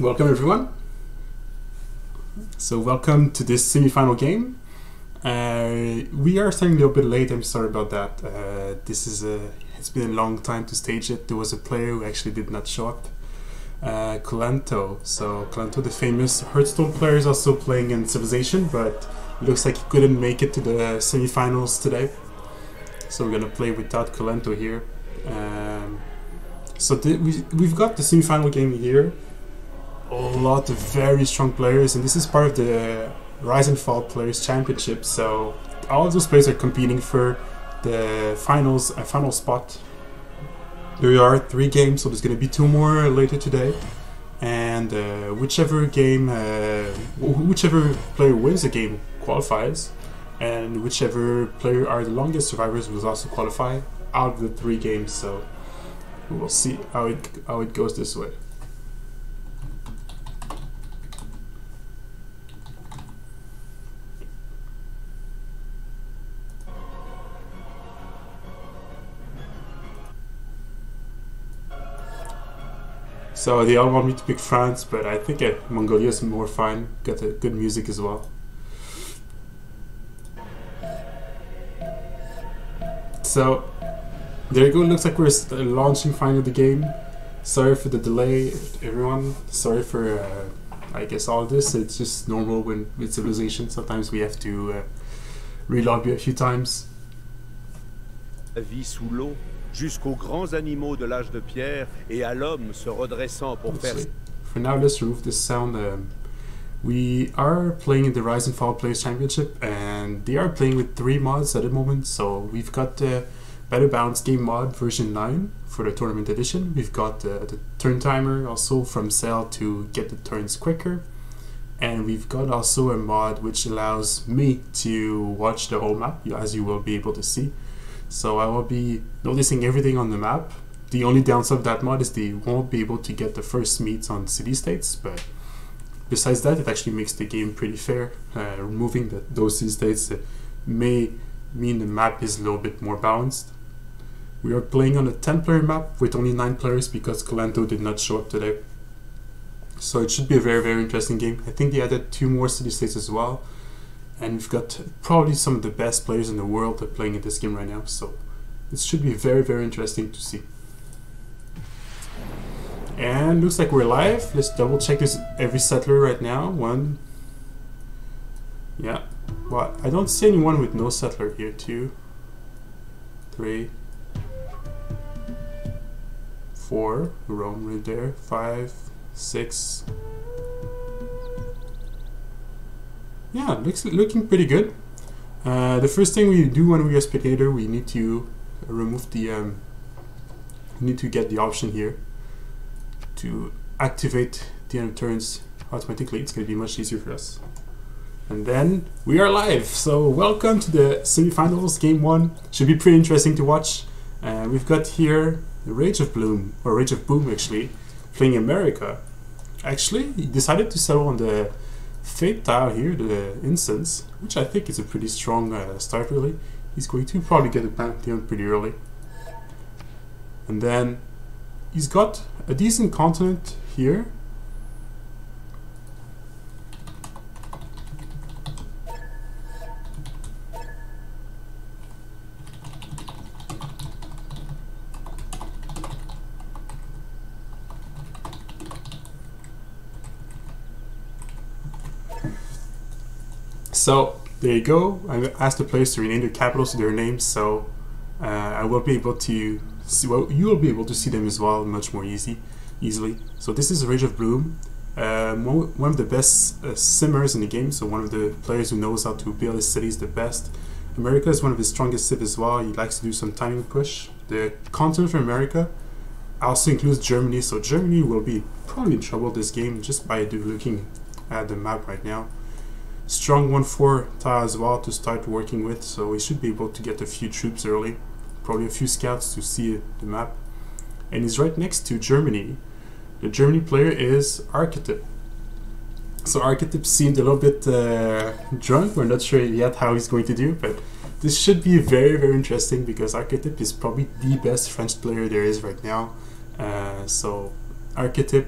Welcome everyone. So welcome to this semi-final game. We are starting a little bit late. I'm sorry about that. It's been a long time to stage it. There was a player who actually did not show up. Karlos4. So Karlos4, the famous Hearthstone player, is also playing in Civilization, but it looks like he couldn't make it to the semi-finals today. So we're gonna play without Karlos4 here. We've got the semi-final game here. A lot of very strong players, and this is part of the Rise and Fall Players Championship. So all of those players are competing for the finals, a final spot. There are 3 games, so there's going to be 2 more later today. And whichever player wins the game qualifies, and whichever player are the longest survivors will also qualify out of the 3 games. So we'll see how it goes this way. So they all want me to pick France, but I think Mongolia is more fun. Got a good music as well. So there you go. Looks like we're launching finally the game. Sorry for the delay, everyone. Sorry for I guess all this. It's just normal with Civilization. Sometimes we have to relog a few times. La vie sous l'eau. Jusqu'aux grands animaux de l'âge de pierre et à l'homme se redressant pour faire... For now, let's remove this sound. We are playing in the Rise and Fall Players Championship, and they are playing with 3 mods at the moment. So we've got the Better Balance Game mod version 9 for the tournament edition. We've got the turn timer also from sale to get the turns quicker. And we've got also a mod which allows me to watch the whole map, as you will be able to see. So I will be noticing everything on the map. The only downside of that mod is they won't be able to get the first meets on city-states, but besides that, it actually makes the game pretty fair. Removing those city-states may mean the map is a little bit more balanced. We are playing on a 10-player map with only 9 players because Karlos4 did not show up today. So it should be a very, very interesting game. I think they added 2 more city-states as well. And we've got probably some of the best players in the world that are playing in this game right now, so it should be very, very interesting to see. And looks like we're live. Let's double check this every settler right now. 1. Yeah. Well, I don't see anyone with no settler here. 2, 3, 4. Rome right there. 5, 6. Yeah, looking pretty good. The first thing we do when we are spectator, we need to remove the need to get the option here to activate the end of turns automatically. It's going to be much easier for us. And then we are live. So welcome to the semifinals, game 1. Should be pretty interesting to watch. We've got here the RageOfBoom actually playing America. Actually, he decided to settle on the Fate tile here, the instance, which I think is a pretty strong start really. He's going to probably get a Pantheon pretty early. And then he's got a decent continent here. So there you go. I asked the players to rename their capitals to their names, so I will be able to see. Well, you will be able to see them as well, much more easily. So this is RageOfBoom, one of the best simmers in the game. So one of the players who knows how to build his cities the best. America is one of his strongest civ as well. He likes to do some timing push. The continent for America also includes Germany, so Germany will be probably in trouble this game just by looking at the map right now. Strong 1-4 tile as well to start working with, so we should be able to get a few troops early, probably a few scouts to see the map. And he's right next to Germany. The Germany player is Arketip. So Arketip seemed a little bit drunk. We're not sure yet how he's going to do, but this should be very, very interesting because Arketip is probably the best French player there is right now. So Arketip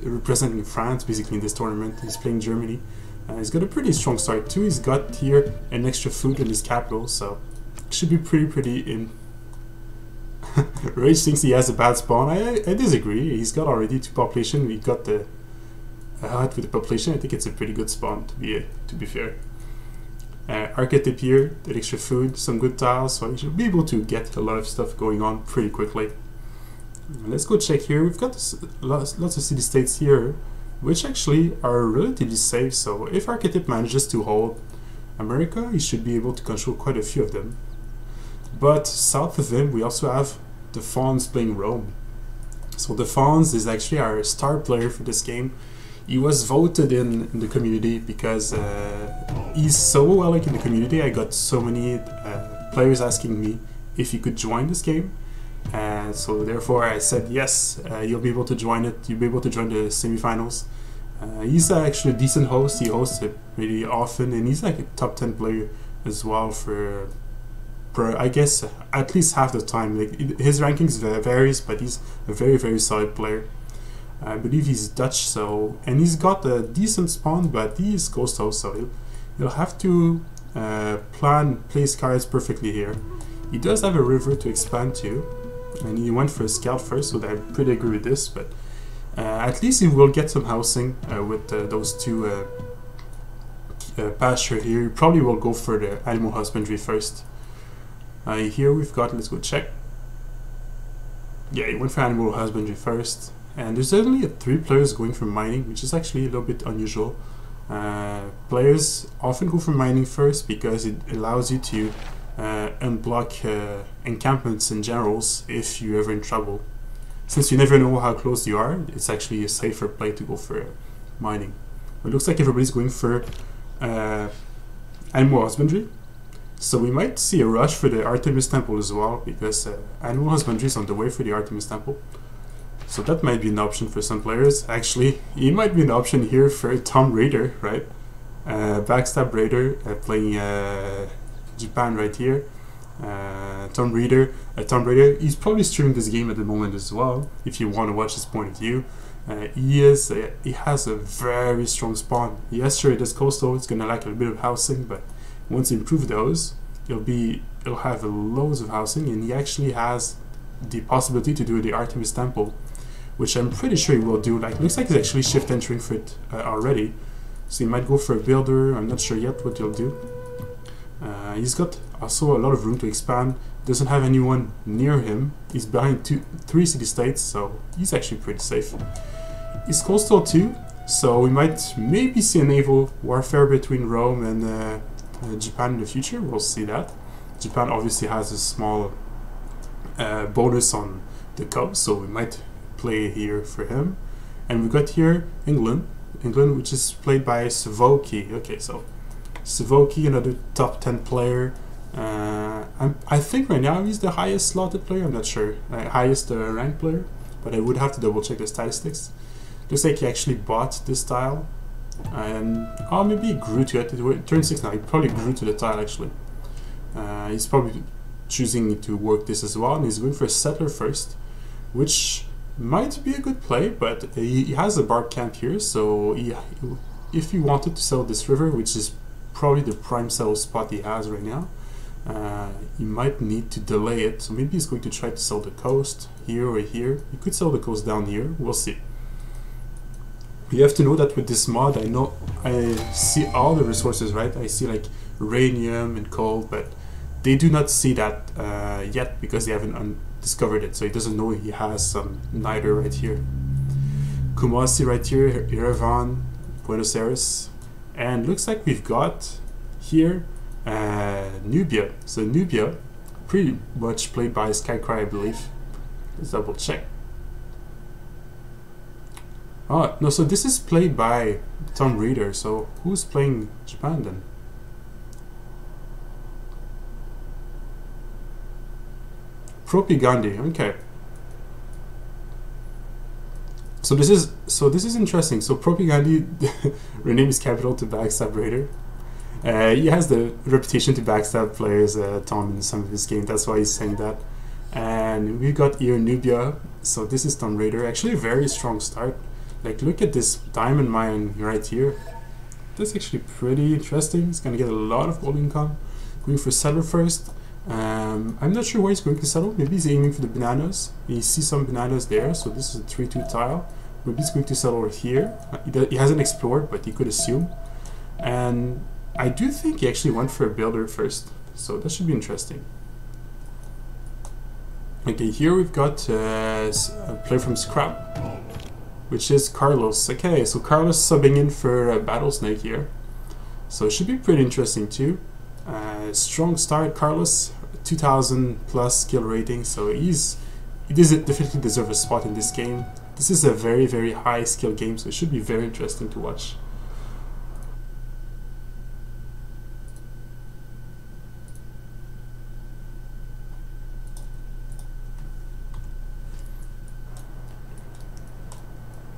representing France basically in this tournament. He's playing Germany. He's got a pretty strong start too. He's got here an extra food in his capital, so should be pretty in. Rage thinks he has a bad spawn. I disagree. He's got already 2 population. We got the hut with the population. I think it's a pretty good spawn to be fair. Arketip here, the extra food, some good tiles, so he should be able to get a lot of stuff going on pretty quickly. Let's go check here. We've got lots of city-states here, which actually are relatively safe, so if Arketip manages to hold America, he should be able to control quite a few of them. But south of him, we also have the Fonz playing Rome. So the Fonz is actually our star player for this game. He was voted in the community because he's so well liked in the community. I got so many players asking me if he could join this game. So therefore I said yes, you'll be able to join it. You'll be able to join the semifinals. He's actually a decent host. He hosts it really often, and he's like a top 10 player as well for I guess at least half the time. Like, his rankings varies, but he's a very solid player. I believe he's Dutch, so, and he's got a decent spawn, but he is coastal, so he'll have to place cards perfectly here. He does have a river to expand to, and he went for a scout first, so I pretty agree with this, but at least he will get some housing with those 2 pasture here. He probably will go for the animal husbandry first. Here we've got, let's go check. Yeah, he went for animal husbandry first. And there's only 3 players going for mining, which is actually a little bit unusual. Players often go for mining first because it allows you to unblock encampments and generals if you're ever in trouble. Since you never know how close you are, it's actually a safer play to go for mining. But it looks like everybody's going for animal husbandry. So we might see a rush for the Artemis Temple as well, because animal husbandry is on the way for the Artemis Temple. So that might be an option for some players. Actually, it might be an option here for TOMBraider, right? TOMBraider playing Japan right here. TOMBraider, he's probably streaming this game at the moment as well, if you want to watch his point of view. He has a very strong spawn. Yes, sure, it is coastal, it's gonna lack a bit of housing, but once you improve those, it'll have loads of housing, and he actually has the possibility to do the Artemis Temple, which I'm pretty sure he will do. Like, looks like he's actually shift entering for it already, so he might go for a builder. I'm not sure yet what he'll do. He's got also a lot of room to expand. Doesn't have anyone near him. He's behind 3 city-states, so he's actually pretty safe. He's coastal too, so we might maybe see a naval warfare between Rome and Japan in the future. We'll see that. Japan obviously has a small bonus on the coast, so we might play here for him. And we got here England, which is played by Sentez-vous. Okay, so Sentez-vous, another top 10 player. I think right now he's the highest slotted player. I'm not sure, highest ranked player, but I would have to double check the statistics. Looks like he actually bought this tile, and maybe he grew to it. Turn 6 now. He probably grew to the tile actually. He's probably choosing to work this as well, and he's going for a settler first, which might be a good play, but he has a bark camp here, so if he wanted to sell this river, which is probably the prime sell spot he has right now, he might need to delay it. So maybe he's going to try to sell the coast here or here. He could sell the coast down here, we'll see. You have to know that with this mod, I see all the resources, right? I see like uranium and coal, but they do not see that yet because they haven't discovered it, so he doesn't know he has some neither right here. Kumasi right here, Yerevan, Buenos Aires, and looks like we've got here Nubia. So Nubia, pretty much played by Skycry, I believe. Let's double check. Oh no, so this is played by TOMBraider. So who's playing Japan then? PrOPigandhi, okay. So this is interesting. So PrOPigandhi renamed his capital to backstab Raider. He has the reputation to backstab players, Tom, in some of his games. That's why he's saying that. And we got here Nubia. So this is TOMBraider. Actually a very strong start. Like, look at this diamond mine right here. That's actually pretty interesting. He's gonna get a lot of gold income. Going for settler first. I'm not sure where he's going to settle. Maybe he's aiming for the bananas. You see some bananas there, so this is a 3-2 tile. Maybe he's going to settle over here. He hasn't explored, but he could assume. And I do think he actually went for a builder first, so that should be interesting. Okay, here we've got a player from Scrap, which is Karlos. Okay, so Karlos subbing in for Battlesnake here. So it should be pretty interesting too. Strong start, Karlos, 2000 plus skill rating, so he definitely deserves a spot in this game. This is a very, very high skill game, so it should be very interesting to watch.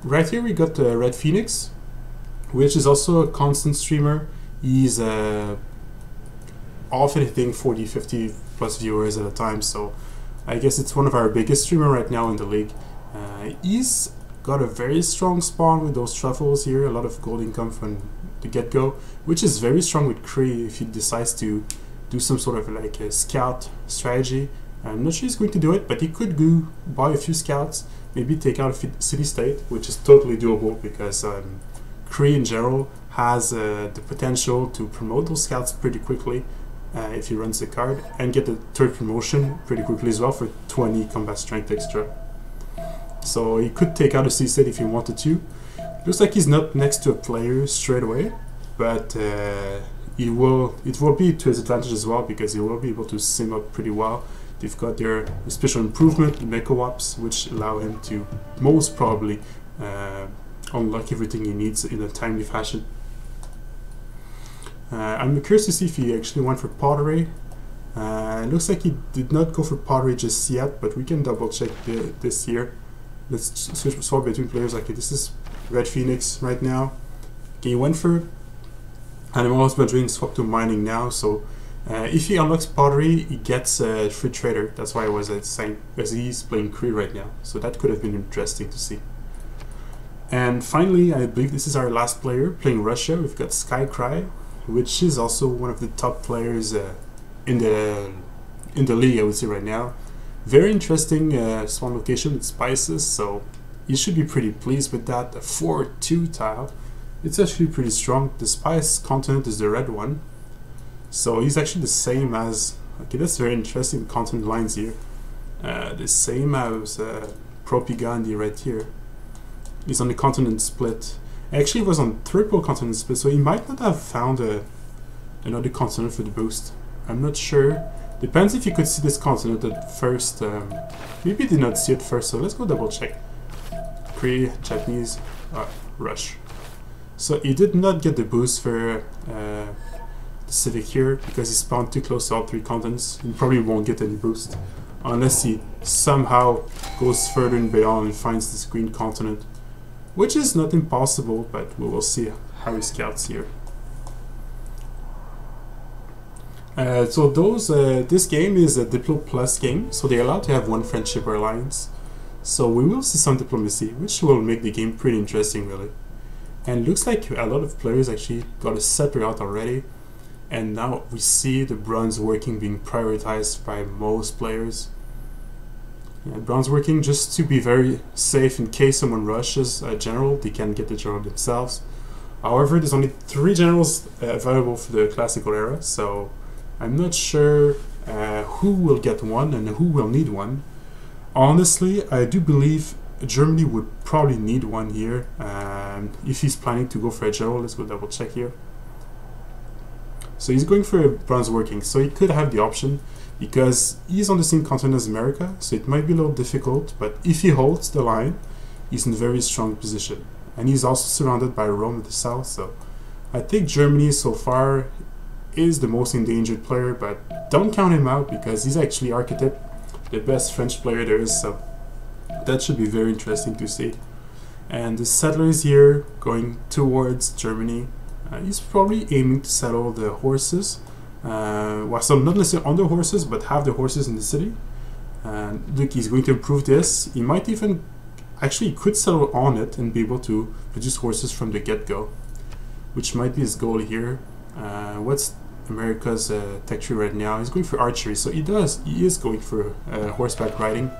Right here we got Red Phoenix, which is also a constant streamer. He's often hitting 40-50 plus viewers at a time, so I guess it's one of our biggest streamer right now in the league. He's got a very strong spawn with those truffles here, a lot of gold income from the get-go, which is very strong with Kree if he decides to do some sort of like a scout strategy. I'm not sure he's going to do it, but he could go buy a few scouts, maybe take out a city-state, which is totally doable because Kree in general has the potential to promote those scouts pretty quickly if he runs the card, and get the third promotion pretty quickly as well for 20 combat strength extra. So he could take out a city-state if he wanted to. Looks like he's not next to a player straight away, but it will be to his advantage as well because he will be able to sim up pretty well. They've got their special improvement, Mecha Waps, which allow him to most probably unlock everything he needs in a timely fashion. I'm curious to see if he actually went for pottery. It looks like he did not go for pottery just yet, but we can double check this here. Let's swap between players. Okay, this is Red Phoenix right now. Okay, he went for Animal Husbandry, swap to mining now, so if he unlocks pottery, he gets a free trader. That's why I was saying, because he's playing Kree right now, so that could have been interesting to see. And finally, I believe this is our last player playing Russia. We've got Skycry, which is also one of the top players in the league, I would say right now. Very interesting spawn location with spices, so you should be pretty pleased with that. A 4-2 tile. It's actually pretty strong. The spice continent is the red one. So he's actually the same as, okay, that's very interesting, the continent lines here. The same as PrOPigandhi right here. He's on the continent split. Actually, he was on triple continent split, so he might not have found another continent for the boost. I'm not sure. Depends if you could see this continent at first. Maybe he did not see it first, so let's go double check. Kree, Japanese, Rush. So he did not get the boost for the Civic here because he spawned too close to all three continents. He probably won't get any boost unless he somehow goes further and beyond and finds this green continent, which is not impossible, but we will see how he scouts here. So this game is a Diplo Plus game, so they're allowed to have one friendship or alliance. So we will see some diplomacy, which will make the game pretty interesting, really. And it looks like a lot of players actually got a settler out already. And now we see the bronze working being prioritized by most players. Yeah, bronze working just to be very safe in case someone rushes a general, they can get the general themselves. However, there's only 3 generals available for the classical era, so I'm not sure who will get one and who will need one. Honestly, I do believe Germany would probably need one here. If he's planning to go for a general, let's go double check here. So he's going for a bronze working, so he could have the option because he's on the same continent as America, so it might be a little difficult, but if he holds the line, he's in a very strong position. And he's also surrounded by Rome in the south, so I think Germany so far is the most endangered player, but don't count him out because he's actually Arketip, the best French player there is, so that should be very interesting to see. And the settler is here going towards Germany. He's probably aiming to settle the horses. Well, so not necessarily on the horses, but have the horses in the city. Look, he's going to improve this. He might even, actually, he could settle on it and be able to produce horses from the get-go, which might be his goal here. What's America's tech tree right now? He's going for archery, so he is going for horseback riding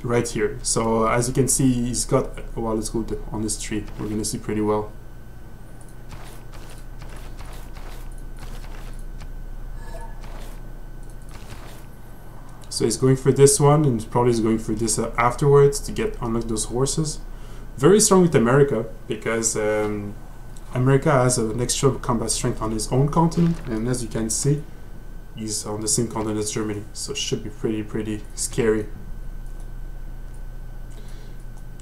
right here. So as you can see, he's got, well, let's go on this tree. We're going to see pretty well. So he's going for this one, and probably is going for this afterwards to unlock those horses. Very strong with America, because America has an extra combat strength on his own continent, and as you can see, he's on the same continent as Germany, so it should be pretty scary.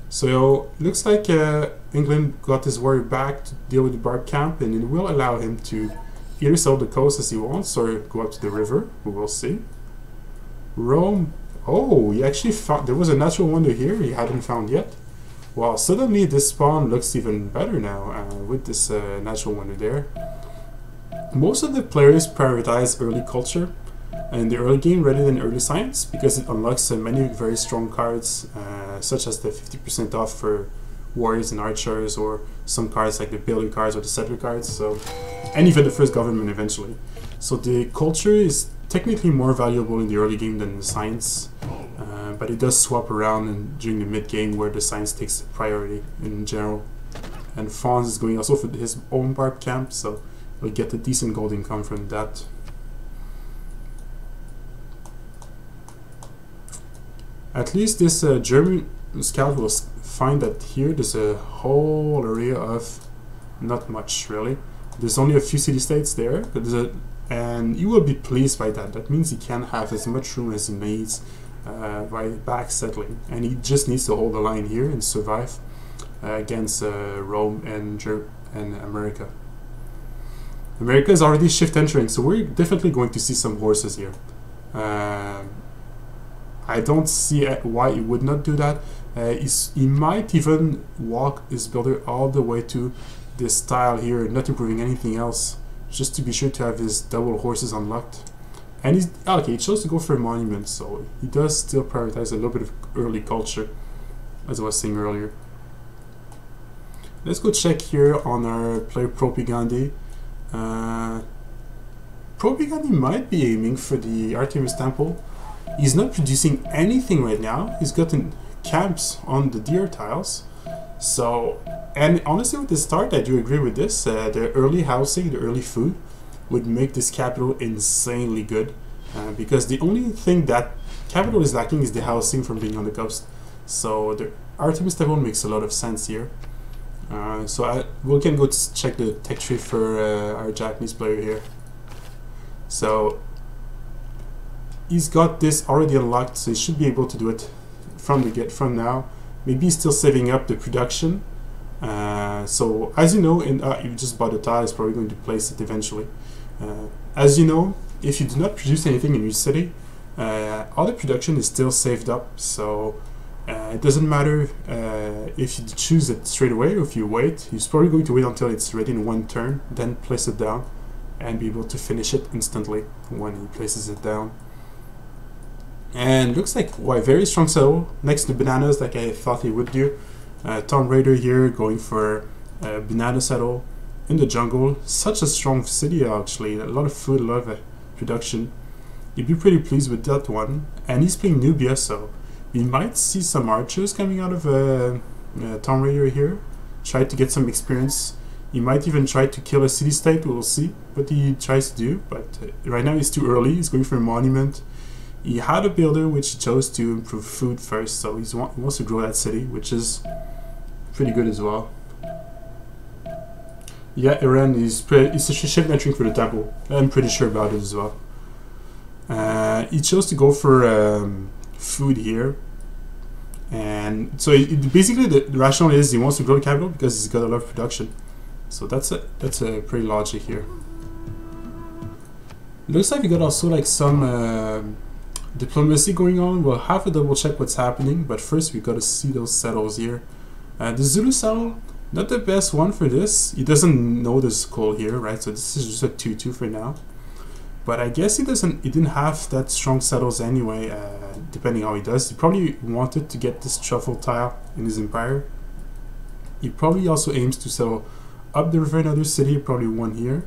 So looks like England got his warrior back to deal with the barb camp, and it will allow him to either sail the coast as he wants or go up to the river. We will see. Rome, oh, he actually found, there was a natural wonder here he hadn't found yet. Wow, suddenly this spawn looks even better now with this natural wonder there. Most of the players prioritize early culture in the early game rather than early science, because it unlocks many very strong cards, such as the 50% off for warriors and archers, or some cards like the builder cards or the settler cards, so, and even the first government eventually. So the culture is technically more valuable in the early game than the science, but it does swap around during the mid game where the science takes priority in general. And Fonz is going also for his own barb camp, so he'll get a decent gold income from that. At least this German scout will find that here there's a whole area of not much really. There's only a few city-states there, but and he will be pleased by that. That means he can have as much room as he needs by back settling, and he just needs to hold the line here and survive against Rome and America. America is already shift entering, so we're definitely going to see some horses here. I don't see why he would not do that. He might even walk his builder all the way to this tile here, not improving anything else, just to be sure to have his double horses unlocked. And he's okay, he chose to go for a monument, so he does still prioritize a little bit of early culture, as I was saying earlier. Let's go check here on our player PrOPigandhi. PrOPigandhi might be aiming for the Artemis Temple. He's not producing anything right now. He's gotten camps on the deer tiles. So, and honestly with the start, I do agree with this. The early housing, the early food would make this capital insanely good. Because the only thing that capital is lacking is the housing from being on the coast. So the Artemis Temple makes a lot of sense here. So we can go check the tech tree for our Japanese player here. So he's got this already unlocked, so he should be able to do it from now. Maybe he's still saving up the production. So as you know, you just bought a tile, he's probably going to place it eventually. As you know, if you do not produce anything in your city, all the production is still saved up. So it doesn't matter if you choose it straight away or if you wait. He's probably going to wait until it's ready in one turn, then place it down and be able to finish it instantly when he places it down. And looks like very strong settle next to bananas, like I thought he would do. TOMBraider here going for banana settle in the jungle. Such a strong city actually, a lot of food, a lot of production. You'd be pretty pleased with that one. And he's playing Nubia, so we might see some archers coming out of TOMBraider here. Try to get some experience. He might even try to kill a city-state, we'll see what he tries to do. But right now it's too early, he's going for a monument. He had a builder which he chose to improve food first, so he wants to grow that city, which is pretty good as well. Yeah, Iran is shift entering for the temple. I'm pretty sure about it as well. He chose to go for food here, and so basically the rationale is he wants to grow the capital because he's got a lot of production. So that's a pretty logic here. Looks like we got also like some diplomacy going on. We'll have to double check what's happening, but first we got to see those settles here. The Zulu settle, not the best one for this. He doesn't know the skull here, right? So this is just a 2-2 for now. But I guess he didn't have that strong settles anyway, depending how he does. He probably wanted to get this truffle tile in his empire. He probably also aims to settle up the river in another city, probably one here.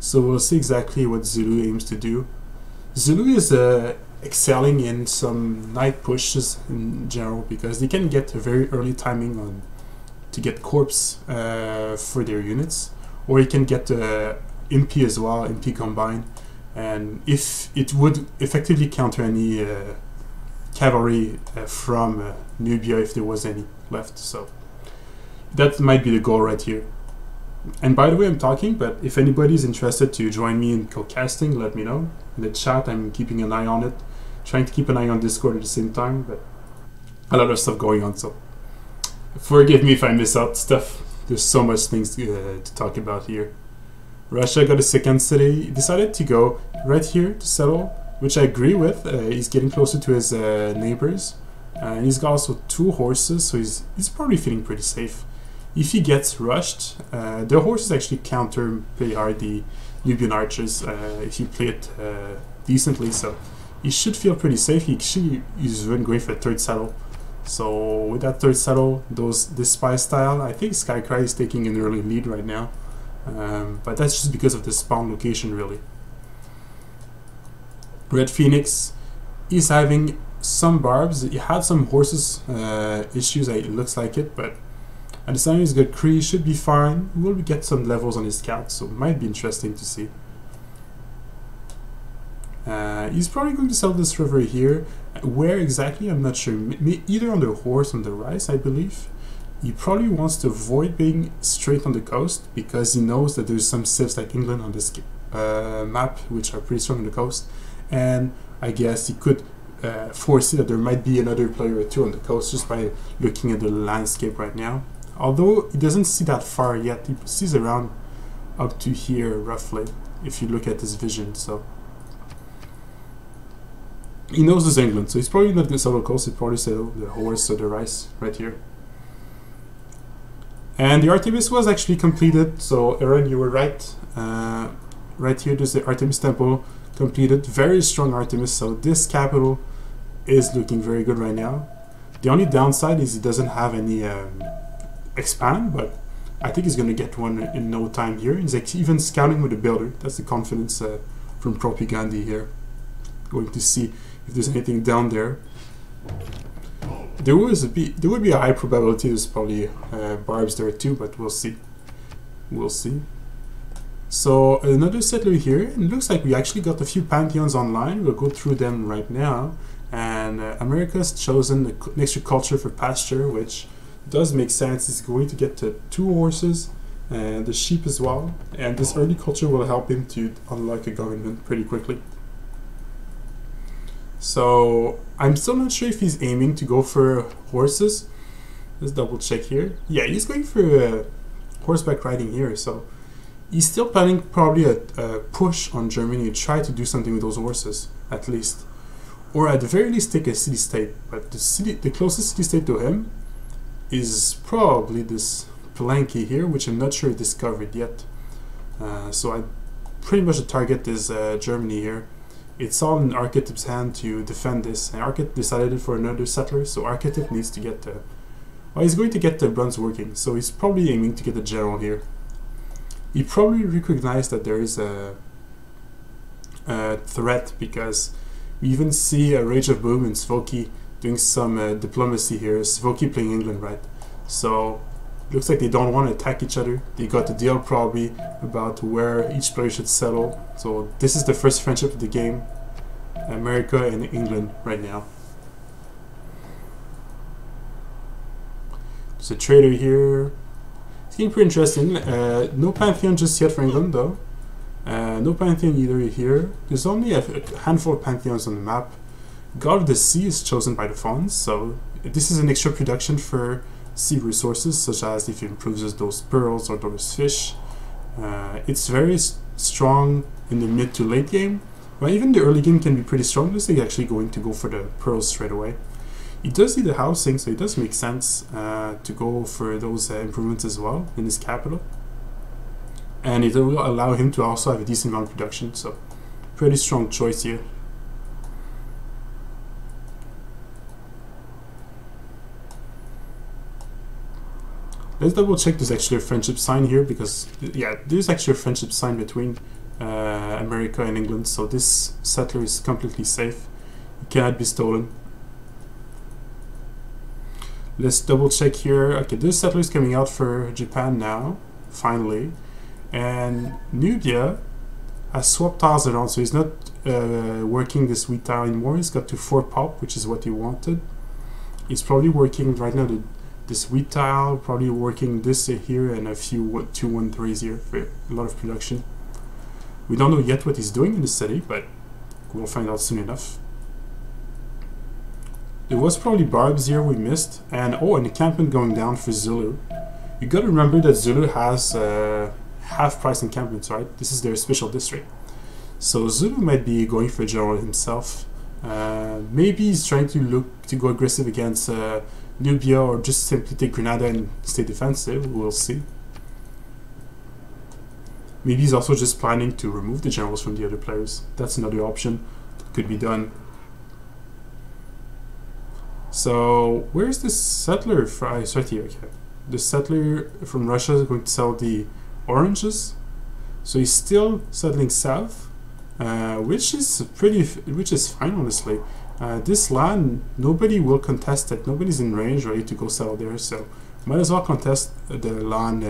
So we'll see exactly what Zulu aims to do. Zulu is excelling in some night pushes in general, because they can get a very early timing on to get corpse for their units, or you can get MP as well, MP combine, and if it would effectively counter any cavalry from Nubia if there was any left. So that might be the goal right here. And by the way, I'm talking, but if anybody's interested to join me in co-casting, let me know in the chat. I'm keeping an eye on it, trying to keep an eye on Discord at the same time, but a lot of stuff going on, so forgive me if I miss out stuff. There's so much things to talk about here. Russia got a second city. He decided to go right here to settle, which I agree with. He's getting closer to his neighbors, and he's got also 2 horses, so he's probably feeling pretty safe. If he gets rushed, the horses actually counter pretty hard the Nubian archers if you play it decently, so he should feel pretty safe. He's even going for a 3rd settle. So with that 3rd settle, this spy style, I think Skycry is taking an early lead right now. But that's just because of the spawn location, really. Red Phoenix is having some barbs. He had some horses issues, it looks like it, but at the time he's got Cree, should be fine. We'll get some levels on his scout, so it might be interesting to see. He's probably going to sell this river here. Where exactly, I'm not sure. Either on the horse, on the rice, I believe. He probably wants to avoid being straight on the coast, because he knows that there's some civs like England on this map, which are pretty strong on the coast. And I guess he could foresee that there might be another player or 2 on the coast just by looking at the landscape right now. Although he doesn't see that far yet, he sees around up to here roughly, if you look at his vision. So he knows this England, so he's probably not going to settle the coast. He'd probably settle the horse or the rice right here. And the Artemis was actually completed, so Aaron, you were right. Right here, there's the Artemis temple completed. Very strong Artemis, so this capital is looking very good right now. The only downside is he doesn't have any expand, but I think he's going to get one in no time here. He's actually even scouting with the builder. That's the confidence from PrOPigandhi here. Going to see if there's anything down there. There would be a high probability there's probably barbs there too, but we'll see. We'll see. So another settler here. It looks like we actually got a few pantheons online. We'll go through them right now. And America's chosen an extra culture for pasture, which does make sense. He's going to get to 2 horses and the sheep as well. And this early culture will help him to unlock a government pretty quickly. So I'm still not sure if he's aiming to go for horses. Let's double check here. Yeah, he's going for horseback riding here. So he's still planning probably a push on Germany to try to do something with those horses, at least. Or at the very least take a city-state. But the closest city-state to him is probably this Palenque here, which I'm not sure he discovered yet. So pretty much the target is Germany here. It's all in Arketip's hand to defend this, and Arketip decided for another settler, so Arketip needs to get the... Well, he's going to get the bronze working, so he's probably aiming to get the general here. He probably recognized that there is a threat, because we even see a RageOfBoom and Svoki doing some diplomacy here. Svoki playing England, right? So looks like they don't want to attack each other. They got the deal probably about where each player should settle. So this is the first friendship of the game. America and England right now. There's a trader here. It's getting pretty interesting. No Pantheon just yet for England though. No Pantheon either here. There's only a handful of Pantheons on the map. God of the Sea is chosen by the Fonz, so this is an extra production for sea resources, such as if it improves those pearls or those fish. It's very strong in the mid to late game, but even the early game can be pretty strong. This is actually going to go for the pearls straight away. It does need the housing, so it does make sense to go for those improvements as well in his capital. And it will allow him to also have a decent amount of production, so pretty strong choice here. Let's double check there's actually a friendship sign here, because yeah, there's actually a friendship sign between America and England, so this settler is completely safe. It cannot be stolen. Let's double check here. Okay, this settler is coming out for Japan now, finally. And Nubia has swapped tiles around, so he's not working this wheat tile anymore. He's got to 4 pop, which is what he wanted. He's probably working right now this wheat tile, probably working this here and a few 2-1-3s here for a lot of production. We don't know yet what he's doing in the city, but we'll find out soon enough. There was probably barbs here we missed, and oh, an encampment going down for Zulu. You gotta remember that Zulu has half price encampments, right? This is their special district. So Zulu might be going for general himself. Maybe he's trying to go aggressive against Nubia, or just simply take Grenada and stay defensive. We'll see. Maybe he's also just planning to remove the generals from the other players. That's another option that could be done. So where's this settler from? It's right here. Okay. The settler from Russia is going to sell the oranges. So he's still settling south, which is fine, honestly. This land, nobody will contest it. Nobody's in range ready to go settle there, so might as well contest the land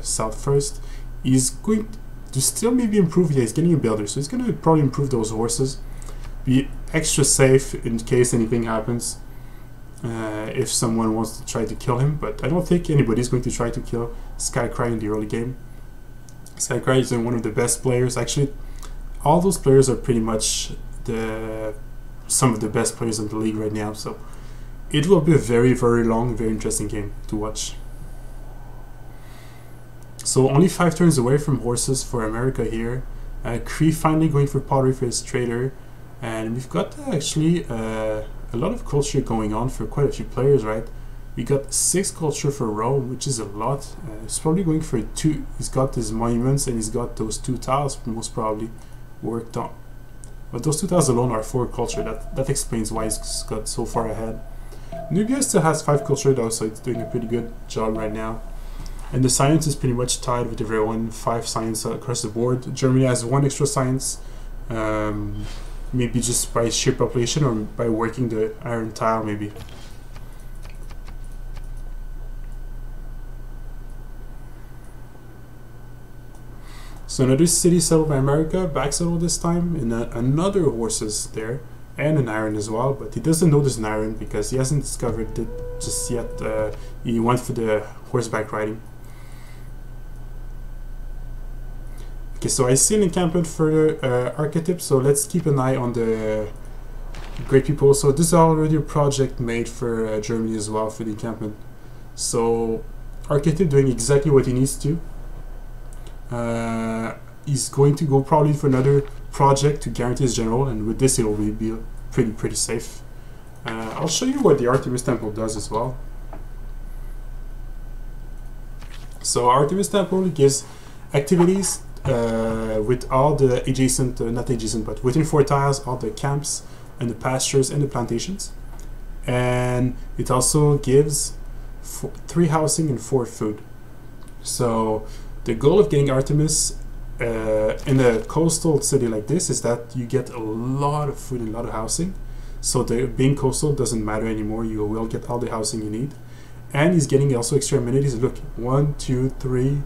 south first. He's going to still maybe improve. Yeah, he's getting a builder, so he's going to probably improve those horses. Be extra safe in case anything happens. If someone wants to try to kill him, but I don't think anybody's going to try to kill Skycry in the early game. Skycry is one of the best players. Actually, all those players are pretty much some of the best players in the league right now, so it will be a very, very long, very interesting game to watch. So only 5 turns away from horses for America here. Cree finally going for pottery for his trader, and we've got actually a lot of culture going on for quite a few players, right? We got 6 culture for Rome, which is a lot. He's probably going for 2. He's got his monuments and he's got those 2 tiles most probably worked on. But those 2 tiles alone are 4 culture. That explains why he's got so far ahead. Nubia still has 5 culture though, so it's doing a pretty good job right now. And the science is pretty much tied with everyone. 5 science across the board. Germany has 1 extra science. Maybe just by sheer population or by working the iron tile maybe. So another city settled by America, back settled this time, and another horses there, and an iron as well, but he doesn't know there's an iron because he hasn't discovered it just yet. He went for the horseback riding. Okay, so I see an encampment for Arketip, so let's keep an eye on the great people. So this is already a project made for Germany as well for the encampment. So Arketip doing exactly what he needs to. He's going to go probably for another project to guarantee his general, and with this it will be pretty safe. I'll show you what the Artemis Temple does as well. So Artemis Temple gives activities with all the adjacent, not adjacent, but within 4 tiles, all the camps and the pastures and the plantations. And it also gives 3 housing and 4 food. So the goal of getting Artemis in a coastal city like this is that you get a lot of food and a lot of housing. So being coastal doesn't matter anymore. You will get all the housing you need. And he's getting also extra amenities. Look, 1, 2, 3.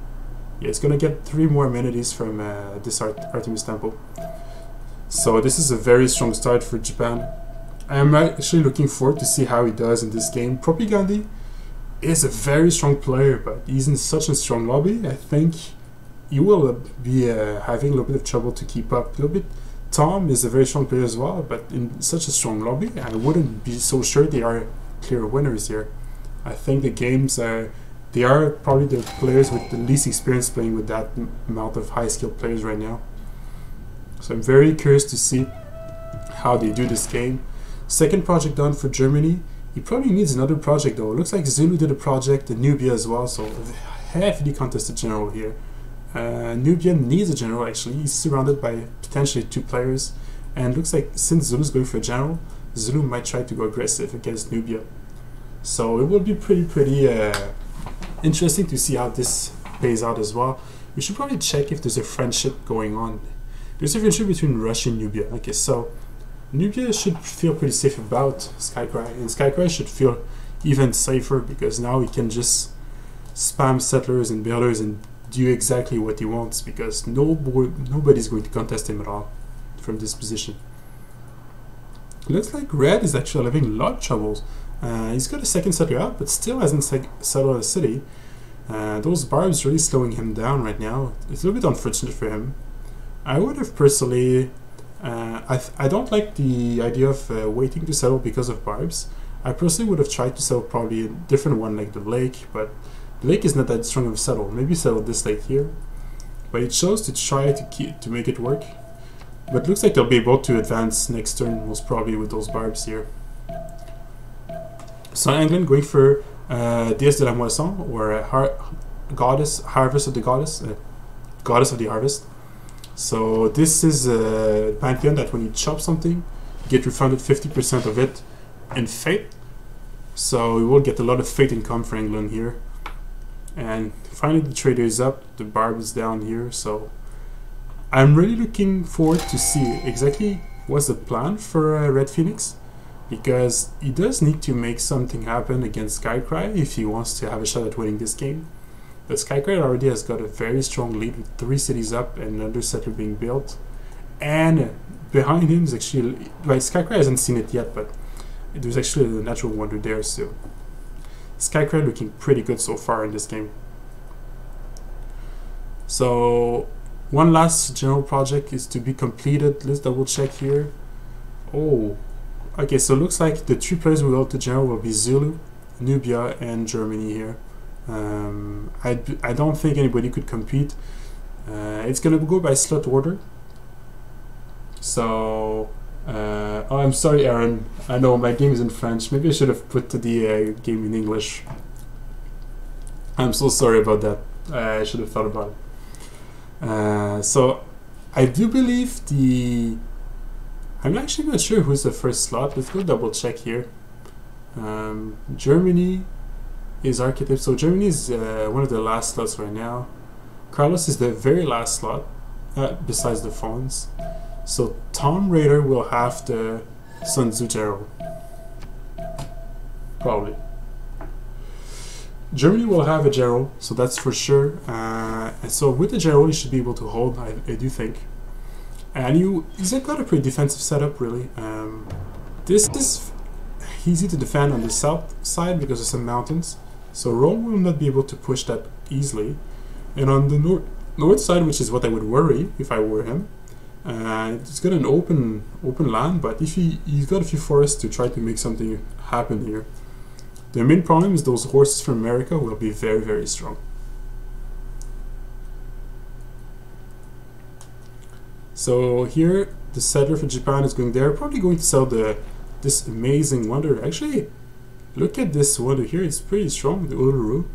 Yeah, it's gonna get 3 more amenities from this Artemis Temple. So this is a very strong start for Japan. I'm actually looking forward to see how he does in this game. PrOPigandhi is a very strong player, but he's in such a strong lobby. I think he will be having a little bit of trouble to keep up. A little bit. Tom is a very strong player as well, but in such a strong lobby, I wouldn't be so sure they are clear winners here. I think the games they are probably the players with the least experience playing with that amount of high-skilled players right now. So I'm very curious to see how they do this game. Second project done for Germany. He probably needs another project though. It looks like Zulu did a project, and Nubia as well, so a heavily contested general here. Nubia needs a general actually. He's surrounded by potentially 2 players, and looks like since Zulu's going for a general, Zulu might try to go aggressive against Nubia. So it will be pretty interesting to see how this plays out as well. We should probably check if there's a friendship going on. There's a friendship between Russia and Nubia. Okay, so Nubia should feel pretty safe about Skycry, and Skycry should feel even safer because now he can just spam settlers and builders and do exactly what he wants because nobody's going to contest him at all from this position. Looks like Red is actually having a lot of troubles. He's got a second settler out, but still hasn't settled a city. Those barbs really slowing him down right now. It's a little bit unfortunate for him. I would have personally... I don't like the idea of waiting to settle because of barbs. I personally would have tried to settle probably a different one like the lake, but the lake is not that strong of a settle. Maybe settle this lake here. But it chose to try to make it work. But it looks like they'll be able to advance next turn, most probably with those barbs here. So England going for Déesse de la Moisson, or Goddess, Harvest of the Goddess, Goddess of the Harvest. So this is a pantheon that when you chop something, you get refunded 50% of it in fate. So we will get a lot of fate income for England here. And finally the trader is up, the barb is down here, so I'm really looking forward to see exactly what's the plan for Red Phoenix, because he does need to make something happen against Skycry if he wants to have a shot at winning this game. But Skycry already has got a very strong lead with 3 cities up and another settler being built, and behind him is actually, like, Skycry hasn't seen it yet, but there's actually a natural wonder there, so Skycry looking pretty good so far in this game. So one last general project is to be completed. Let's double check here. Oh, okay, so it looks like the 3 players who go to general will be Zulu, Nubia, and Germany here. I don't think anybody could compete. It's gonna go by slot order. So oh, I'm sorry, Aaron. I know my game is in French. Maybe I should have put the game in English. I'm so sorry about that. I should have thought about it. So I do believe I'm actually not sure who's the first slot. Let's go double check here. Germany is Arketip. So Germany is one of the last slots right now. Karlos is the very last slot, besides the Fonz. So TOMBraider will have the Sun Tzu general. Probably. Germany will have a general, so that's for sure. And so with the general, you should be able to hold, I do think. And he's got a pretty defensive setup, really. This is easy to defend on the south side because of some mountains. So Rome will not be able to push that easily. And on the north side, which is what I would worry if I were him, it's got an open land, but if he's got a few forests to try to make something happen here. The main problem is those horses from America will be very, very strong. So here, the settler for Japan is going there, probably going to sell this amazing wonder. Actually, look at this wonder here, it's pretty strong, the Uluru.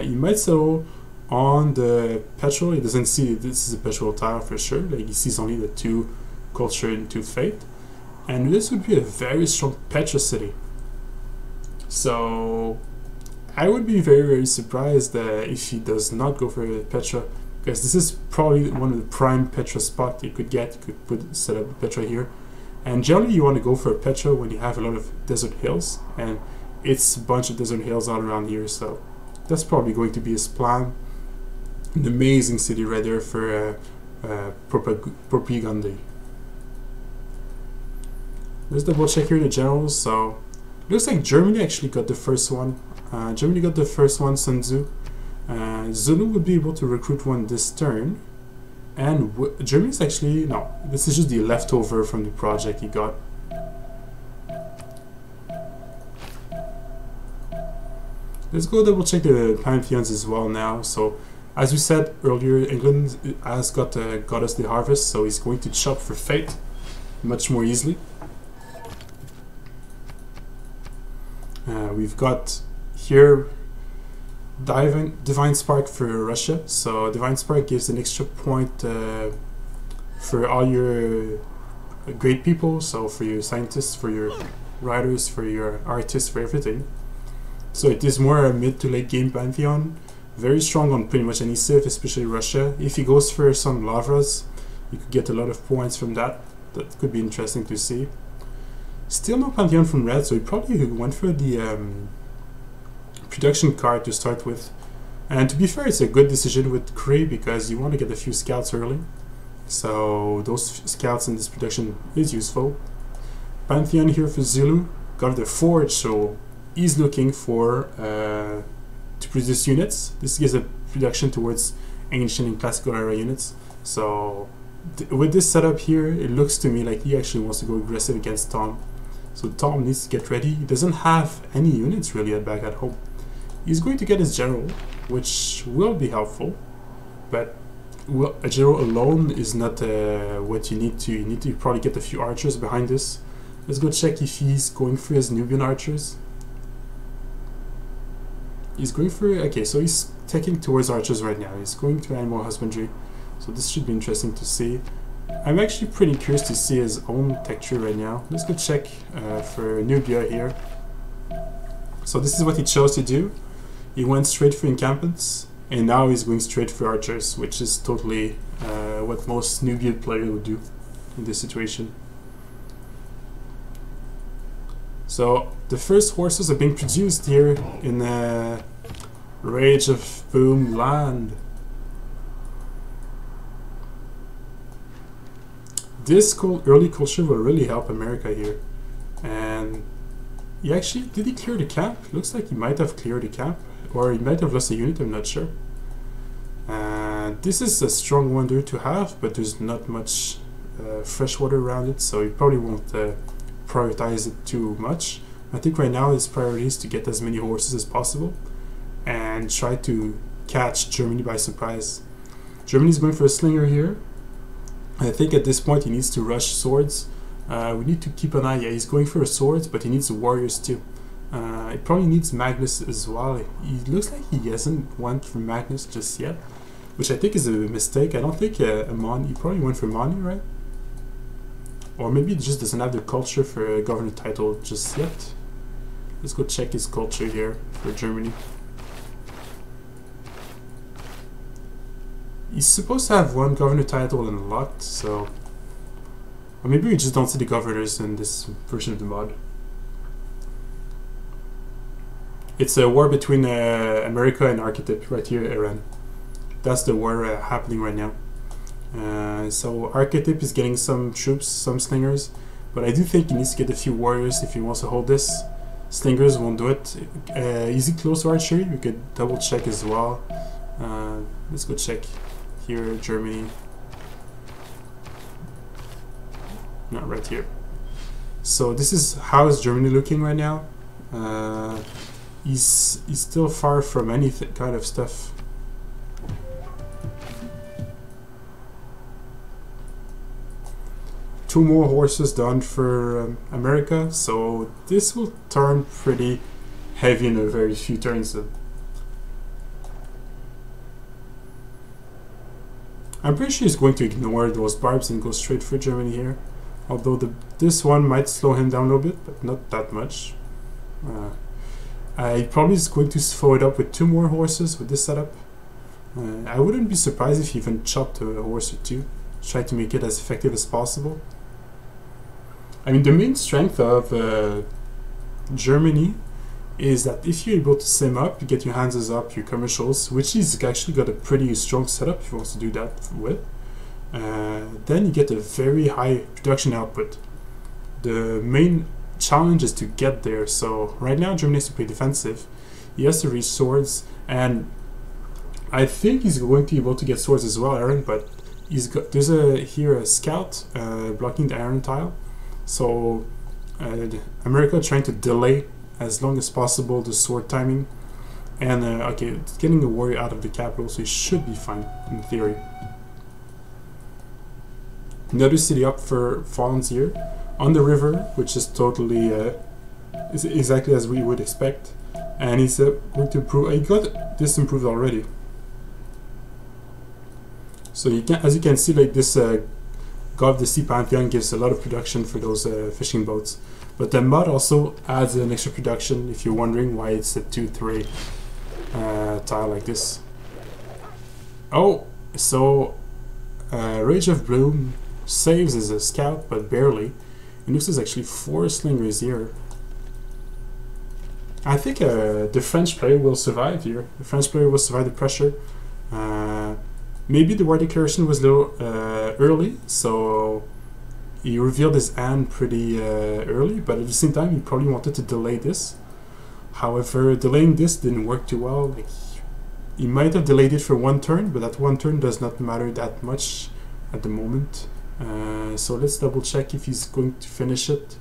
You might sell on the petrol. He doesn't see this is a petrol tile for sure, like he sees only the 2 culture and 2 fate. And this would be a very strong Petra city. So I would be very, very surprised if he does not go for Petra, because this is probably one of the prime Petra spots you could get. You could set up Petra here. And generally you want to go for a Petra when you have a lot of desert hills, and it's a bunch of desert hills all around here, so that's probably going to be his plan. An amazing city right there for PrOPigandhi. Let's double check here the generals. So looks like Germany actually got the first one. Germany got the first one, Sun Tzu. Zulu would be able to recruit one this turn. And Germany's actually, no, this is just the leftover from the project he got. Let's go double check the pantheons as well now. So as we said earlier, England has got Goddess the Harvest, so he's going to chop for fate much more easily. We've got here Divine Spark for Russia. So Divine Spark gives an extra point for all your great people, so for your scientists, for your writers, for your artists, for everything. So it is more a mid to late game Pantheon, very strong on pretty much any civ, especially Russia. If he goes for some Lavras, you could get a lot of points from that. That could be interesting to see. Still no Pantheon from red, so he probably went for the production card to start with. And to be fair, it's a good decision with Kree because you want to get a few scouts early. So those scouts in this production is useful. Pantheon here for Zulu, got the Forge, so he's looking for to produce units. This gives a production towards ancient and classical era units. So with this setup here, it looks to me like he actually wants to go aggressive against Tom. So Tom needs to get ready. He doesn't have any units really back at home. He's going to get his general, which will be helpful, but a general alone is not what you need to. You need to probably get a few archers behind this. Let's go check if he's going for his Nubian archers. He's going for, okay, so he's taking towards archers right now. He's going to animal husbandry, so this should be interesting to see. I'm actually pretty curious to see his own tech tree right now. Let's go check for Nubia here. So this is what he chose to do. He went straight for encampments, and now he's going straight for archers, which is totally what most Nubian players would do in this situation. So the first horses are being produced here in RageOfBoom land. This early culture will really help America here. And he actually, did he clear the camp? Looks like he might have cleared the camp, or he might have lost a unit, I'm not sure. This is a strong wonder to have, but there's not much fresh water around it, so you probably won't prioritize it too much. I think right now his priority is to get as many horses as possible and try to catch Germany by surprise. Germany's going for a slinger here. I think at this point he needs to rush swords. We need to keep an eye. Yeah, he's going for swords, but he needs warriors too. He probably needs Magnus as well. He looks like he hasn't went for Magnus just yet, which I think is a mistake. I don't think Amon, he probably went for Mani, right? Or maybe he just doesn't have the culture for a governor title just yet. Let's go check his culture here for Germany. He's supposed to have one governor title unlocked, so... Or maybe we just don't see the governors in this version of the mod. It's a war between America and Arketip right here, Iran. That's the war happening right now. So Arketip is getting some troops, some slingers, but I do think he needs to get a few warriors if he wants to hold this. Slingers won't do it. Easy close archery, we could double check as well. Let's go check here, Germany. Not right here. So this is how is Germany looking right now. He's still far from any kind of stuff. Two more horses done for America, so this will turn pretty heavy in a very few turns. I'm pretty sure he's going to ignore those barbs and go straight for Germany here. Although this one might slow him down a little bit, but not that much. I probably is going to follow it up with two more horses with this setup. I wouldn't be surprised if he even chopped a horse or two. Try to make it as effective as possible. I mean, the main strength of Germany is that if you're able to sim up, you get your hands up, your commercials, which he's actually got a pretty strong setup if he wants to do that with. Then you get a very high production output. The main challenge is to get there. So right now Germany has to play defensive. He has to reach swords, and I think he's going to be able to get swords as well, Aaron, but there's a scout blocking the iron tile. So America trying to delay as long as possible the sword timing, and okay, it's getting the warrior out of the capital, so he should be fine in theory. Another city up for Fonz here on the river, which is totally is exactly as we would expect. and he's going to improve. He got this improved already. So you can, as you can see, like this God of the Sea Pantheon gives a lot of production for those fishing boats. But the mod also adds an extra production if you're wondering why it's a 2-3 tile like this. Oh, so RageOfBoom saves as a scout, but barely. It looks there's actually 4 slingers here. I think the French player will survive here. The French player will survive the pressure. Maybe the war declaration was a little early, so he revealed his hand pretty early, but at the same time he probably wanted to delay this. However, delaying this didn't work too well. Like, he might have delayed it for 1 turn, but that 1 turn does not matter that much at the moment. So let's double check if he's going to finish it.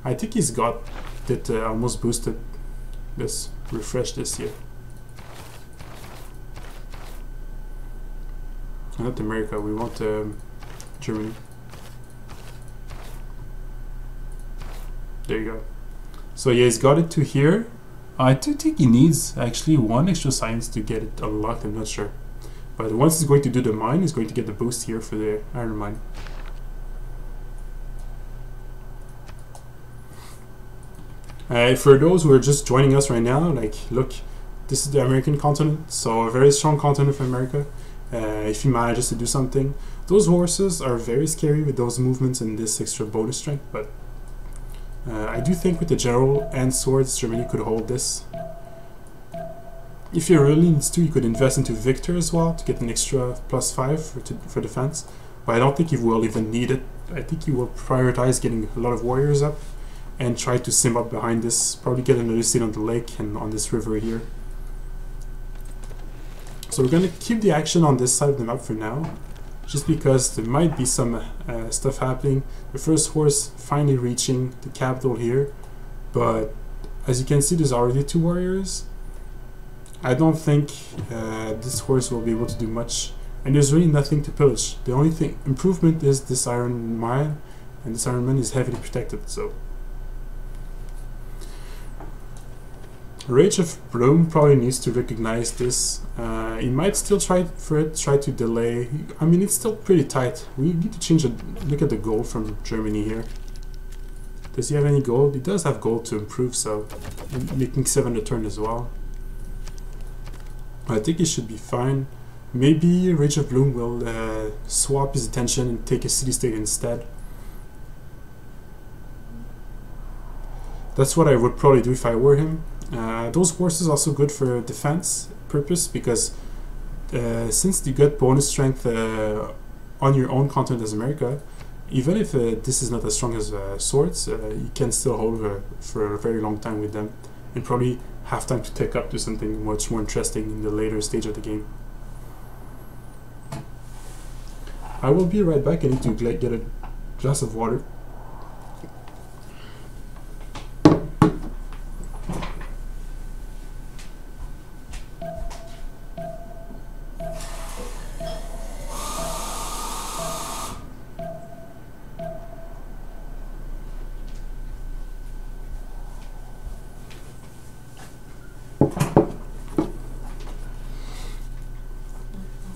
I think he's got it almost boosted. Let's refresh this here. Not America, we want Germany. There you go. So yeah, he's got it to here. I do think he needs actually 1 extra science to get it unlocked, I'm not sure. But once he's going to do the mine, he's going to get the boost here for the iron mine. For those who are just joining us right now, like, look, this is the American continent, so a very strong continent for America. If he manages to do something, those horses are very scary with those movements and this extra bonus strength, but I do think with the general and swords, Germany could hold this. If he really needs to, he could invest into Victor as well to get an extra +5 for defense, but I don't think he will even need it. I think he will prioritize getting a lot of warriors up and try to sim up behind this, probably get another seat on the lake and on this river here. So we're going to keep the action on this side of the map for now, just because there might be some stuff happening. The first horse finally reaching the capital here, but as you can see, there's already 2 warriors. I don't think this horse will be able to do much, and there's really nothing to pillage. The only thing improvement is this iron mine, and this iron mine is heavily protected. So RageOfBoom probably needs to recognize this. He might still try to delay. I mean, it's still pretty tight. We need to change look at the gold from Germany here. Does he have any gold? He does have gold to improve, so making 7 a turn as well. I think he should be fine. Maybe RageOfBoom will swap his attention and take a city-state instead. That's what I would probably do if I were him. Those horses are also good for defense purpose, because since you get bonus strength on your own continent as America, even if this is not as strong as swords, you can still hold for a very long time with them, and probably have time to take up to something much more interesting in the later stage of the game. I will be right back. I need to get a glass of water.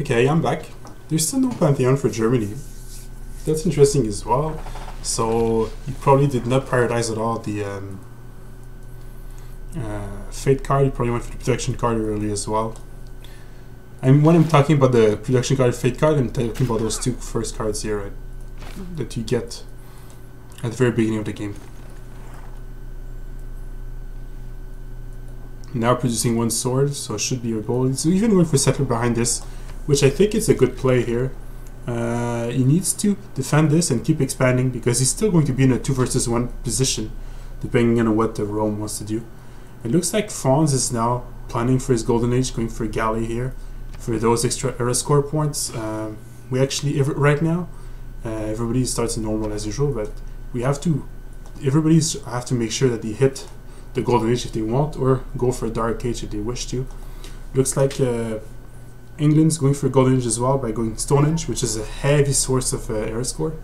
Okay, I'm back. There's still no Pantheon for Germany. That's interesting as well. So he probably did not prioritize at all the Fate card. He probably went for the Protection card early as well. And when I'm talking about the Protection card and Fate card, I'm talking about those 2 first cards here, right, that you get at the very beginning of the game. Now producing 1 sword, so it should be a goal. So even going for Settler behind this, which I think is a good play here. He needs to defend this and keep expanding, because he's still going to be in a 2 versus 1 position, depending on what the Rome wants to do. It looks like Fonz is now planning for his Golden Age, going for a galley here for those extra era score points. We actually, right now, everybody starts normal as usual, but we have to, everybody's have to make sure that they hit the Golden Age if they want, or go for a Dark Age if they wish to. Looks like England's going for Golden Age as well by going Stonehenge, which is a heavy source of era score.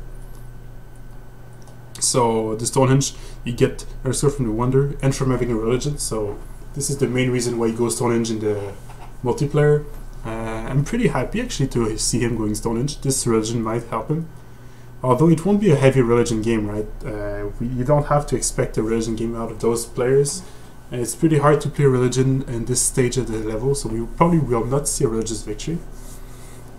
So the Stonehenge, you get era score from the Wonder and from having a religion, so This is the main reason why he goes Stonehenge in the multiplayer. I'm pretty happy actually to see him going Stonehenge. This religion might help him. Although it won't be a heavy religion game, right? You don't have to expect a religion game out of those players. And it's pretty hard to play religion in this stage of the level, so we probably will not see a religious victory.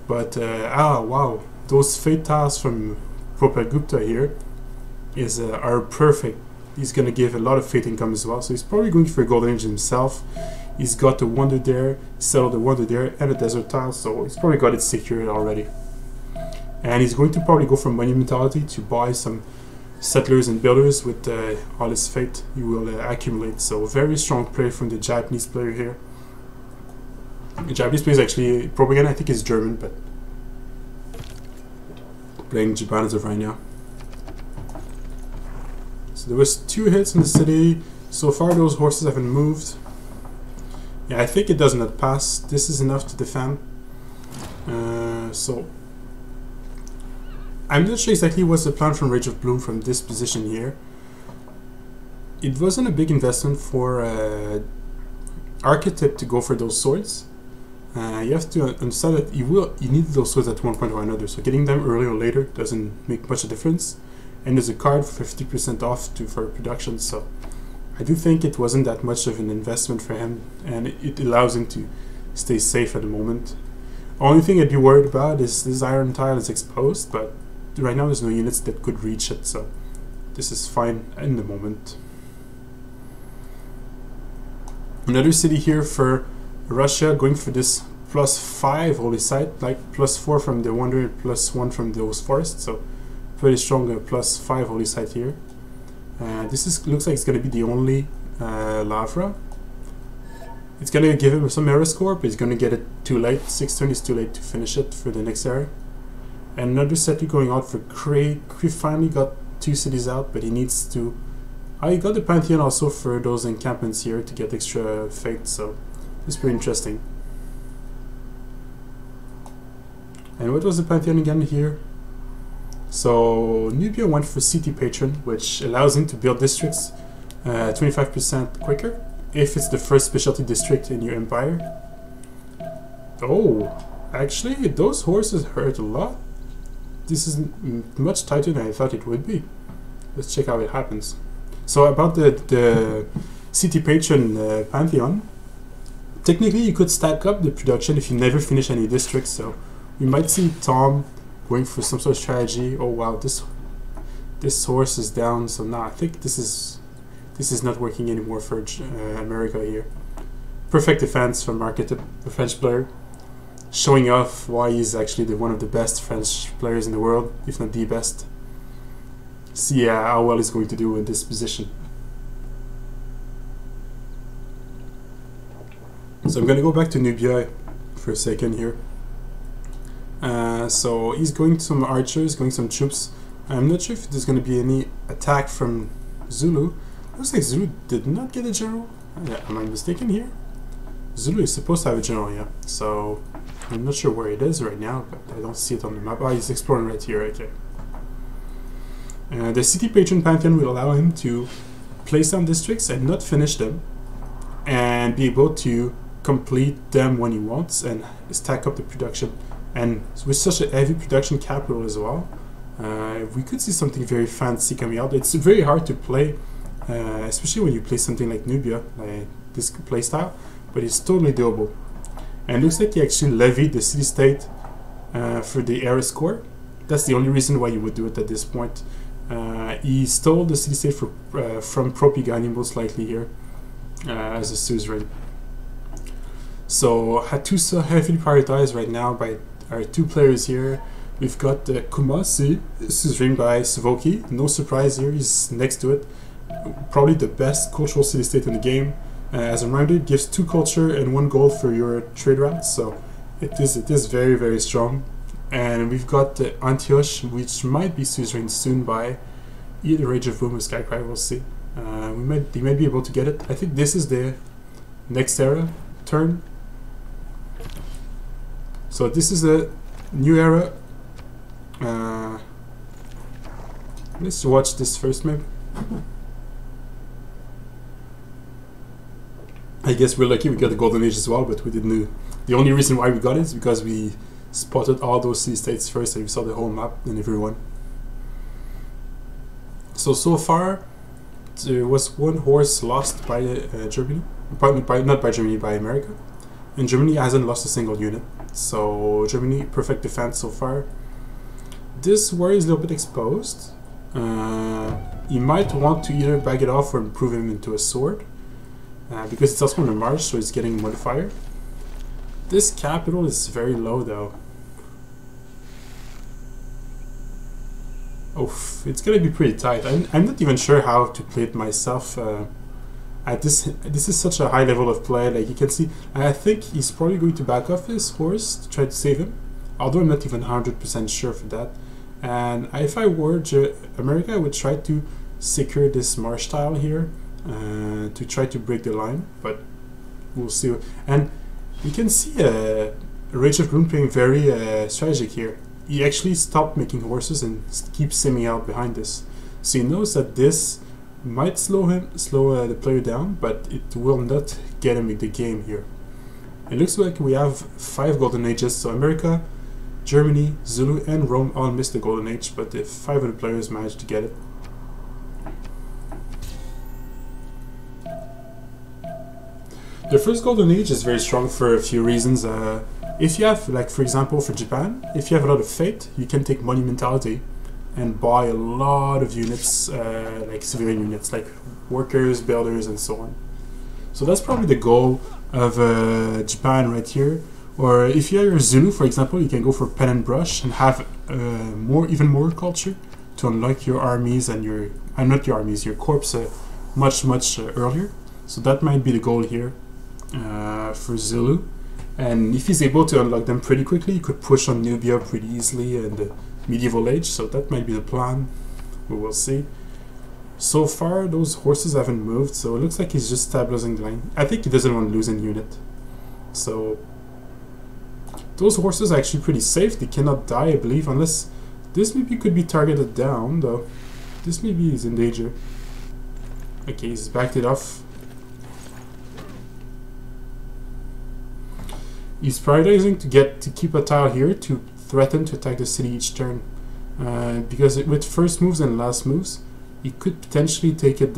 But, wow. Those fate tiles from PrOPigandhi here are perfect. He's going to give a lot of fate income as well, so he's probably going for a golden age himself. He's got the wonder there, settled the wonder there, and a desert tile, so he's probably got it secured already. And he's going to probably go for money mentality to buy some settlers and builders with all his fate he will accumulate. So very strong play from the Japanese player here. The Japanese player is actually PrOPigandhi, I think he's German, but playing Japan as of right now. So there was 2 hits in the city. So far those horses haven't moved. Yeah, I think it does not pass. This is enough to defend. So I'm not sure exactly what's the plan from RageOfBoom from this position here. It wasn't a big investment for Arketip to go for those swords. You have to understand that you need those swords at one point or another, so getting them earlier or later doesn't make much of a difference. And there's a card for 50% off for production, so I do think it wasn't that much of an investment for him, and it allows him to stay safe at the moment. Only thing I'd be worried about is this iron tile is exposed, but right now there's no units that could reach it, so this is fine in the moment. Another city here for Russia, going for this +5 holy site, like +4 from the wonder, +1 from those forests, so pretty strong +5 holy site here. Looks like it's going to be the only Lavra. It's going to give him some era score, but he's going to get it too late. 6 turn is too late to finish it for the next era. And another settler going out for Cray. Cray finally got 2 cities out, but he needs to... he got the Pantheon also for those encampments here to get extra fate, so it's pretty interesting. And what was the Pantheon again here? So Nubia went for City Patron, which allows him to build districts 25% quicker if it's the first specialty district in your empire. Oh, actually those horses hurt a lot. This is much tighter than I thought it would be. Let's check how it happens. So about the City Patron Pantheon, technically you could stack up the production if you never finish any districts, so we might see Tom going for some sort of strategy. Oh wow, this horse is down, so now I think this is not working anymore for America here. Perfect defense from Arketip, the French player, showing off why he's actually one of the best French players in the world, if not the best. See how well he's going to do in this position. So I'm going to go back to Nubia for a second here. So he's going some archers, going some troops. I'm not sure if there's going to be any attack from Zulu. Looks like Zulu did not get a general. Am I mistaken here? Zulu is supposed to have a general, yeah. So I'm not sure where it is right now, but I don't see it on the map. Oh, he's exploring right here, okay. The City Patron Pantheon will allow him to place down districts and not finish them, and be able to complete them when he wants and stack up the production. And with such a heavy production capital as well, we could see something very fancy coming out. It's very hard to play, especially when you play something like Nubia, like this playstyle, but it's totally doable. And it looks like he actually levied the city-state for the era score. That's the only reason why you would do it at this point. He stole the city-state from PrOPigandhi most likely here as a suzerain. So Hattusa heavily prioritized right now by our 2 players here. We've got Kumasi, suzerain by Svoki. No surprise here, he's next to it. Probably the best cultural city-state in the game. As a reminder, it gives 2 culture and 1 gold for your trade routes, so it is very, very strong. And we've got Antioch, which might be suzerain soon by either RageOfBoom or Skycry, we'll see. They might be able to get it. I think this is the next era turn. So this is a new era. Let's watch this first maybe. I guess we're lucky we got the Golden Age as well, but we didn't. The only reason why we got it is because we spotted all those city-states first and we saw the whole map and everyone. So far, there was one horse lost by Germany. Not by Germany, by America. And Germany hasn't lost a single unit. So Germany, perfect defense so far. This warrior is a little bit exposed. He might want to either back it off or improve him into a sword. Because it's also on the march, so he's getting modifier. This capital is very low though. Oh, it's gonna be pretty tight. I'm not even sure how to play it myself. At this is such a high level of play. Like you can see, I think he's probably going to back off his horse to try to save him. Although I'm not even 100% sure for that. And if I were America, I would try to secure this marsh tile here to try to break the line. But we'll see. And you can see RageOfBoom playing very strategic here. He actually stopped making horses and keeps simming out behind this. So he knows that this might slow the player down, but it will not get him in the game here. It looks like we have 5 Golden Ages, so America, Germany, Zulu and Rome all missed the Golden Age, but the 5 of the players managed to get it. The first Golden Age is very strong for a few reasons. If you have, like for example for Japan, if you have a lot of faith, you can take monumentality and buy a lot of units, like civilian units, like workers, builders, and so on. So that's probably the goal of Japan right here. Or if you are Zulu, for example, you can go for pen and brush and have even more culture to unlock your armies and your corps much earlier. So that might be the goal here for Zulu. And if he's able to unlock them pretty quickly, he could push on Nubia pretty easily and the medieval age, so that might be the plan. We will see. So far, those horses haven't moved, so it looks like he's just stabilizing the line. I think he doesn't want to lose any unit. So, those horses are actually pretty safe. They cannot die, I believe, unless this maybe could be targeted down, though. This maybe is in danger. Okay, he's backed it off. He's prioritizing to keep a tile here to threaten to attack the city each turn, because with first moves and last moves, he could potentially take it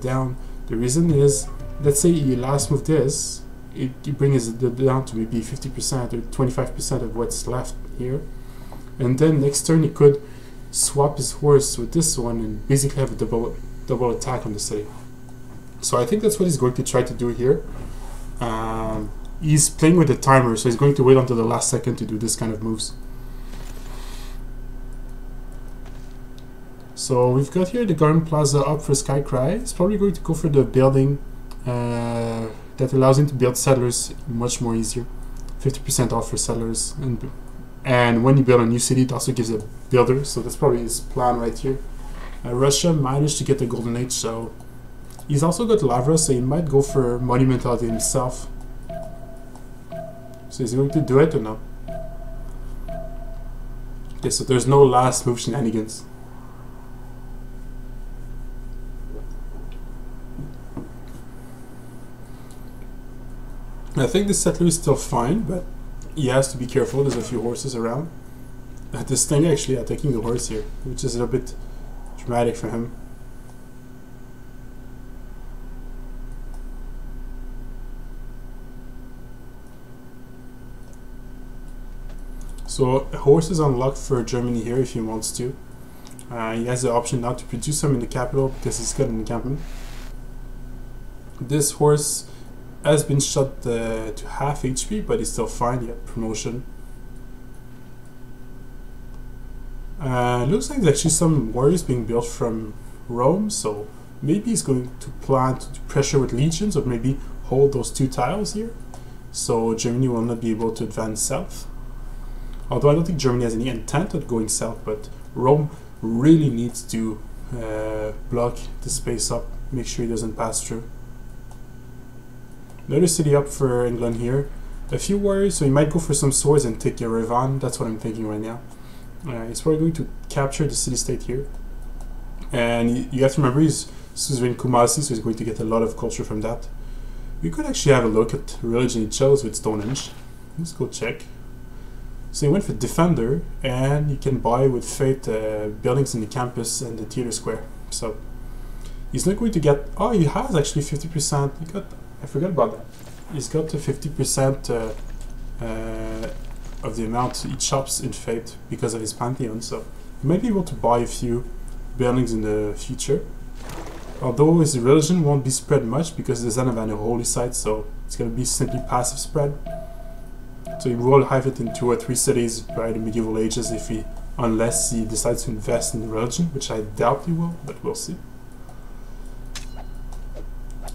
down. The reason is, let's say he last move this, it brings it down to maybe 50% or 25% of what's left here, and then next turn he could swap his horse with this one and basically have a double attack on the city. So I think that's what he's going to try to do here. He's playing with the timer, so he's going to wait until the last second to do this kind of moves. So we've got here the Garden Plaza up for Skycry. He's probably going to go for the building that allows him to build settlers much more easier. 50% off for settlers. And when you build a new city, it also gives a builder, so that's probably his plan right here. Russia managed to get the Golden Age, so he's also got Lavra, so he might go for monumentality himself. So is he going to do it or no? Okay, so there's no last move shenanigans. I think the settler is still fine, but he has to be careful. There's a few horses around. This thing actually attacking the horse here, which is a bit dramatic for him. So a horse is unlocked for Germany here if he wants to. He has the option now to produce some in the capital because he's got an encampment. This horse has been shot to half HP, but he's still fine. He had promotion. Looks like there's actually some warriors being built from Rome, so maybe he's going to plan to pressure with legions, or maybe hold those 2 tiles here, so Germany will not be able to advance south. Although I don't think Germany has any intent of going south, but Rome really needs to block the space up, make sure he doesn't pass through. Another city up for England here. A few warriors, so he might go for some swords and take Yerevan. That's what I'm thinking right now. He's probably going to capture the city-state here. And you have to remember he's Suzerain Kumasi, so he's going to get a lot of culture from that. We could actually have a look at the religion he chose with Stonehenge. Let's go check. So he went for Defender, and you can buy with Fate buildings in the campus and the theater square. So he's not going to get... Oh, he has actually 50%. He got... I forgot about that. He's got the 50% of the amount he chops in Fate because of his Pantheon. So he might be able to buy a few buildings in the future. Although his religion won't be spread much because he doesn't have any holy sites, so it's going to be simply passive spread. So he will have it in 2 or 3 cities by the medieval ages unless he decides to invest in the religion, which I doubt he will, but we'll see.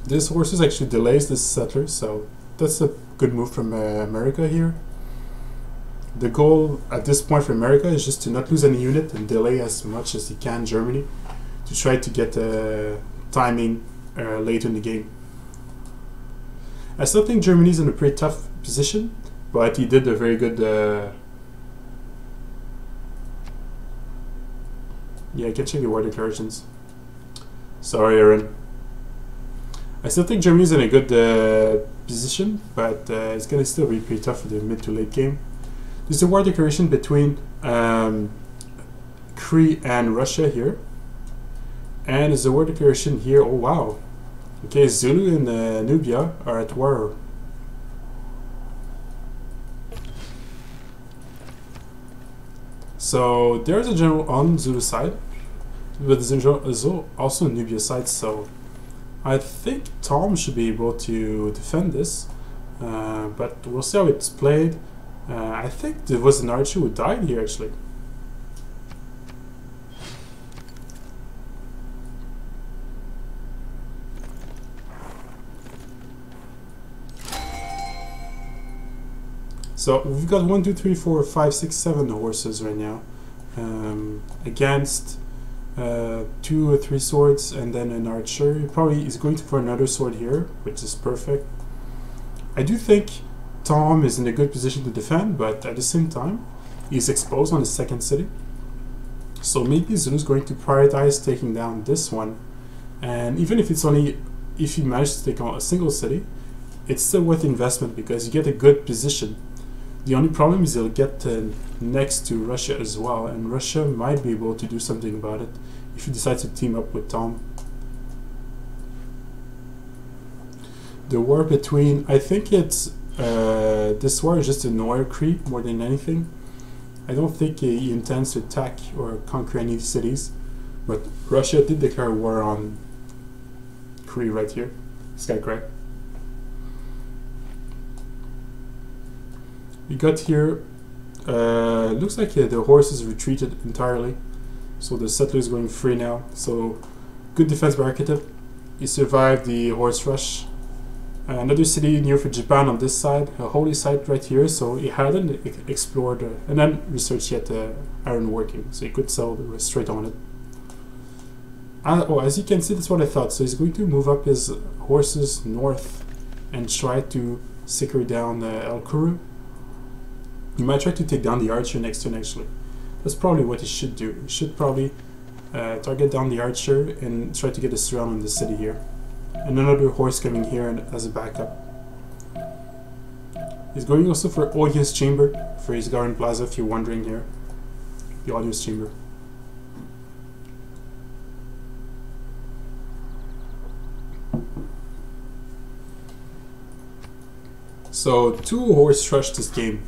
This horses actually delays this settler, so that's a good move from America here. The goal at this point for America is just to not lose any unit and delay as much as he can Germany to try to get timing late in the game. I still think Germany's in a pretty tough position, but he did a very good... yeah, I can check the war declarations. Sorry, Aaron. I still think Germany's in a good position, but it's going to still be pretty tough for the mid to late game. There's a war declaration between Cree and Russia here. And there's a war declaration here. Oh, wow. Okay, Zulu and Nubia are at war. So there's a general on Zulu side, but there's also Nubia side, so I think Tom should be able to defend this, but we'll see how it's played. I think there was an archer who died here actually. So we've got 1, 2, 3, 4, 5, 6, 7 horses right now against 2 or 3 swords and then an archer. He probably is going for another sword here, which is perfect. I do think Tom is in a good position to defend, but at the same time he's exposed on his second city. So maybe Zulu's going to prioritize taking down this one, and even if it's only if he manages to take on a single city, it's still worth investment because you get a good position. The only problem is he'll get next to Russia as well, and Russia might be able to do something about it if he decides to team up with Tom. The war between, I think it's this war is just to annoy Cree more than anything. I don't think he intends to attack or conquer any cities, but Russia did declare war on Cree right here, Skycry. We got here, looks like the horses retreated entirely, so the settler is going free now. So good defense by Arketip. He survived the horse rush. Another city near for Japan on this side, a holy site right here, so he hadn't explored and then researched yet iron working, so he could sell straight on it. Oh, as you can see, that's what I thought. So he's going to move up his horses north and try to secure down El Kuru. He might try to take down the archer next turn actually. That's probably what he should do. He should probably target down the archer and try to get a surround on the city here. And another horse coming here as a backup. He's going also for audience chamber for his garden plaza if you're wondering here. The audience chamber. So 2 horse rush this game.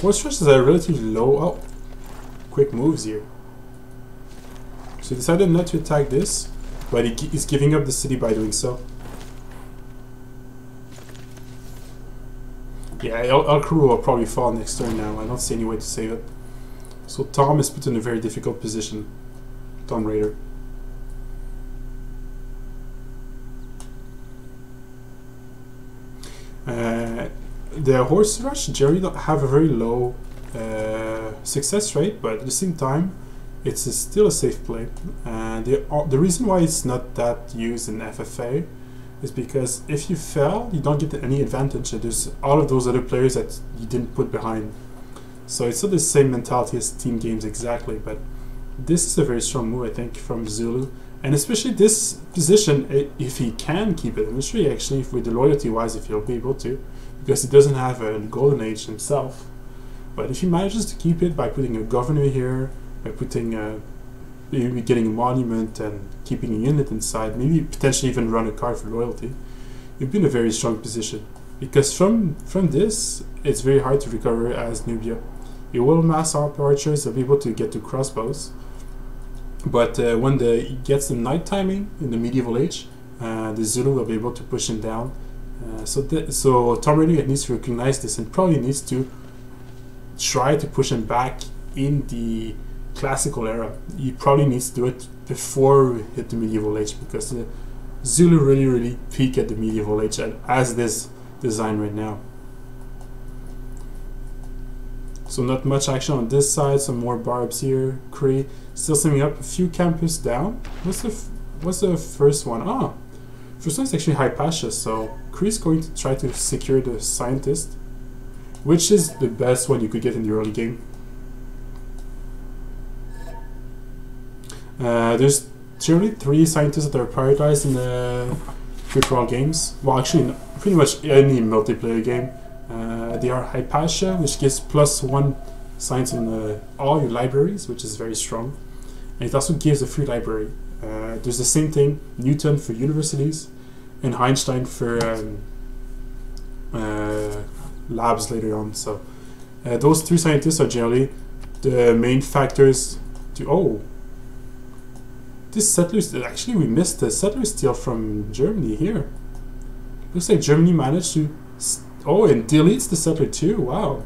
Horse rush is a relatively low. Oh, quick moves here. So he decided not to attack this, but he's giving up the city by doing so. Yeah, El Kuru will probably fall next turn now. I don't see any way to save it. So Tom is put in a very difficult position. TOMBraider. The horse rush generally don't have a very low success rate, but at the same time it's still a safe play. And the reason why it's not that used in FFA is because if you fail, you don't get any advantage. There's all of those other players that you didn't put behind. So it's not the same mentality as team games exactly, but this is a very strong move, I think, from Zulu. And especially this position, if he can keep it. I'm not sure actually if with the loyalty-wise if he'll be able to, because he doesn't have a golden age himself. But if he manages to keep it by putting a governor here, by putting maybe getting a monument and keeping a unit inside, maybe potentially even run a card for loyalty, you'd be in a very strong position. Because from this, it's very hard to recover as Nubia. You will mass up archers, they'll be able to get to crossbows. But when it gets the night timing in the medieval age, the Zulu will be able to push him down. So TOMBraider needs to recognize this and probably needs to try to push him back in the classical era. He probably needs to do it before we hit the medieval age, because the Zulu really peak at the medieval age as this design right now. So not much action on this side, some more barbs here. Kree still summing up a few campus down. What's the first one? Ah, first one's actually Hypatia, so Kree's going to try to secure the scientist, which is the best one you could get in the early game. There's generally 3 scientists that are prioritized in the free-for-all games. Well, actually, pretty much any multiplayer game. They are Hypatia, which gives +1 science in all your libraries, which is very strong. And it also gives a free library. There's the same thing, Newton for universities, and Einstein for labs later on. So those 3 scientists are generally the main factors to... Oh! This settlers... Actually, we missed the settler steal from Germany here. Looks like Germany managed to... Oh, and deletes the settler too. Wow.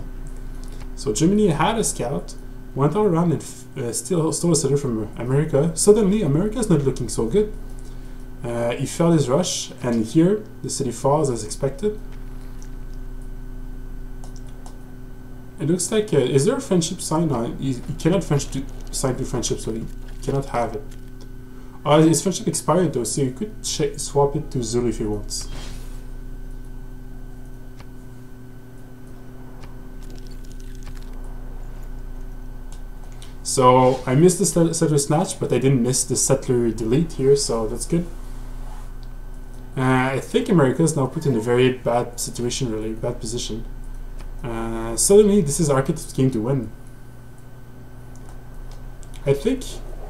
So Germany had a scout, went all around and stole a settler from America. Suddenly, America is not looking so good. He failed his rush, and here the city falls as expected. It looks like... is there a friendship sign? No, he cannot sign to friendship, so he cannot have it. His friendship expired though, so you could swap it to Zulu if he wants. So I missed the settler snatch, but I didn't miss the settler delete here, so that's good. I think America is now put in a very bad situation, really bad position. Suddenly, this is Arketip's game to win. I think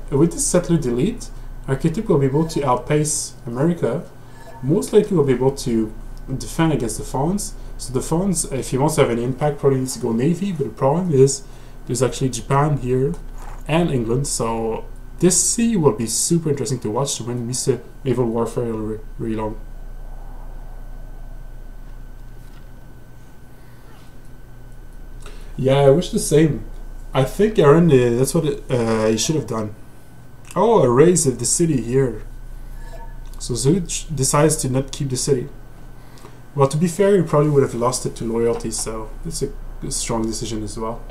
with this settler delete, Arketip will be able to outpace America. Most likely will be able to defend against the Fonz. So the Fonz, if he wants to have any impact, probably needs to go Navy, but the problem is there's actually Japan here and England, so this sea will be super interesting to watch when we see naval warfare really long. Yeah, I wish the same. I think Aaron, that's what he should have done. Oh, a raise of the city here. So Zulu decides to not keep the city. Well, to be fair, he probably would have lost it to loyalty, so it's a strong decision as well.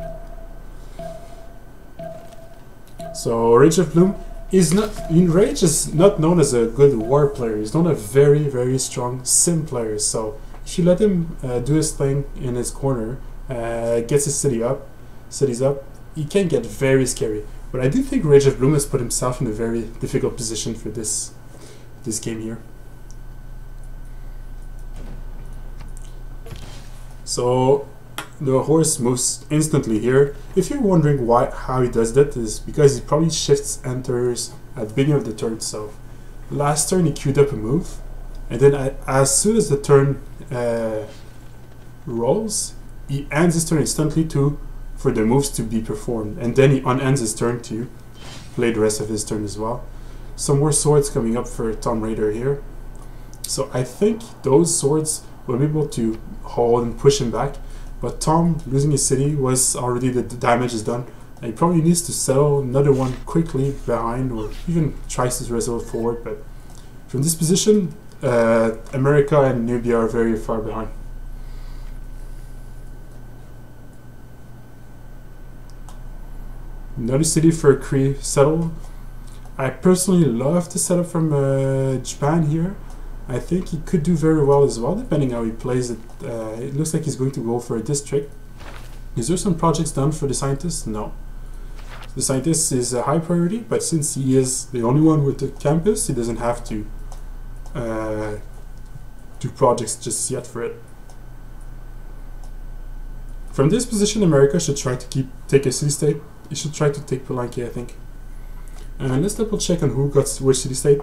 So RageOfBoom is not... Rage is not known as a good war player. He's known a very strong sim player. So if you let him do his thing in his corner, gets his cities up, he can get very scary. But I do think RageOfBoom has put himself in a very difficult position for this game here. So the horse moves instantly here. If you're wondering how he does that, is because he probably shifts enters at the beginning of the turn. So last turn he queued up a move, and then as soon as the turn rolls, he ends his turn instantly for the moves to be performed, and then he unends his turn to play the rest of his turn as well. Some more swords coming up for TOMBraider here. So I think those swords will be able to hold and push him back, but Tom losing his city was already the damage is done. And he probably needs to settle another one quickly behind, or even tries to wrestle forward, but from this position America and Nubia are very far behind. Another city for Kree settle. I personally love the setup from Japan here. I think he could do very well as well, depending how he plays it. It looks like he's going to go for a district. Is there some projects done for the scientists? No. the scientist is a high priority, but since he is the only one with the campus, he doesn't have to do projects just yet for it. From this position, America should try to take a city-state. He should try to take PrOPigandhi, I think. And let's double check on who got which city-state.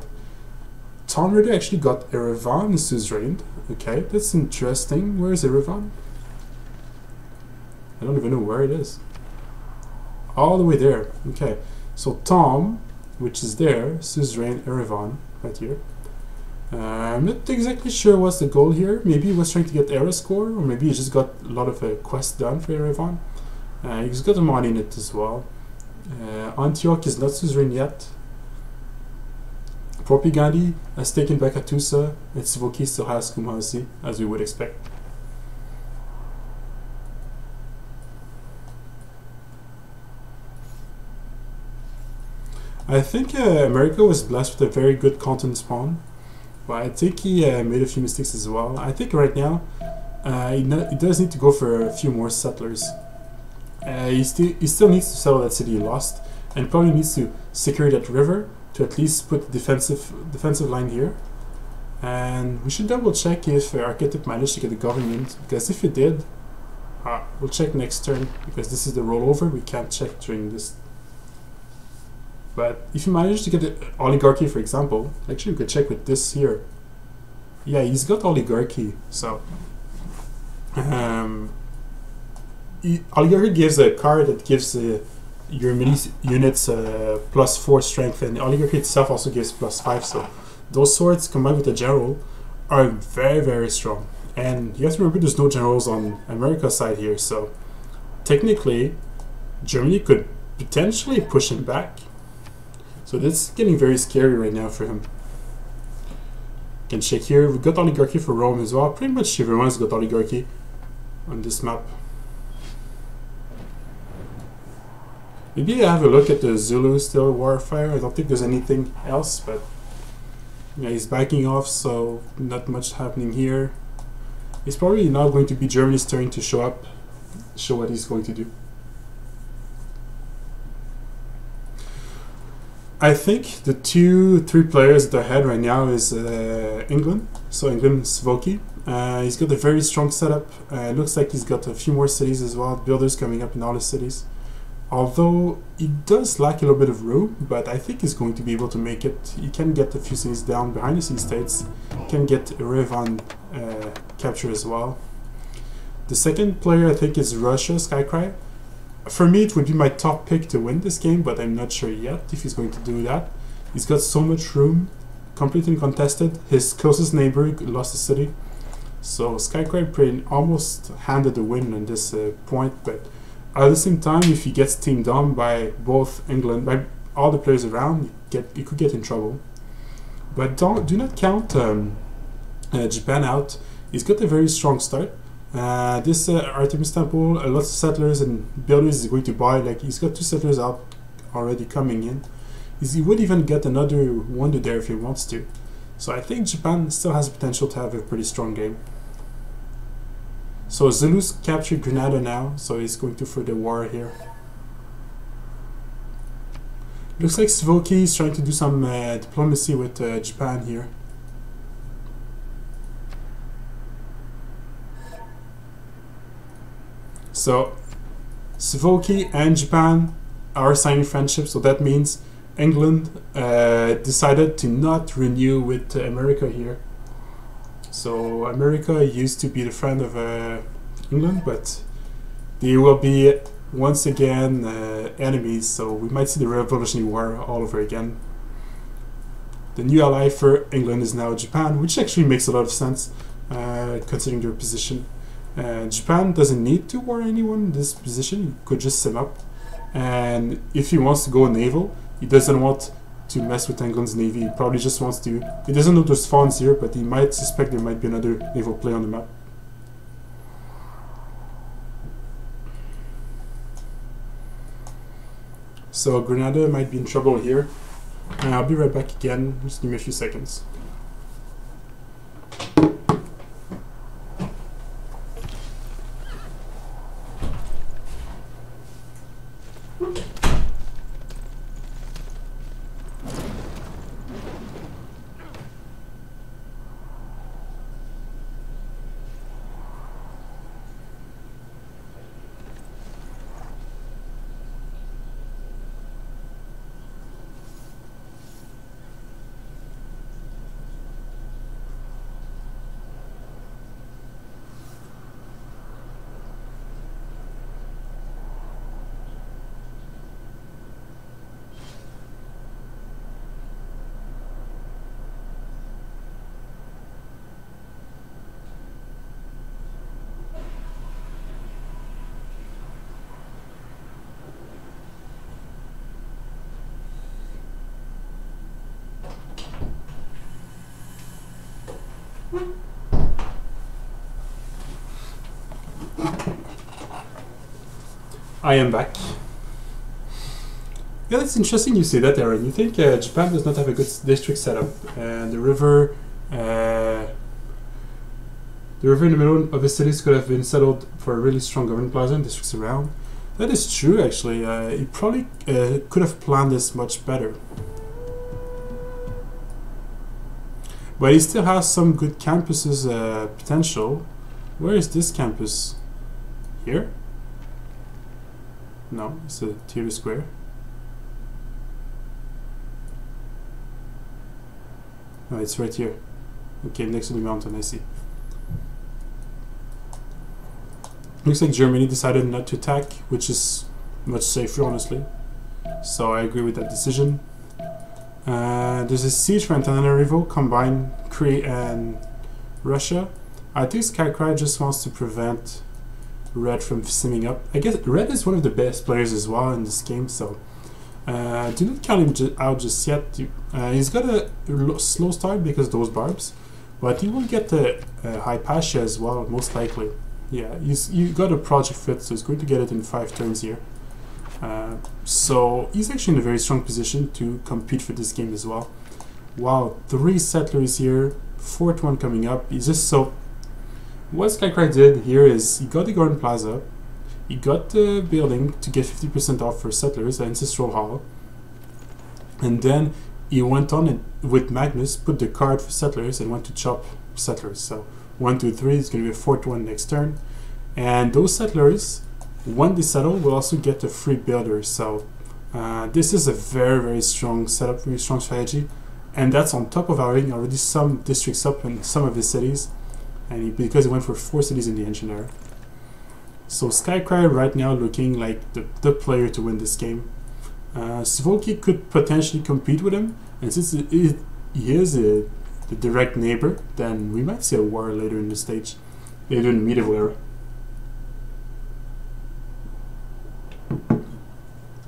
TOMBraider actually got Erevan suzerained. Okay, that's interesting. Where is Erevan? I don't even know where it is. All the way there. Okay, so Tom, which is there, suzerain Erevan, right here. I'm not exactly sure what's the goal here. Maybe he was trying to get era score, or maybe he just got a lot of quests done for Erevan. He's got a mod in it as well. Antioch is not suzerain yet. PrOPigandhi has taken back Atusa, and Sentez-vous still has Kumasi, as we would expect. I think America was blessed with a very good content spawn, but I think he made a few mistakes as well. I think right now he does need to go for a few more settlers. He still needs to settle that city he lost, and probably needs to secure that river to at least put defensive line here. And we should double check if Arketip managed to get the government, because if it did, we'll check next turn, because this is the rollover. We can't check during this. But if you manage to get the oligarchy, for example, actually we could check with this here. Yeah, he's got oligarchy, so oligarchy gives a card that gives your mini units +4 strength, and the oligarchy itself also gives +5. So those swords combined with the general are very, very strong. And you have to remember there's no generals on America's side here, so technically Germany could potentially push him back. So this is getting very scary right now for him. Can check here. We've got oligarchy for Rome as well. Pretty much everyone's got oligarchy on this map. Maybe I have a look at the Zulu still warfare. I don't think there's anything else, but yeah, he's backing off, so not much happening here. It's probably now going to be Germany's turn to show up, show what he's going to do. I think the 2-3 players at the head right now is England. So England, Sentez-vous. He's got a very strong setup. Looks like he's got a few more cities as well. Builders coming up in all the cities. Although he does lack a little bit of room, but I think he's going to be able to make it. He can get a few cities down behind the city-states. He can get Erevan capture as well. The second player I think is Russia, Skycry. For me, it would be my top pick to win this game, but I'm not sure yet if he's going to do that. He's got so much room, completely uncontested. His closest neighbor lost the city. So Skycry almost handed the win on this point, but at the same time, if he gets teamed on by both England, by all the players around, he could get in trouble. But do not count Japan out. He's got a very strong start. This Artemis Temple, lots of settlers and builders is going to buy. Like, he's got 2 settlers out already coming in. He would even get another wonder there if he wants to. So I think Japan still has the potential to have a pretty strong game. So Zulus captured Grenada now, so he's going to for the war here. Looks like Sentez-vous is trying to do some diplomacy with Japan here. So Sentez-vous and Japan are signing friendship, so that means England decided to not renew with America here. So America used to be the friend of England, but they will be once again enemies, so we might see the Revolutionary War all over again. The new ally for England is now Japan, which actually makes a lot of sense considering their position. Japan doesn't need to war anyone in this position. He could just sim up, and if he wants to go naval, he doesn't want to mess with England's navy. He probably just wants to. He doesn't know there's Fonz here, but he might suspect there might be another naval play on the map. So Grenada might be in trouble here. I'll be right back again. Just give me a few seconds. I am back. Yeah, that's interesting you say that, Aaron. You think Japan does not have a good district setup, and the river in the middle of the cities could have been settled for a really strong government plaza and districts around. That is true, actually. He probably could have planned this much better. But he still has some good campuses potential. Where is this campus? Here? No, it's a theater square. No, it's right here. Okay, next to the mountain, I see. Looks like Germany decided not to attack, which is much safer, honestly. So I agree with that decision. There's a siege for Antananarivo, combine Cree and Russia. I think Skycry just wants to prevent Red from simming up. I guess Red is one of the best players as well in this game, so do not count him out just yet. He's got a slow start because of those barbs, but he will get the Hypatia as well, most likely. Yeah, you got a project fit, so he's going to get it in 5 turns here. So he's actually in a very strong position to compete for this game as well. Wow, 3 settlers here, 4th one coming up. He's just so... What Skycry did here is he got the Garden Plaza, he got the building to get 50% off for settlers, the Ancestral Hall, and then he went on and with Magnus put the card for settlers and went to chop settlers. So 1, 2, 3 is going to be a 4th one next turn, and those settlers, when they settle, will also get a free builder. So this is a very, very strong setup, very strong strategy, and that's on top of having already some districts up in some of the cities, and because he went for 4 cities in the engine era. So Skycry right now looking like the player to win this game. Svolky could potentially compete with him, and since he is the direct neighbor, then we might see a war later in the stage, later in the medieval era.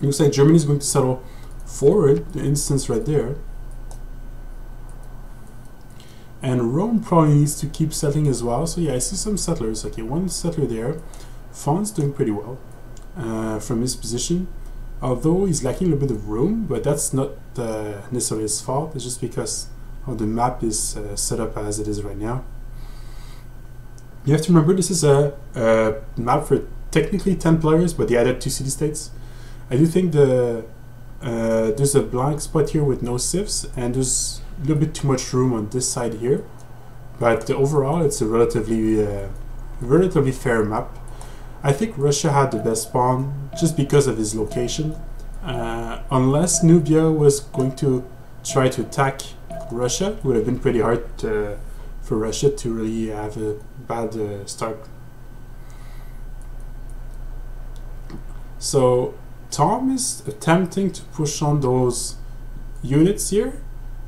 Looks like Germany is going to settle forward, the instance right there. And Rome probably needs to keep settling as well. So yeah, I see some settlers. Okay, 1 settler there. Fonz doing pretty well from his position. Although he's lacking a little bit of room, but that's not necessarily his fault. It's just because how the map is set up as it is right now. You have to remember this is a map for technically 10 players, but they added 2 city-states. I do think there's a blank spot here with no civs, and there's a little bit too much room on this side here. But overall, it's a relatively fair map. I think Russia had the best spawn just because of his location. Unless Nubia was going to try to attack Russia, it would have been pretty hard for Russia to really have a bad start. So Tom is attempting to push on those units here.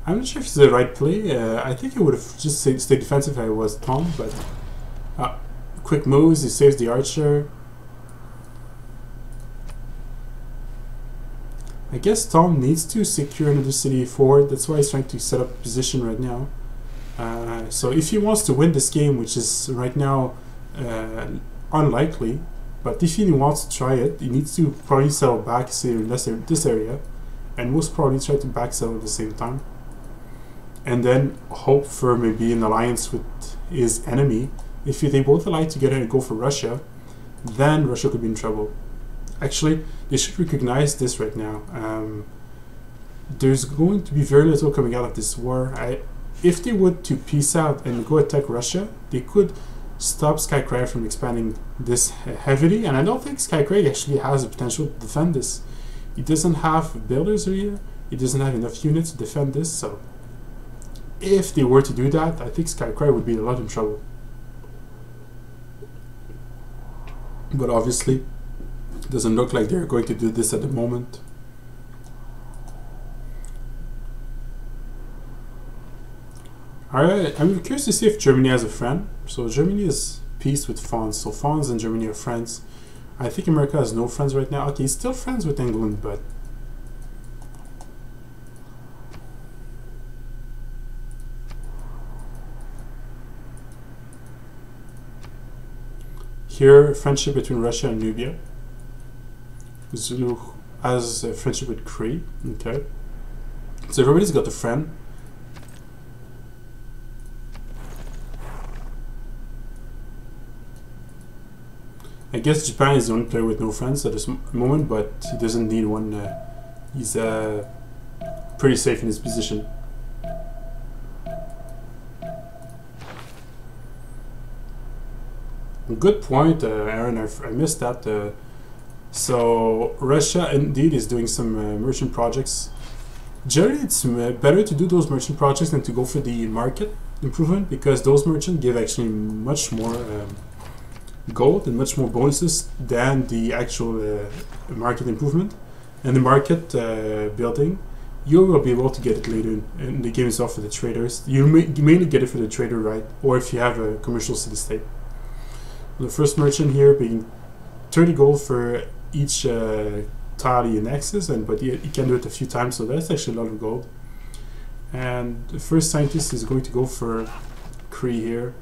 I'm not sure if it's the right play. I think I would have just stayed defensive if I was Tom, but quick moves, he saves the archer. I guess Tom needs to secure another city forward, that's why he's trying to set up position right now. So if he wants to win this game, which is right now unlikely, but if he wants to try it, he needs to probably settle back, say in this area, and most probably try to back settle at the same time. And then hope for maybe an alliance with his enemy. If they both ally together and go for Russia, then Russia could be in trouble. Actually, they should recognize this right now. There's going to be very little coming out of this war. If they would to peace out and go attack Russia, they could stop Skycry from expanding this heavily, and I don't think Skycry actually has the potential to defend this. He doesn't have builders here, he doesn't have enough units to defend this, so if they were to do that, I think Skycry would be a lot in trouble. But obviously, it doesn't look like they're going to do this at the moment. Alright, I'm curious to see if Germany has a friend. So Germany is peace with Fonz, so Fonz and Germany are friends. I think America has no friends right now. Okay, he's still friends with England, but Here, friendship between Russia and Nubia. Zulu has a friendship with Cree. Okay. So everybody's got a friend. I guess Japan is the only player with no friends at this moment, but he doesn't need one. He's pretty safe in his position. Good point, Aaron. I missed that. So Russia indeed is doing some merchant projects. Generally, it's better to do those merchant projects than to go for the market improvement, because those merchants give actually much more gold and much more bonuses than the actual market improvement. And the market building, you will be able to get it later in the game itself for the traders. You mainly get it for the trader, right? Or if you have a commercial city-state. The first merchant here being 30 gold for each tile he annexes, but he can do it a few times, so that's actually a lot of gold. And the first scientist is going to go for Cree here.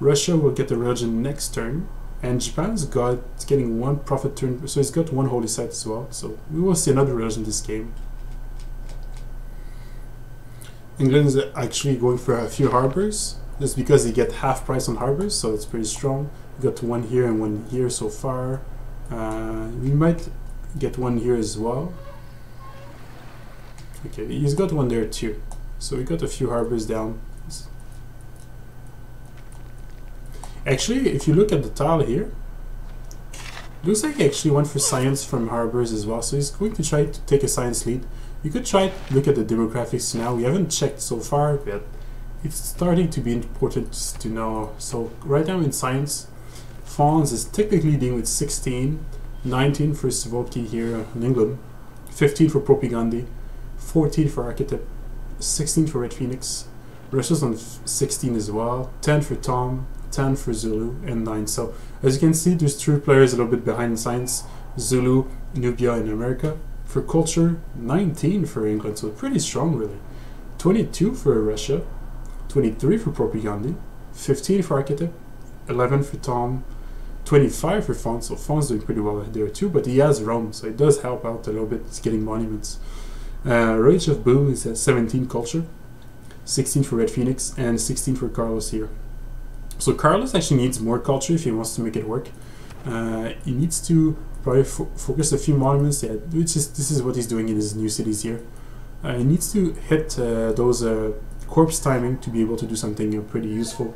Russia will get the religion next turn, and Japan's getting one prophet turn, so he's got one holy site as well. So we will see another religion this game. England is actually going for a few harbors, just because they get half price on harbors, so it's pretty strong. We got one here and one here so far. We might get one here as well. Okay, he's got one there too. So we got a few harbors down. Actually, if you look at the tile here, looks like he actually went for science from harbors as well. So he's going to try to take a science lead. You could try to look at the demographics now. We haven't checked so far, but it's starting to be important to know. So right now in science, Fonz is technically leading with 16, 19 for Sentez-vous here in England, 15 for PrOPigandhi, 14 for Arketip, 16 for Red Phoenix, Russia's on 16 as well, 10 for Tom, 10 for Zulu, and 9. So as you can see, there's 3 players a little bit behind in science, Zulu, Nubia, and America. For culture, 19 for England, so pretty strong really. 22 for Russia, 23 for PrOPigandhi, 15 for Arketip, 11 for Tom, 25 for Fonz. So Fonz doing pretty well there too, but he has Rome, so it does help out a little bit. It's getting monuments. RageOfBoom is at 17 culture, 16 for Red Phoenix, and 16 for Karlos here. So Karlos actually needs more culture if he wants to make it work. He needs to probably focus a few monuments. Yeah, this is what he's doing in his new cities here. He needs to hit those corpse timing to be able to do something pretty useful.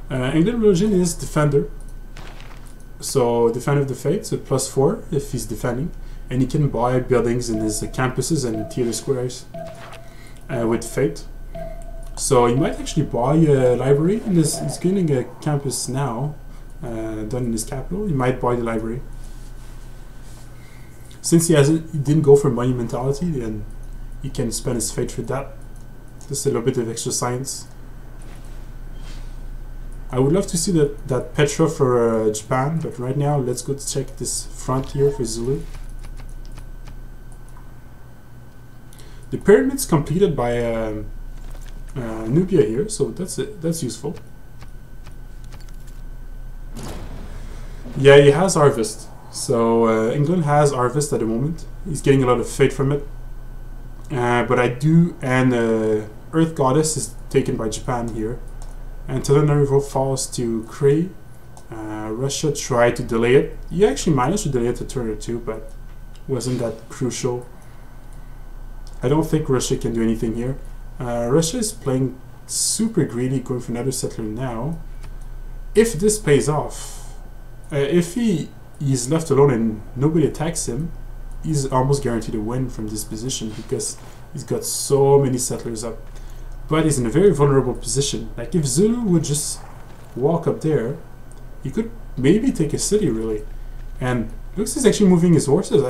England religion is defender. So defender of the faith, so +4 if he's defending, and he can buy buildings in his campuses and theater squares with faith. So he might actually buy a library, and he's getting a campus now done in his capital. He might buy the library. Since he didn't go for monumentality, then he can spend his faith for that. Just a little bit of extra science. I would love to see that Petra for Japan, but right now let's go to check this front here for Zulu. The pyramid's completed by Nubia here, so that's useful. Yeah, he has harvest. So England has harvest at the moment. He's getting a lot of faith from it. But I do, and Earth Goddess is taken by Japan here. And Antananarivo falls to Cree. Russia tried to delay it. He actually managed to delay it a turn or two, but wasn't that crucial. I don't think Russia can do anything here. Russia is playing super greedy, going for another settler now. If this pays off, if he's left alone and nobody attacks him, he's almost guaranteed a win from this position because he's got so many settlers up. But he's in a very vulnerable position. Like if Zulu would just walk up there, he could maybe take a city really. And looks he's actually moving his horses.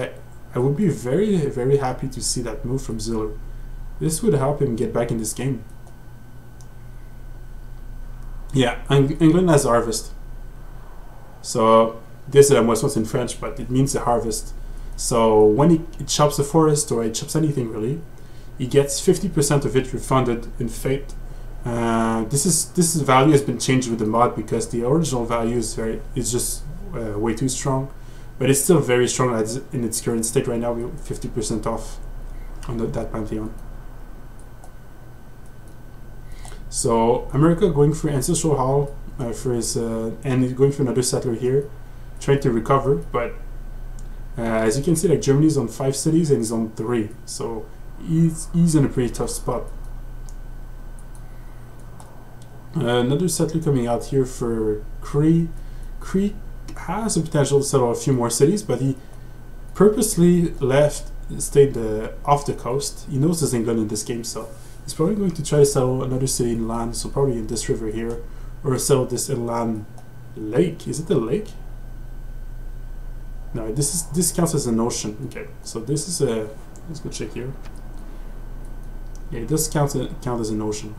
I would be very, very happy to see that move from Zulu. This would help him get back in this game. Yeah, England has harvest. So this was in French, but it means a harvest. So when he chops a forest or he chops anything really, he gets 50% of it refunded in fate This value has been changed with the mod because the original value is just way too strong, but it's still very strong as in its current state right now. We're 50% off on that Pantheon. So America going for Ancestral Hall for his and he's going for another settler here, trying to recover. But as you can see, like Germany's on 5 cities and he's on 3, so he's in a pretty tough spot. Another settler coming out here for Cree. Cree has the potential to settle a few more cities, but he purposely stayed off the coast. He knows there's England in this game, so he's probably going to try to settle another city inland, so probably in this river here, or settle this inland lake. Is it the lake? No, this counts as an ocean. Okay, so this is a, let's go check here. Yeah, it does count as an ocean.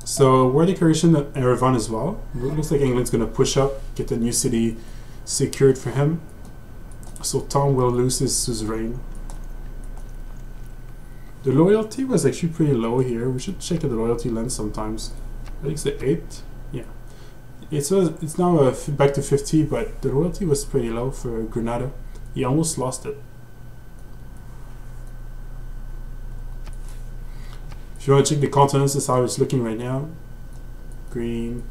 So war declaration at Erevan as well. It looks like England's going to push up, get a new city secured for him. So Tom will lose his reign. The loyalty was actually pretty low here. We should check the loyalty lens sometimes. I think it's the 8. Yeah, it's now back to 50, but the loyalty was pretty low for Grenada. He almost lost it. If you want to check the continents, that's how it's looking right now. Green.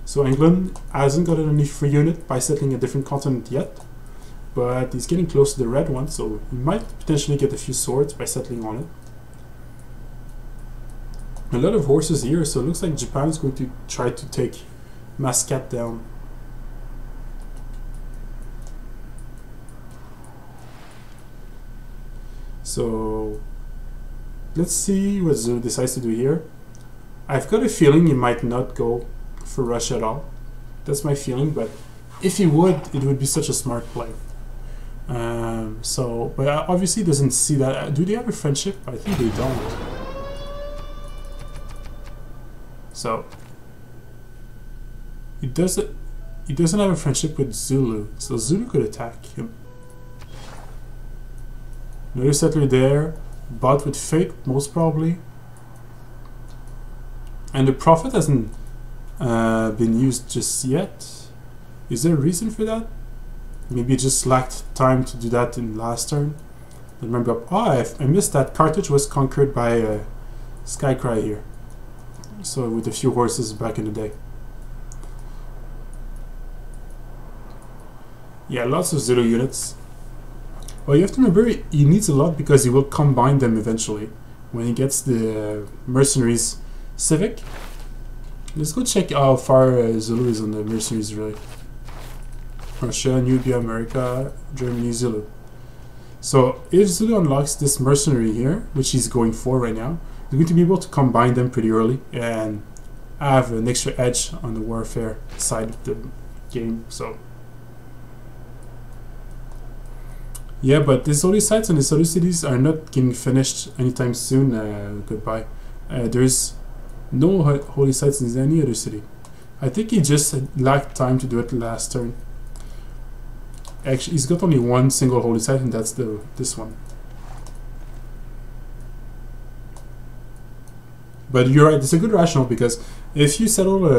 So England hasn't gotten any free unit by settling a different continent yet, but he's getting close to the red one, so he might potentially get a few swords by settling on it. A lot of horses here, so it looks like Japan is going to try to take Muscat down. So let's see what Zulu decides to do here. I've got a feeling he might not go for Russia at all. That's my feeling, but if he would, it would be such a smart play. But obviously he doesn't see that. Do they have a friendship? I think they don't. So he doesn't have a friendship with Zulu, so Zulu could attack him. Another settler there. Bought with fate, most probably. And the Prophet hasn't been used just yet. Is there a reason for that? Maybe it just lacked time to do that in last turn. Remember, I missed that. Carthage was conquered by Skycry here. So with a few horses back in the day. Yeah, lots of Zulu units. Well, you have to remember, he needs a lot because he will combine them eventually when he gets the mercenaries civic. Let's go check how far Zulu is on the mercenaries, really. Russia, Nubia, America, Germany, Zulu. So if Zulu unlocks this mercenary here, which he's going for right now, he's going to be able to combine them pretty early and have an extra edge on the warfare side of the game. So yeah, but these holy sites and these holy cities are not getting finished anytime soon. Goodbye. There's no holy sites in any other city. I think he just lacked time to do it last turn. Actually, he's got only one single holy site, and that's this one. But you're right, it's a good rationale because if you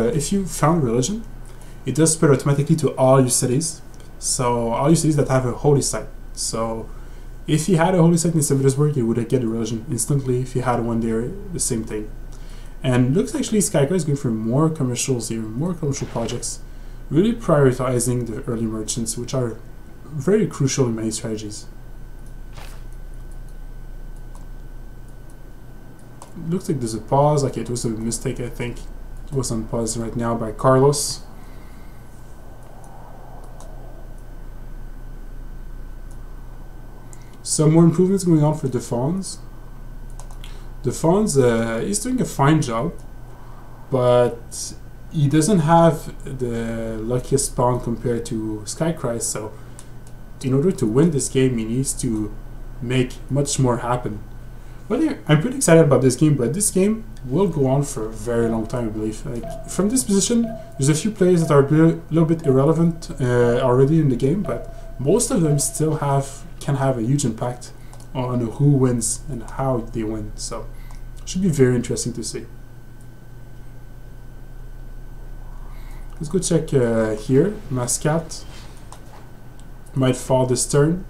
if you found religion, it does spread automatically to all your cities. So all your cities that have a holy site. So if he had a holy site in St. Petersburg, he would get a religion instantly. If he had one there, the same thing. And looks actually Skycry is going for more commercials here, more commercial projects, really prioritizing the early merchants, which are very crucial in many strategies. Looks like there's a pause. Okay, it was a mistake, I think. It was on pause right now by Carlos. Some more improvements going on for the Fonz. The Fonz is doing a fine job, but he doesn't have the luckiest spawn compared to Skycry, so in order to win this game he needs to make much more happen. But yeah, I'm pretty excited about this game, but this game will go on for a very long time, I believe. Like, from this position, there's a few players that are a little bit irrelevant already in the game, but most of them still can have a huge impact on who wins and how they win. So it should be very interesting to see. Let's go check here. Mascat might fall this turn.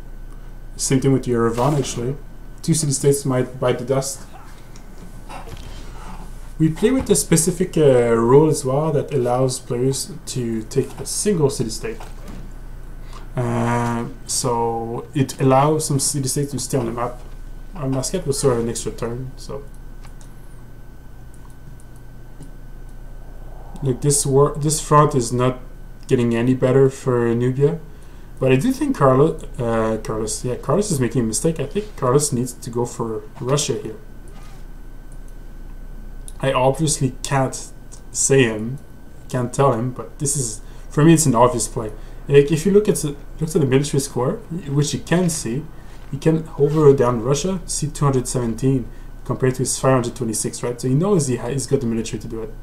Same thing with Yerevan, actually. 2 city-states might bite the dust. We play with a specific rule as well that allows players to take a single city-state. So it allows some city-states to stay on the map. Mascat will sort of an extra turn, so... Like this front is not getting any better for Nubia. But I do think Carlos is making a mistake. I think Carlos needs to go for Russia here. I obviously can't can't tell him, but this is, for me, it's an obvious play. Like, if you look at the military score, which you can see, you can hover down Russia, see 217 compared to his 526, right? So he knows he's got the military to do it.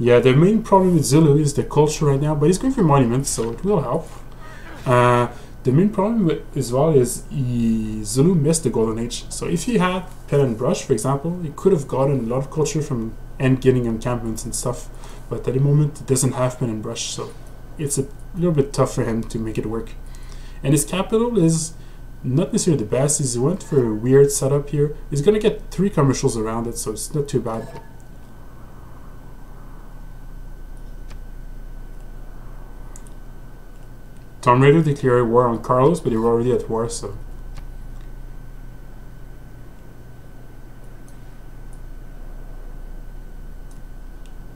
Yeah, the main problem with Zulu is the culture right now, but he's going for monuments, so it will help. The main problem as well is Zulu missed the golden age. So if he had pen and brush, for example, he could have gotten a lot of culture from getting encampments and stuff. But at the moment, it doesn't have pen and brush, so it's a little bit tough for him to make it work. And his capital is not necessarily the best. He went for a weird setup here. He's going to get 3 commercials around it, so it's not too bad. TOMBraider declared war on Carlos, but they were already at war, so...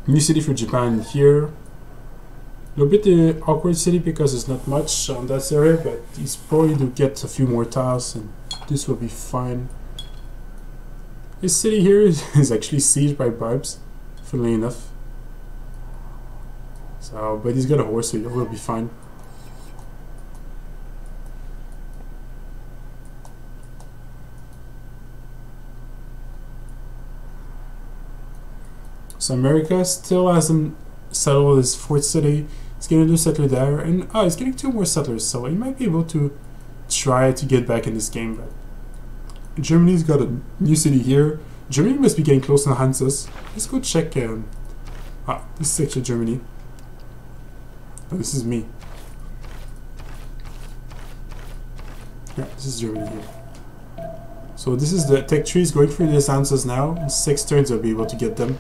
New city for Japan here. A little bit awkward city because there's not much on that area, but he's probably to get a few more tiles, and this will be fine. His city here is actually sieged by Barbs, funnily enough. So, but he's got a horse, so it will be fine. So America still hasn't settled his 4th city. He's getting a new settler there, and he's getting 2 more settlers, so he might be able to try to get back in this game. But Germany's got a new city here. Germany must be getting close to Hanses. Let's go check. This is actually Germany. Oh, this is me. Yeah, this is Germany here. So this is the tech trees going through these Hanses now. In 6 turns, I'll be able to get them.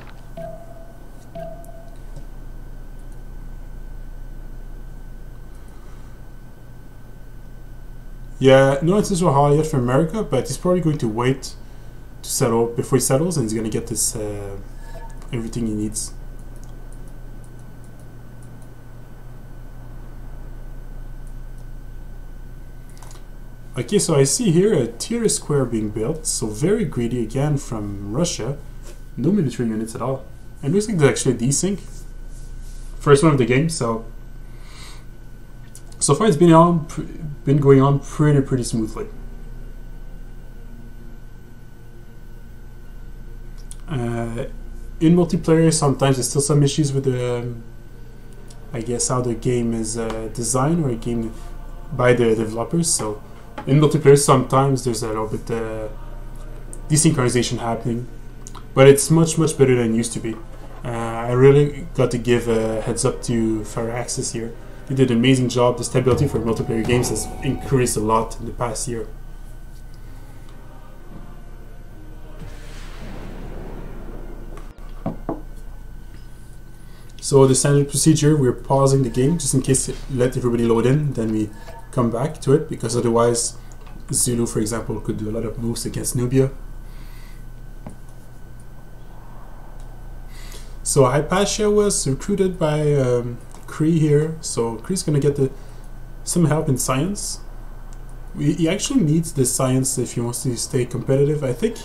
Yeah, no ancestral hall yet for America, but he's probably going to wait to settle before he settles, and he's going to get this everything he needs. Okay, so I see here a tier square being built, so very greedy again from Russia. No military units at all. And looks like there's actually a desync. First one of the game, so far it's been going on pretty smoothly. In multiplayer, sometimes there's still some issues with the, I guess, how the game is designed or a game by the developers. So in multiplayer, sometimes there's a little bit desynchronization happening, but it's much better than it used to be. I really got to give a heads up to Firaxis here. They did an amazing job. The stability for multiplayer games has increased a lot in the past year. So the standard procedure, we're pausing the game just in case it let everybody load in, then we come back to it, because otherwise Zulu, for example, could do a lot of moves against Nubia. So Hypatia was recruited by Cree here, so Cree's gonna get some help in science. He actually needs the science if he wants to stay competitive. I think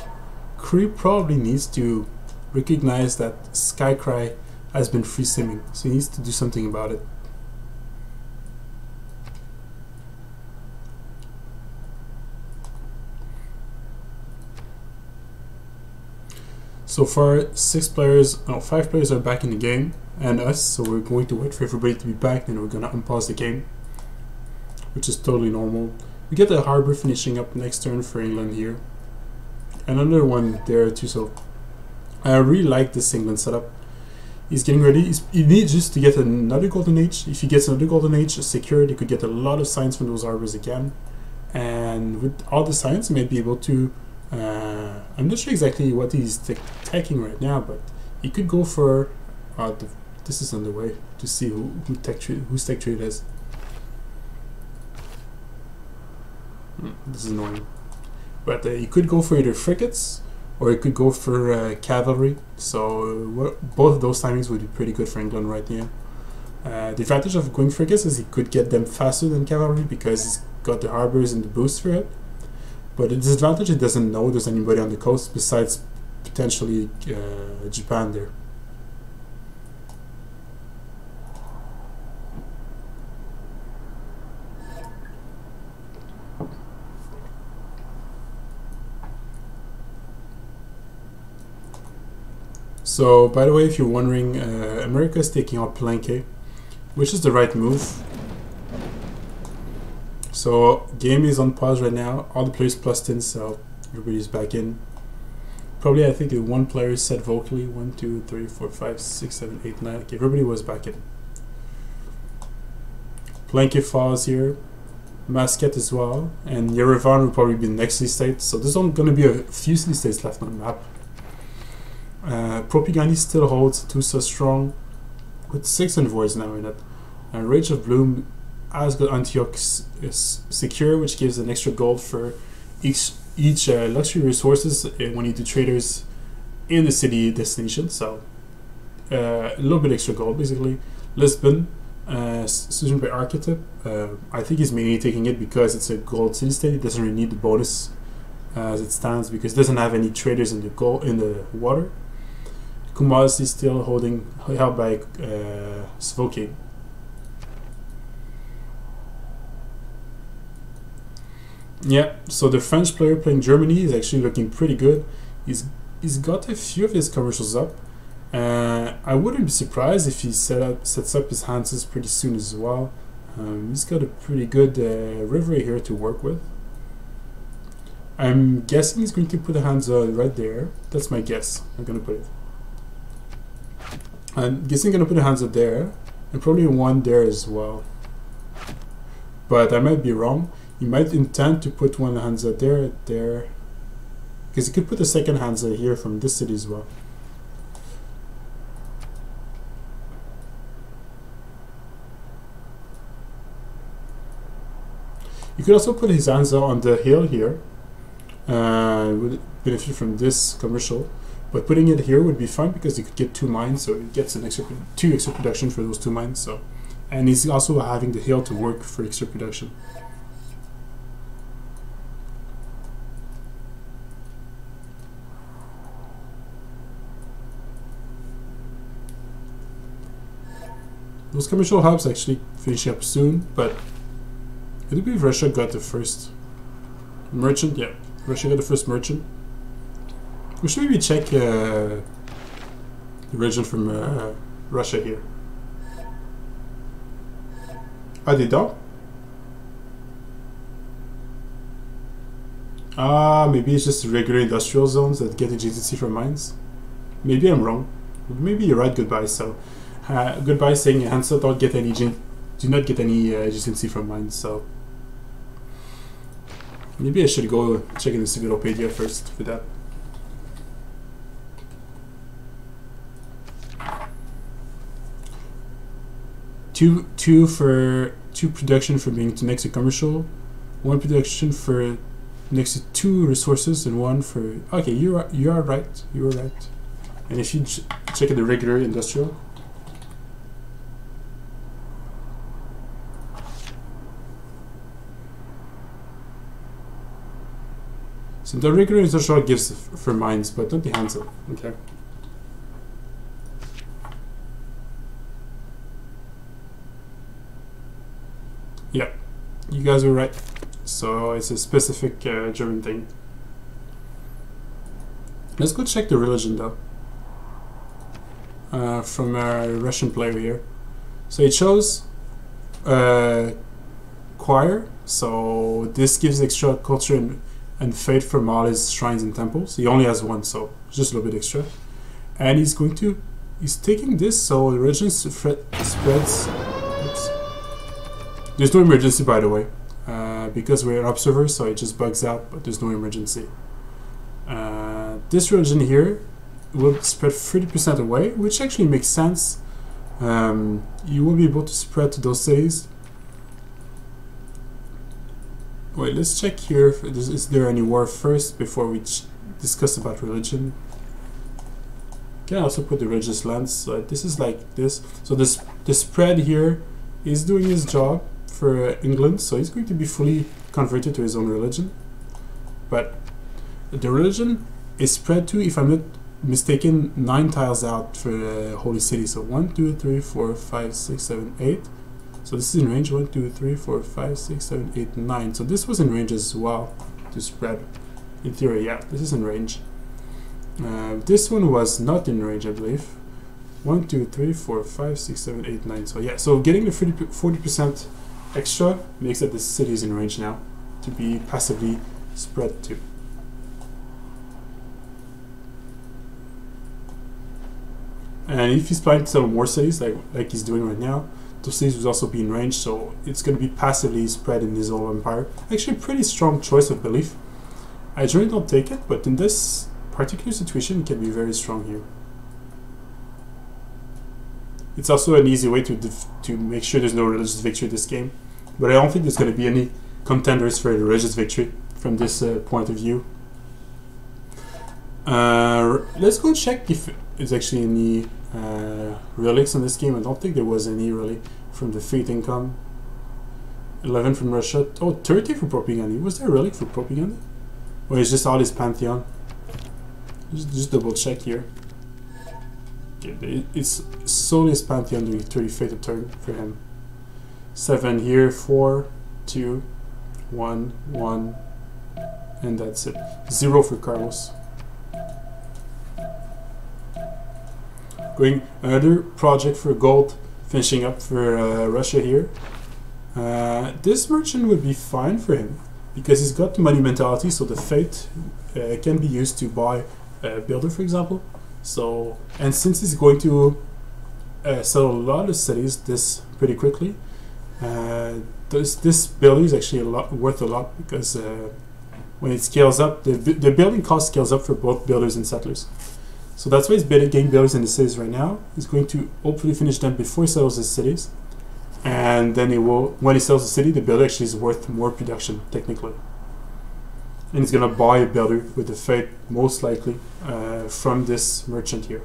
Cree probably needs to recognize that Skycry has been free simming, so he needs to do something about it. So far, 5 players are back in the game, and us, so we're going to wait for everybody to be back, and we're gonna unpause the game, which is totally normal. We get the harbor finishing up next turn for England here. Another one there too, so I really like this England setup. He's getting ready. He needs just to get another golden age. If he gets another golden age secured, he could get a lot of signs from those harbors again. And with all the signs, he might be able to... I'm not sure exactly what he's taking right now, but he could go for... this is on the way to see whose tech trade is. This is annoying. But he could go for either frigates, or he could go for cavalry. So both of those timings would be pretty good for England right now. The advantage of going frigates is he could get them faster than cavalry because he's got the harbors and the boost for it. But the disadvantage, he doesn't know there's anybody on the coast besides potentially Japan there. So, by the way, if you're wondering, America is taking out Palenque, which is the right move. So, game is on pause right now. All the players plussed in, so everybody's back in. Probably, I think one player said vocally 1, 2, 3, 4, 5, 6, 7, 8, 9. Okay, everybody was back in. Palenque falls here. Muscat as well. And Yerevan will probably be the next city state. So, there's only going to be a few city states left on the map. PrOPigandhi still holds 2 so strong with 6 envoys now in it. RageOfBoom has got Antioch secure, which gives an extra gold for each luxury resources when you do traders in the city destination. So a little bit extra gold basically. Lisbon, chosen by Arketip. I think he's mainly taking it because it's a gold city state. It doesn't really need the bonus as it stands because it doesn't have any traders in the water. Kumasi is still held by Svoke. Yeah, so the French player playing Germany is actually looking pretty good. He's got a few of his commercials up. I wouldn't be surprised if he sets up his Hanses pretty soon as well. He's got a pretty good river here to work with. I'm guessing he's going to put the Hansa right there. That's my guess. I'm going to put it. I'm guessing going to put a Hansa there, and probably one there as well. But I might be wrong. He might intend to put one Hansa there, because he could put a second Hansa here from this city as well. You could also put his Hansa on the hill here. Would benefit from this commercial, but putting it here would be fun because you could get 2 mines, so it gets an extra 2 extra production for those 2 mines. So, and he's also having the hill to work for extra production. Those commercial hubs actually finish up soon, but I do believe Russia got the first merchant. Yeah. Russia got the first merchant. We should maybe check the region from Russia here. Are they done? Maybe it's just regular industrial zones that get agency from mines. Maybe I'm wrong. Maybe you're right. Goodbye. So, goodbye saying Hansa do not get any agency from mines. So. Maybe I should go check in the Civilopedia first for that. Two production for being next to commercial, 1 production for next to 2 resources, and 1 for. Okay, you are right. You are right. And if you check the regular industrial. So the regular industrial gives for mines, but not the Hansa. Okay. Yeah, you guys were right. So it's a specific German thing. Let's go check the religion though. From a Russian player here. So it shows choir, so this gives extra culture and faith from all his shrines and temples. He only has one, so just a little bit extra. And he's taking this, so the religion spreads. Oops. There's no emergency, by the way, because we're an observer, so it just bugs out, but there's no emergency. This religion here will spread 30% away, which actually makes sense. You will be able to spread to those cities. Wait, let's check here if is there any war first before we discuss about religion. Can I also put the religious lands? So this is like this. So the spread here is doing his job for England, so he's going to be fully converted to his own religion. But the religion is spread to, if I'm not mistaken, 9 tiles out for the Holy City. So 1, 2, 3, 4, 5, 6, 7, 8. So this is in range. 1, 2, 3, 4, 5, 6, 7, 8, 9. So this was in range as well to spread. In theory, yeah, this is in range. This one was not in range, I believe. 1, 2, 3, 4, 5, 6, 7, 8, 9. So yeah, so getting the 40% extra makes that the city is in range now to be passively spread to. And if he's planning to settle more cities, like he's doing right now, those cities will also be in range, so it's going to be passively spread in his whole empire. Actually, pretty strong choice of belief. I generally don't take it, but in this particular situation, it can be very strong here. It's also an easy way to make sure there's no religious victory this game, but I don't think there's going to be any contenders for a religious victory from this point of view. Let's go check if there's actually any relics in this game. I don't think there was any really from the faith income. 11 from Russia. Oh, 30 for PrOPigandhi. Was there a relic for PrOPigandhi? Or is just all his pantheon? Just double check here. Okay, it's solely his pantheon doing 30 faith a turn for him. 7 here, 4, 2, 1, 1, and that's it. 0 for Karlos. Going another project for gold, finishing up for Russia here. This merchant would be fine for him because he's got the money mentality, so the faith can be used to buy a builder, for example. So, and since he's going to sell a lot of cities this pretty quickly, this builder is actually worth a lot because when it scales up, the building cost scales up for both builders and settlers. So that's why he's getting builders in the cities right now. He's going to hopefully finish them before he sells his cities. And then he will, when he sells the city, the builder actually is worth more production, technically. And he's going to buy a builder with the faith, most likely, from this merchant here.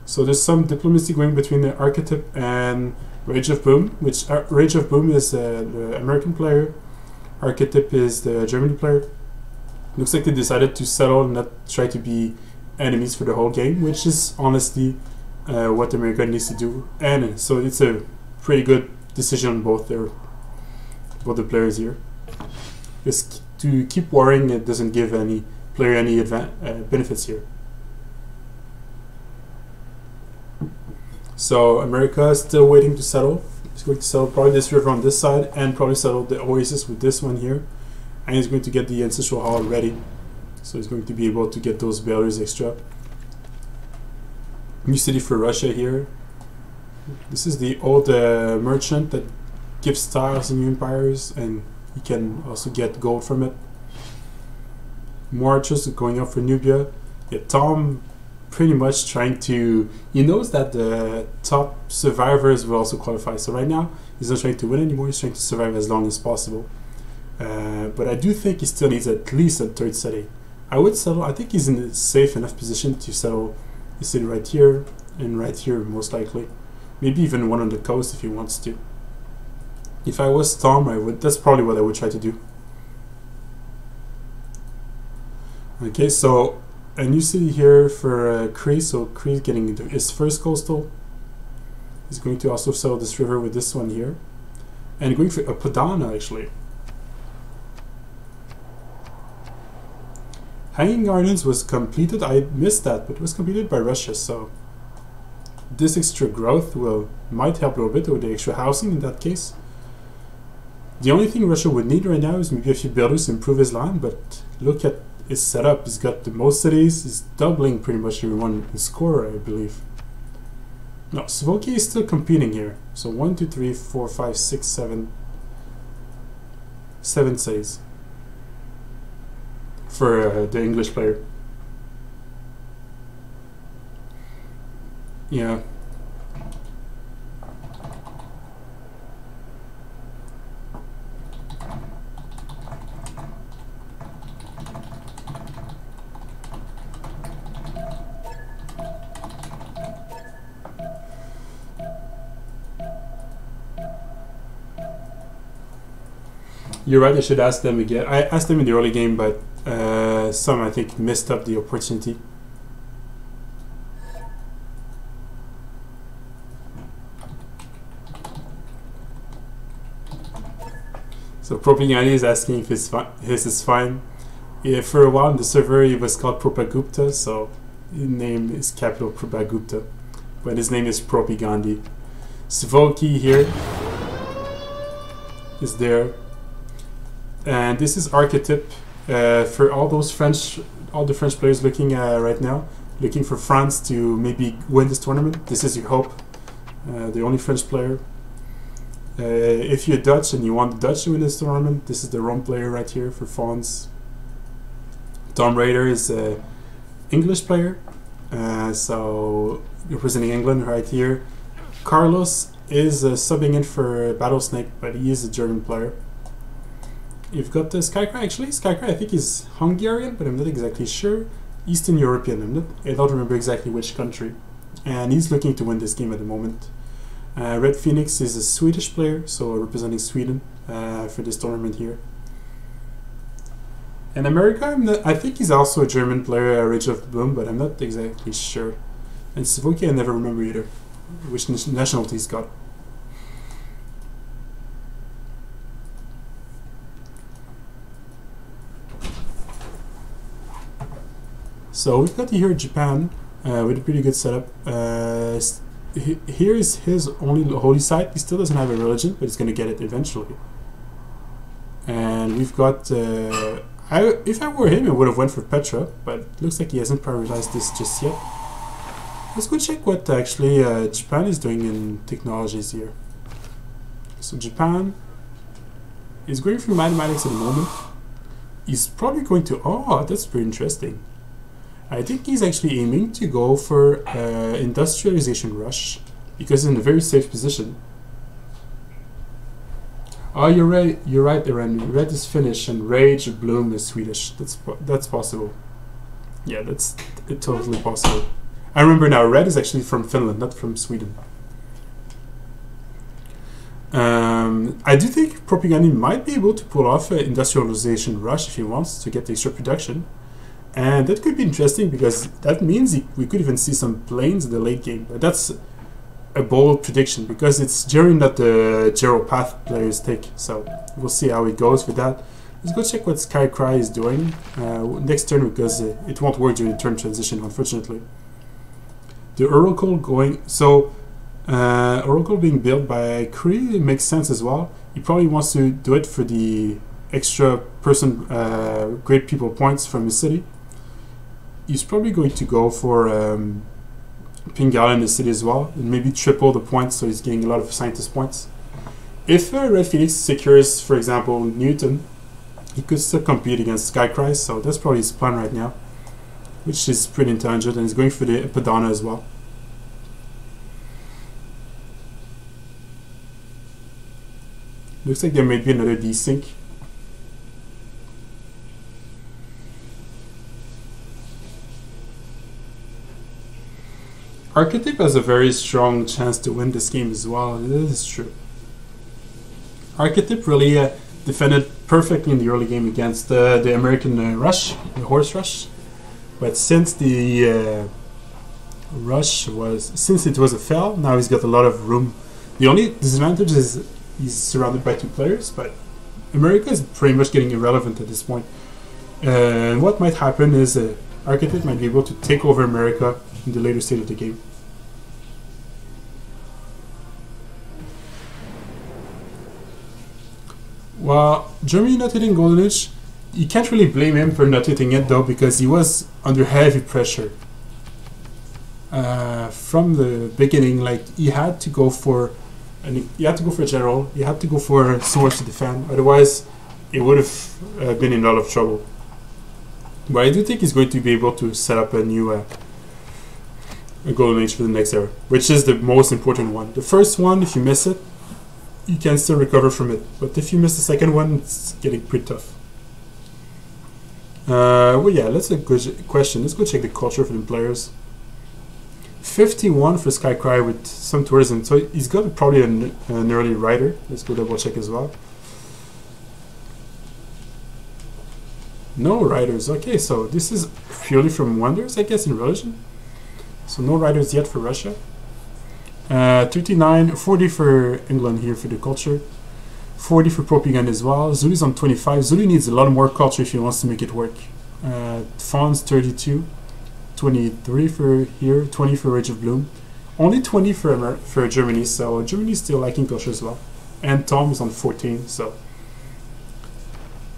So there's some diplomacy going between the Arketip and RageOfBoom, which RageOfBoom is the American player, Arketip is the German player. Looks like they decided to settle and not try to be enemies for the whole game, which is honestly what America needs to do. And so it's a pretty good decision on both the players here. Just to keep warring, it doesn't give any player any benefits here. So America is still waiting to settle. He's going to settle probably this river on this side and probably settle the oasis with this one here. And he's going to get the ancestral hall ready. So he's going to be able to get those builders extra. New city for Russia here. This is the old merchant that gives tiles in new empires, and you can also get gold from it. More archers going up for Nubia. Yeah, Tom pretty much trying to, he knows that the top survivors will also qualify. So right now, he's not trying to win anymore, he's trying to survive as long as possible. But I do think he still needs at least a third city. I would settle, I think he's in a safe enough position to settle the city right here and right here most likely. Maybe even one on the coast if he wants to. If I was Tom, that's probably what I would try to do. Okay, so a new city here for Cree, so Cree getting his first coastal. He's going to also settle this river with this one here. And going for a Padana actually. Hanging Gardens was completed. I missed that, but it was completed by Russia, so this extra growth might help a little bit, or the extra housing in that case. The only thing Russia would need right now is maybe a few builders to improve his land, but look at his setup. He's got the most cities. He's doubling pretty much everyone in score, I believe. No, Sentez-vous is still competing here. So 1, 2, 3, 4, 5, 6, 7. 7 says for the English player. Yeah. You're right, I should ask them again. I asked them in the early game, but some, I think, missed up the opportunity. So PrOPigandhi is asking if his is fine. Yeah, for a while on the server he was called PrOPigandhi, so his name is capital PrOPigandhi, but his name is PrOPigandhi. Sentez-vous here is there. And this is Arketip for all the French players looking right now, looking for France to maybe win this tournament. This is your hope. The only French player. If you're Dutch and you want the Dutch to win this tournament, this is the wrong player right here for Fonz. TOMBraider is an English player, so representing England right here. Karlos is subbing in for Battlesnake, but he is a German player. You've got the Skycry actually. Skycry, I think he's Hungarian, but I'm not exactly sure. Eastern European, I don't remember exactly which country. And he's looking to win this game at the moment. Red Phoenix is a Swedish player, so representing Sweden for this tournament here. And America, I think he's also a German player, RageOfBoom, but I'm not exactly sure. And Sentez-vous, I never remember either which nationality he's got. So we've got here Japan with a pretty good setup. Here is his only holy site. He still doesn't have a religion, but he's going to get it eventually. And we've got... if I were him, I would have went for Petra, but it looks like he hasn't prioritized this just yet. Let's go check what actually Japan is doing in technologies here. So Japan is going through mathematics at the moment. He's probably going to... Oh, that's pretty interesting. I think he's actually aiming to go for industrialization rush because he's in a very safe position. Oh, you're right. You're right, Aaron. Red is Finnish and RageOfBoom is Swedish. That's possible. Yeah, that's totally possible. I remember now. Red is actually from Finland, not from Sweden. I do think PrOPigandhi might be able to pull off an industrialization rush if he wants to get the extra production. And that could be interesting because that means we could even see some planes in the late game. But that's a bold prediction because it's during that the Gero path players take. So we'll see how it goes with that. Let's go check what Skycry is doing next turn because it won't work during the turn transition, unfortunately. The Oracle going... So Oracle being built by Cree makes sense as well. He probably wants to do it for the extra great people points from his city. He's probably going to go for Pingala in the city as well, and maybe triple the points, so he's getting a lot of scientist points. If Red Phoenix secures, for example, Newton, he could still compete against Skycry, so that's probably his plan right now, which is pretty intelligent, and he's going for the Padana as well. Looks like there may be another desync. Arketip has a very strong chance to win this game as well. That is true. Arketip really defended perfectly in the early game against the American rush, the horse rush. But since the since it was a fail, now he's got a lot of room. The only disadvantage is he's surrounded by 2 players, but America is pretty much getting irrelevant at this point. And what might happen is Arketip might be able to take over America in the later stage of the game. Well, Germany not hitting Golden Age, you can't really blame him for not hitting it though, because he was under heavy pressure from the beginning. Like, he had to go for a general, he had to go for swords to defend, otherwise it would have been in a lot of trouble. But I do think he's going to be able to set up a new a Golden Age for the next era, which is the most important one. The first one, if you miss it, you can still recover from it, but if you miss the second one, it's getting pretty tough. Well, yeah, that's a good question. Let's go check the culture for the players. 51 for Skycry with some tourism, so he's got probably an early rider. Let's go double check as well. No riders. Okay, so this is purely from Wonders, I guess, in religion. So no riders yet for Russia. 39, 40 for England here for the culture. 40 for PrOPigandhi as well. Zulu's on 25. Zulu needs a lot more culture if he wants to make it work. Fonz 32. 23 for here. 20 for RageOfBoom. Only 20 for Germany, so Germany's still lacking culture as well. And Tom is on 14, so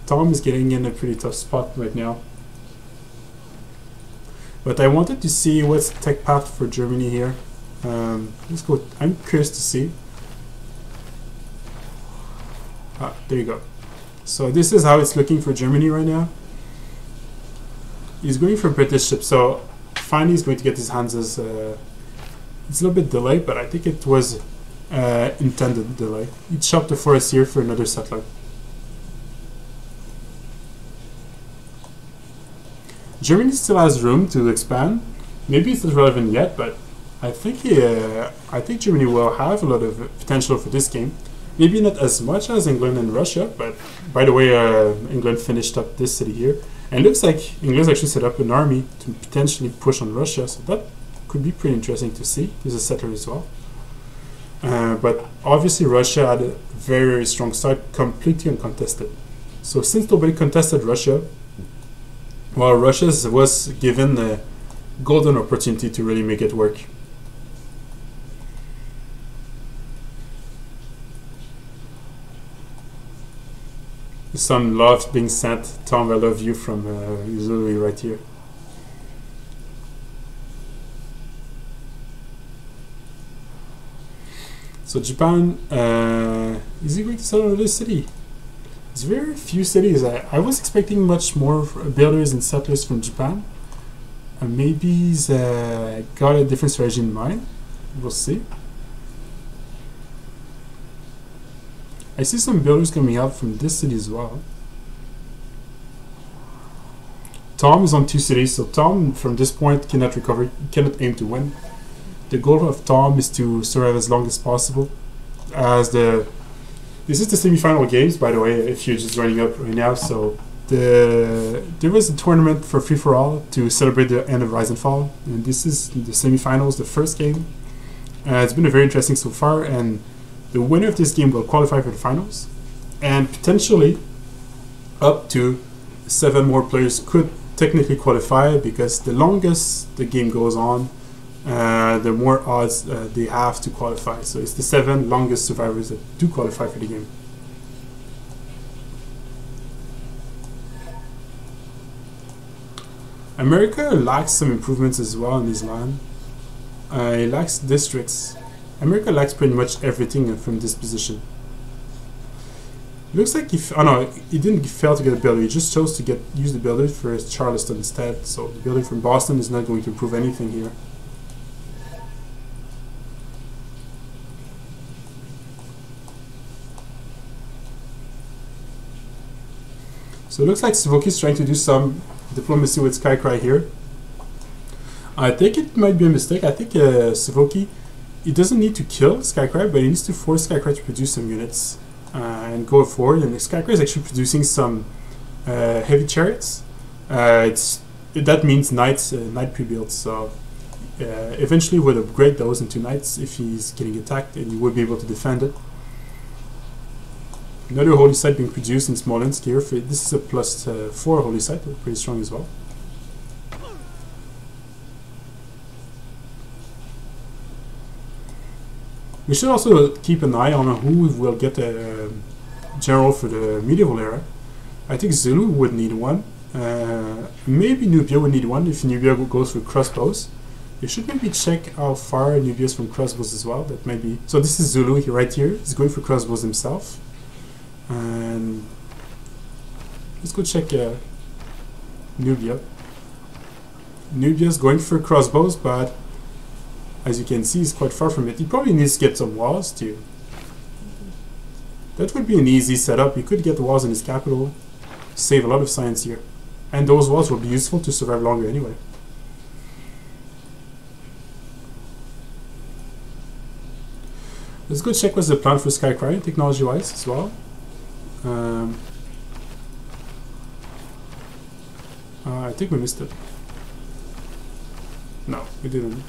Tom is getting in a pretty tough spot right now. But I wanted to see what's the tech path for Germany here. Let's go. I'm curious to see. Ah, there you go. So this is how it's looking for Germany right now. He's going for British ship, so finally he's going to get his hands as it's a little bit delayed, but I think it was intended delay. He chopped the forest here for another settler. Germany still has room to expand. Maybe it's not relevant yet, but I think Germany will have a lot of potential for this game. Maybe not as much as England and Russia, but by the way, England finished up this city here. And it looks like England's actually set up an army to potentially push on Russia, so that could be pretty interesting to see. There's a settler as well. But obviously Russia had a very, very strong start, completely uncontested. So since nobody contested Russia, well, Russia was given a golden opportunity to really make it work. Some love being sent. Tom, I love you from Zulu right here. So Japan, is he going to sell another city? It's very few cities. I was expecting much more builders and settlers from Japan. Maybe he's got a different strategy in mind. We'll see. I see some builders coming out from this city as well. Tom is on 2 cities, so Tom from this point cannot recover, cannot aim to win. The goal of Tom is to survive as long as possible. This is the semi-final games, by the way, if you're just joining up right now. So there was a tournament for free-for-all to celebrate the end of Rise and Fall, and this is the semi-finals, the first game. It's been very interesting so far, and the winner of this game will qualify for the finals, and potentially up to 7 more players could technically qualify, because the longest the game goes on, the more odds they have to qualify. So it's the 7 longest survivors that do qualify for the game. America lacks some improvements as well in this land. It lacks districts. America lacks pretty much everything from this position. Looks like he didn't fail to get a builder. He just chose to use the builder for Charleston instead. So the builder from Boston is not going to improve anything here. So it looks like Sentez-vous is trying to do some diplomacy with Skycry here. I think it might be a mistake. I think Sentez-vous, he doesn't need to kill Skycry, but he needs to force Skycry to produce some units and go forward. And Skycry is actually producing some heavy chariots. That means knights, knight pre-builds. So eventually we'll upgrade those into knights if he's getting attacked, and he will be able to defend it. Another holy site being produced in Smolensk here. This is a plus 4 holy site, pretty strong as well. We should also keep an eye on who will get a general for the medieval era. I think Zulu would need one. Maybe Nubia would need one if Nubia goes for crossbows. You should maybe check how far Nubia is from crossbows as well. That might be. So this is Zulu right here. He's going for crossbows himself. And let's go check Nubia. Nubia's going for crossbows, but as you can see, he's quite far from it. He probably needs to get some walls too. That would be an easy setup. You could get the walls in his capital, save a lot of science here. And those walls will be useful to survive longer anyway. Let's go check what's the plan for Skycry, technology-wise as well. I think we missed it. No, we didn't.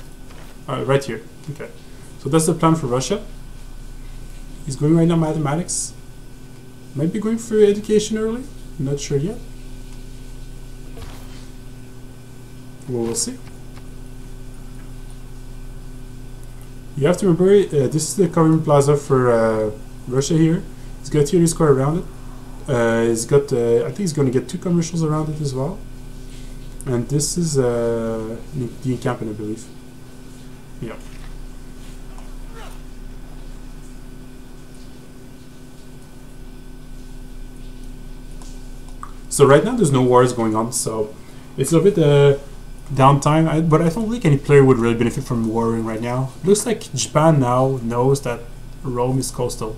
Right here. Okay. So that's the plan for Russia. He's going right now mathematics. Might be going for education early. Not sure yet. Well, we'll see. You have to remember, this is the government plaza for Russia here. He's got theory square around it. He's got, I think he's going to get 2 commercials around it as well. And this is the encampment, I believe. Yeah. So right now there's no wars going on, so it's a bit downtime. But I don't think any player would really benefit from warring right now. Looks like Japan now knows that Rome is coastal,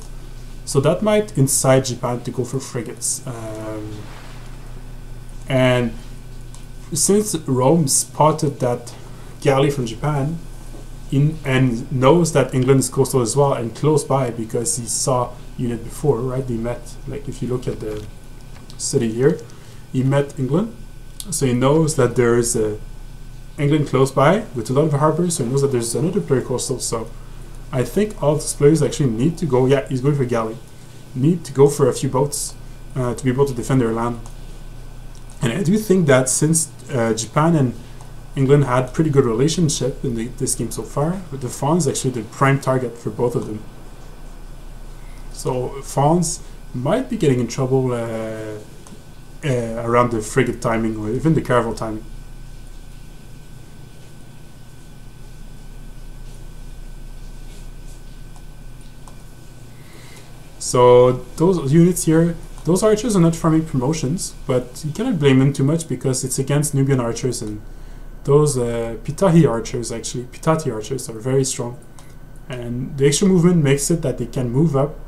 so that might incite Japan to go for frigates. And since Rome spotted that galley from Japan, and knows that England is coastal as well and close by because he saw unit before, right? They met, like if you look at the city here, he met England, so he knows that there is England close by with a lot of harbors, so he knows that there's another player coastal. So I think all these players actually need to go, yeah, he's going for galley, need to go for a few boats to be able to defend their land. And I do think that since Japan and England had pretty good relationship in this game so far, but the Fonz actually the prime target for both of them. So Fonz might be getting in trouble around the frigate timing or even the caravel timing. So those units here, those archers are not farming promotions, but you cannot blame them too much because it's against Nubian archers, and those Pitati archers are very strong. And the extra movement makes it that they can move up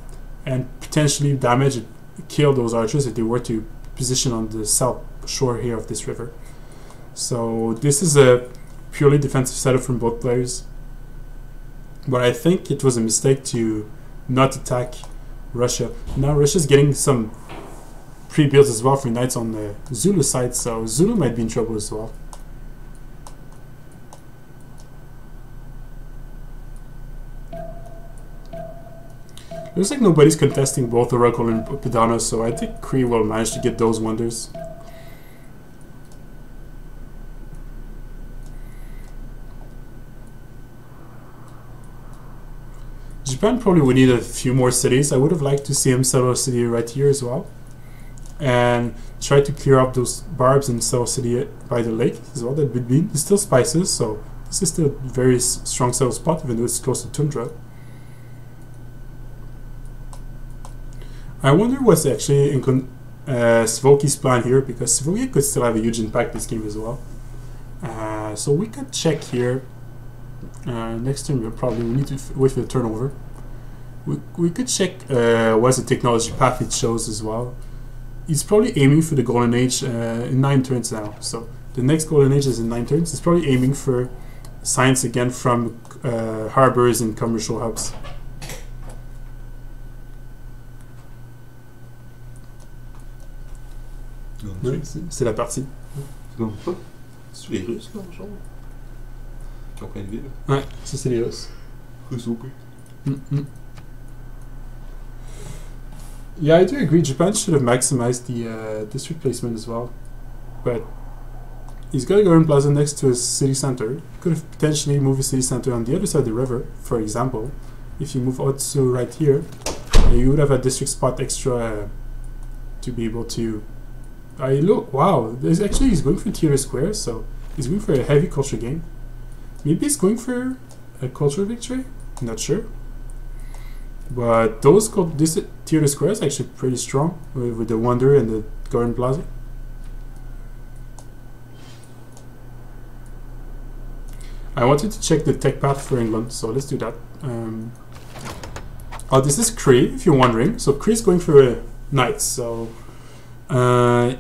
and potentially damage and kill those archers if they were to position on the south shore here of this river. So this is a purely defensive setup from both players. But I think it was a mistake to not attack Russia. Now Russia's getting some pre-builds as well for knights on the Zulu side, so Zulu might be in trouble as well. Looks like nobody's contesting both Oracle and Pidana, so I think Kree will manage to get those wonders. Japan probably would need a few more cities. I would have liked to see him settle a city right here as well, and try to clear up those barbs and settle a city by the lake as well. That would be, there's still spices, so this is still a very strong settle spot even though it's close to tundra. I wonder what's actually in Svoki's plan here, because Svoki could still have a huge impact this game as well. So we could check here. Next turn we need to wait for the turnover. We could check what's the technology path it shows as well. He's probably aiming for the golden age in 9 turns now. So the next golden age is in 9 turns. He's probably aiming for science again from harbors and commercial hubs. Ouais, c'est la partie. Tu comprends pas? C'est les Russes, là, genre? Qui ont plein de villes? Ouais, ça c'est les Russes. Russes, ok. Yeah, I do agree. Japan should have maximized the district placement as well. But he's got a government plaza next to his city center. Could have potentially moved his city center on the other side of the river, for example. If you move Otsu right here, you would have a district spot extra to be able to... look, wow, there's actually, he's going for theater square, so he's going for a heavy culture game. Maybe he's going for a cultural victory? Not sure. But this theater square is actually pretty strong with the Wonder and the Garden Plaza. I wanted to check the tech path for England, so let's do that. Oh, this is Kree, if you're wondering. So Kree is going for knights, so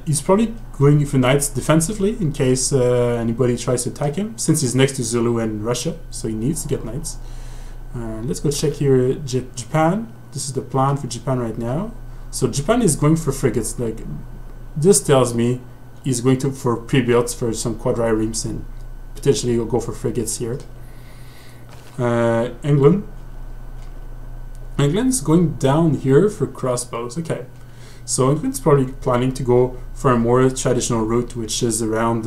he's probably going for knights defensively in case anybody tries to attack him, since he's next to Zulu and Russia, so he needs to get knights. Let's go check here Japan. This is the plan for Japan right now. So Japan is going for frigates. Like, this tells me he's going for pre-builds for some quadriremes and potentially he'll go for frigates here. England's going down here for crossbows. Okay, so England's probably planning to go for a more traditional route, which is around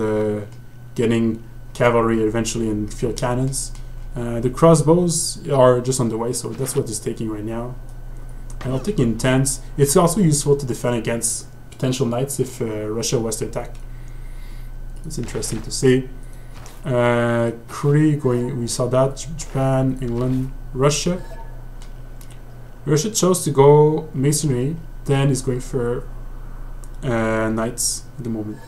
getting cavalry eventually and field cannons. The crossbows are just on the way, so that's what he's taking right now. And I'll take intense. It's also useful to defend against potential knights if Russia was to attack. It's interesting to see. Korea going, we saw that. Japan, England, Russia. Russia chose to go masonry, then is going for knights at the moment.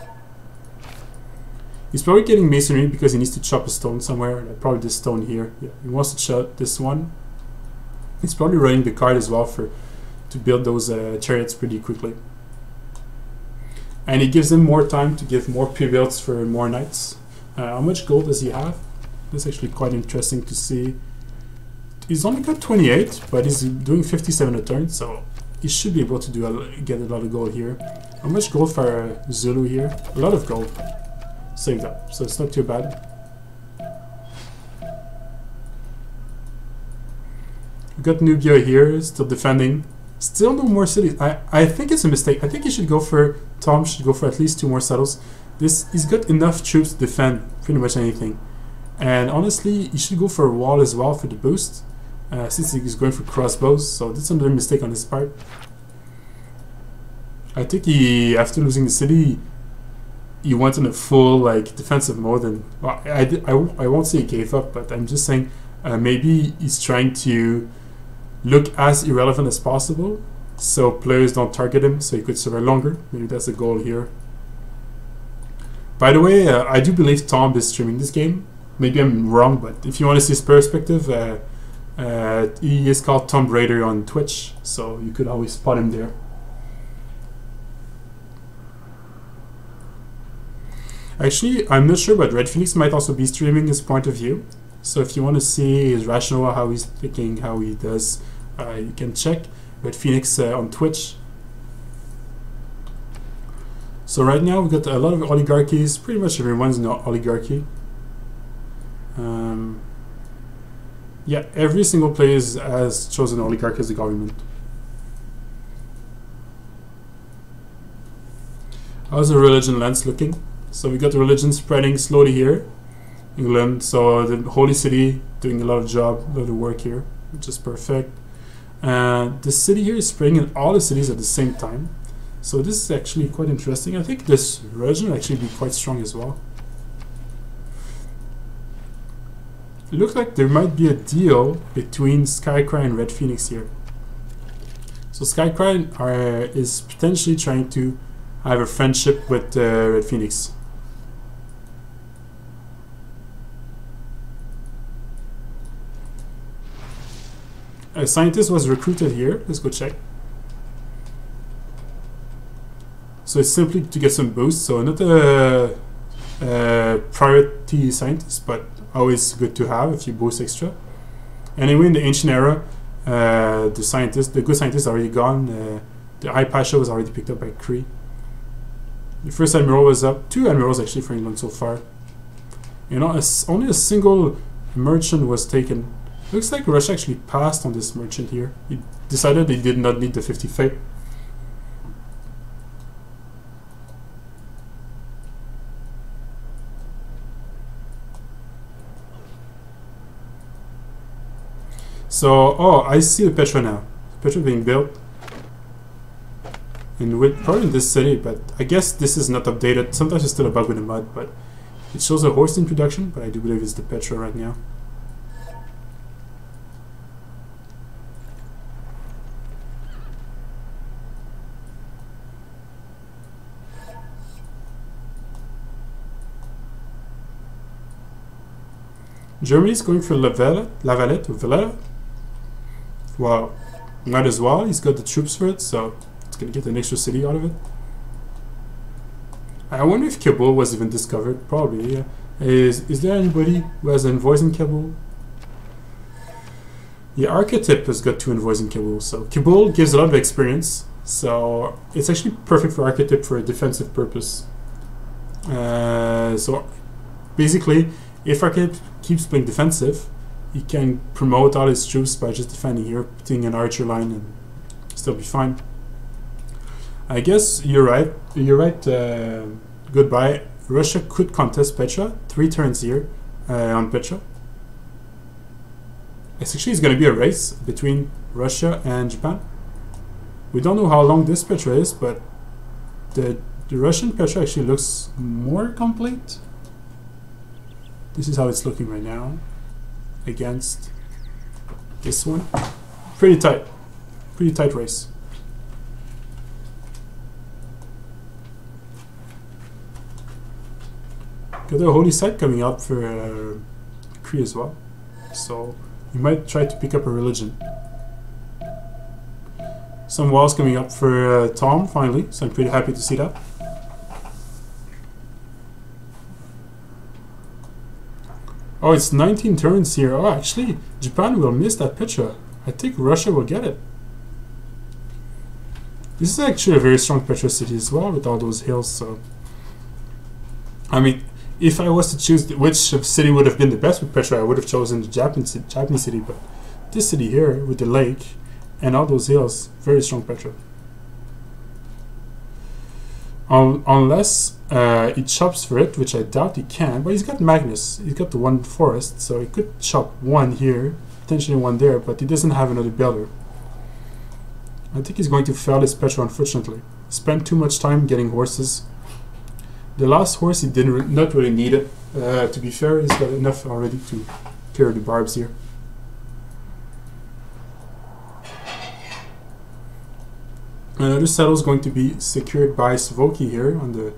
He's probably getting masonry because he needs to chop a stone somewhere, probably this stone here. Yeah, he wants to chop this one. He's probably running the card as well to build those chariots pretty quickly. And it gives him more time to give more pre-builds for more knights. How much gold does he have? That's actually quite interesting to see. He's only got 28, but he's doing 57 a turn, so he should be able to get a lot of gold here. How much gold for Zulu here? A lot of gold saved up, so it's not too bad. We've got Nubia here, still defending. Still no more cities. I think it's a mistake. I think he should go for, Tom should go for at least 2 more settles. He's got enough troops to defend pretty much anything. And honestly, he should go for a wall as well for the boost. Since he's going for crossbows, so that's another mistake on his part. I think after losing the city, he went in a full defensive mode, and well, I won't say he gave up, but I'm just saying maybe he's trying to look as irrelevant as possible, so players don't target him, so he could survive longer. Maybe that's the goal here. By the way, I do believe Tom is streaming this game. Maybe I'm wrong, but if you want to see his perspective, he is called TOMBraider on Twitch, so you could always spot him there. Actually, I'm not sure, but Red Phoenix might also be streaming his point of view. So if you want to see his rationale, how he's thinking, how he does, you can check Red Phoenix on Twitch. So right now we've got a lot of oligarchies. Pretty much everyone's in an oligarchy. Yeah, every single player has chosen oligarchy as the government. How's the religion lens looking? So we got the religion spreading slowly here, England. So the Holy City doing a lot of work here, which is perfect. The city here is spreading in all the cities at the same time. So this is actually quite interesting. I think this religion will actually be quite strong as well. It looks like there might be a deal between Skycry and Red Phoenix here. So Skycry is potentially trying to have a friendship with Red Phoenix. A scientist was recruited here. Let's go check. So it's simply to get some boost. So not a priority scientist, but always good to have if you boost extra. Anyway, in the ancient era, the good scientist already gone. The High Pasha was already picked up by Kree. The first admiral was up. 2 admirals actually for England so far. You know, only a single merchant was taken. Looks like Russia actually passed on this merchant here. He decided they did not need the 50 faith. So, oh, I see the Petra now. Petra being built. And with probably in this city, but I guess this is not updated. Sometimes it's still a bug with the mod, but it shows a horse introduction, but I do believe it's the Petra right now. Germany's going for La Valette or Valletta. Wow, might as well. He's got the troops for it, so it's gonna get an extra city out of it. I wonder if Kabul was even discovered. Probably, yeah. Is there anybody who has an envoys in Kabul? Yeah, Arketip has got 2 envoys in Kabul, so Kabul gives a lot of experience. So it's actually perfect for Arketip for a defensive purpose. So basically, if Arketip keeps playing defensive, he can promote all his troops by just defending here, putting an archer line, and still be fine. I guess you're right. You're right. Goodbye. Russia could contest Petra. 3 turns here on Petra. Essentially, it's going to be a race between Russia and Japan. We don't know how long this Petra is, but the Russian Petra actually looks more complete. This is how it's looking right now against this one. Pretty tight race. Got a holy site coming out for Cree as well, so you might try to pick up a religion. Some walls coming up for Tom finally, so I'm pretty happy to see that. Oh, it's 19 turns here. Oh, actually, Japan will miss that Petra. I think Russia will get it. This is actually a very strong Petra city as well, with all those hills, so... I mean, if I was to choose which city would have been the best with Petra, I would have chosen the Japanese city, but this city here, with the lake, and all those hills, very strong Petra. Unless he chops for it, which I doubt he can, but he's got Magnus, he's got the 1 forest, so he could chop 1 here, potentially 1 there, but he doesn't have another builder. I think he's going to fail his Petra, unfortunately. Spent too much time getting horses. The last horse, he didn't not really need it. To be fair, he's got enough already to clear the barbs here. Another saddle is going to be secured by Svoki here on the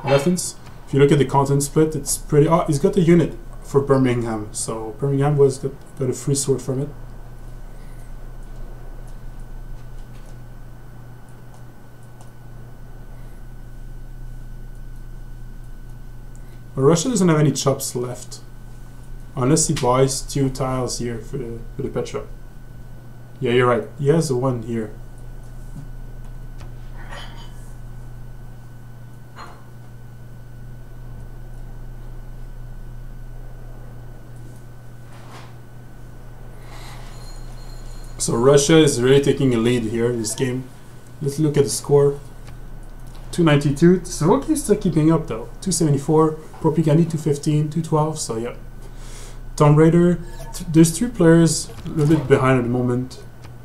elephants. If you look at the content split, it's pretty... Oh, he's got a unit for Birmingham, so Birmingham got a free sword from it. But Russia doesn't have any chops left, unless he buys 2 tiles here for the Petra. Yeah, you're right. He has the 1 here. So Russia is really taking a lead here in this game. Let's look at the score. 292. Svoki is still keeping up though. 274. PrOPigandhi 215, 212. So yeah. TOMBraider. There's 3 players a little bit behind at the moment.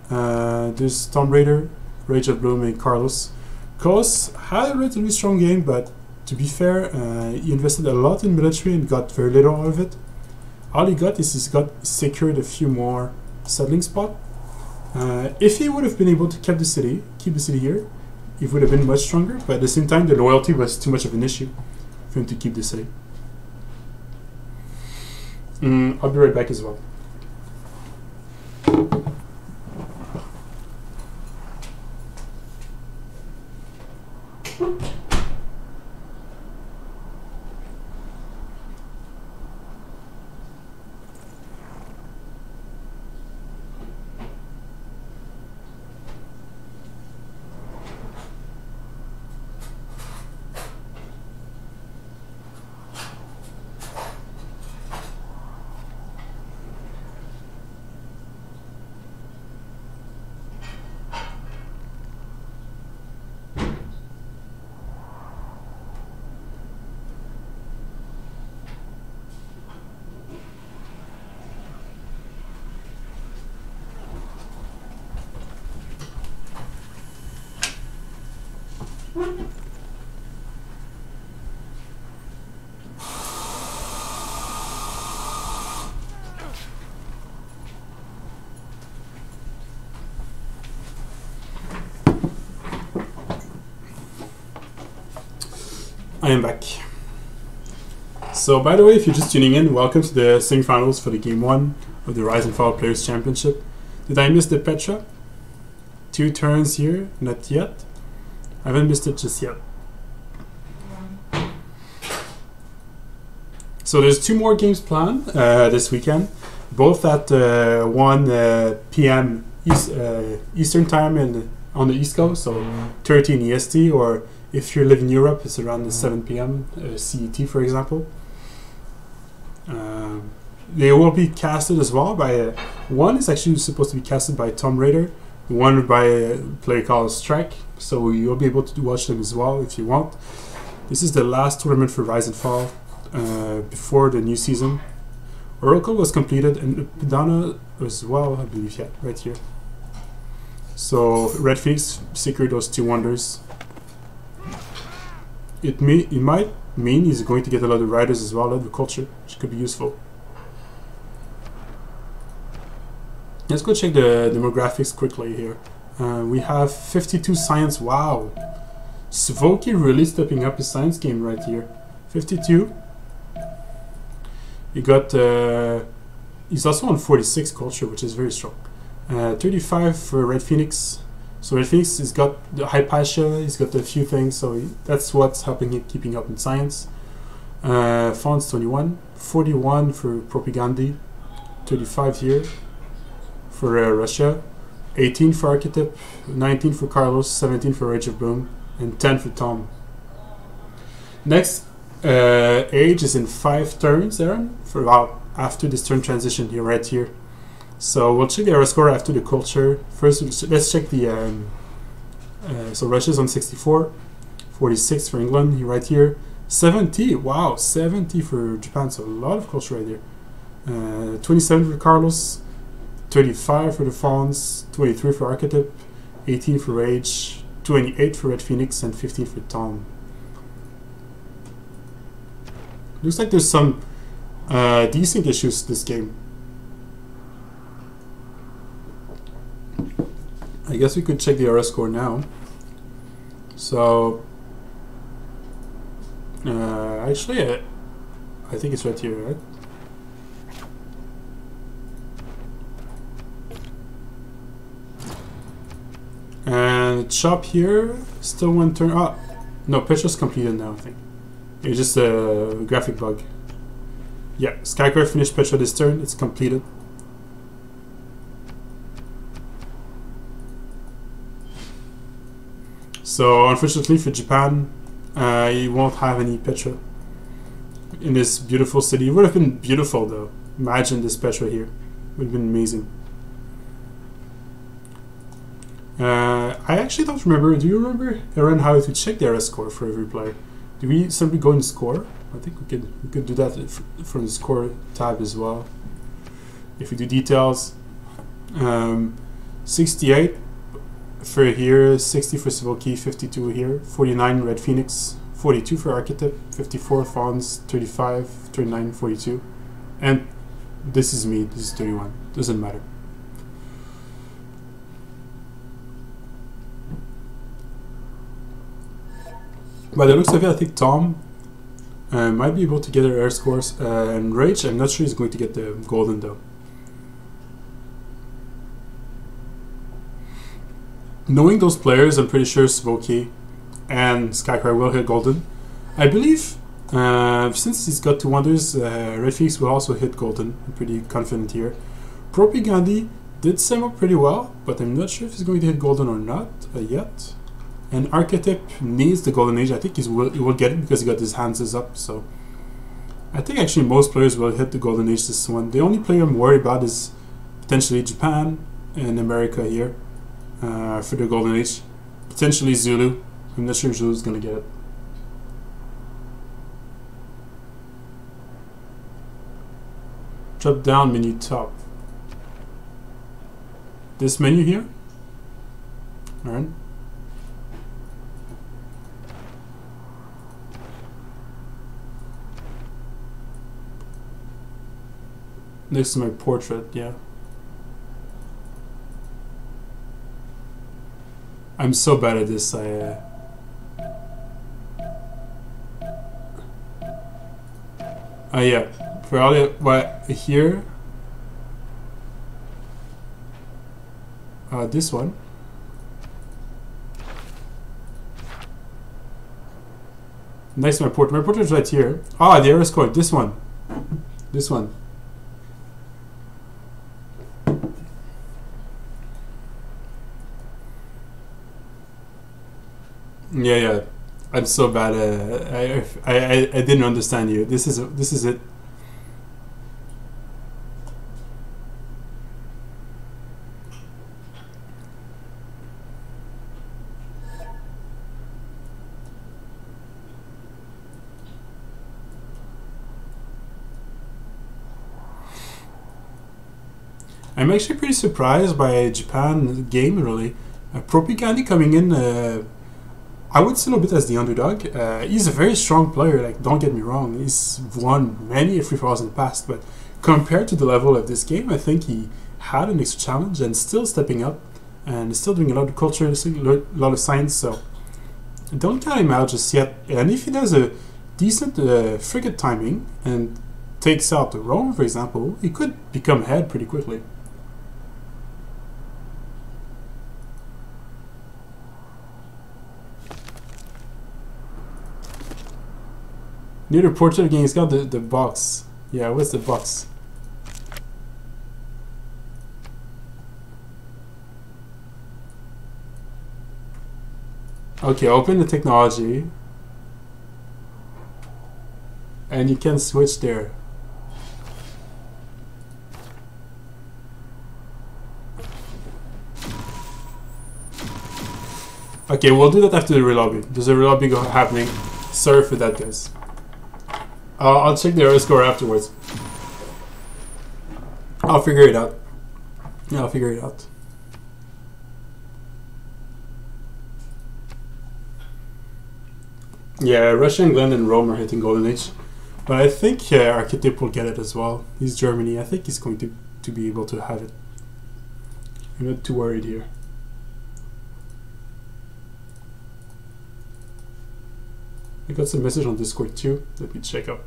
There's TOMBraider, RageOfBoom, and Karlos. Karlos had a relatively strong game, but to be fair, he invested a lot in military and got very little out of it. All he got is secured a few more settling spots. If he would have been able to keep the city here, it would have been much stronger, but at the same time the loyalty was too much of an issue for him to keep the city. I'll be right back as well. I am back. So, by the way, if you're just tuning in, welcome to the semifinals for the Game 1 of the Rise and Fall Players Championship. Did I miss the Petra? 2 turns here? Not yet. I haven't missed it just yet. So there's 2 more games planned this weekend, both at 1 p.m. Eastern time on the East Coast, so 13 EST, or if you live in Europe, it's around the 7 p.m. CET, for example. They will be casted as well by one is actually supposed to be casted by TOMBraider, one by a player called Strike, so you'll be able to watch them as well if you want. This is the last tournament for Rise and Fall before the new season. Oracle was completed and Pidana as well, I believe, yeah, right here. So Red Phoenix secured those 2 wonders. It might mean he's going to get a lot of riders as well, agriculture, which could be useful. Let's go check the demographics quickly here. We have 52 science. Wow, Svoki really stepping up his science game right here. 52. You got. He's also on 46 culture, which is very strong. 35 for Red Phoenix. So Red Phoenix has got the Hypatia, he's got a few things, so that's what's helping him keeping up in science. Fonz 21, 41 for PrOPigandhi, 35 here for Russia, 18 for Arketip, 19 for Karlos, 17 for RageOfBoom, and 10 for Tom. Next age is in 5 turns, Aaron, for after this turn transition here, right here. So we'll check the error score after the culture. First, let's check the. So Russia's on 64, 46 for England, right here. 70, wow, 70 for Japan, so a lot of culture right there. 27 for Karlos, 35 for the Fonz, 23 for Arketip, 18 for Rage, 28 for Red Phoenix, and 15 for Tom. Looks like there's some desync issues this game. I guess we could check the RS score now. So, actually, I think it's right here, right? And shop here, still 1 turn. Ah, no, Petra's completed now, I think. It's just a graphic bug. Yeah, Skycry finished Petra this turn, it's completed. So unfortunately for Japan, you won't have any Petra in this beautiful city. It would have been beautiful though. Imagine this Petra here. It would have been amazing. I actually don't remember. Do you remember, Aaron, how to check the RS score for every player? Do we simply go in score? I think we could do that from the score tab as well. If we do details, 68 for here, 60 for Svoki, 52 here, 49 Red Phoenix, 42 for Arketip, 54 Fonz, 35, 39, 42, and this is me. This is 31. Doesn't matter. By the looks of it, I think Tom might be able to get their air scores, and Rage, I'm not sure he's going to get the golden though. Knowing those players, I'm pretty sure Svoki and Skycry will hit golden. I believe, since he's got 2 wonders, Red Phoenix will also hit golden. I'm pretty confident here. PrOPigandhi did sum up pretty well, but I'm not sure if he's going to hit golden or not yet. And Arketip needs the golden age. I think he will get it because he got his hands up. So I think actually most players will hit the golden age this one. The only player I'm worried about is potentially Japan and America here for the golden age. Potentially Zulu. I'm not sure Zulu's gonna get it. Drop down menu top. This menu here. Alright. Next to my portrait, yeah. I'm so bad at this. Yeah. For all the what here. This one. Next to my portrait. My portrait is right here. Ah, the arrow scored. This one. This one. Yeah, yeah. I'm so bad. I didn't understand you. This is it. I'm actually pretty surprised by Japan game, really. PrOPigandhi coming in, I would say a bit as the underdog. He's a very strong player, like, don't get me wrong. He's won many free-for-alls in the past, but compared to the level of this game, I think he had an extra challenge and still stepping up and still doing a lot of culture, a lot of science, so don't count him out just yet. And if he does a decent frigate timing and takes out the Rome, for example, he could become ahead pretty quickly. Near the portrait again, he's got the box. Yeah, what's the box? Okay, open the technology. And you can switch there. Okay, we'll do that after the relobby. There's a relobby happening. Sorry for that, guys. I'll check the error score afterwards. I'll figure it out. Yeah, I'll figure it out. Yeah, Russia, England, and Rome are hitting Golden Age. But I think Arketip will get it as well. He's Germany. I think he's going to be able to have it. I'm not too worried here. I got some message on Discord too. Let me check up.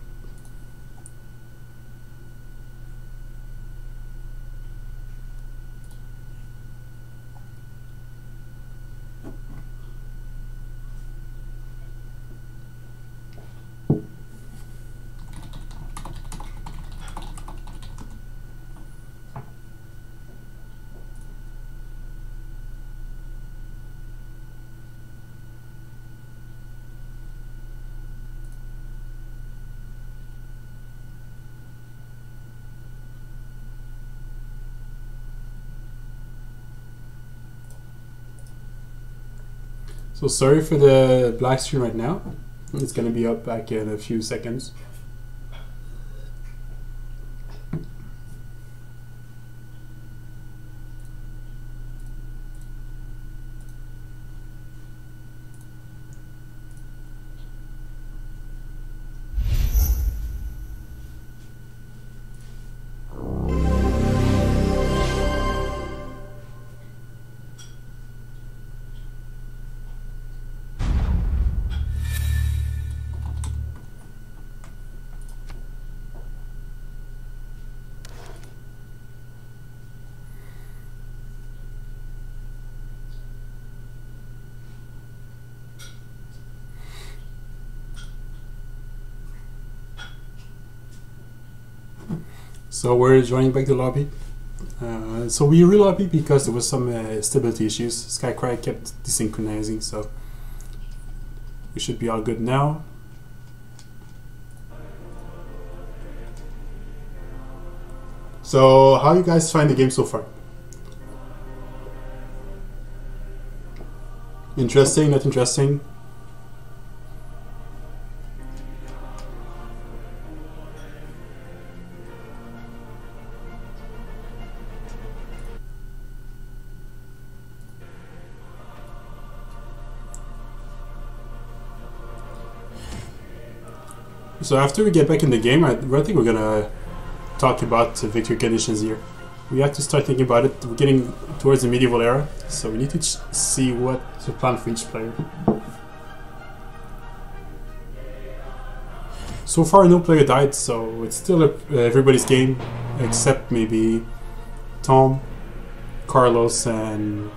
So sorry for the black screen right now. It's gonna be up back in a few seconds. So we're joining back the lobby. So we relobbied because there was some stability issues. Skycry kept desynchronizing, so we should be all good now. So how you guys find the game so far? Interesting, not interesting? So after we get back in the game, I think we're gonna talk about victory conditions here. We have to start thinking about it. We're getting towards the medieval era, so we need to see what to plan for each player. So far, no player died, so it's still everybody's game, except maybe Tom, Carlos, and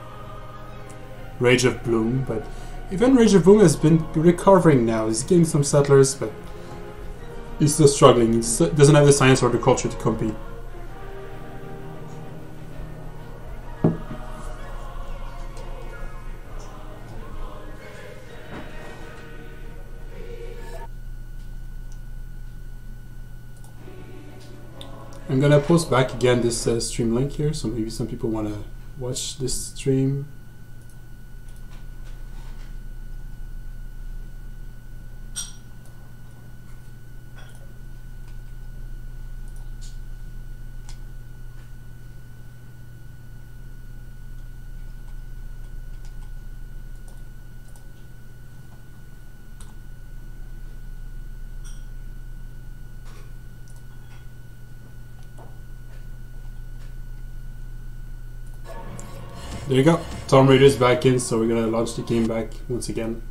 RageOfBoom. But even RageOfBoom has been recovering now. He's getting some settlers, but he's still struggling. He doesn't have the science or the culture to compete. I'm gonna post back again this stream link here, so maybe some people want to watch this stream. There you go. TOMBraider is back in, so we're gonna launch the game back once again.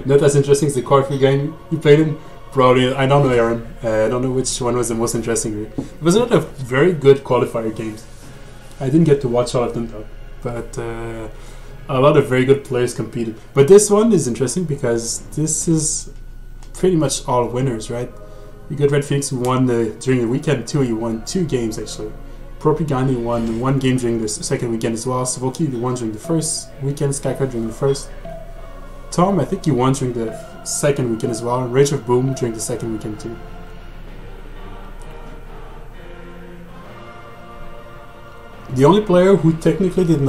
Not as interesting as the card game you played in. Probably, I don't know, Aaron. I don't know which one was the most interesting. It was a lot of very good qualifier games. I didn't get to watch all of them though, but a lot of very good players competed. But this one is interesting because this is pretty much all winners, right? You got Red Phoenix, who won during the weekend too. He won 2 games actually. PrOPigandhi won 1 game during the second weekend as well. Auguthy won during the first weekend. Skycry during the first. Tom, I think he won during the second weekend as well. RageOfBoom during the second weekend too. The only players who technically did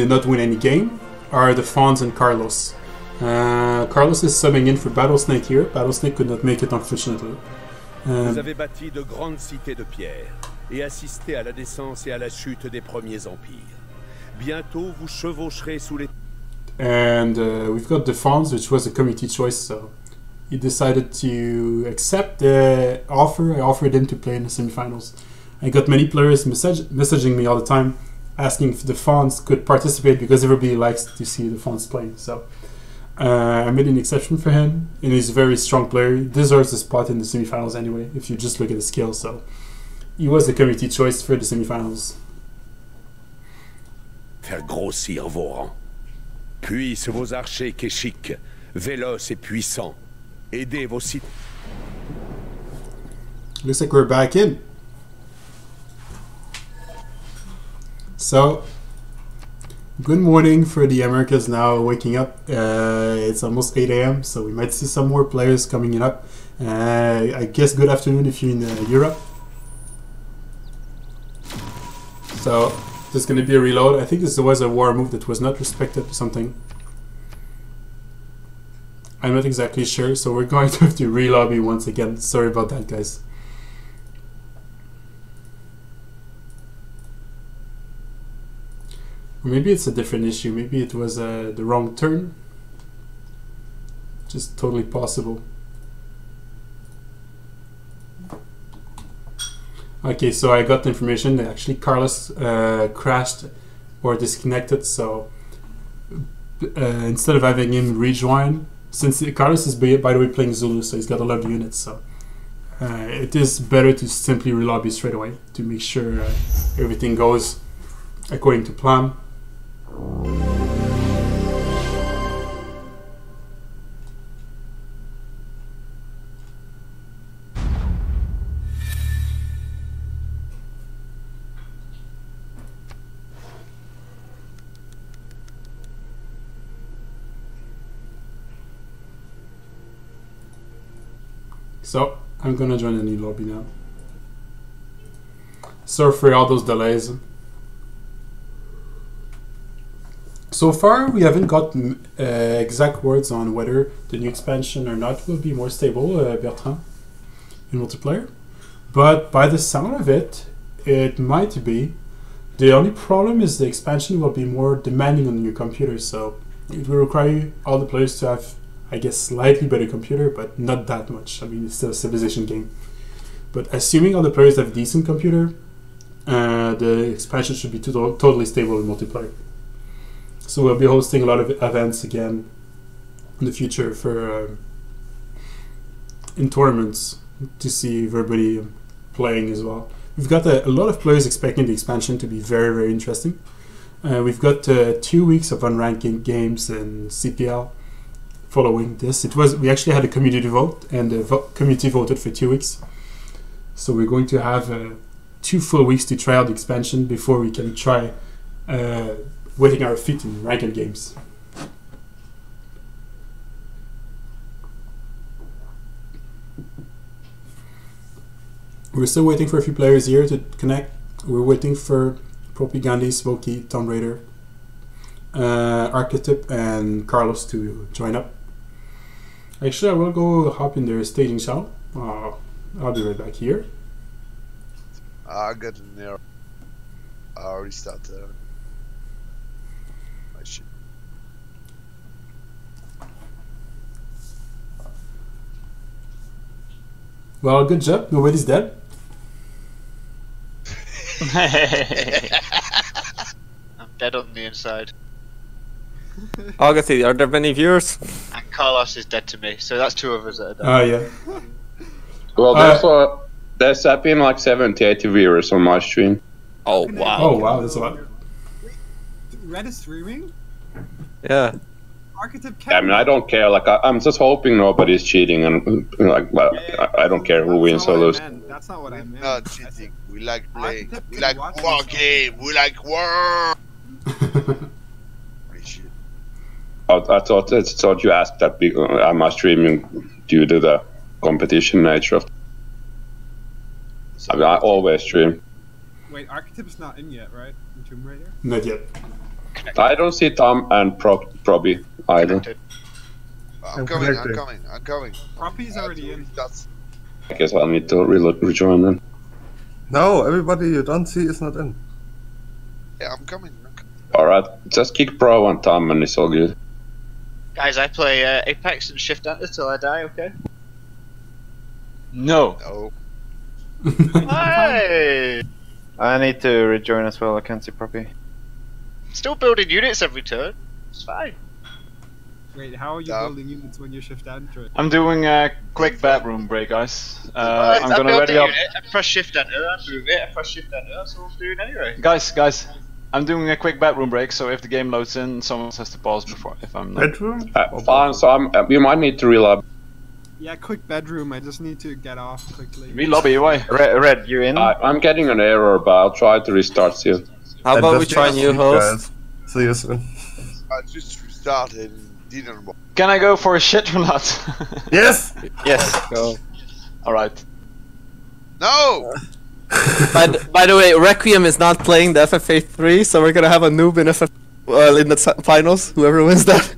not win any game are the Fonz and Karlos. Carlos is subbing in for Battlesnake here. Battlesnake could not make it, unfortunately. Vous avez bâti de grandes cités de pierre et assisté à la naissance et à la chute des premiers empires. Bientôt, vous chevaucherez sous les... And we've got the Fonz, which was a committee choice, so he decided to accept the offer. I offered him to play in the semifinals. I got many players messaging me all the time, asking if the Fonz could participate because everybody likes to see the Fonz playing. So I made an exception for him, and he's a very strong player. He deserves a spot in the semifinals anyway, if you just look at the skills. So he was the committee choice for the semifinals. Faire grossir vos rangs. Puissent vos archers kéchiques, véloces et puissants. Aidez vos cités. Looks like we're back in. So, good morning for the Americas now waking up. It's almost 8 a.m. so we might see some more players coming up. I guess good afternoon if you're in Europe. So, there's going to be a reload. I think this was a war move that was not respected or something. I'm not exactly sure, so we're going to have to re-lobby once again. Sorry about that, guys. Or maybe it's a different issue. Maybe it was the wrong turn. Just totally possible. Okay, so I got the information that actually Carlos crashed or disconnected. So instead of having him rejoin, since Carlos is by the way playing Zulu, so he's got a lot of units. So it is better to simply relobby straight away to make sure everything goes according to plan. So I'm gonna join a new lobby now. Sorry for all those delays. So far, we haven't got exact words on whether the new expansion or not will be more stable, Bertrand, in multiplayer. But by the sound of it, it might be. The only problem is the expansion will be more demanding on your computer, so It will require all the players to have, I guess, slightly better computer, but not that much. I mean, it's still a civilization game. But assuming all the players have decent computer, the expansion should be totally stable in multiplayer. So we'll be hosting a lot of events again in the future for in tournaments to see everybody playing as well. We've got a lot of players expecting the expansion to be very, very interesting. We've got 2 weeks of unranked games in CPL following this. We actually had a community vote, and the community voted for 2 weeks. So we're going to have 2 full weeks to try out the expansion before we can try wetting our feet in ranked games. We're still waiting for a few players here to connect. We're waiting for PrOPigandhi, Smokey, TOMBraider, Arketip, and Karlos to join up. Actually, I will go hop in their staging channel. I'll be right back here. I got in there. I already started. My shit. Well, good job. Nobody's dead. I'm dead on the inside. Auguthy, are there many viewers? And Karlos is dead to me, so that's 2 of us that are dead. Oh, yeah. Well, there's been like 70, 80 viewers on my stream. Oh wow! Oh wow, that's a lot. Red is streaming? Yeah. Arketip I mean, I don't care. Like, I'm just hoping nobody's cheating, and like, well, I don't care who wins or loses. That's not what I meant. Not cheating. We like playing. Arketip We can like watch war this. game. We like war. Holy shit. I thought you asked that am I streaming due to the competition nature of. I mean, I always stream. Wait, Arketip's not in yet, right? In TOMBraider? Not yet. I don't see Tom and Probi either. I'm coming. I'm coming. I'm coming. PrOPy's already in. That's I guess I'll need to rejoin then. No, everybody you don't see is not in. yeah. I'm coming. Alright, just kick Pro and Tom and it's all good. Guys, I play Apex and Shift Enter till I die, okay? No. No. Hey! I need to rejoin as well, I can't see properly. Still building units every turn. It's fine. Wait, how are you No. building units when you shift enter? I'm doing a quick bedroom break, guys. I'm I gonna built ready the up. unit, I press Shift Enter, I move it, I press Shift Enter, that's all I'm doing anyway. Guys, I'm doing a quick bedroom break, so if the game loads in, someone has to pause before if I'm not. Bedroom? Fine, so you might need to reload. Yeah, quick bedroom. I just need to get off quickly. We lobby, why? Red, you in? I'm getting an error, but I'll try to restart soon. How I about we just try asked new you host? guys. See you soon. I just restarted and didn't work. Can I go for a shit or not? Yes! Yes, go. Alright. No. By the way, Requiem is not playing the FFA 3, so we're gonna have a noob in in the finals. Whoever wins that.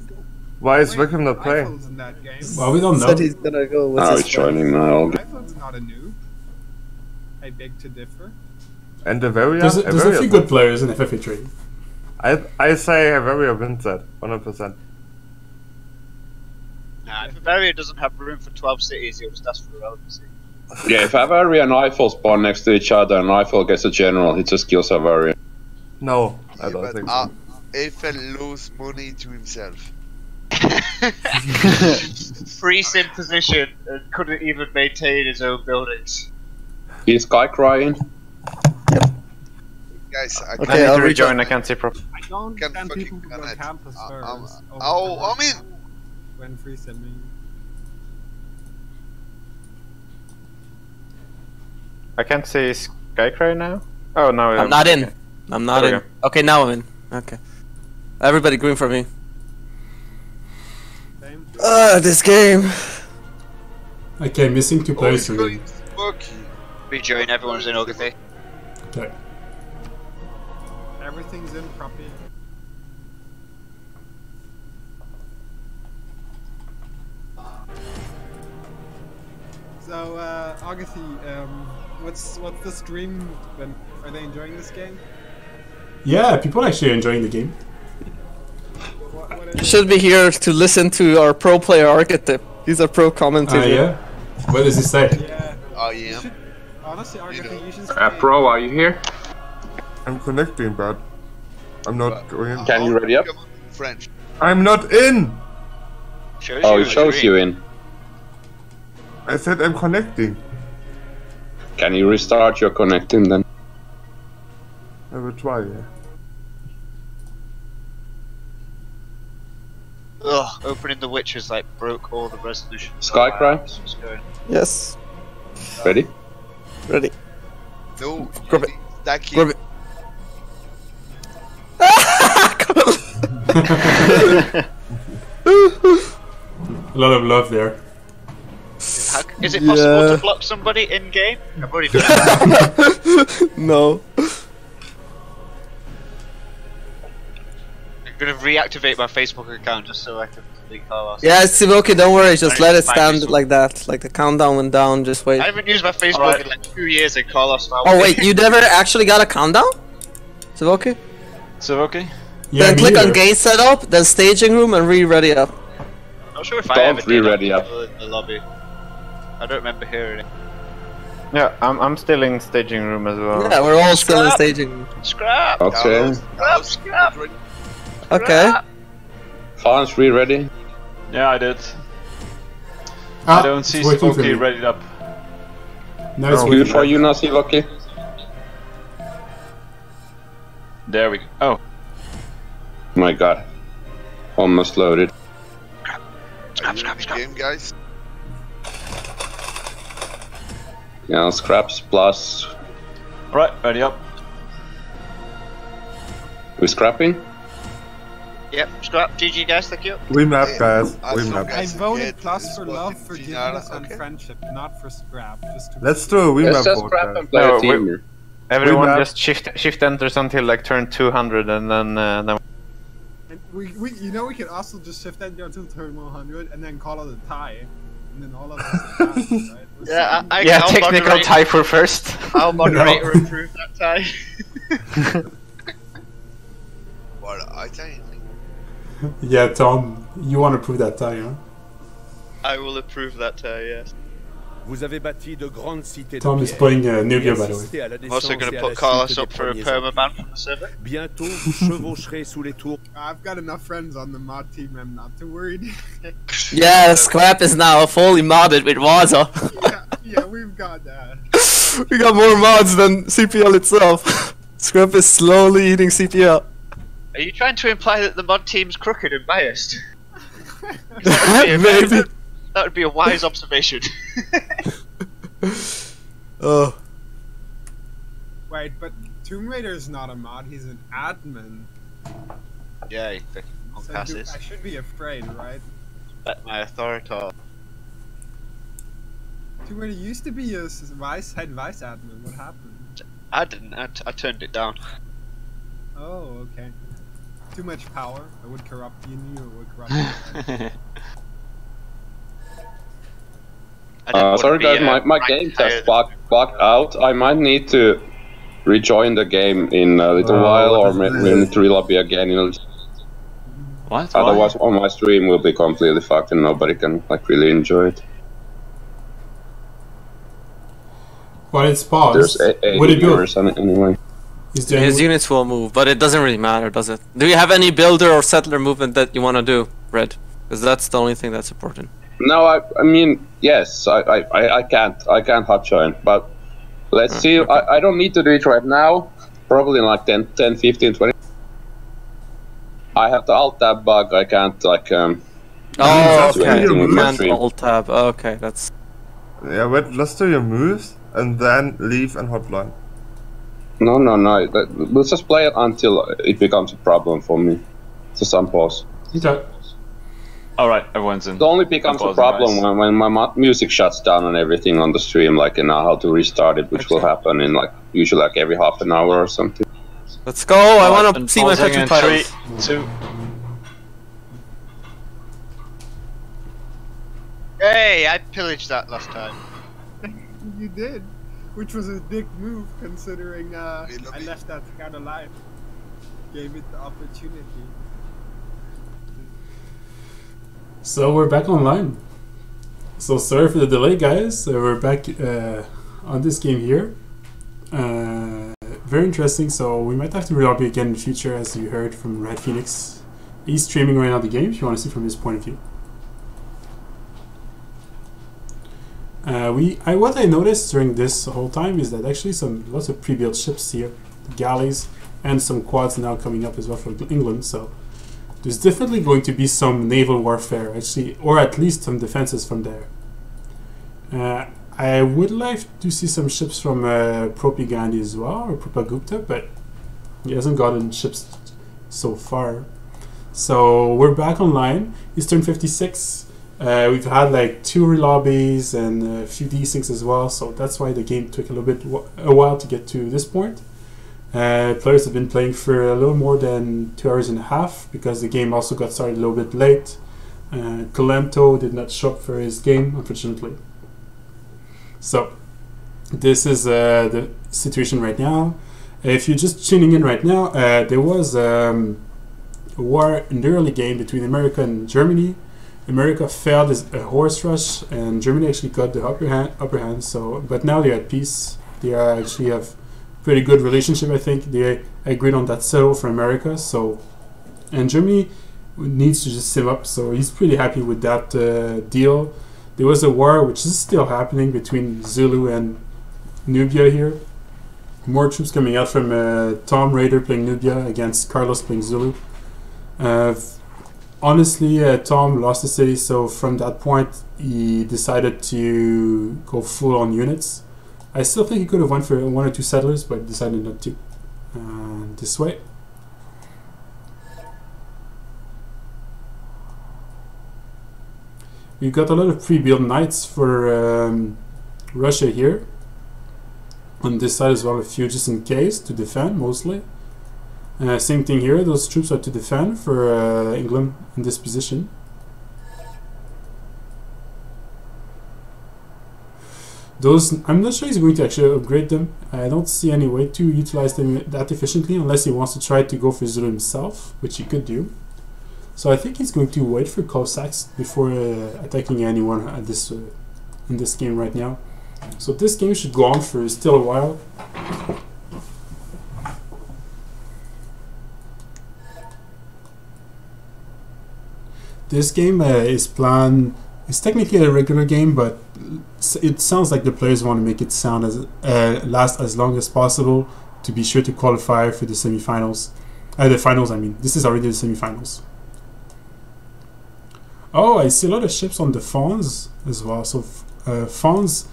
Why is Wickham not playing? Rifle's in that game. Well, we don't know. Said he's gonna go with Now his it's joining now. all good. Rifle's not a noob. I beg to differ. And Averia? There's a few good players in FFA3. I say Averia wins that, 100%. Nah, if Bavaria doesn't have room for 12 cities, he'll just ask for relevancy. Yeah, if Avaria and Eiffel spawn next to each other and Eiffel gets a general, he just kills Avaria. No, I Yeah, don't but think so. Eiffel lose money to himself. Free sim position and couldn't even maintain his own buildings. He's Skycry in. Guys, I Okay, can't, I'll rejoin, I can't see properly. I don't Can't stand fucking people who go connect. campus first. oh, I'm in. When free simming. I can't see Skycry now? Oh, no. I'm not in. I'm not There we in. Okay, now I'm in. Okay. Everybody green for me. Same. This game. Okay, missing 2 players for me. Smoky. Rejoin, everyone's in Auguthy. Okay. Everything's in properly. So, Auguthy, what's the stream? When are they enjoying this game? Yeah, people actually are enjoying the game. What You should be here to listen to our pro player Arketip. He's a pro commentator. Yeah? What does he say? Yeah. I am. Honestly, Arketip, you should Pro, are you here? I'm connecting, but I'm not going in. Can you ready up? French. I'm not in! Oh, it shows you in. I said I'm connecting. Can you restart your connecting then? I will try, yeah. Ugh, opening the witches like broke all the resolution. Skycry? Yes. Ready? Ready. No. Grab it. That Grab it. A lot of love there. Is it possible to block somebody in game? I've already done that. No. I'm gonna reactivate my Facebook account just so I can delete Karlos. Yeah, it's okay, don't worry, just let it stand Facebook. like that. Like the countdown went down, just wait. I haven't used my Facebook in like 2 years and Karlos now. Oh wait, you never actually got a countdown? Is it okay? So okay. Yeah, Then me click on either. game setup, then staging room and re-ready up. Not sure if I Don't ever did re-ready up. in the lobby. I don't remember hearing it. Yeah, I'm still in staging room as well. Yeah, we're all still in staging room. Scrap! Okay. Scrap! Okay. Fonz, re-ready? Yeah, I did. Ah, I don't see it's working for Spooky me. ready up. Nice Good for you now, Sivoki. There we go. Oh. My god. Almost loaded. Scrap. Game, guys. Yeah, scraps plus. Alright, ready up. We scrapping? Yep, scrap. GG guys, thank you. We map, guys. I We saw map. I guys voted get plus for this love, fucking forgiveness, and okay. friendship, not for scrap. Just to Let's do a we Let's map just vote, scrap guys. and play No, a team here. Everyone map. just shift enters until like turn 200 and then And we you know we could also just shift that until turn 100 and then call it a tie, and then all of us are tied, right? Yeah, yeah, I'll technical moderate- tie for first. I'll moderate or approve that tie. But I tell you, Yeah, Tom, you want to prove that tie, huh? I will approve that tie, yes. Vous avez bâti de grandes cités Tom de is pierre. playing Nubia, Et by the way. assisté à la I'm also descente going et to à put la Karlos chute up des for a premiers permaban from the server. Bientôt, vous chevaucherez sous les tours. I've got enough friends on the mod team. I'm not too worried. Yeah, scrap is now fully modded with Waza. yeah, we've got that. We got more mods than CPL itself. Scrap is slowly eating CPL. Are you trying to imply that the mod team's crooked and biased? Maybe. That would be a wise observation. Oh. Wait, but TOMBraider is not a mod. He's an admin. Yeah, on So passes. I should be afraid, right? Bet my authority. TOMBraider used to be a head vice admin. What happened? I didn't. I turned it down. Oh, okay. Too much power. It would corrupt you. It would corrupt you. Sorry guys, my game just bugged out. I might need to rejoin the game in a little while, or maybe we need to relobby again. You know. What? Otherwise, on my stream will be completely fucked and nobody can like really enjoy it. Well, it's paused. There's 80 What did you do? viewers on it anyway. His units will move, but it doesn't really matter, does it? Do you have any builder or settler movement that you want to do, Red? Because that's the only thing that's important. No, I mean, yes, I can't hot join, but let's see. Okay. I don't need to do it right now. Probably in like 10, 15, 20. I have the alt tab bug. I can't like Oh, do okay. anything with You my can't stream. alt tab. Okay, that's. Yeah, wait, let's do your moves and then leave and hotline. No. Let's just play it until it becomes a problem for me. So some pause. Okay. Alright, everyone's in. It only becomes a Pausing, problem guys. when my music shuts down and everything on the stream, like, and now how to restart it, which will happen in like usually like every half an hour or something. Let's go! I want to see my Pausing picture in titles. 3, 2. Hey, I pillaged that last time. You did, which was a dick move considering I left that kind of alive. Gave it the opportunity. So we're back online. So sorry for the delay, guys. We're back on this game here. Very interesting. So we might have to relobby again in the future, as you heard from Red Phoenix. He's streaming right now the game if you want to see from his point of view. What I noticed during this whole time is that actually lots of pre-built ships here, galleys, and some quads now coming up as well from England. So there's definitely going to be some naval warfare, actually, or at least some defenses from there. I would like to see some ships from PrOPigandhi as well, or PrOPigandhi, but he hasn't gotten ships so far. So we're back online. It's turn 56. We've had like 2 relobbies and a few desyncs as well, so that's why the game took a while to get to this point. Players have been playing for a little more than 2 hours and a half because the game also got started a little bit late. Colento did not show up for his game, unfortunately. So this is the situation right now. If you're just tuning in right now, there was a war in the early game between America and Germany. America failed as a horse rush, and Germany actually got the upper hand. So, but now they're at peace. They actually have pretty good relationship. I think they agreed on that settle for America. So, and Germany needs to just sim up. So he's pretty happy with that deal. There was a war which is still happening between Zulu and Nubia here. More troops coming out from TOMBraider playing Nubia against Karlos playing Zulu. Honestly, Tom lost the city, so from that point he decided to go full on units. I still think he could have went for 1 or 2 settlers, but decided not to. This way. We've got a lot of pre-built knights for Russia here. On this side as well, a few just in case, to defend mostly. Same thing here, those troops are to defend for England in this position. Those, I'm not sure he's going to actually upgrade them. I don't see any way to utilize them that efficiently unless he wants to try to go for Zulu himself, which he could do. So I think he's going to wait for Cossacks before attacking anyone at this in this game right now. So this game should go on for still a while. This game is planned. It's technically a regular game, but it sounds like the players want to make it sound as last as long as possible to be sure to qualify for the semi-finals. The finals, I mean. This is already the semi-finals. Oh, I see a lot of ships on the Fonz as well. So Fonz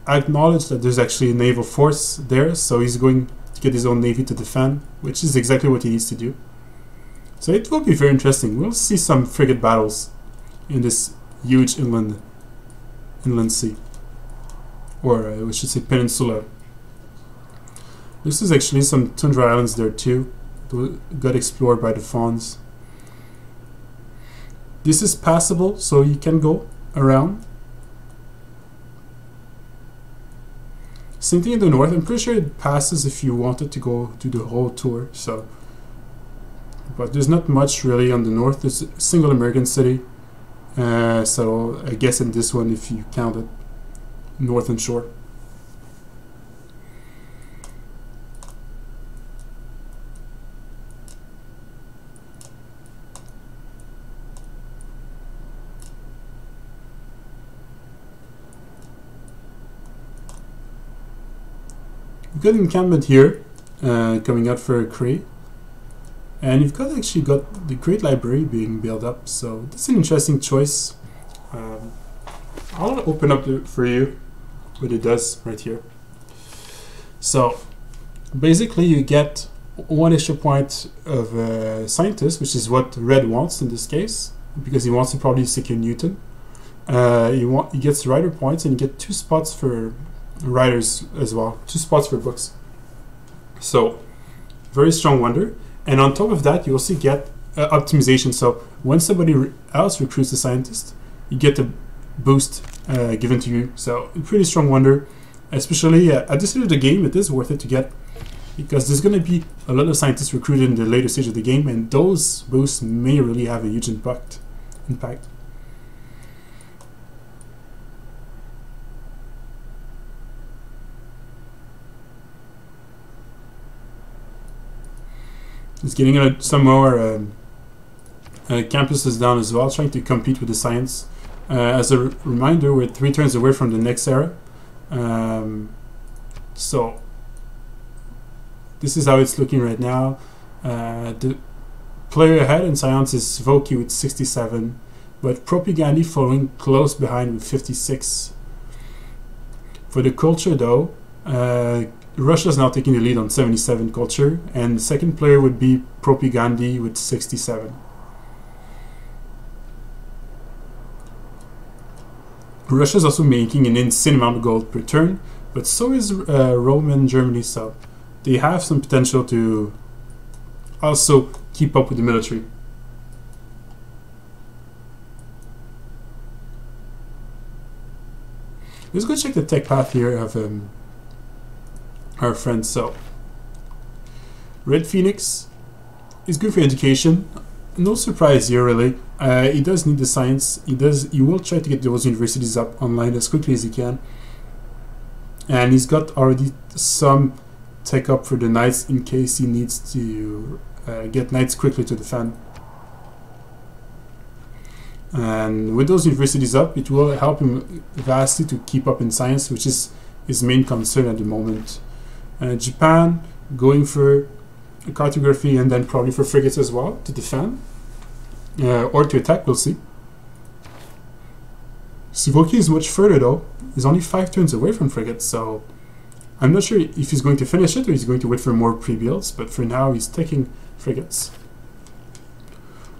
acknowledged that there's actually a naval force there, so he's going to get his own navy to defend, which is exactly what he needs to do. So it will be very interesting. We'll see some frigate battles in this huge inland sea, or we should say peninsula. This is actually some tundra islands there too, got explored by the Fonz. This is passable, so you can go around. Same thing in the north. I'm pretty sure it passes if you wanted to go do the whole tour. So, but there's not much really on the north. There's a single American city. So I guess in this one, if you count it, northern shore. We've got an encampment here coming out for a crate. And you've actually got the Great Library being built up, so that's an interesting choice. I'll open up for you what it does right here. So basically you get 1 extra point of scientist, which is what Red wants in this case, because he wants to probably secure Newton. He gets writer points, and you get 2 spots for writers as well, 2 spots for books. So very strong wonder. And on top of that, you also get optimization. So when somebody else recruits a scientist, you get a boost given to you. So pretty strong wonder, especially at this stage of the game. It is worth it to get, because there's going to be a lot of scientists recruited in the later stage of the game, and those boosts may really have a huge impact. He's getting some more campuses down as well, trying to compete with the science. As a reminder, we're 3 turns away from the next era. So this is how it's looking right now. The player ahead in science is Sentez-vous with 67, but PrOPigandhi following close behind with 56. For the culture though, Russia is now taking the lead on 77 culture, and the second player would be PrOPigandhi with 67. Russia is also making an insane amount of gold per turn, but so is Rome and Germany, so they have some potential to also keep up with the military. Let's go check the tech path here of our friends. So Red Phoenix is good for education. No surprise here really. He does need the science. He will try to get those universities up online as quickly as he can. And he's got already some tech up for the knights in case he needs to get knights quickly to defend. And with those universities up, it will help him vastly to keep up in science, which is his main concern at the moment. Japan going for cartography and then probably for frigates as well to defend or to attack, we'll see. Sentez-vous is much further though. He's only 5 turns away from frigates, so I'm not sure if he's going to finish it or he's going to wait for more pre-builds, but for now he's taking frigates.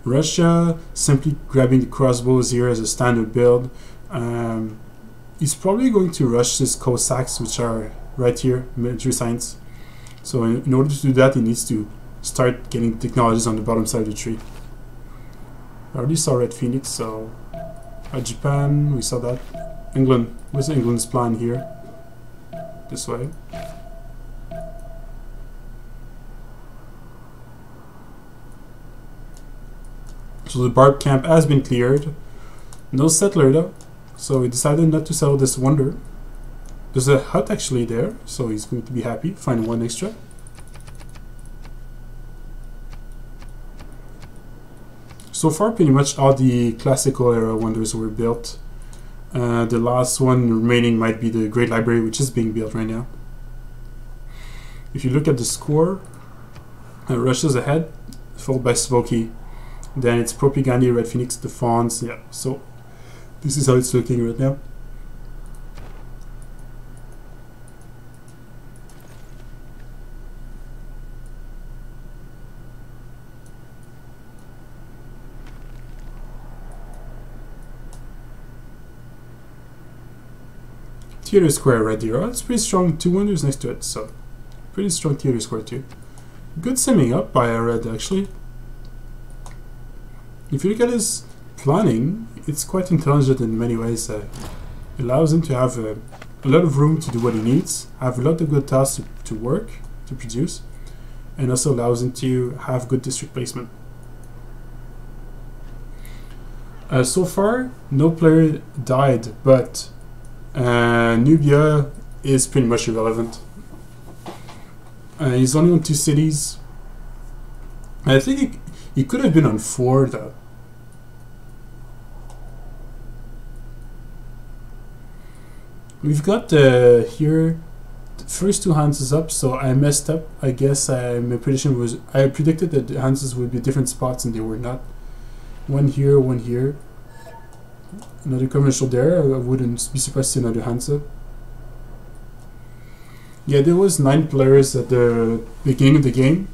Russia simply grabbing the crossbows here as a standard build. He's probably going to rush his Cossacks, which are right here, military science. So in order to do that, he needs to start getting technologies on the bottom side of the tree. I already saw Red Phoenix, so Japan, we saw that. England, what's England's plan here? This way. So the barb camp has been cleared. No settler though, so he decided not to settle this wonder. There's a hut actually there, so he's going to be happy, find 1 extra. So far pretty much all the classical era wonders were built. The last one remaining might be the Great Library, which is being built right now. If you look at the score, Russia's ahead, followed by Sentez-vous. Then it's PrOPigandhi, Red Phoenix, the Fonz. Yeah, so this is how it's looking right now. Theater square right there. Oh, it's pretty strong. 2 wonders next to it, so pretty strong theater square too. Good simming up by a red actually. If you look at his planning, it's quite intelligent in many ways. It allows him to have a lot of room to do what he needs, have a lot of good tasks to work, to produce, and also allows him to have good district placement. So far, no player died, but Nubia is pretty much irrelevant. He's only on 2 cities. I think he could have been on 4 though. We've got here the first 2 Hanses up, so I messed up. I guess my prediction was I predicted that the Hanses would be different spots and they were not. 1 here, 1 here. Another commercial there. I wouldn't be surprised to see another Hansa. Yeah, there was 9 players at the beginning of the game.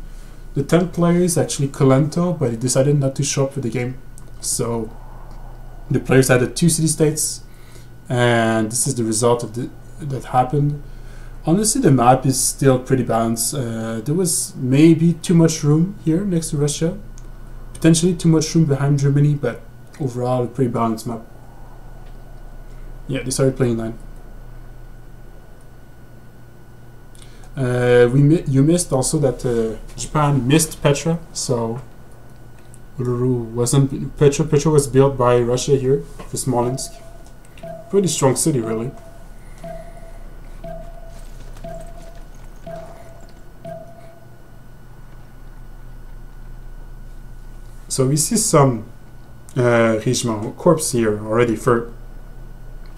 The 10th player is actually Colento, but he decided not to show up for the game. So the players had 2 city-states, and this is the result of that happened. Honestly, the map is still pretty balanced. There was maybe too much room here next to Russia, potentially too much room behind Germany, but overall a pretty balanced map. Yeah, they started playing 9. You missed also that Japan missed Petra, so wasn't Petra. Petra was built by Russia here for Smolensk. Pretty strong city, really. So we see some regiment corps here already for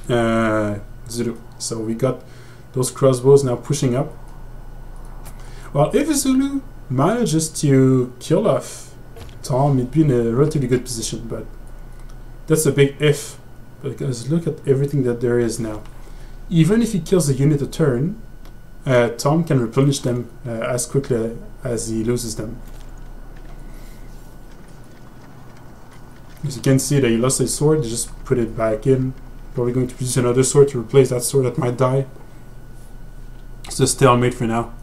Zulu. So we got those crossbows now pushing up. Well, if Zulu manages to kill off Tom, it'd be in a relatively good position, but that's a big if, because look at everything that there is now. Even if he kills a unit a turn, Tom can replenish them as quickly as he loses them. As you can see that he lost his sword, he just put it back in. Probably going to produce another sword to replace that sword that might die. It's a stalemate for now.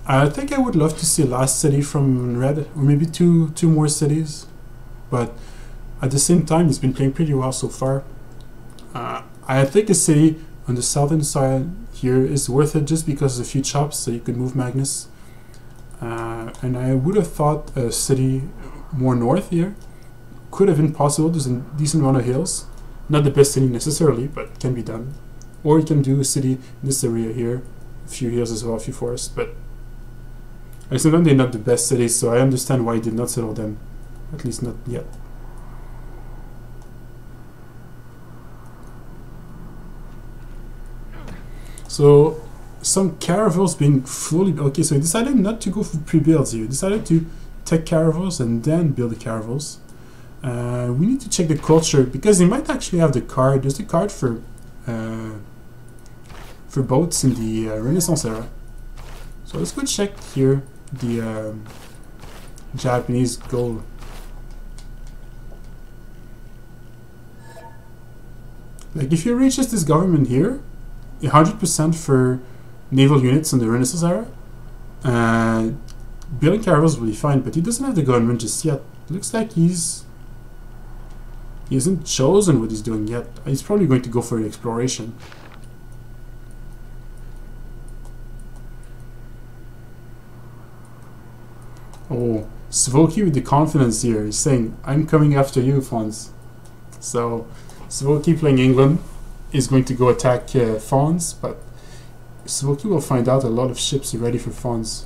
I think I would love to see a last city from Red, or maybe two more cities. But at the same time, he's been playing pretty well so far. I think a city on the southern side here is worth it just because of a few chops, so you could move Magnus. And I would have thought a city more north here could have been possible. There's a decent amount of hills. Not the best city necessarily, but can be done. Or you can do a city in this area here. A few hills as well, a few forests, but I sometimes they're not the best cities, so I understand why he did not settle them. At least not yet. So some caravels being fully okay. So he decided not to go for pre-builds here. He decided to take caravels and then build the caravels. We need to check the culture because he might actually have the card. There's the card for boats in the Renaissance era. So let's go check here the Japanese goal. Like if he reaches this government here, 100% for naval units in the Renaissance era, building caravels will be fine, but he doesn't have the government just yet. Looks like he hasn't chosen what he's doing yet. He's probably going to go for an exploration. Oh, Svoki with the confidence here is saying, I'm coming after you, Fonz. So, Svoki playing England is going to go attack Fonz, but Svoki will find out a lot of ships are ready for Fonz.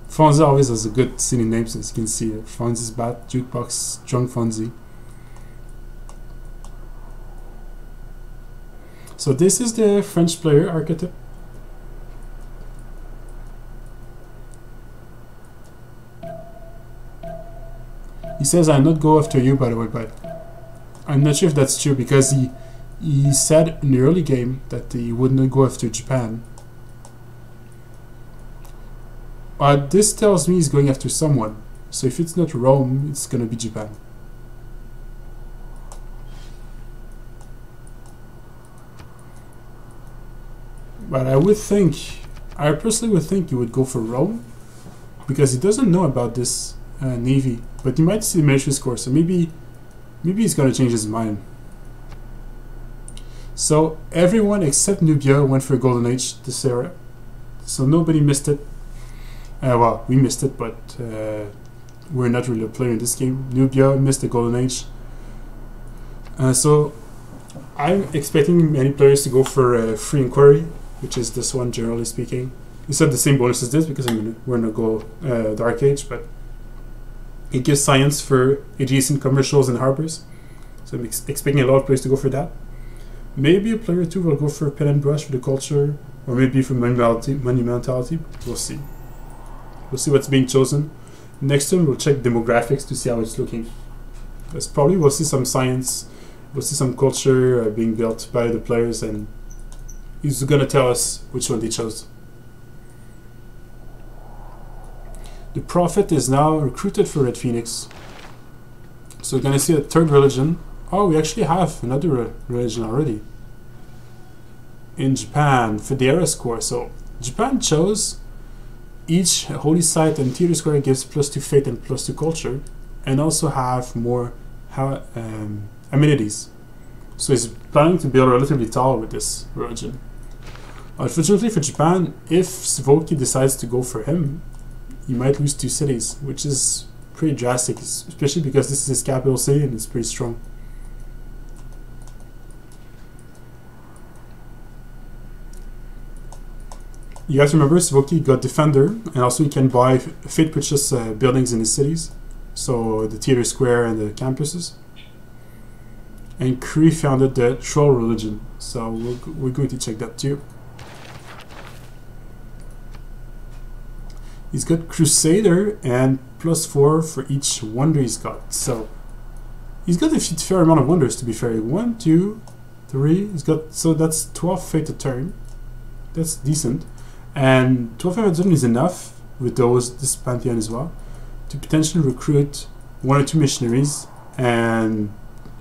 Fonz always has a good city name, so as you can see. Fonz is bad, Jukebox, Drunk Fonzie. So this is the French player, Arketip. He says, I'll not go after you, by the way, but I'm not sure if that's true, because he said in the early game that he would not go after Japan. But this tells me he's going after someone. So if it's not Rome, it's gonna be Japan. But I personally would think he would go for Rome, because he doesn't know about this navy. But he might see the military score, so maybe he's gonna change his mind. So everyone except Nubia went for Golden Age this era. So nobody missed it. Well, we missed it, but we're not really a player in this game. Nubia missed the Golden Age. So I'm expecting many players to go for Free Inquiry, which is this one, generally speaking. It's not the same bonus as this, because I mean, we're not go Dark Age, but it gives science for adjacent commercials and harbors. So I'm expecting a lot of players to go for that. Maybe a player or two will go for Pen and Brush for the culture, or maybe for Monumentality. We'll see. We'll see what's being chosen. Next time we'll check demographics to see how it's looking. Because probably we'll see some science, we'll see some culture being built by the players, and he's gonna tell us which one they chose. The Prophet is now recruited for Red Phoenix. So we're gonna see a third religion. Oh, we actually have another religion already. In Japan, for the era score. So Japan chose each holy site and theater square gives +2 faith and +2 culture, and also have more amenities. So he's planning to build relatively tall with this religion. Unfortunately for Japan, if Svoki decides to go for him, he might lose 2 cities, which is pretty drastic, especially because this is his capital city and it's pretty strong. You have to remember, Svoki got Defender, and also he can buy Fate Purchase buildings in his cities, so the Theater Square and the campuses. And Kree founded the Troll religion, so we're going to check that too. He's got Crusader and +4 for each wonder he's got, so he's got a fair amount of wonders to be fair. 1, 2, 3, he's got, so that's 12 Fate a turn. That's decent. And 12 Fate a turn is enough with this Pantheon as well to potentially recruit 1 or 2 missionaries and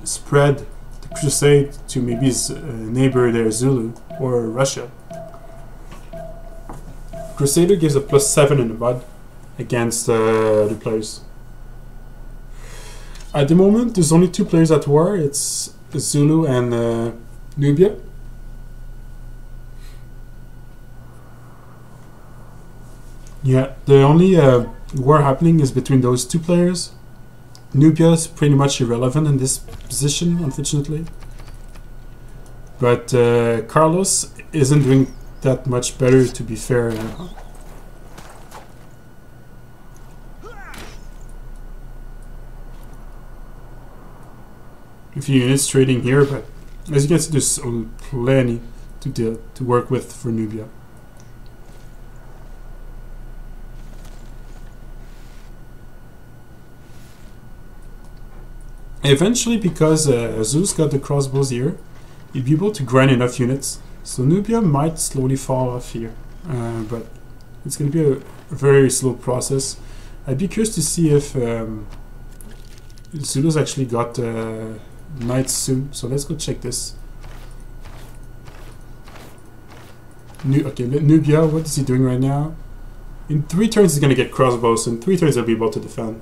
spread the crusade to maybe his neighbor there, Zulu or Russia. Crusader gives a +7 in the mud against the players. At the moment, there's only 2 players at war. It's Zulu and Nubia. Yeah, the only war happening is between those 2 players. Nubia is pretty much irrelevant in this position, unfortunately. But Carlos isn't doing that much better, to be fair. A few units trading here, but as you can see, there's plenty to work with for Nubia. Eventually, because Zeus got the crossbows here, he'd be able to grind enough units. So Nubia might slowly fall off here, but it's going to be a very slow process. I'd be curious to see if Zulu's actually got knights soon. So let's go check this. Okay, Nubia, what is he doing right now? In 3 turns he's going to get crossbows, so in 3 turns he'll be able to defend.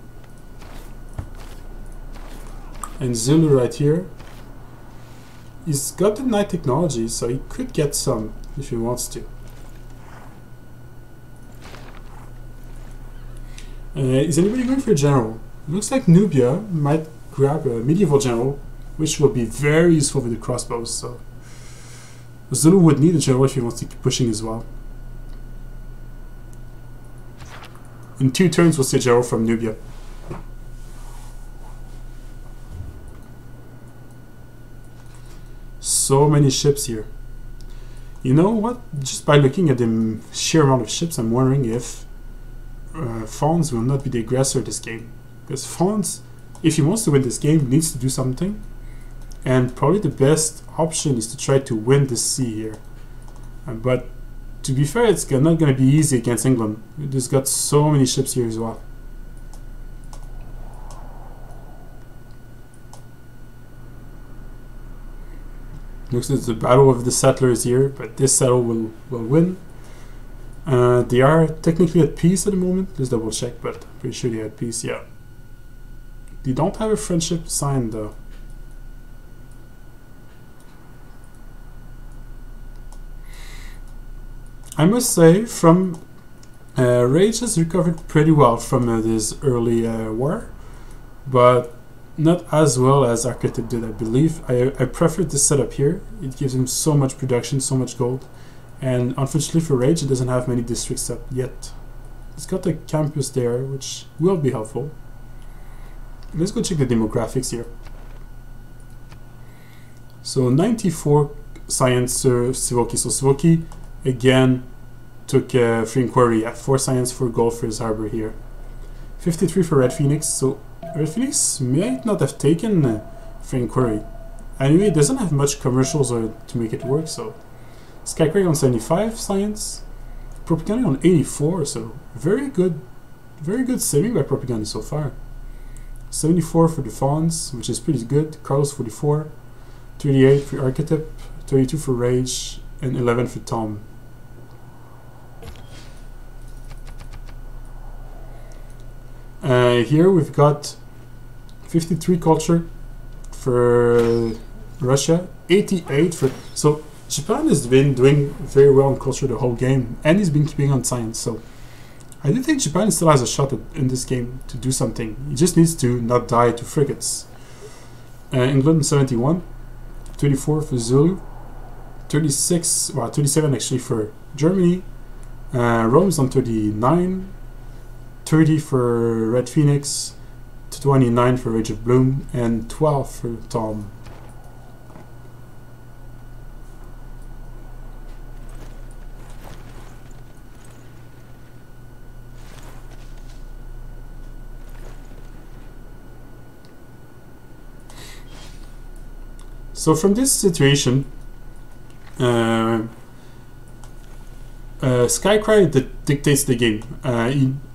And Zulu right here, he's got the knight technology, so he could get some if he wants to. Is anybody going for a general? It looks like Nubia might grab a medieval general, which will be very useful with the crossbows. So Zulu would need a general if he wants to keep pushing as well. In 2 turns, we'll see a general from Nubia. So many ships here. You know what? Just by looking at the sheer amount of ships, I'm wondering if Fonz will not be the aggressor this game. Because Fonz, if he wants to win this game, needs to do something. And probably the best option is to try to win this sea here. But to be fair, it's not going to be easy against England. There's got so many ships here as well. Looks like it's the battle of the settlers here, but this settle will win. They are technically at peace at the moment. Let's double check, but I'm pretty sure they're at peace, yeah. They don't have a friendship signed though. I must say, Rage has recovered pretty well from this early war, but not as well as Arketip did, I believe. I prefer this setup here. It gives him so much production, so much gold. And unfortunately for Rage, it doesn't have many districts up yet. It's got a campus there, which will be helpful. Let's go check the demographics here. So 94 science Svoki. So Svoki, again, took free inquiry at 4 science, 4 gold for his harbor here. 53 for Red Phoenix. So Red Phoenix might not have taken free inquiry. Anyway, it doesn't have much commercials to make it work, so Skycry on 75 science, PrOPigandhi on 84, so very good saving by PrOPigandhi so far. 74 for the Fonz, which is pretty good. Karlos 44, 38 for Arketip, 32 for Rage, and 11 for Tom. Here we've got 53 culture for Russia 88 for. So Japan has been doing very well in culture the whole game, and he's been keeping on science. So I do think Japan still has a shot in this game to do something. He just needs to not die to frigates. England 71, 24 for Zulu, 36, well 27 actually for Germany. Rome's on 39, 30 for Red Phoenix, 29 for RageOfBoom, and 12 for Tom. So from this situation, Skycry dictates the game.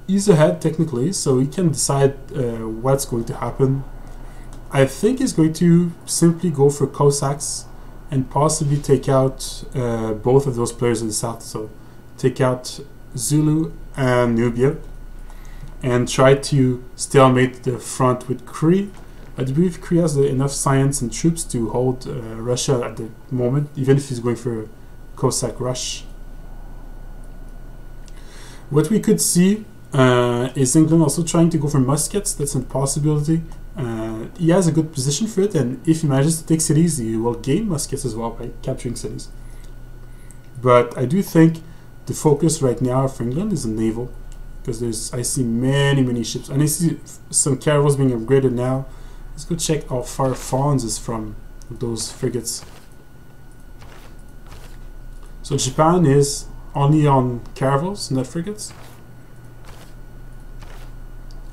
He's ahead technically, so he can decide what's going to happen. I think he's going to simply go for Cossacks and possibly take out both of those players in the south. So take out Zulu and Nubia and try to stalemate the front with Cree. I believe Cree has enough science and troops to hold Russia at the moment, even if he's going for a Cossack rush. What we could see is England also trying to go for muskets. That's a possibility. He has a good position for it, and if he manages to take cities, he will gain muskets as well by capturing cities. But I do think the focus right now for England is on naval, because I see many ships, and I see some caravels being upgraded now. Let's go check how far Fonz is from those frigates. So Japan is only on caravels, not frigates.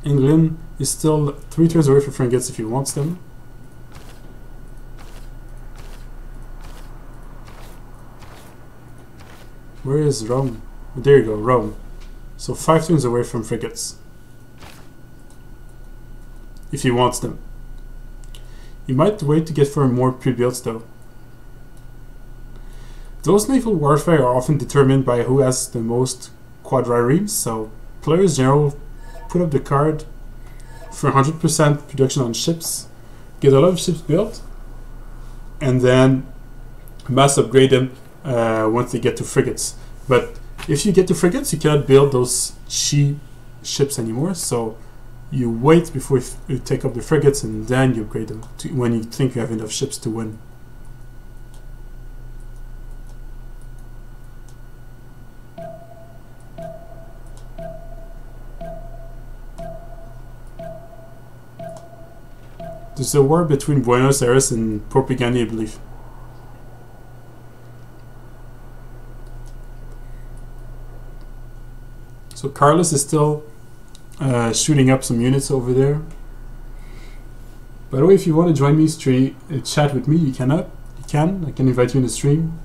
England is still 3 turns away from frigates if he wants them. Where is Rome? Oh, there you go, Rome. So 5 turns away from frigates. If he wants them. You might wait to get for more pre-builds though. Those naval warfare are often determined by who has the most quadriremes, so players generally put up the card for 100% production on ships, get a lot of ships built, and then mass upgrade them once they get to frigates. But if you get to frigates, you cannot build those cheap ships anymore, so you wait before you take up the frigates and then you upgrade them to when you think you have enough ships to win. There's a war between Buenos Aires and PrOPigandhi, I believe. So Carlos is still shooting up some units over there. By the way, if you want to join me chat with me, you can. I can invite you in the stream.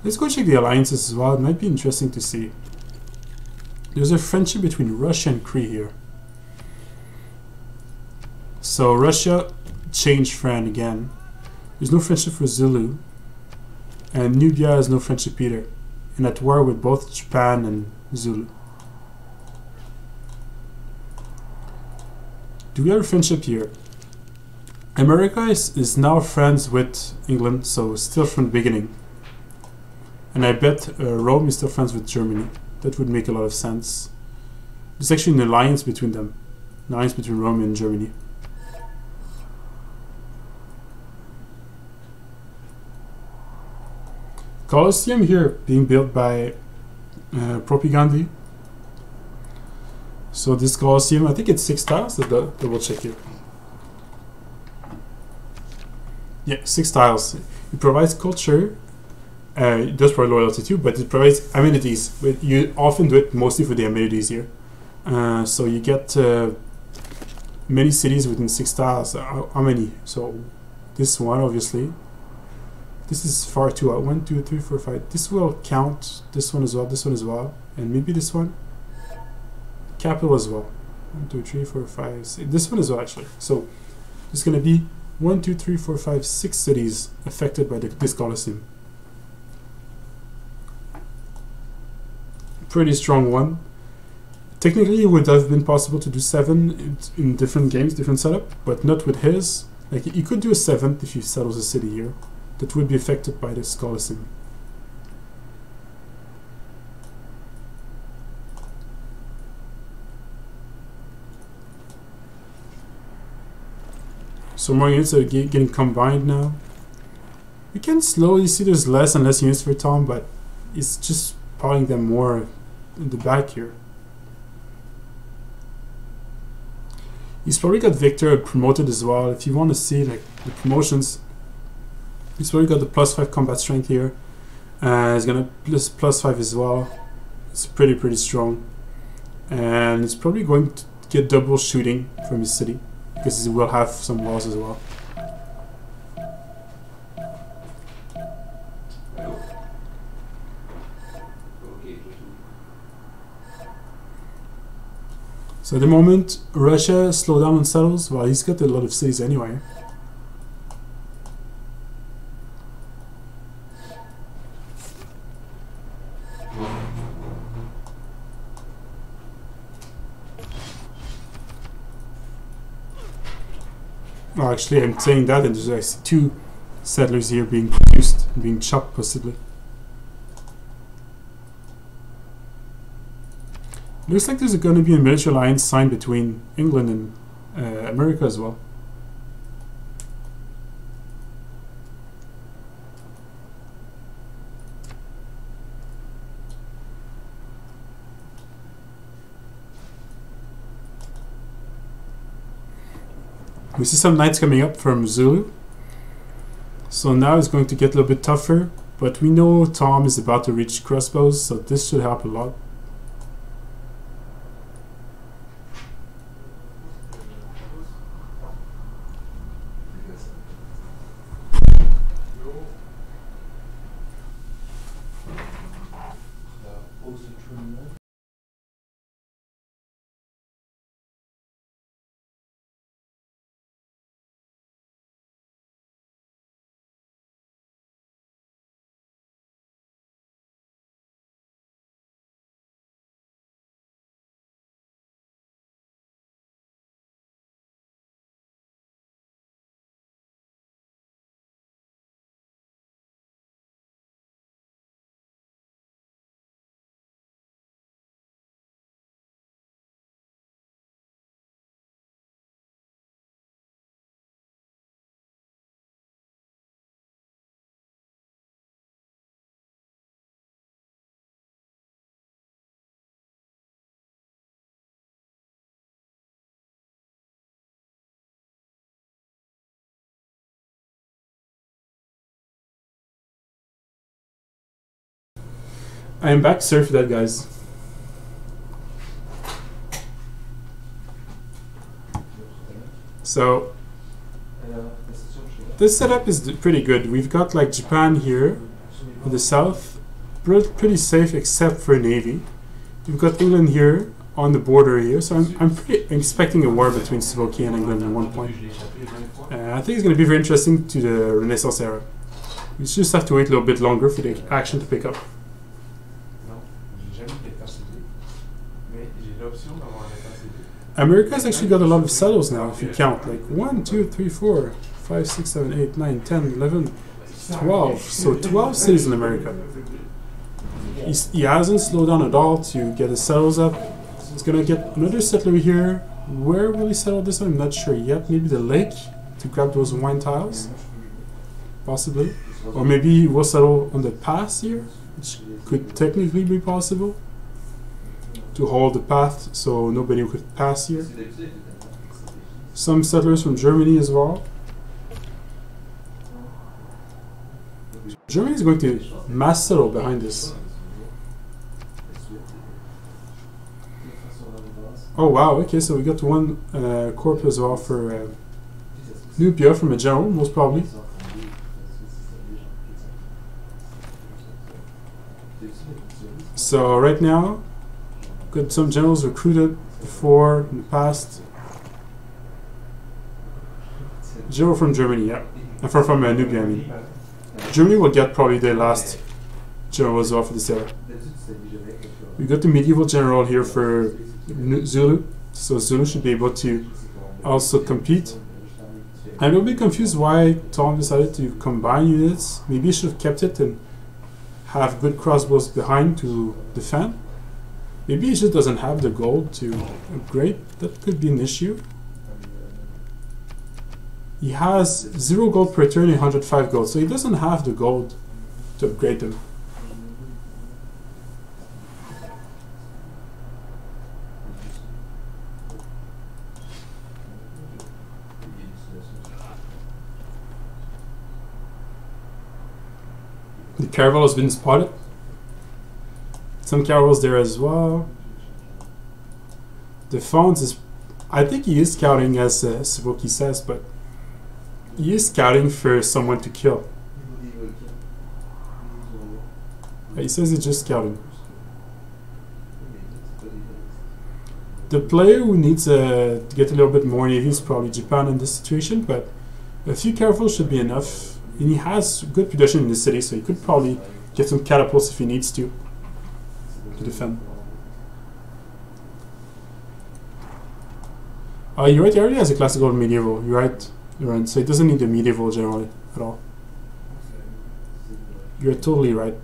Let's go check the alliances as well. It might be interesting to see. There's a friendship between Russia and Cree here. So Russia changed friend again. There's no friendship for Zulu. And Nubia has no friendship either. And at war with both Japan and Zulu. Do we have a friendship here? America is now friends with England, so still from the beginning. And I bet Rome is still friends with Germany. That would make a lot of sense. There's actually an alliance between them. An alliance between Rome and Germany. Colosseum here being built by PrOPigandhi. So this Colosseum, I think it's 6 tiles. Double check here. Yeah, 6 tiles. It provides culture. It does provide loyalty too, but it provides amenities. But you often do it mostly for the amenities here. So you get many cities within 6 tiles. How many? So this one, obviously. This is far too out. 1, 2, 3, 4, 5. This will count. This one as well. This one as well, and maybe this one. Capital as well. 1, 2, 3, 4, 5, 6. This one as well, actually. So there's going to be 1, 2, 3, 4, 5, 6 cities affected by this Colosseum. Pretty strong one. Technically, it would have been possible to do 7 in different games, different setup, but not with his. Like, you could do a 7th if you settles a city here that would be affected by this Colosseum. So more units are getting combined now. We can slowly see there's less and less units for Tom, but it's just piling them more in the back here. He's probably got Victor promoted as well. If you want to see like the promotions, he's probably got the +5 combat strength here. He's gonna +5 as well. It's pretty strong, and it's probably going to get double shooting from his city because he will have some walls as well. So at the moment, Russia slowed down on settles. Well, he's got a lot of cities anyway. Well, actually, I'm saying that, and there's actually 2 settlers here being produced, being chopped possibly. Looks like there's going to be a military alliance signed between England and America as well. We see some knights coming up from Zulu. So now it's going to get a little bit tougher, but we know Tom is about to reach crossbows, so this should help a lot. I am back, sorry for that, guys. So this setup is pretty good. We've got like Japan here in the south, pretty safe except for Navy. We've got England here on the border here, so I'm expecting a war between Slovakia and England at one point. I think it's going to be very interesting to the Renaissance era. We just have to wait a little bit longer for the action to pick up. America's actually got a lot of settles now, if you count. Like 1, 2, 3, 4, 5, 6, 7, 8, 9, 10, 11, 12. So 12 cities in America. He hasn't slowed down at all to get his settles up. He's gonna get another settler here. Where will he settle this one? I'm not sure yet. Maybe the lake to grab those wine tiles? Possibly. Or maybe he will settle on the pass here, which could technically be possible. To hold the path so nobody could pass here. Some settlers from Germany as well. Germany is going to mass settle behind this. Oh wow, okay, so we got one corp as well for Nubia from a general, most probably. So right now, got some generals recruited before in the past. Zero from Germany, yeah. And from Nubia, I mean. Germany will get probably the last general as well for this era. We got the medieval general here for Zulu, so Zulu should be able to also compete. I'm a bit confused why Tom decided to combine units. Maybe he should have kept it and have good crossbows behind to defend. Maybe he just doesn't have the gold to upgrade. That could be an issue. He has 0 gold per turn and 105 gold, so he doesn't have the gold to upgrade them. The caravel has been spotted. Some caravels there as well. The Fonz is, I think he is scouting as Sentez-vous says, but he is scouting for someone to kill. He says he's just scouting. The player who needs to get a little bit more navy is probably Japan in this situation, but a few caravels should be enough. And he has good position in the city, so he could probably get some catapults if he needs to defend. You're right, he already has a classical medieval. You're right, so he doesn't need a medieval generally at all. You're totally right.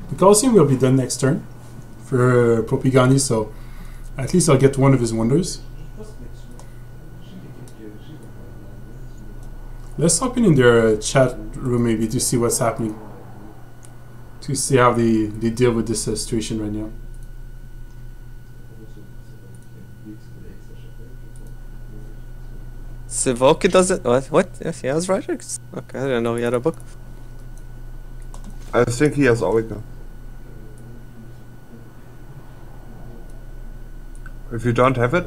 The Colosseum will be done next turn for PrOPigandhi, so at least I'll get one of his wonders. Let's hop in their chat room maybe to see what's happening. To see how they deal with this situation right now. Sivoki does it? What? Yes, he has writers? Okay, I didn't know he had a book. I think he has Oracle. If you don't have it,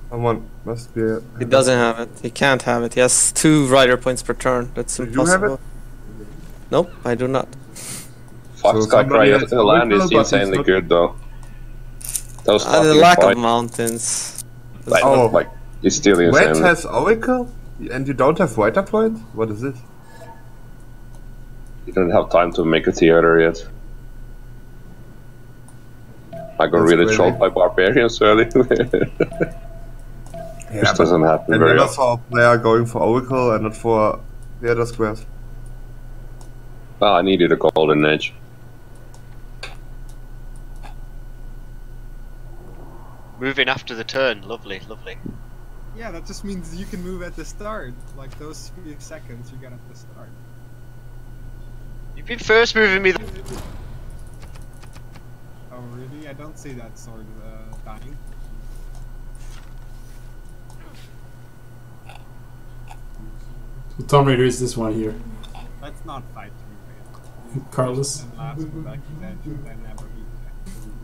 someone must be... He doesn't have it. He can't have it. He has 2 rider points per turn. That's impossible. You have it? Nope, I do not. Fuck, Skycry in the land is insanely good though. Those The lack of mountains. Like, like, it's still insane. Red has Oracle? And you don't have Rider points? What is this? You don't have time to make a theater yet. I got That's really crazy. trolled by barbarians early. Yeah, Which doesn't happen I very never often. saw a player going for Oracle and not for the other squares. Ah, I needed a golden age. Moving after the turn, lovely, lovely. Yeah, that just means you can move at the start. Like those few seconds you get at the start. You've been first moving me. Oh really? I don't see that sword dying. So TOMBraider is this one here. Let's not fight me. Carlos. And last back then, I never beat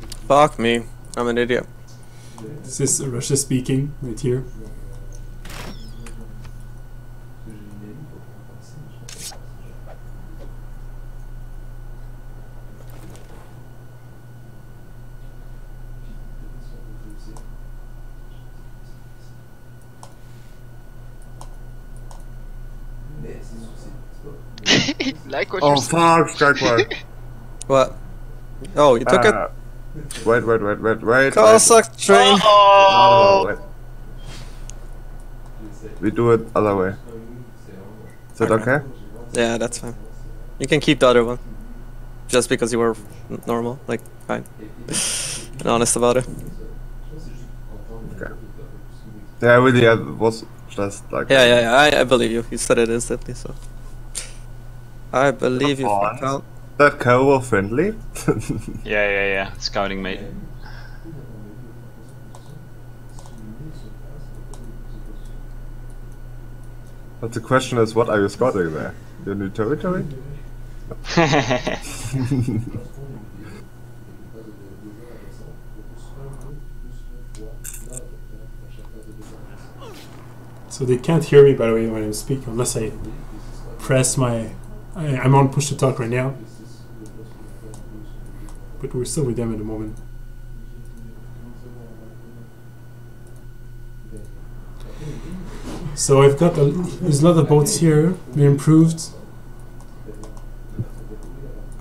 them. Fuck me. I'm an idiot. This is Russia speaking right here. Like what Oh you're fuck, Skycry. What? Oh, you took it? Wait. Cossack train. Oh! No, wait. We do it other way. Is that okay? Yeah, that's fine. You can keep the other one. Just because you were normal, like, fine. And honest about it. Okay. Yeah, really, I was just like... Yeah, I believe you. You said it instantly, so... I believe you. Pal. That cow friendly? Yeah. Scouting mate. But the question is, what are you scouting there? Your new territory? So they can't hear me, by the way, when I speak, unless I press my... I'm on push to talk right now. But we're still with them at the moment. So I've got there's a lot of boats here. We improved.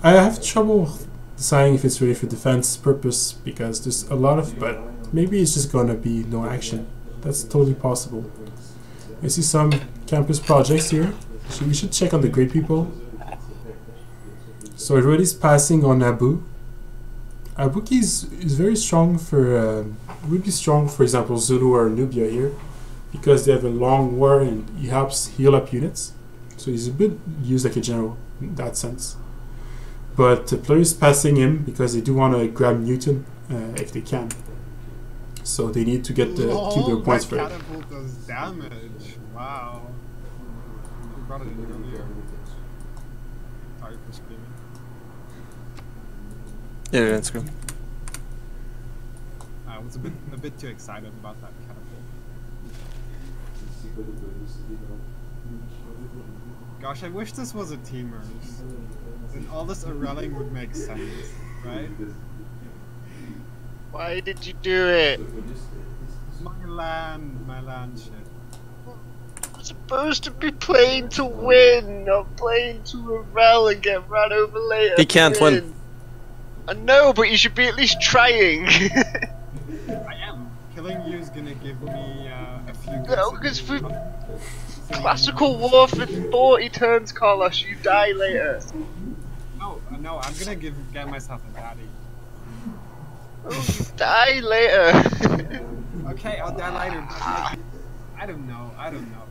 I have trouble deciding if it's really for defense purpose because there's a lot of, but maybe it's just gonna be no action. That's totally possible. I see some campus projects here. So we should check on the great people. So everybody's passing on Abu. Abuki is very strong for would be strong for example Zulu or Nubia here because they have a long war and he helps heal up units. So he's a bit used like a general in that sense. But players passing him because they do want to grab Newton if they can. So they need to get keep their points for it. Catapult does damage. Wow. You brought it in earlier. Sorry for screaming. Yeah, that's good. I was a bit too excited about that catapult. Gosh, I wish this was a teamers. Then all this Aureling would make sense, right? Why did you do it? My land shit. I'm supposed to be playing to win, not playing to Aurel and get run over later. He can't win. I know, but you should be at least trying. I am. Killing you is gonna give me a few. No, because for classical war for 40 turns, Karlos, you die later. No, I'm gonna get myself a daddy. Oh, you die later. Okay, I'll die later. I don't know.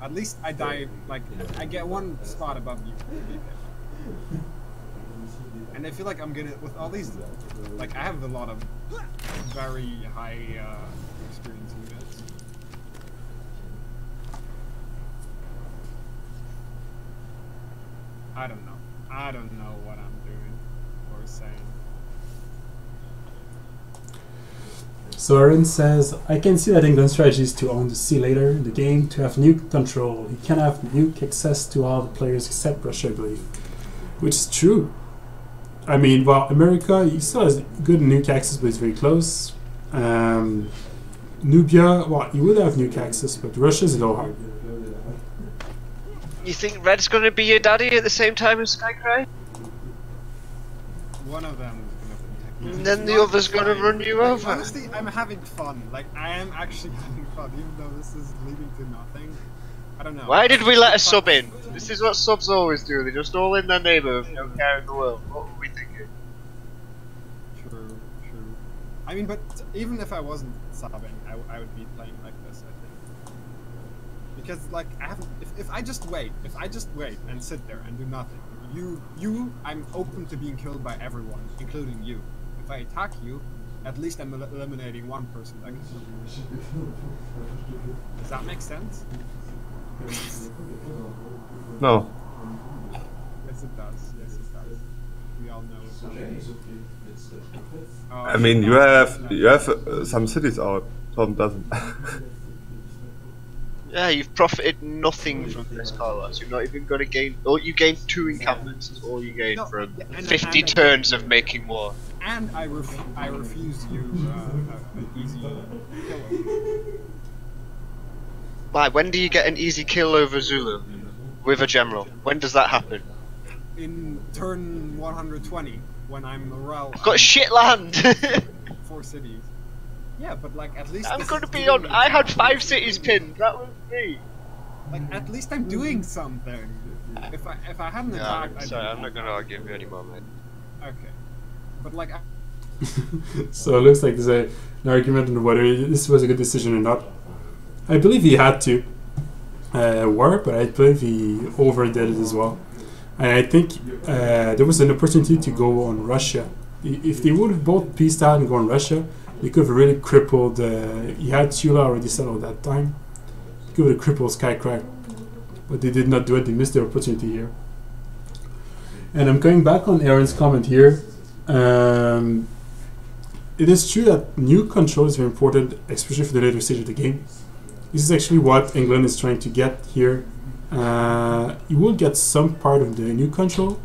At least I die, like, I get one spot above you. And I feel like I'm gonna, with all these, like, I have a lot of very high experience units. I don't know what I'm doing or saying. So Aaron says, I can see that England's strategy is to own the sea later in the game, to have nuke control. You can have nuke access to all the players except Russia, I believe. Which is true. I mean, well, America, he still has good nuke access, but it's very close. Nubia, well, you would have nuke access, but Russia's a little hard. You think Red's gonna be your daddy at the same time as Skycry? One of them is gonna protect me. And then the other's gonna run you over. Honestly, I'm having fun. Like, I am actually having fun, even though this is leading to nothing. I don't know. Why did we let a sub in? This is what subs always do. They just all in their neighbourhood, no care in the world. What were we thinking? True. I mean, but even if I wasn't subbing, I would be playing like this, I think. Because, like, I haven't. If I just wait and sit there and do nothing, I'm open to being killed by everyone, including you. If I attack you, at least I'm eliminating one person that can kill you. Does that make sense? No. Yes, it does. We all know it. Oh, I mean, you have some cities out. Tom doesn't. Yeah, you've profited nothing from this, Karlos. You're not even going to gain. Oh, you gained 2 encampments. That's all you gained from 50 turns of making war. And I refuse you an easy kill. Why? When do you get an easy kill over Zulu with a general? When does that happen? In turn 120, when I'm morale. I've got shit land. 4 cities. Yeah, but like at least I'm gonna be on. I had 5 cities pinned. That was me. Like at least I'm doing something. If I hadn't attacked, sorry, I'm not gonna argue with you anymore, mate. Okay, but like. So it looks like there's an argument on whether this was a good decision or not. I believe he had to work, but I believe he overdid it as well. And I think there was an opportunity to go on Russia. If they would have both pieced out and gone Russia, they could have really crippled. He had Tula already settled that time. He could have crippled Skycry, but they did not do it. They missed their opportunity here. And I'm going back on Aaron's comment here. It is true that nuke control is very important, especially for the later stage of the game. This is actually what England is trying to get here. You will get some part of the nuke control,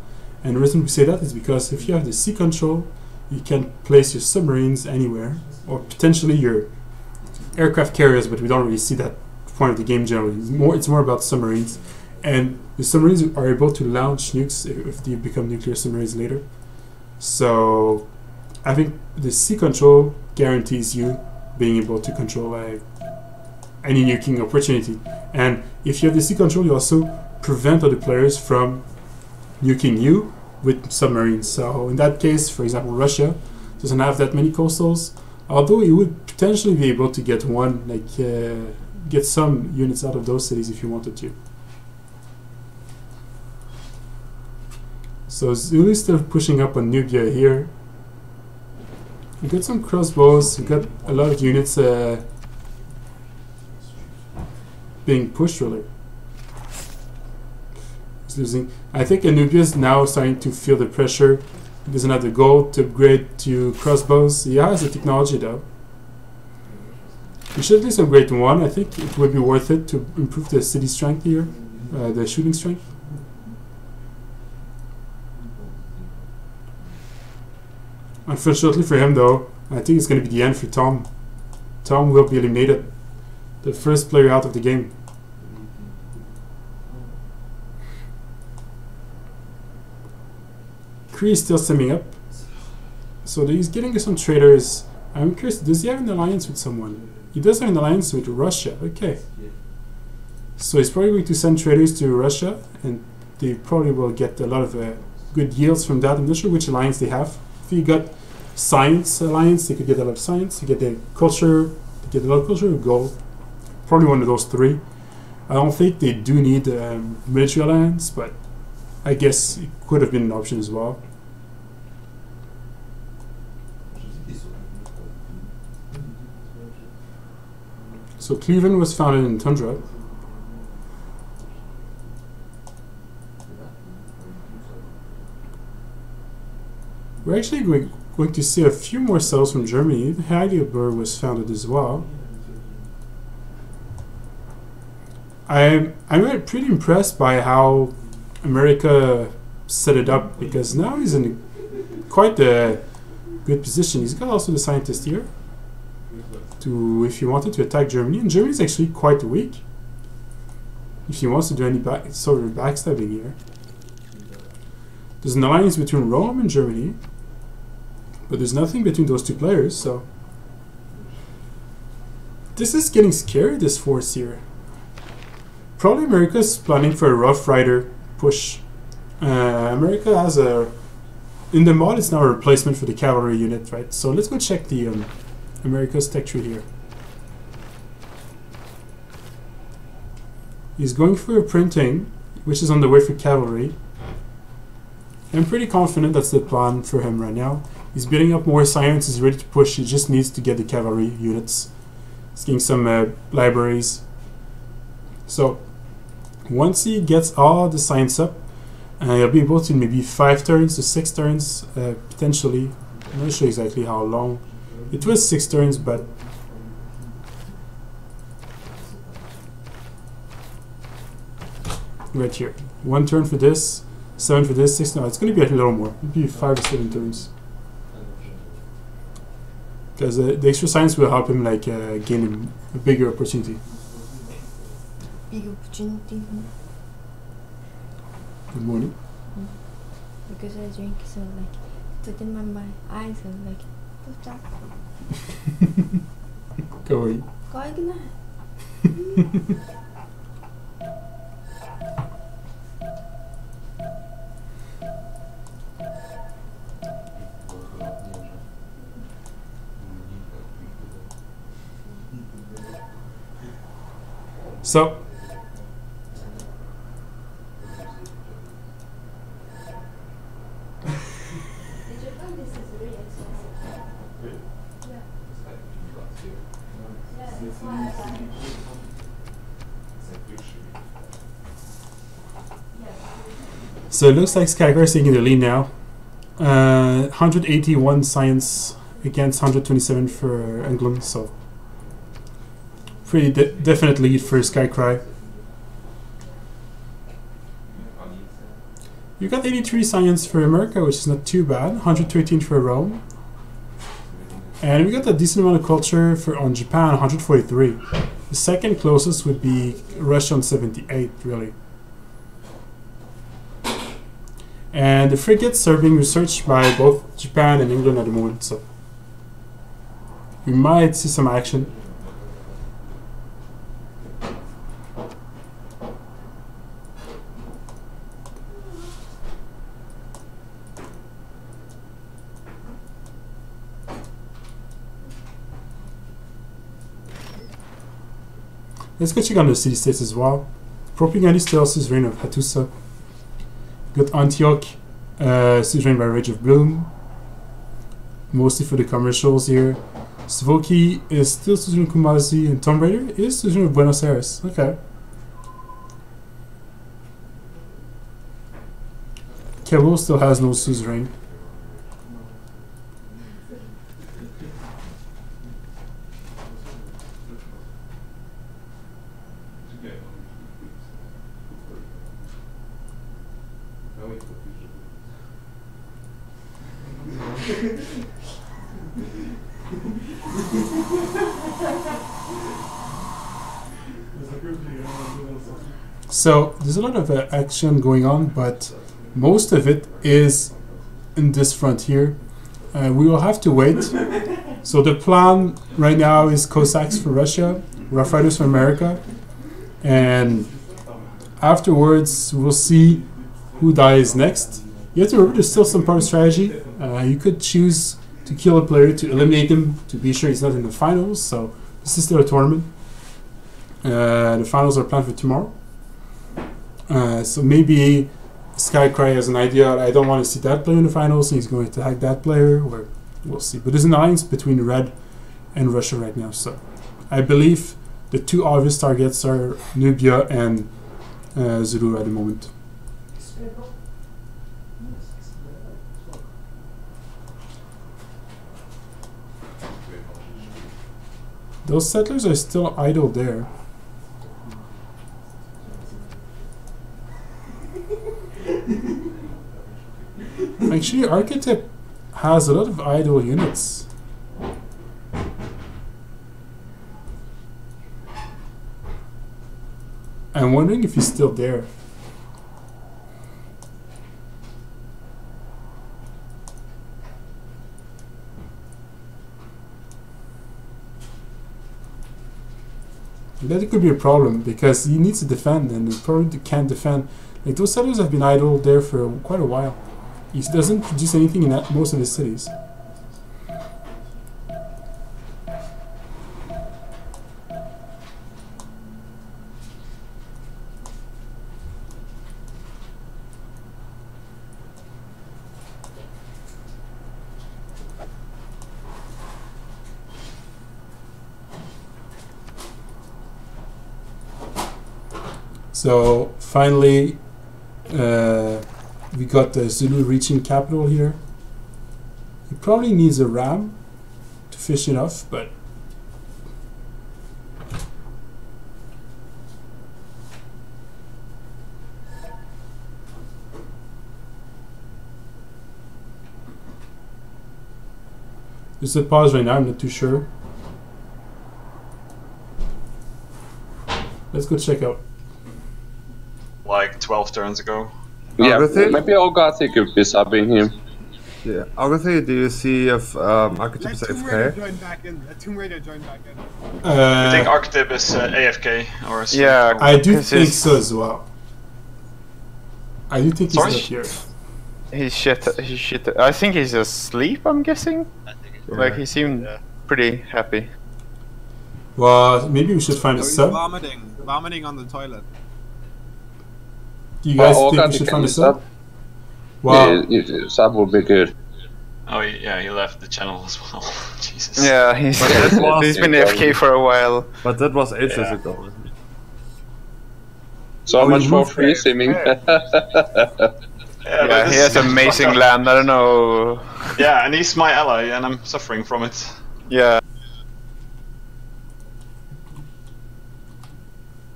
and the reason we say that is because if you have the sea control, you can place your submarines anywhere, or potentially your aircraft carriers, but we don't really see that point of the game generally. It's more about submarines, and the submarines are able to launch nukes if they become nuclear submarines later. So I think the sea control guarantees you being able to control any nuking opportunity. And if you have the sea control, you also prevent other players from nuking you with submarines. So in that case, for example, Russia doesn't have that many coastals, although you would potentially be able to get one, like get some units out of those cities if you wanted to. So Zulu is still pushing up on Nubia here. We got some crossbows, we got a lot of units being pushed really. He's losing. I think Nubia is now starting to feel the pressure. He doesn't have the gold to upgrade to crossbows. He has the technology though. He should at least upgrade to one. I think it would be worth it to improve the city strength here, the shooting strength. Unfortunately for him though, I think it's going to be the end for Tom. Tom will be eliminated. The first player out of the game. Kree is still summing up. So he's getting some traders. I'm curious, does he have an alliance with someone? He does have an alliance with Russia, okay. So he's probably going to send traders to Russia, and they probably will get a lot of good yields from that. I'm not sure which alliance they have. If you got science alliance, they could get a lot of science. You get the culture, they get a lot of culture or gold. Probably one of those three. I don't think they do need military alliance, but I guess it could have been an option as well. So Cleveland was founded in Tundra. We're actually going to see a few more cells from Germany. Heidelberg was founded as well. I'm pretty impressed by how America set it up, because now he's in quite a good position. He's got also the scientist here to, if he wanted to attack Germany, and Germany is actually quite weak. If he wants to do any sort of backstabbing here, there's an alliance between Rome and Germany, but there's nothing between those two players. So this is getting scary. This force here. Probably America's planning for a Rough Rider push. America has in the mod it's now a replacement for the cavalry unit, right? So let's go check the America's tech tree here. He's going for a printing, which is on the way for cavalry. I'm pretty confident that's the plan for him right now. He's building up more science, he's ready to push, he just needs to get the cavalry units. He's getting some libraries. So once he gets all the science up, he'll be able to maybe 5 turns to 6 turns, potentially. I'm not sure exactly how long. It was 6 turns, but right here. 1 turn for this, 7 for this, 6. No, it's going to be a little more. Maybe 5 or 7 turns. Because the extra science will help him like gain a bigger opportunity. Big opportunity. Good morning. Because I drink, so like put in my eyes and like stop. Go away. So So it looks like Skycry is taking the lead now. 181 science against 127 for England. So pretty definite lead for Skycry. You got 83 science for America, which is not too bad. 113 for Rome. And we got a decent amount of culture on Japan, 143. The second closest would be Russia on 78, really. And the frigates are being researched by both Japan and England at the moment, so we might see some action. Let's go check on the city-states as well. PrOPigandhi still has his reign of Hattusa. Got Antioch, suzerain by RageOfBoom, mostly for the commercials here. Svoki is still suzerain Kumasi, and TOMBraider is suzerain of Buenos Aires. Okay. Kabul still has no suzerain. So there's a lot of action going on, but most of it is in this front here. We will have to wait. So the plan right now is Cossacks for Russia, Rough Riders for America, and afterwards we'll see who dies next. You have to remember there's still some part of strategy. You could choose to kill a player to eliminate him to be sure he's not in the finals. So this is still a tournament. The finals are planned for tomorrow. So maybe Skycry has an idea. I don't want to see that player in the finals, so he's going to hack that player, or we'll see. But there's an alliance between Red and Russia right now. So I believe the two obvious targets are Nubia and Zulu at the moment. Those settlers are still idle there. Actually, Arketip has a lot of idle units. I'm wondering if he's still there. That could be a problem because he needs to defend, and he probably can't defend. Like, those settlers have been idle there for quite a while. He doesn't produce anything in most of his cities. So finally, we got the Zulu reaching capital here. He probably needs a ram to fish it off, but there's a pause right now, I'm not too sure. Let's go check out. Like 12 turns ago. Yeah, Auguthy? maybe Auguthy could be subbing him. Yeah, Auguthy, do you see if Arketip is TOMBraider AFK? joined back in. TOMBraider joined back in. I think Arketip is AFK or Yeah, I do think so as well. I do think he's not here. He's shit. He's shit. I think he's asleep. I'm guessing. Like he seemed pretty happy. Well, maybe we should find a He's sub. vomiting on the toilet. Do you guys think we should find a sub? Wow. Yeah, sub would be good. Oh yeah, he left the channel as well. Jesus. Yeah, he's been AFK for a while. But that was ages ago. So much for free simming. Yeah, he has amazing land. I don't know. Yeah, and he's my ally, and I'm suffering from it. Yeah.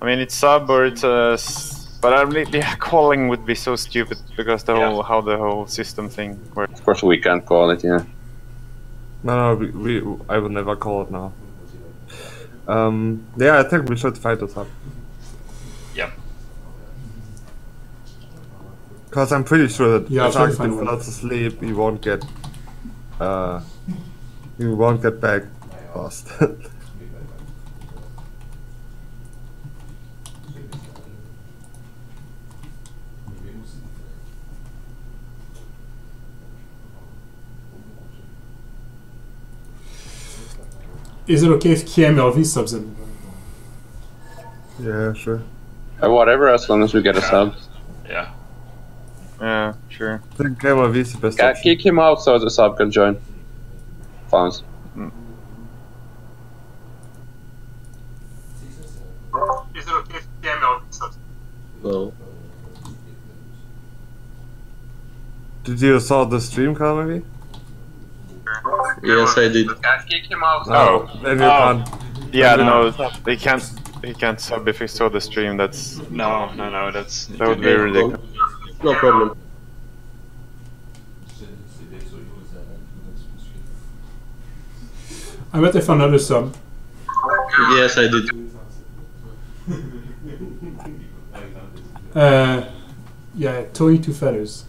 I mean, it's sub or it's but I mean, yeah, calling would be so stupid because the whole how the whole system thing works. Of course, we can't call it. Yeah. No, I will never call it now. Yeah, I think we should fight this up. Yep. Because I'm pretty sure that Yeah, if Arketip falls asleep, he won't get back fast. Is it okay if KMLV subs in? Yeah, sure. Whatever, as long as we get a sub. Yeah. Yeah, sure. I think KMLV is the best option. Kick him out so the sub can join. Fonz. Is it okay if KMLV subs? No. Did you saw the stream, Karl, maybe? Yes, I did. Kick him out. No, then you can't. Yeah, no, he can't sub if he saw the stream. That's No, that would be ridiculous. No problem. I bet I found another sub. Yes, I did. Yeah, Toy Two Feathers.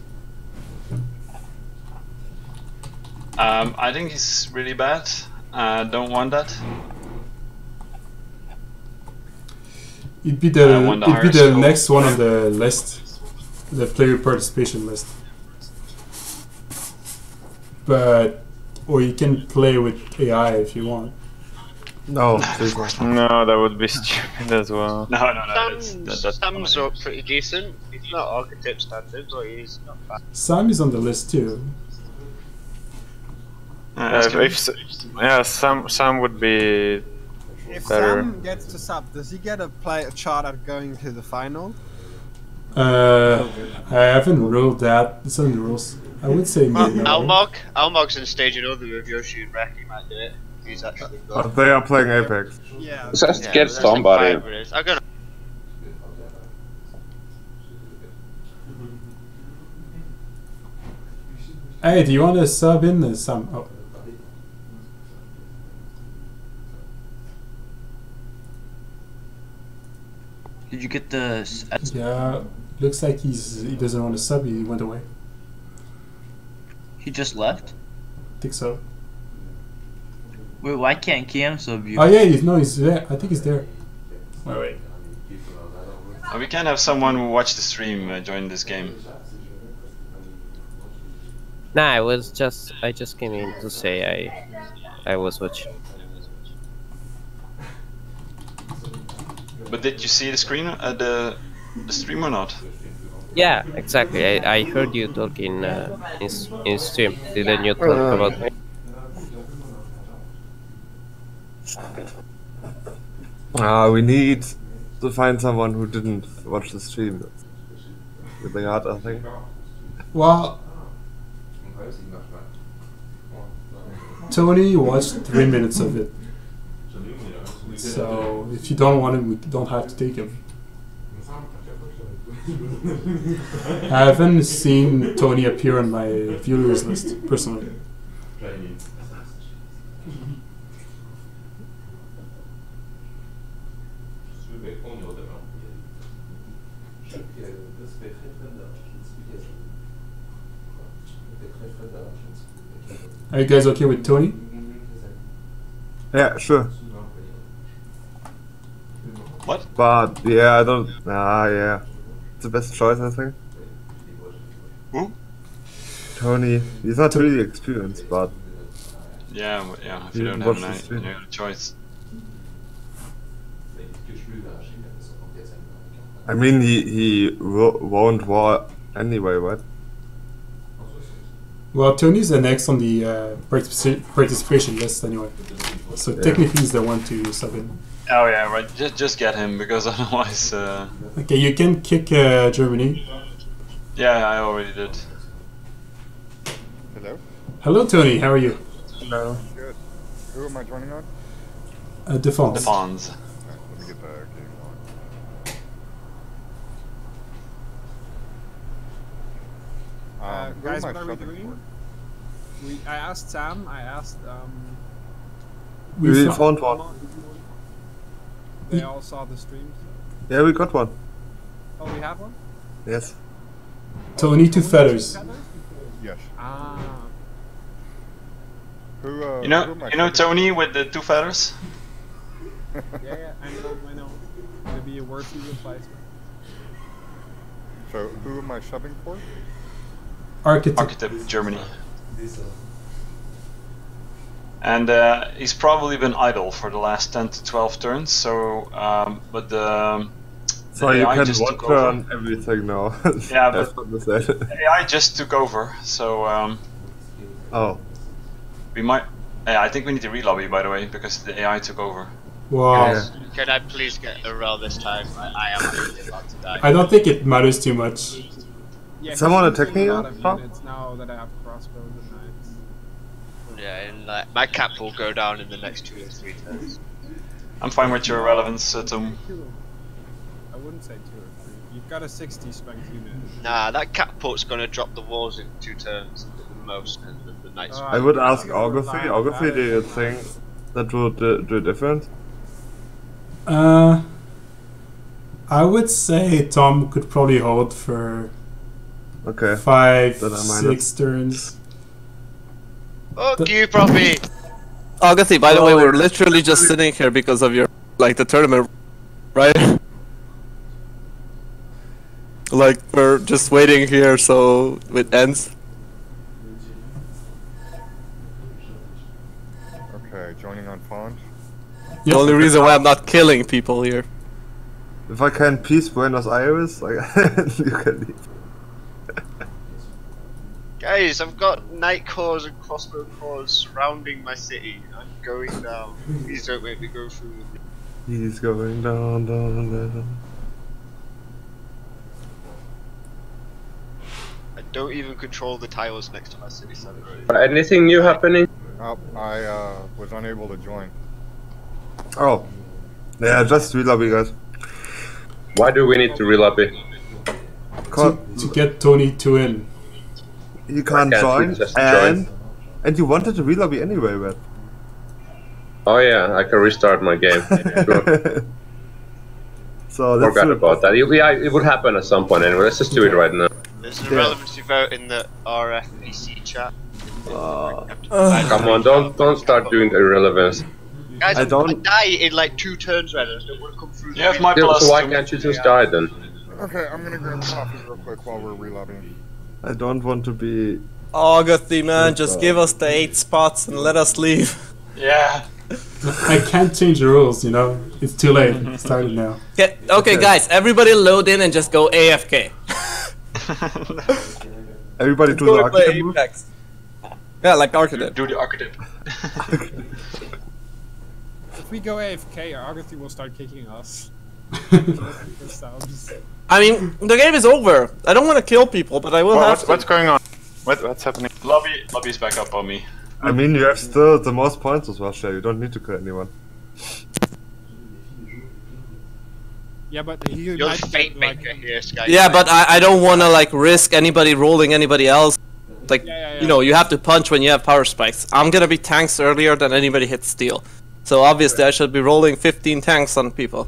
I think he's really bad. Don't want that. It'd be the score. next one on the list, the player participation list. But or you can play with AI if you want. No, no, that would be stupid as well. No. Sam's up pretty decent. He's not Arketip standards, or he's not bad. Sam is on the list too. Sam would be If better. Sam gets to sub, does he get a shot at going to the final? I haven't ruled that. It's on the rules. I would say maybe. Almog's in stage another with Yoshi and Reki might do it. He's actually good. But they are playing Apex. Yeah. Just get somebody. I'm gonna. Hey, do you want to sub in the Sam? Oh. Did you get the? Yeah, looks like he doesn't want to sub. He went away. He just left. I think so. Wait, why can't KM sub you? Oh yeah, he's there. I think he's there. Wait. We can have someone who watched the stream join this game. Nah, I just came in to say I was watching. But did you see the screen the stream or not? Yeah, exactly. I heard you talking in stream. Didn't you talk about me? We need to find someone who didn't watch the stream. That's really hard, I think. Well, Tony watched 3 minutes of it. So if you don't want him, we don't have to take him. I haven't seen Tony appear on my viewers list personally. Are you guys okay with Tony? Yeah, sure. What? But yeah, I don't. Yeah, it's the best choice, I think. Who? Tony. He's not really experienced, but yeah. If you don't have any other choice. I mean, he won't war anyway, right? Well, Tony's the next on the participation list anyway. So technically he's the one to sub in. Oh yeah, right. Just get him because otherwise. Okay, you can kick Germany. Yeah, I already did. Hello. Hello, Tony. How are you? Hello. Good. Who am I joining on? The Fonz. The Fonz. Let me get the game on. Guys, what are we doing? I asked Sam, I asked We found one. They all saw the streams. Yeah, we got one. Oh, we have one? Yes. Tony, 2 feathers. Yes. Ah. You know Tony with the 2 feathers? Yeah, I know. It'll be a worthy replacement. So, who am I subbing for? Arketip, Germany. And he's probably been idle for the last 10 to 12 turns, so, but the... So you AI can just took watch over. on everything now. Yeah, That's but what they said. the AI just took over, so... Oh. We might... I think we need to relobby, by the way, because the AI took over. Wow. Guys, can I please get a roll this time? I am really about to die. I don't think it matters too much. Yeah, Someone he's attack me? using a lot of units now that I have crossbows and knights. Yeah, and my cap will go down in the next 2 or 3 turns. I'm fine with your relevance, Tom. I wouldn't say 2 or 3. You've got a 60 strength unit. Nah, that catapult's gonna drop the walls in 2 turns at the most, and the knights. I would ask Auguthy. Auguthy, do you think that would do a difference? I would say Tom could probably hold for 5, 6 turns. Fuck you, Proppy! Auguthy, by the way, we're literally just sitting here because of your, like, the tournament, right? Like, we're just waiting here so it ends. Okay, joining on Fonz. The only reason why I'm not killing people here. If I can peace Buenos Aires, like, you can leave. Guys, I've got knight cores and crossbow cores surrounding my city. I'm going down. Please don't make me go through them. He's going down, down, down. I don't even control the tiles next to my city center. Anything new happening? I was unable to join. Oh. Yeah, just relobby, guys. Why do we need to relobby? To get Tony to in. You can't join, and you wanted to relobby anyway, but... Oh yeah, I can restart my game. Sure. So that's forgot about that. It would happen at some point anyway. Let's just do it right now. There's an irrelevancy vote in the RFPC chat. Come on, don't start doing the irrelevance. Guys, I die in like 2 turns right now. I don't want to come through. You have my So plus why 2. can't you just die then? Okay, I'm gonna grab coffee real quick while we're relobbying. I don't want to be... Auguthy, man, just give us the 8 spots and let us leave. Yeah. I can't change the rules, you know? It's too late. It started now. Okay, guys, everybody load in and just go AFK. Everybody do the Arketip move? Yeah, like Arketip. Do the Arketip. If we go AFK, Auguthy will start kicking us. I mean, the game is over. I don't want to kill people, but I will have to. What's going on? What's happening? Lobby's back up on me. I mean, you have still the most points as Russia. You don't need to kill anyone. Yeah, but You're the fate maker here, Skycry. Yeah, but I don't want to like risk anybody rolling anybody else. Like, you know, you have to punch when you have power spikes. I'm gonna be tanks earlier than anybody hits steel. So obviously I should be rolling 15 tanks on people.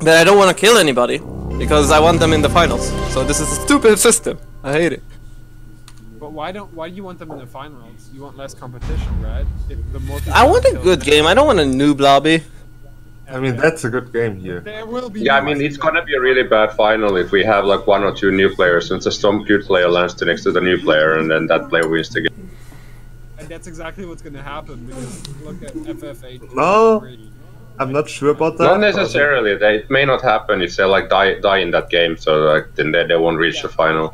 But I don't want to kill anybody, because I want them in the finals. So this is a stupid system. I hate it. But why do you want them in the finals? You want less competition, right? If the more I want a good game, I don't want a noob lobby. I mean, that's a good game here. There will be. Yeah, I mean, it's gonna be a really bad final if we have like 1 or 2 new players, since some good player lands next to the new player, and then that player wins the game. And that's exactly what's gonna happen, because look at FF8. No, I'm not sure about that. Not necessarily. It may not happen if they like die in that game, so like then they won't reach the final.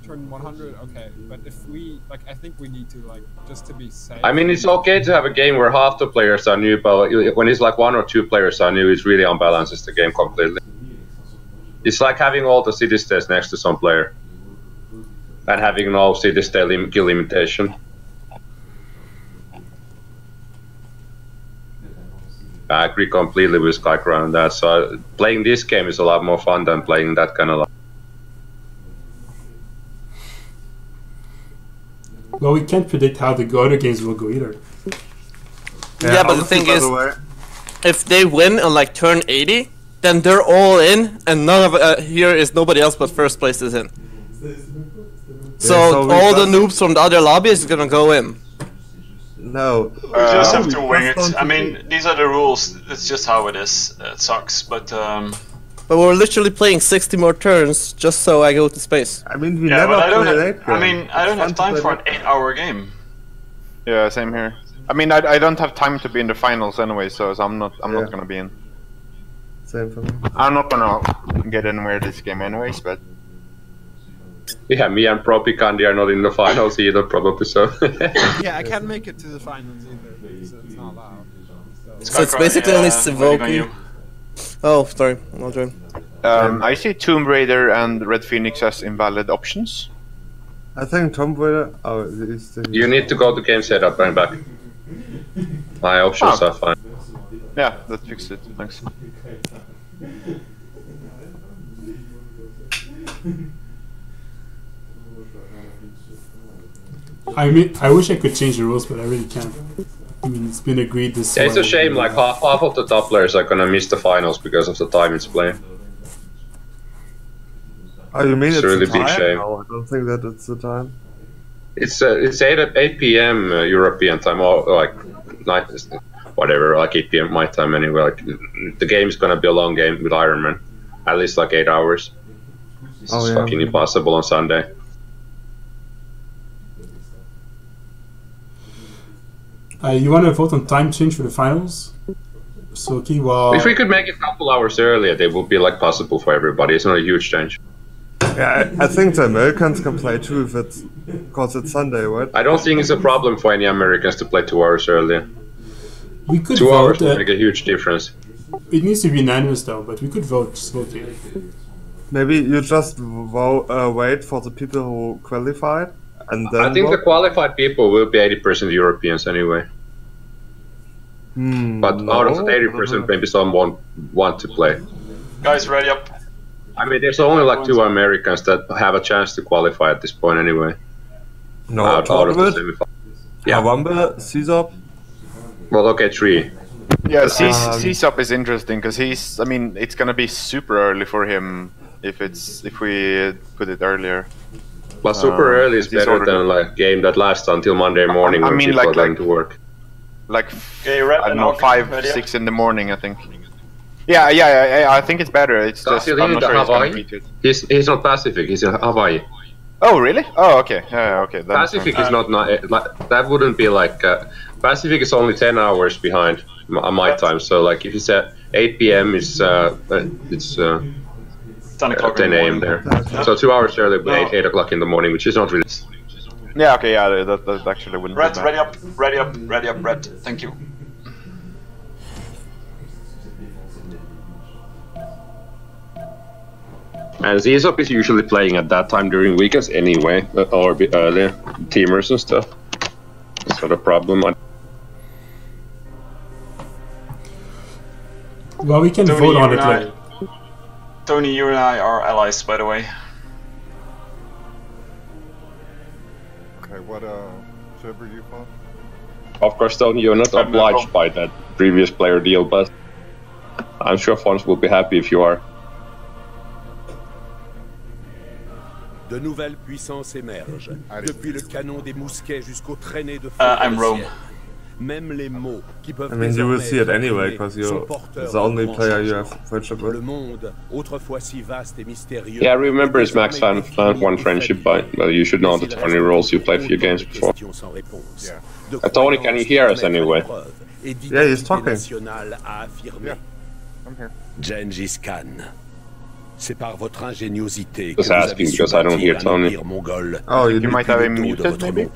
Turn 100, okay. But if we I think we need to just to be safe. I mean, it's okay to have a game where half the players are new, but when it's like 1 or 2 players are new, it really unbalances the game completely. It's like having all the city states next to some player, and having no city state kill limitation. I agree completely with Skycry on that. So playing this game is a lot more fun than playing that kind of. Well, we can't predict how the other games will go either. Yeah, but the thing is, if they win on like turn 80, then they're all in, and none of here is nobody else but first place is in. So all the noobs from the other lobby is gonna go in. No. We just have to wing it. I mean, these are the rules. It's just how it is. It sucks, but. But we're literally playing 60 more turns just so I go to space. I mean, we Yeah, never but I don't play have, late game. I mean, I don't have time for an 8-hour game. Yeah, same here. I mean, I don't have time to be in the finals anyway, so I'm not gonna be in. Same for me. I'm not gonna get anywhere this game anyways, but. Yeah, me and PrOPigandhi are not in the finals either, probably so. Yeah, I can't make it to the finals either, so it's not allowed. So it's basically only Sivoki. Oh, sorry, I'll join. I see TOMBraider and Red Phoenix as invalid options. I think TOMBraider. Oh, You need to go to game setup and back. My options are fine. Yeah, that fixed it. Thanks. I mean, I wish I could change the rules, but I really can't. I mean, it's been agreed this. Yeah, it's a shame. Like half of the top players are gonna miss the finals because of the time it's playing. Oh, you mean it's it's a really the big time? shame. No, I don't think that it's the time. It's 8 p.m. European time, or like night, whatever, like 8 p.m. my time anyway. Like the game is gonna be a long game with Iron Man, at least like 8 hours. It's fucking impossible on Sunday. You want to vote on time change for the finals? So, well... If we could make it a couple hours earlier, they would be like possible for everybody. It's not a huge change. Yeah, I think the Americans can play too if it's because it's Sunday, right? I don't think it's a problem for any Americans to play 2 hours earlier. We could 2 vote, hours would make a huge difference. It needs to be unanimous though, but we could vote. Just vote here. Maybe you just wait for the people who qualified, and then I think the qualified people will be 80% Europeans anyway. But out of the 80%, maybe some won't want to play. Guys, ready up. I mean, there's only like 2 Americans that have a chance to qualify at this point anyway. No, out of the semifinals. Yeah, Wamba, CSOP. Well, okay, 3. Yeah, CSOP is interesting because he's. I mean, it's gonna be super early for him if we put it earlier. But super early is better than like game that lasts until Monday morning when people are going to work. Like I don't know, 5, 6 in the morning, I think. Yeah, I think it's better. It's just I'm not sure Hawaii? He's not Pacific. He's in Hawaii. Oh really? Oh okay. Yeah, okay. Pacific is not like that. Wouldn't be like Pacific is only 10 hours behind my time. So like if you said 8 p.m. is it's 10 a.m. there. So 2 hours earlier, but 8 o'clock in the morning, which is not really. Yeah, okay, yeah, that actually wouldn't Red, be bad. ready up, Red. Thank you. And ZSOP is usually playing at that time during weekends anyway, or a bit earlier. Teamers and stuff. That's not a problem. Well, we can Tony, vote on it later. Tony, you and I are allies, by the way. Okay, what server you on? Of course, Tony, you're not obliged by that previous player deal, but I'm sure Fonz will be happy if you are. De nouvelles puissances émergent, depuis le canon des mousquets jusqu'aux traînées de feu. I'm Rome. Même les mots qui peuvent I mean, you will see it anyway because you're the only player you have friendship with. Le monde, autrefois si vaste et mystérieux. Yeah, I remember his Max Fan one friendship, but you should know the Tony rules. You played a few games before. Tony, can you hear us anyway? Yeah, he's talking. Yeah, I'm here. Gengis Khan. C'est par votre ingéniosité Just asking because I don't hear Tony. Oh, you might have him muted maybe?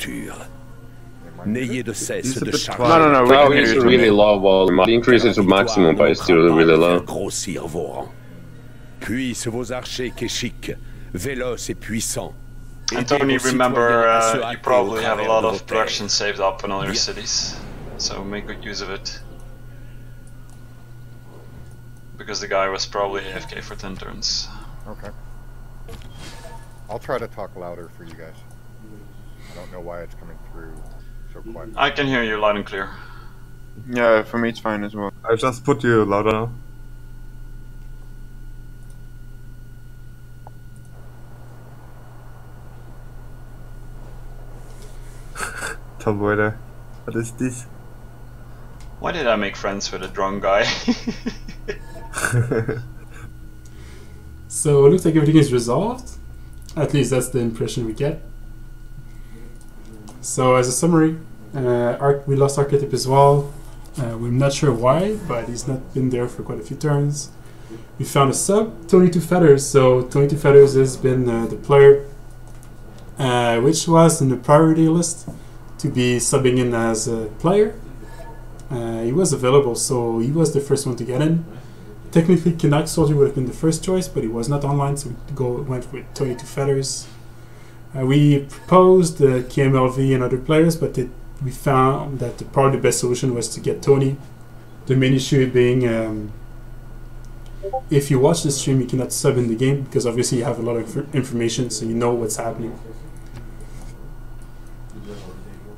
N'ayez de cesse de charger. No, it's really low volume. Increase it to maximum, but it's still really low. Grossir vos rangs. Puissent vos archers kéchiques, véloces et puissants. And Tony, remember, you probably have a lot of production saved up in all your cities, so make good use of it. Because the guy was probably AFK for 10 turns. Okay. I'll try to talk louder for you guys. I don't know why it's coming through so quiet. I can hear you loud and clear. Yeah, for me it's fine as well. I just put you louder now. TOMBraider, what is this? Why did I make friends with a drunk guy? So it looks like everything is resolved. At least that's the impression we get. So as a summary, we lost Arketip as well. We're not sure why, but he's not been there for quite a few turns. We found a sub, 22 Feathers. So 22 Feathers has been the player which was in the priority list to be subbing in as a player. He was available, so he was the first one to get in. Technically, Canuck Soldier would have been the first choice, but he was not online, so we went with 22 Feathers. We proposed KMLV and other players, but we found that probably the best solution was to get Tony. The main issue being, if you watch the stream, you cannot sub in the game, because obviously you have a lot of information, so you know what's happening.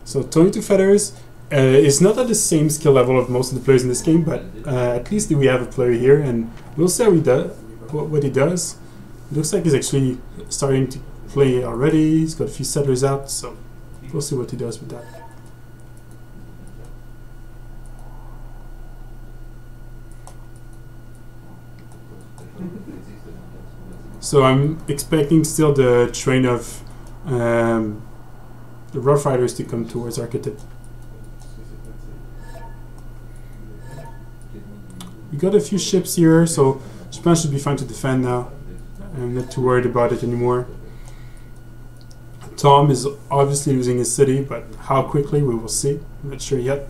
So 22 Feathers is not at the same skill level of most of the players in this game, but at least we have a player here, and we'll see how he does, what he does. It looks like he's actually starting to play already. He's got a few settlers out, so we'll see what he does with that. So I'm expecting still the train of the Rough Riders to come towards Arketip. We got a few ships here, so Japan should be fine to defend now. I'm not too worried about it anymore. Tom is obviously losing his city, but how quickly we will see. I'm not sure yet.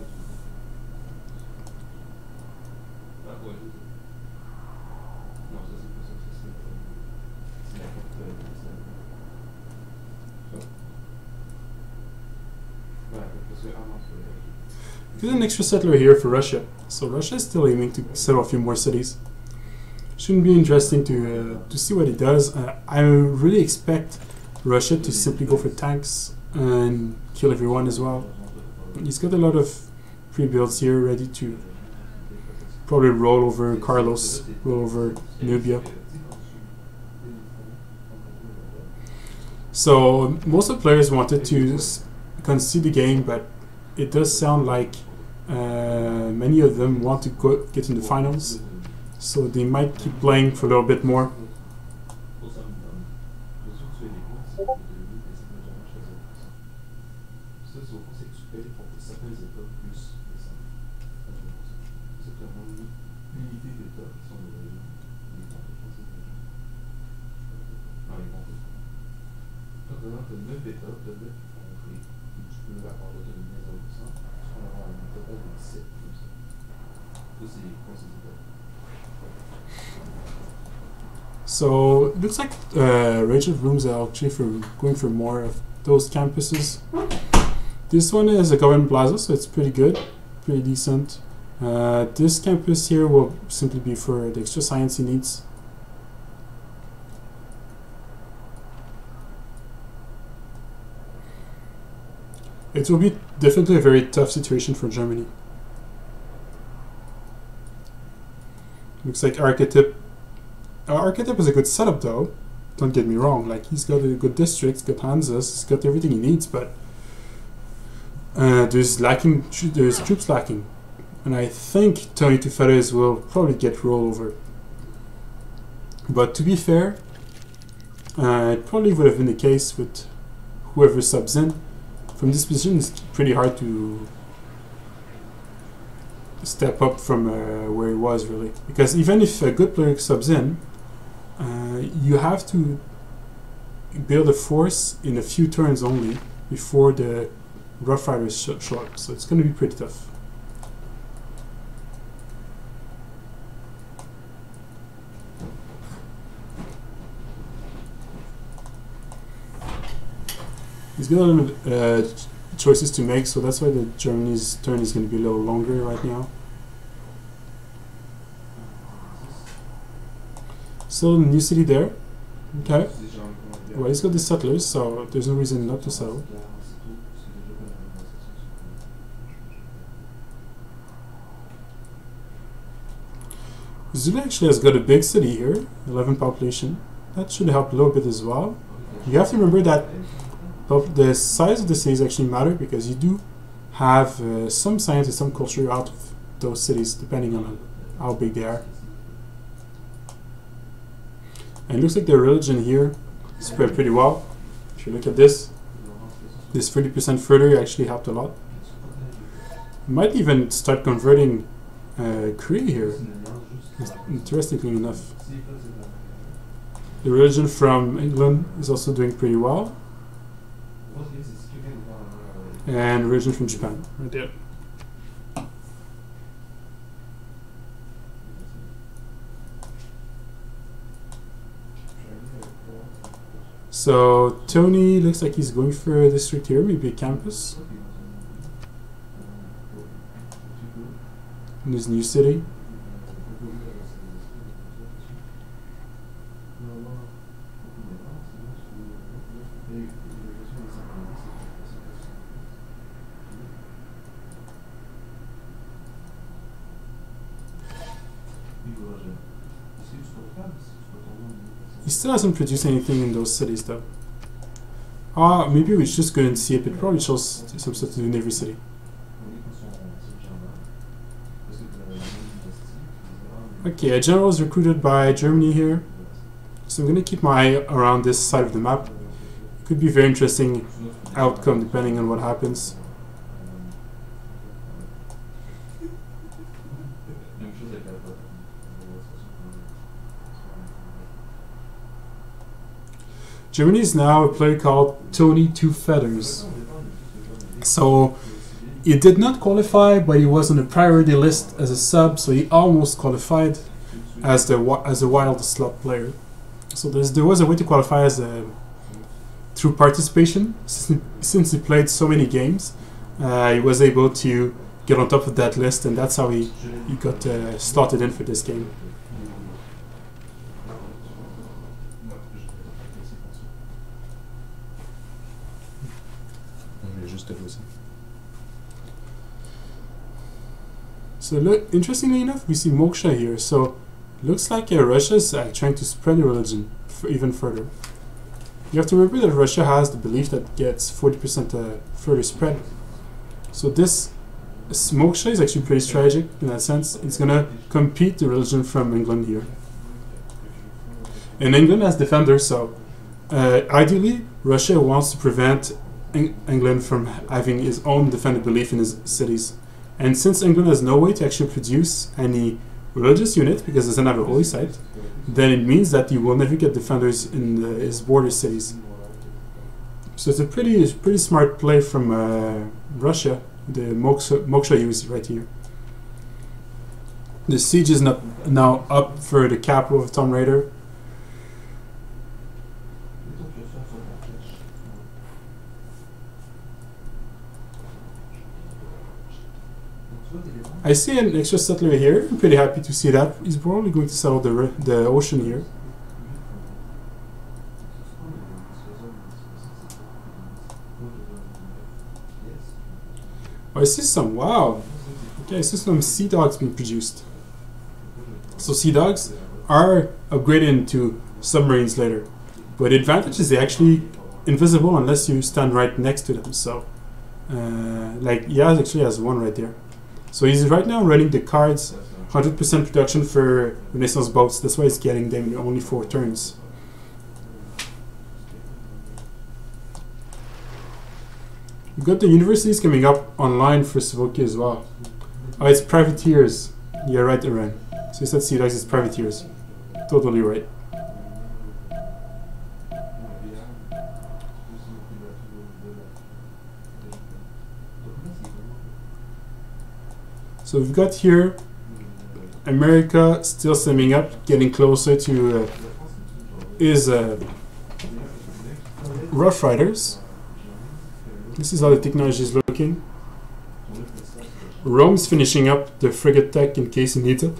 There's an extra settler here for Russia, so Russia is still aiming to settle a few more cities. Shouldn't be interesting to see what he does. I really expect Russia to simply go for tanks and kill everyone as well. He's got a lot of pre-builds here ready to probably roll over Carlos, roll over Nubia. So most of the players wanted to concede the game, but it does sound like many of them want to get in the finals, so they might keep playing for a little bit more. So it looks like RageOfBoom are actually going for more of those campuses. This one is a government plaza, so it's pretty good, pretty decent. This campus here will simply be for the extra science he needs. It will be definitely a very tough situation for Germany. Looks like Arketip. Arketip is a good setup though, don't get me wrong, like he's got a good district, he's got Hanzas, he's got everything he needs, but there's troops lacking. And I think 22 Feathers will probably get rolled over. But to be fair, it probably would have been the case with whoever subs in. From this position it's pretty hard to step up from where he was really, because even if a good player subs in, you have to build a force in a few turns only before the Rough Riders show up, so it's going to be pretty tough. He's got a lot of choices to make, so that's why the Germany's turn is going to be a little longer right now. Still a new city there. Okay. Well, he's got the settlers, so there's no reason not to settle. Zulu actually has got a big city here, 11 population. That should help a little bit as well. You have to remember that the size of the cities actually matter, because you do have some science and some culture out of those cities, depending on how big they are. And it looks like the religion here spread pretty well. If you look at this 30% further actually helped a lot. Might even start converting Cree here, interestingly enough. The religion from England is also doing pretty well. And religion from Japan, right there. So Tony looks like he's going for a district here, maybe a campus in his new city. He still hasn't produced anything in those cities though. Maybe we just couldn't see it, but it probably shows some stuff to do in every city. Okay, a general is recruited by Germany here. So I'm going to keep my eye around this side of the map. Could be a very interesting outcome depending on what happens. Germany is now a player called Tony Two Feathers. So he did not qualify, but he was on the priority list as a sub, so he almost qualified as a wild slot player. So there was a way to qualify as through participation. Since he played so many games, he was able to get on top of that list, and that's how he got slotted in for this game. So look, interestingly enough, we see Moksha here. So looks like Russia is trying to spread the religion even further. You have to remember that Russia has the belief that gets 40% further spread. So this Moksha is actually pretty strategic in that sense. It's gonna compete the religion from England here. And England has defenders, so ideally Russia wants to prevent England from having his own defended belief in his cities. And since England has no way to actually produce any religious unit because it doesn't have a holy site, then it means that you will never get defenders in his border cities. So it's a pretty smart play from Russia, the Moksha use right here. The siege is now up for the capital of TOMBraider. I see an extra settler here. I'm pretty happy to see that. He's probably going to settle the ocean here. Oh, I see some, wow. Okay, I see some sea dogs being produced. So sea dogs are upgraded into submarines later. But the advantage is they're actually invisible unless you stand right next to them. So, like, he actually has one right there. So he's right now running the cards, 100% production for Renaissance boats. That's why he's getting them in only 4 turns. We've got the universities coming up online for Slovakia as well. Oh, it's privateers. Yeah, right, Iran. So he said sea dogs is privateers. Totally right. So we've got here America still summing up, getting closer to his Rough Riders. This is how the technology is looking. Rome's finishing up the frigate tech in case he needs it.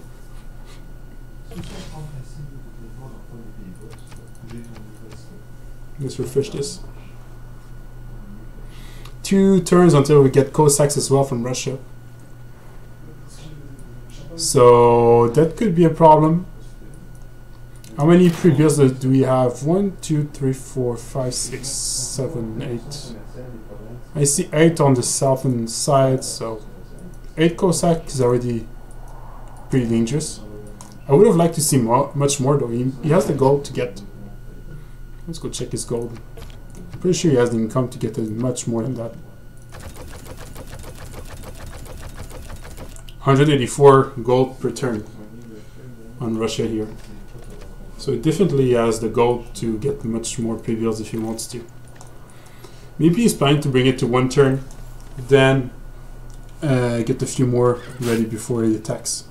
Let's refresh this. 2 turns until we get Cossacks as well from Russia. So that could be a problem. How many pre-builds do we have? 1, 2, 3, 4, 5, 6, 7, 8. I see 8 on the southern side, so 8 Cossack is already pretty dangerous. I would have liked to see much more though. He has the gold to get. Let's go check his gold. I'm pretty sure he has the income to get much more than that. 184 gold per turn on Russia here. So he definitely has the gold to get much more pre-builds if he wants to. Maybe he's planning to bring it to 1 turn, then get a few more ready before he attacks.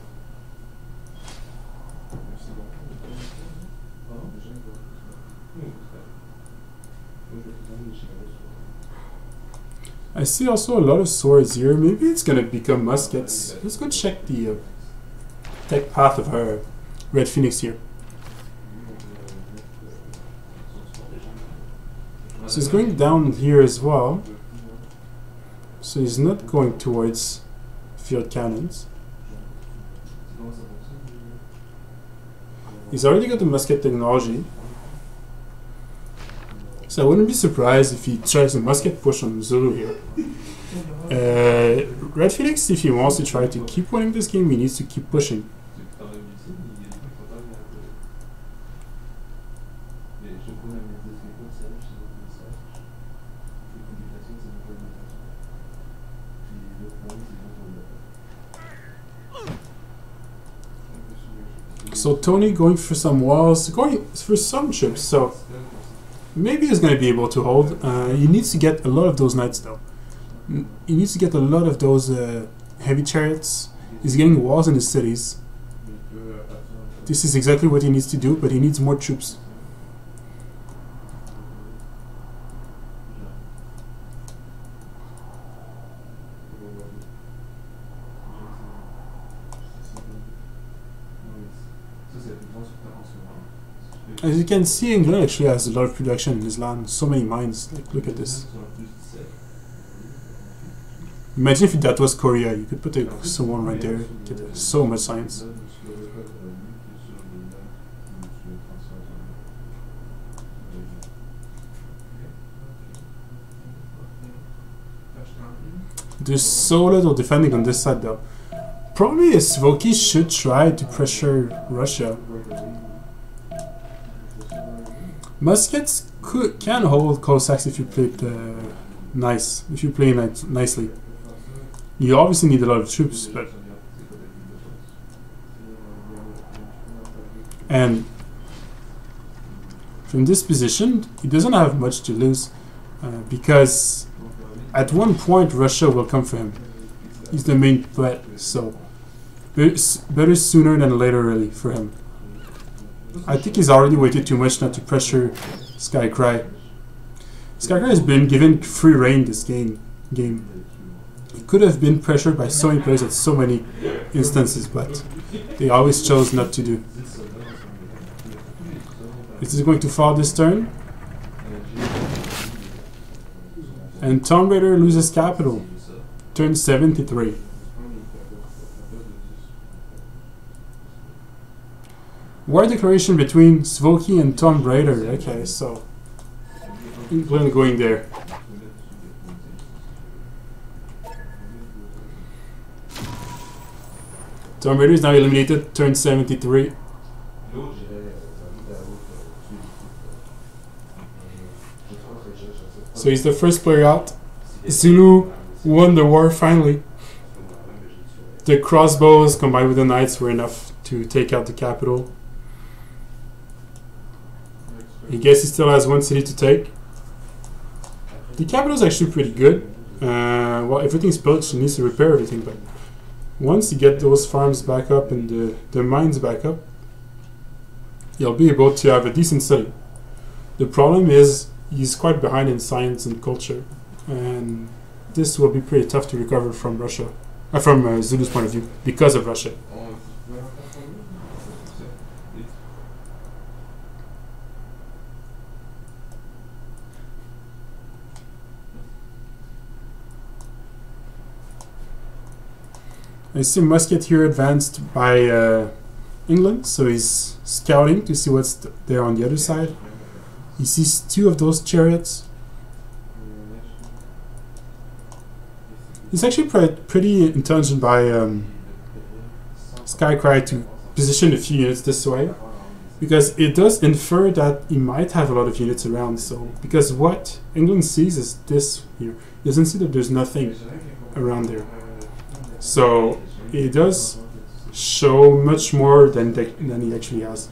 I see also a lot of swords here. Maybe it's gonna become muskets. Let's go check the tech path of our Red Phoenix here. So he's going down here as well. So he's not going towards field cannons. He's already got the musket technology. So I wouldn't be surprised if he tries a musket push on Zulu here. Red Phoenix, if he wants to try to keep winning this game, he needs to keep pushing. So Tony going for some walls, going for some chips, so maybe he's going to be able to hold. He needs to get a lot of those knights though. He needs to get a lot of those heavy chariots. He's getting walls in his cities. This is exactly what he needs to do, but he needs more troops. As you can see, England actually has a lot of production in his land. So many mines. Like, look at this. Imagine if that was Korea. You could put someone right there. Get so much science. There's so little defending on this side though. Probably Svoki should try to pressure Russia. Muskets can hold Cossacks if you play it if you play it nicely. You obviously need a lot of troops, but and from this position, he doesn't have much to lose because at one point Russia will come for him. He's the main threat, so better sooner than later, really, for him. I think he's already waited too much not to pressure Skycry. Skycry has been given free reign this game. He could have been pressured by so many players at so many instances, but they always chose not to do. Is this going to fall this turn? And TOMBraider loses capital. Turn 73. War declaration between Svoki and TOMBraider. Okay, so England going there. TOMBraider is now eliminated. Turn 73. So he's the first player out. Zulu won the war finally. The crossbows combined with the knights were enough to take out the capital. I guess he still has one city to take. The capital is actually pretty good. Well, everything's built, he needs to repair everything, but once you get those farms back up and the mines back up, you'll be able to have a decent city. The problem is he's quite behind in science and culture, and this will be pretty tough to recover from Russia, from Zulu's point of view, because of Russia. I see Musket here advanced by England, so he's scouting to see what's there on the other side. He sees 2 of those chariots. He's actually pretty intelligent by Skycry to position a few units this way, because it does infer that he might have a lot of units around. So, because what England sees is this here, he doesn't see that there's nothing around there. So it does show much more than he actually has.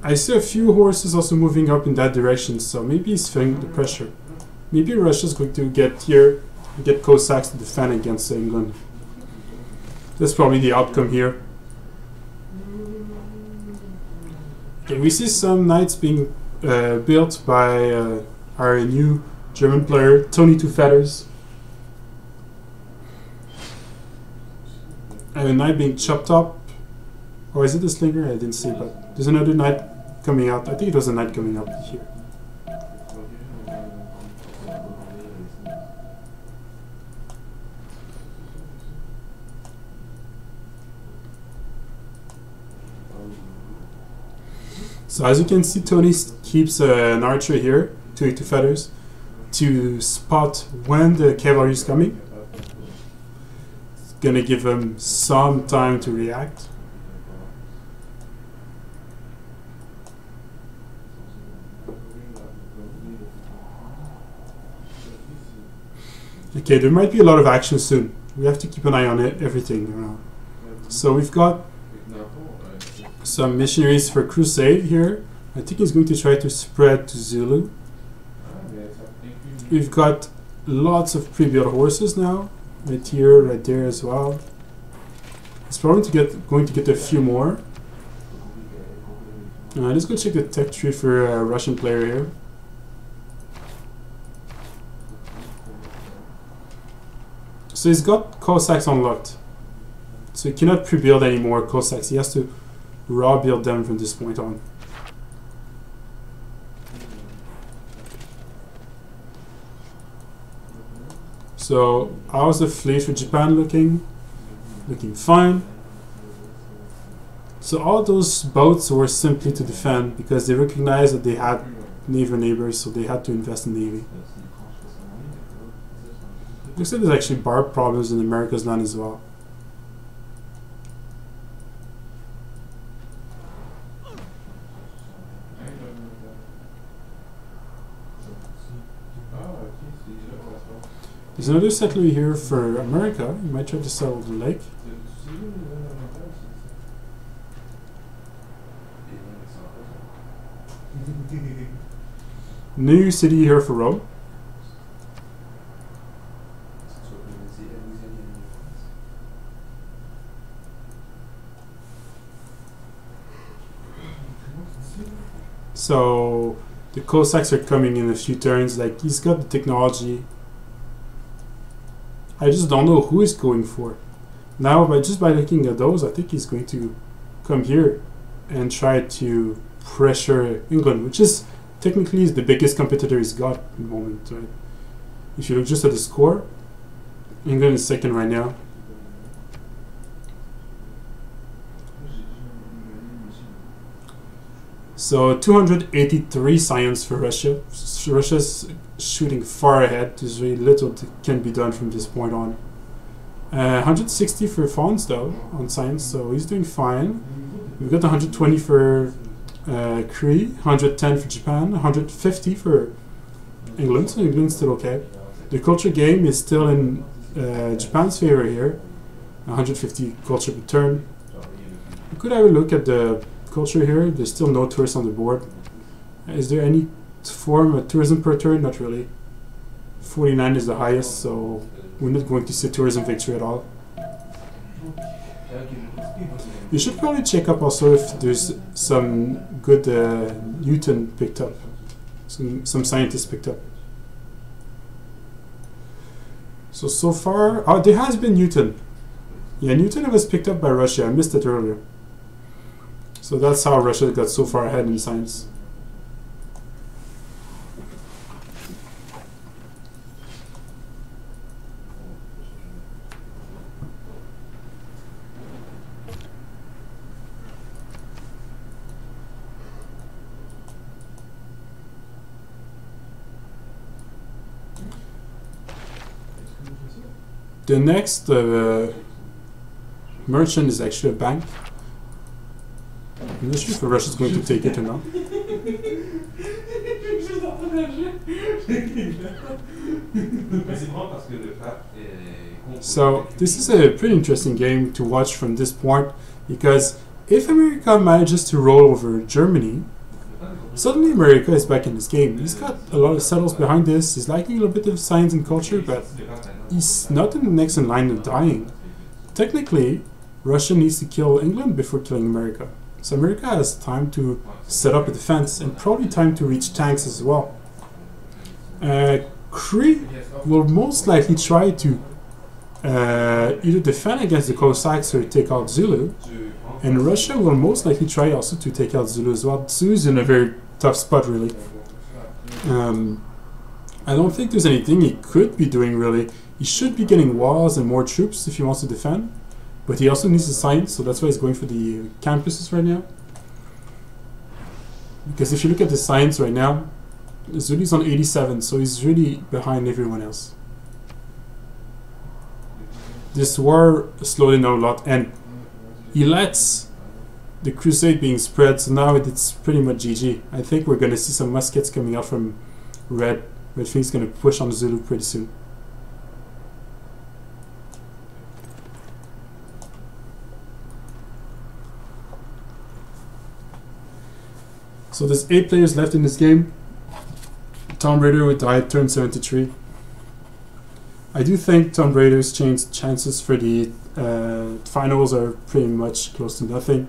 I see a few horses also moving up in that direction, so maybe he's feeling the pressure. Maybe Russia's going to get here, get Cossacks to defend against England. That's probably the outcome here. Okay, we see some knights being built by our new German player, Tony Two Feathers. And a knight being chopped up. Or is it a slinger? I didn't see, but there's another knight coming out. I think it was a knight coming up here. So as you can see, Tony keeps an archer here, Two Feathers, to spot when the cavalry is coming. It's gonna give him some time to react. Okay, there might be a lot of action soon. We have to keep an eye on it, everything around. So we've got some missionaries for crusade here. I think he's going to try to spread to Zulu. We've got lots of pre-built horses now, right here, right there as well. He's probably going to get a few more. Let's go check the tech tree for a Russian player here. So he's got Cossacks unlocked. So he cannot pre-build any more Cossacks. He has to raw build them from this point on. So how's the fleet for Japan looking? Looking fine. So all those boats were simply to defend because they recognized that they had naval neighbors, so they had to invest in navy. Looks like there's actually barb problems in America's land as well. There's another settler here for America. You might try to settle the lake. New city here for Rome. So the Cossacks are coming in a few turns. Like, he's got the technology. I just don't know who he's going for. Now, just by looking at those, I think he's going to come here and try to pressure England, which is technically the biggest competitor he's got at the moment. Right? If you look just at the score, England is second right now. So 283 science for Russia. So Russia's shooting far ahead. There's really little that can be done from this point on. 160 for Fonz though on science, so he's doing fine. We've got 120 for Cree, 110 for Japan, 150 for England. So England's still okay. The culture game is still in Japan's favor here. 150 culture per turn. We could have a look at the culture here. There's still no tourists on the board. Is there any form of tourism per turn? Not really. 49 is the highest, so we're not going to see tourism victory at all. You should probably check up also if there's some good Newton picked up. Some scientists picked up. So far, oh, there has been Newton. Yeah, Newton was picked up by Russia. I missed it earlier. So that's how Russia got so far ahead in science. The next merchant is actually a bank. I'm not sure if Russia's going to take it or not. So this is a pretty interesting game to watch from this point, because if America manages to roll over Germany, suddenly America is back in this game. He's got a lot of settles behind this, he's liking a little bit of science and culture, but he's not in the next in line of dying. Technically, Russia needs to kill England before killing America. So America has time to set up a defense and probably time to reach tanks as well. Kree will most likely try to either defend against the Cossacks or take out Zulu, and Russia will most likely try also to take out Zulu as well. Zulu's in a very tough spot, really. I don't think there's anything he could be doing, really. He should be getting walls and more troops if he wants to defend, but he also needs the science, so that's why he's going for the campuses right now. Because if you look at the science right now, Zulu's on 87, so he's really behind everyone else. This war slowed him down a lot, and he lets the crusade being spread, so now it's pretty much GG. I think we're going to see some muskets coming out from Red. Red Phoenix is going to push on Zulu pretty soon. So there's 8 players left in this game. TOMBraider would die at turn 73. I do think TOMBraider's chances for the finals are pretty much close to nothing.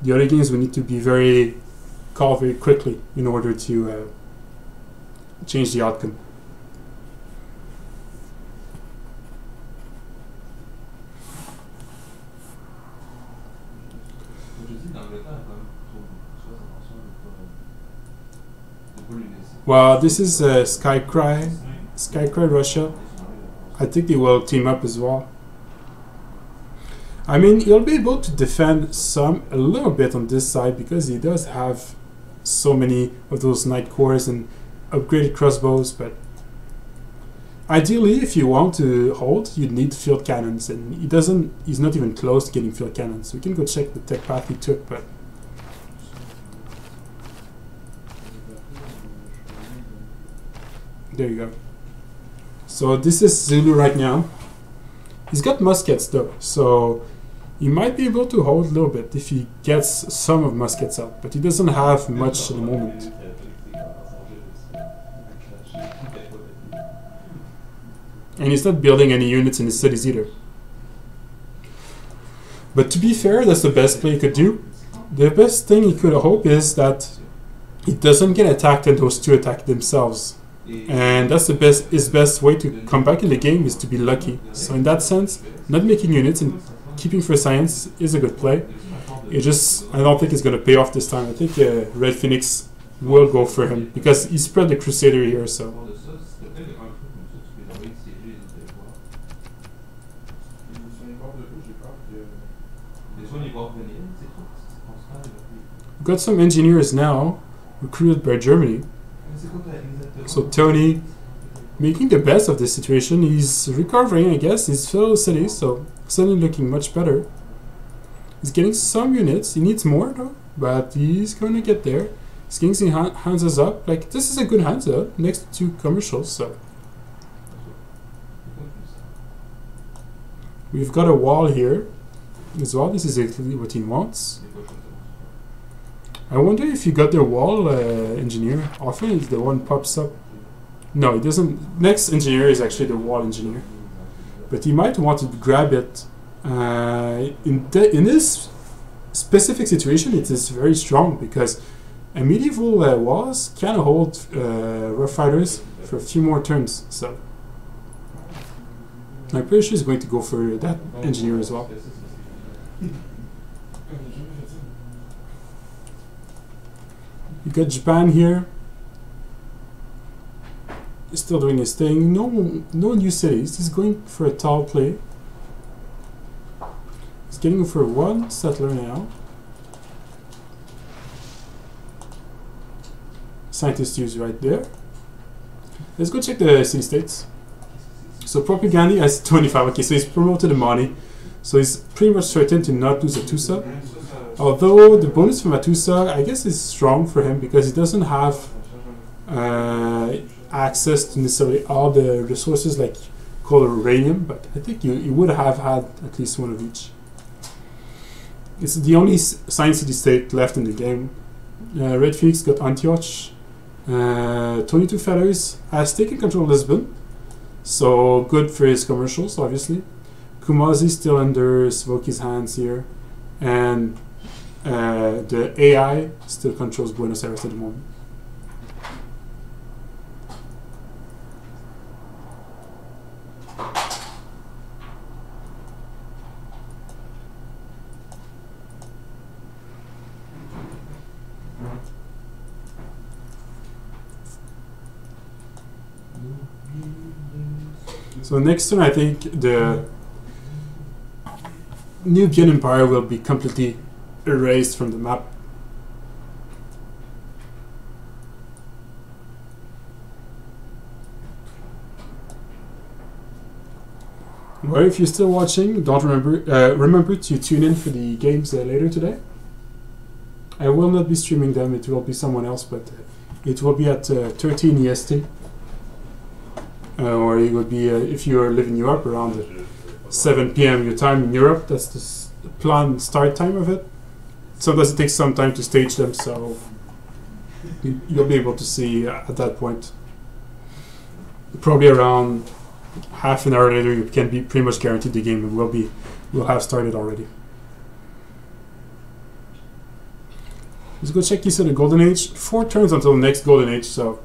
The other games we need to be call very quickly in order to change the outcome. Well, this is Skycry Russia. I think they will team up as well. I mean, he'll be able to defend a little bit on this side because he does have so many of those knight cores and upgraded crossbows, but ideally, if you want to hold, you'd need field cannons, and he's not even close to getting field cannons. We can go check the tech path he took, but there you go. So this is Zulu right now. He's got muskets though, so he might be able to hold a little bit if he gets some of muskets out, but he doesn't have much at the moment. And he's not building any units in his cities either. But to be fair, that's the best play he could do. The best thing he could hope is that he doesn't get attacked and those two attack themselves. And that's his best way to come back in the game is to be lucky. So in that sense, not making units and keeping for science is a good play. I don't think it's going to pay off this time. I think Red Phoenix will go for him because he spread the Crusader here, so. We've got some engineers now recruited by Germany. So Tony, making the best of this situation, he's recovering, I guess. He's filled cities, so suddenly looking much better. He's getting some units. He needs more though, but he's going to get there. He's getting some hands up. Like, this is a good hands up next to 2 commercials. So we've got a wall here as well. This is exactly what he wants. I wonder if you got the wall engineer. Often it's the one pops up. No, it doesn't. Next engineer is actually the wall engineer, but he might want to grab it. In this specific situation, it is very strong because a medieval walls can hold rough fighters for a few more turns. So I'm pretty sure he's going to go for that engineer as well. You got Japan here. He's still doing his thing. No new cities. He's going for a tall play. He's getting for 1 settler now. Scientist use right there. Let's go check the city states. So So PrOPigandhi has 25. Okay, so he's promoted the money. So he's pretty much certain to not lose a Tusa. Although the bonus from a Tusa, I guess, is strong for him because he doesn't have access to necessarily all the resources like coal or uranium, but I think you would have had at least one of each. It's the only Science City state left in the game. Red Phoenix got Antioch. 22 Feathers has taken control of Lisbon, so good for his commercials, obviously. Kumazi still under Svoki's hands here, and the AI still controls Buenos Aires at the moment. So next turn, I think the Nubian Empire will be completely erased from the map. Well, if you're still watching, don't remember to tune in for the games later today. I will not be streaming them; it will be someone else, but it will be at 13 EST. Or it would be, if you are living in Europe, around 7 PM your time in Europe. That's the planned start time of it. Sometimes it takes some time to stage them, so you'll be able to see at that point. Probably around half an hour later, you can be pretty much guaranteed the game will have started already. Let's go check this in the Golden Age. 4 turns until the next Golden Age, so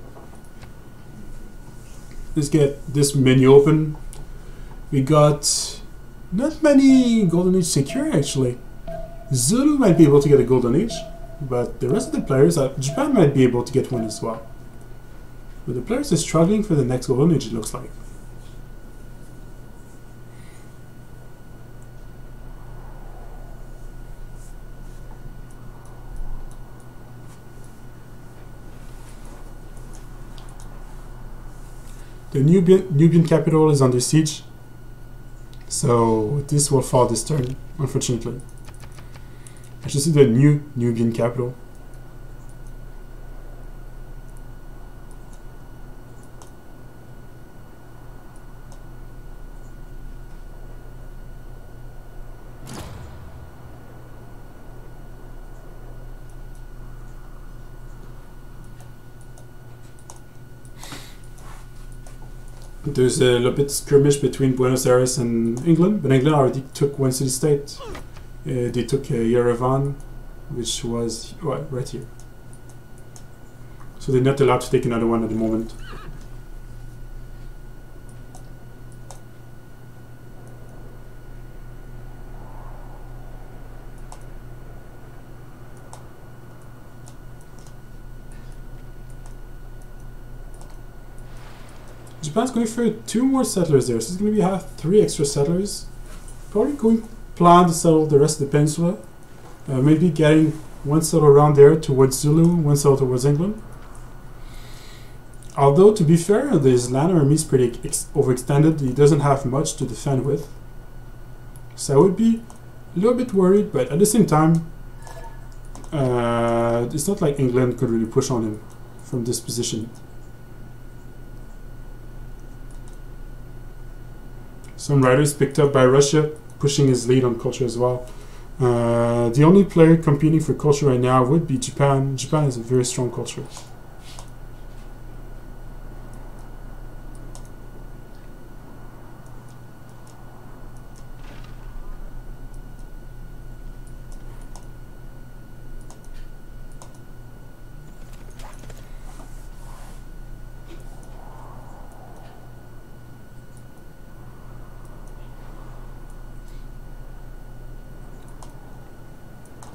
let's get this menu open. We got not many Golden Age secure actually. Zulu might be able to get a Golden Age, but the rest of the players, Japan might be able to get one as well. But the players are struggling for the next Golden Age, it looks like. The Nubian capital is under siege, so this will fall this turn, unfortunately. I should see the new Nubian capital. There's a little bit skirmish between Buenos Aires and England, but England already took one city-state. They took Yerevan, which was right here. So they're not allowed to take another one at the moment. Japan's going for 2 more settlers there, so it's going to have 3 extra settlers. Probably going to plan to settle the rest of the peninsula. Maybe getting 1 settle around there towards Zulu, 1 settle towards England. Although, to be fair, his land army is pretty overextended. He doesn't have much to defend with. So I would be a little bit worried, but at the same time, it's not like England could really push on him from this position. Some riders picked up by Russia, pushing his lead on culture as well. The only player competing for culture right now would be Japan. Japan has a very strong culture.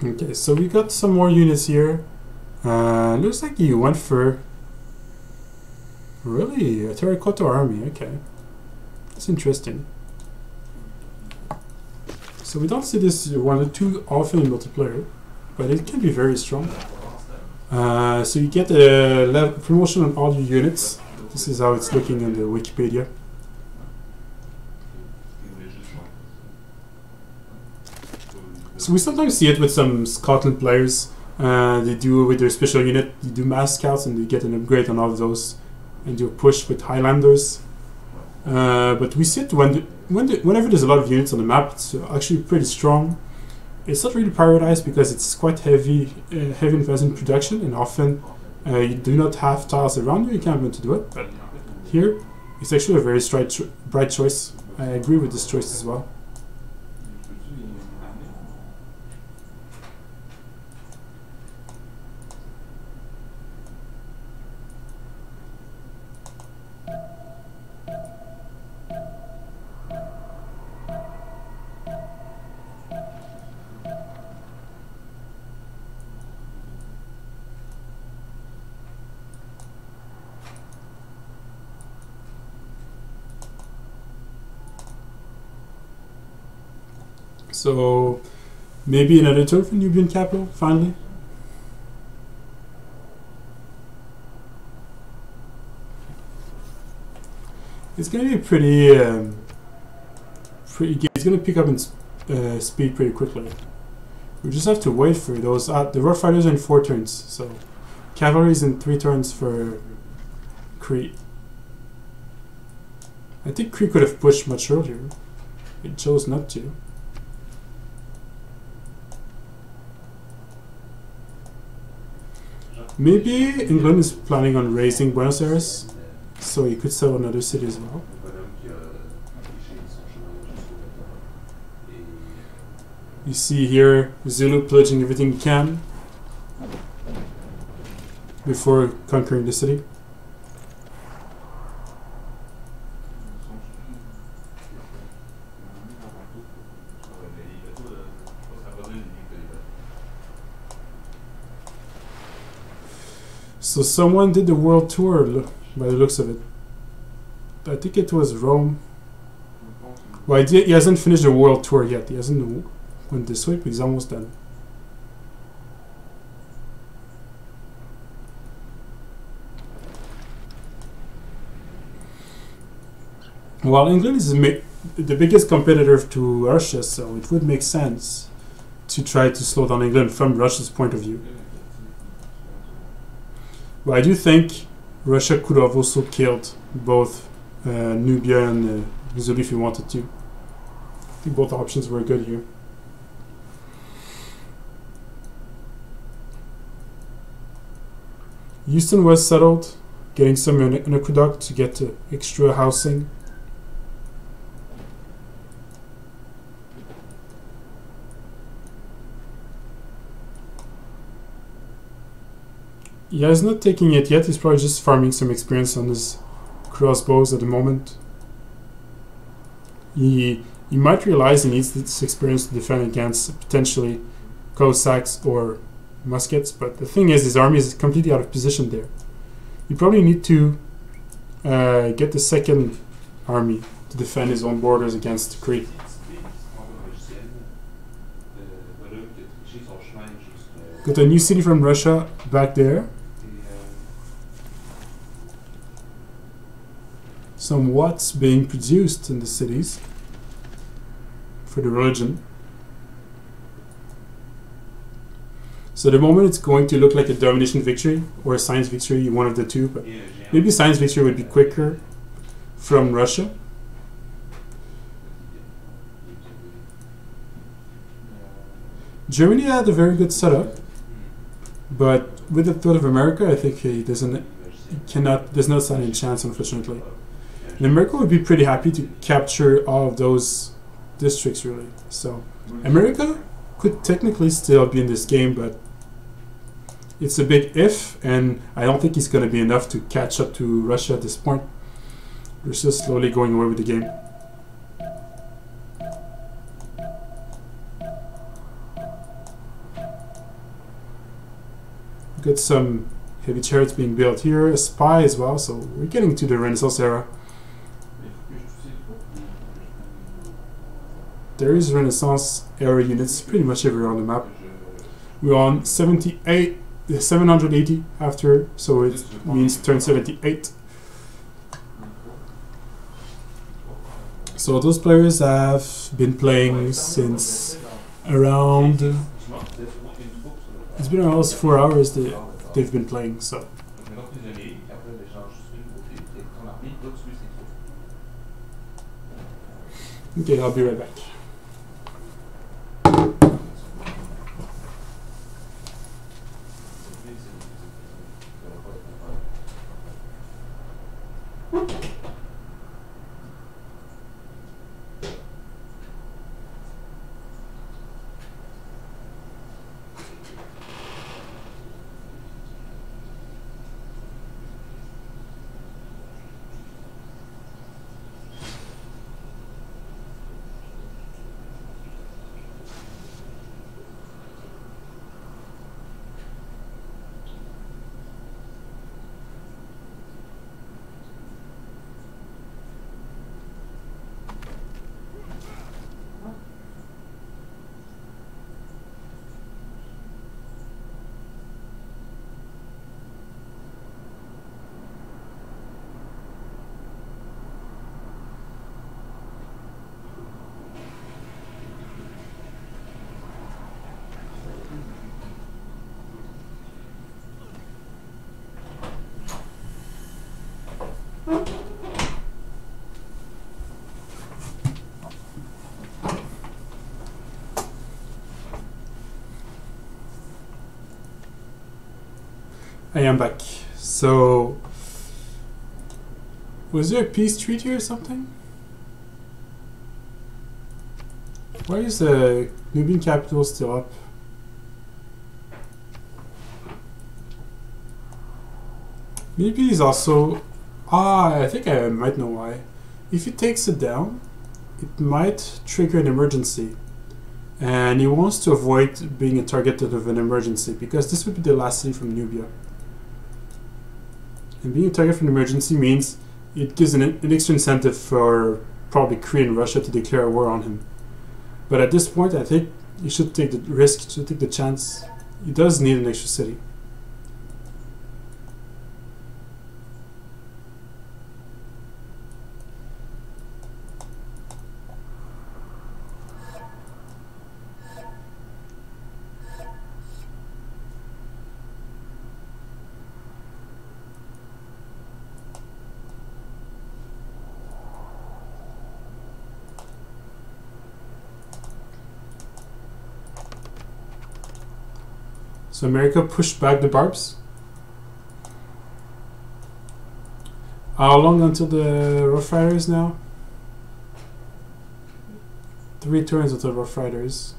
Okay, so we got some more units here. Looks like you went for really a terracotta army. Okay, that's interesting. So we don't see this one or two often in multiplayer, but it can be very strong. So you get a promotion on all your units. This is how it's looking in the Wikipedia. So we sometimes see it with some Scotland players. They do with their special unit, they do mass scouts and they get an upgrade on all of those and do a push with Highlanders. But we see it whenever there's a lot of units on the map, it's actually pretty strong. It's not really prioritized because it's quite heavy investment production, and often you do not have tiles around your encampment to do it. But here, it's actually a very bright choice. I agree with this choice as well. So maybe another turn for Nubian Capital, finally. It's going to be pretty game. It's going to pick up in speed pretty quickly. We just have to wait for those. The Rough Riders are in 4 turns, so Cavalry is in 3 turns for Cree. I think Cree could have pushed much earlier. It chose not to. Maybe England is planning on raising Buenos Aires, so he could sell another city as well. You see here Zulu pillaging everything he can before conquering the city. So someone did the world tour by the looks of it. I think it was Rome. Well, he hasn't finished the world tour yet. He hasn't went this way, but he's almost done. While England is the biggest competitor to Russia, so it would make sense to try to slow down England from Russia's point of view. But I do think Russia could have also killed both Nubia and Zulu if he wanted to. I think both options were good here. Houston was settled, getting some an aqueduct to get extra housing. Yeah, he's not taking it yet. He's probably just farming some experience on his crossbows at the moment. He might realize he needs this experience to defend against potentially Cossacks or muskets, but the thing is his army is completely out of position there. You probably need to get the second army to defend his own borders against Crete. Got a new city from Russia back there. Some watts being produced in the cities for the religion. So at the moment it's going to look like a domination victory or a science victory, one of the two, but maybe science victory would be quicker from Russia. Germany had a very good setup, but with the threat of America, I think there's not any chance, unfortunately. And America would be pretty happy to capture all of those districts, really. So America could technically still be in this game, but it's a big if, and I don't think it's going to be enough to catch up to Russia at this point. We're just slowly going away with the game. Got some heavy chariots being built here, a spy as well, so we're getting to the Renaissance era. There is Renaissance era units pretty much everywhere on the map. We're on 780 after, so it means turn 78. So those players have been playing since around. It's been almost 4 hours that they've been playing, so. Okay, I'll be right back. I am back. So, was there a peace treaty or something? Why is the Nubian capital still up? Maybe he's also... I think I might know why. If he takes it down, it might trigger an emergency. And he wants to avoid being a target of an emergency, because this would be the last city from Nubia. And being a target for an emergency means it gives an extra incentive for probably Korea and Russia to declare war on him. But at this point, I think you should take the risk, should take the chance. He does need an extra city. So America pushed back the barbs. How long until the Rough Riders now? 3 turns until Rough Riders.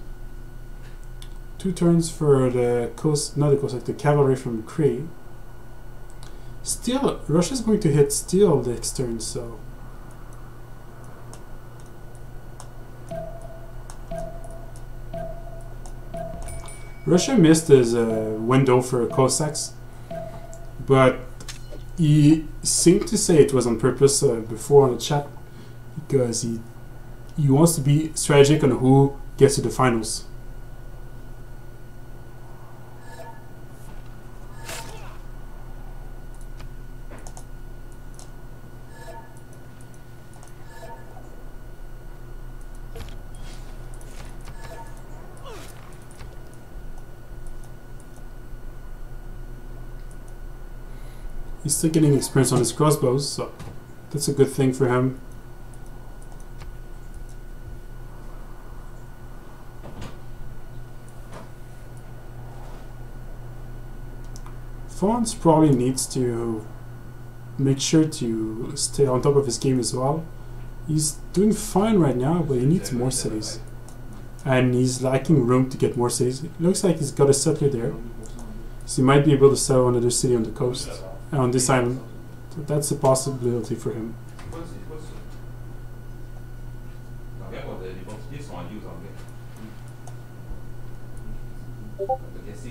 2 turns for the coast, not the coast, like the cavalry from Kree. Still, Russia's going to hit steel next turn, so. Russia missed his window for Cossacks, but he seemed to say it was on purpose before on the chat, because he wants to be strategic on who gets to the finals. He's still getting experience on his crossbows, so that's a good thing for him. Fonz probably needs to make sure to stay on top of his game as well. He's doing fine right now, but he needs more cities. And he's lacking room to get more cities. It looks like he's got a settler there. So he might be able to settle another city on the coast. On this island. So that's a possibility for him.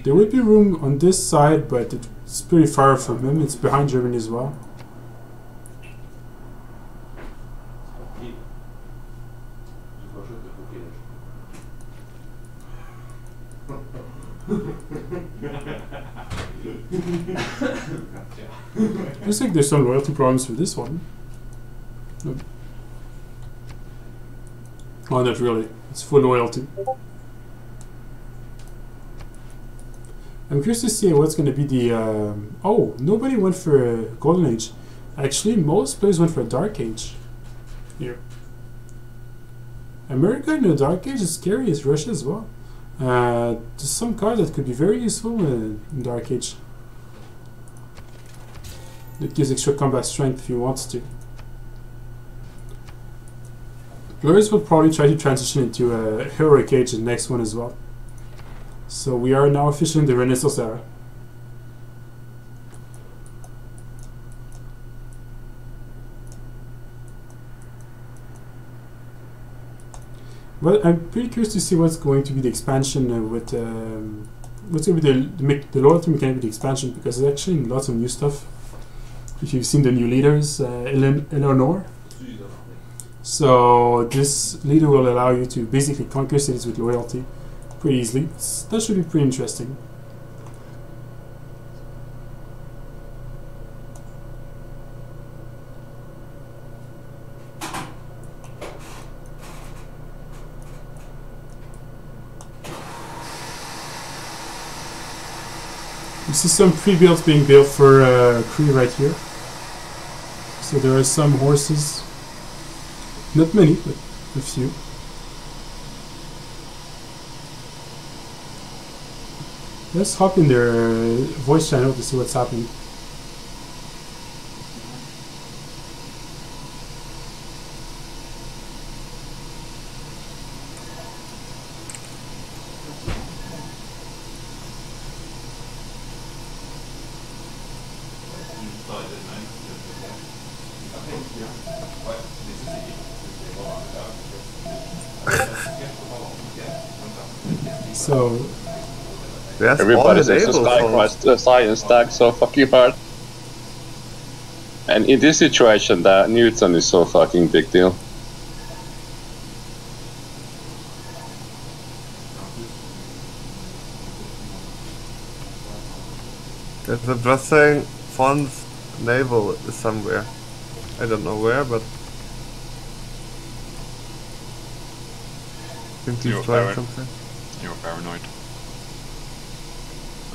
There would be room on this side, but it's pretty far from him. It's behind Germany as well. Looks like there's some loyalty problems with this one. No. Oh, not really. It's full loyalty. I'm curious to see what's going to be the... oh, nobody went for Golden Age. Actually, most players went for a Dark Age. Here. America in the Dark Age is scary as Russia as well. There's some cards that could be very useful in Dark Age. It gives extra combat strength if you want to. Players will probably try to transition into a Heroic Age in the next one as well. So we are now officially in the Renaissance era. Well, I'm pretty curious to see what's going to be the expansion with what's going to be the loyalty mechanic with the expansion, because there's actually lots of new stuff. If you've seen the new leaders, Eleanor. So this leader will allow you to basically conquer cities with loyalty pretty easily. That should be pretty interesting. You see some pre-builds being built for crew right here. So there are some horses. Not many, but a few. Let's hop in their voice channel to see what's happening. So everybody says the Skycry science stack so fucking hard. And in this situation, the Newton is so fucking big deal. There's a just saying Fonz naval is somewhere. I don't know where, but I think he's trying something. You're paranoid.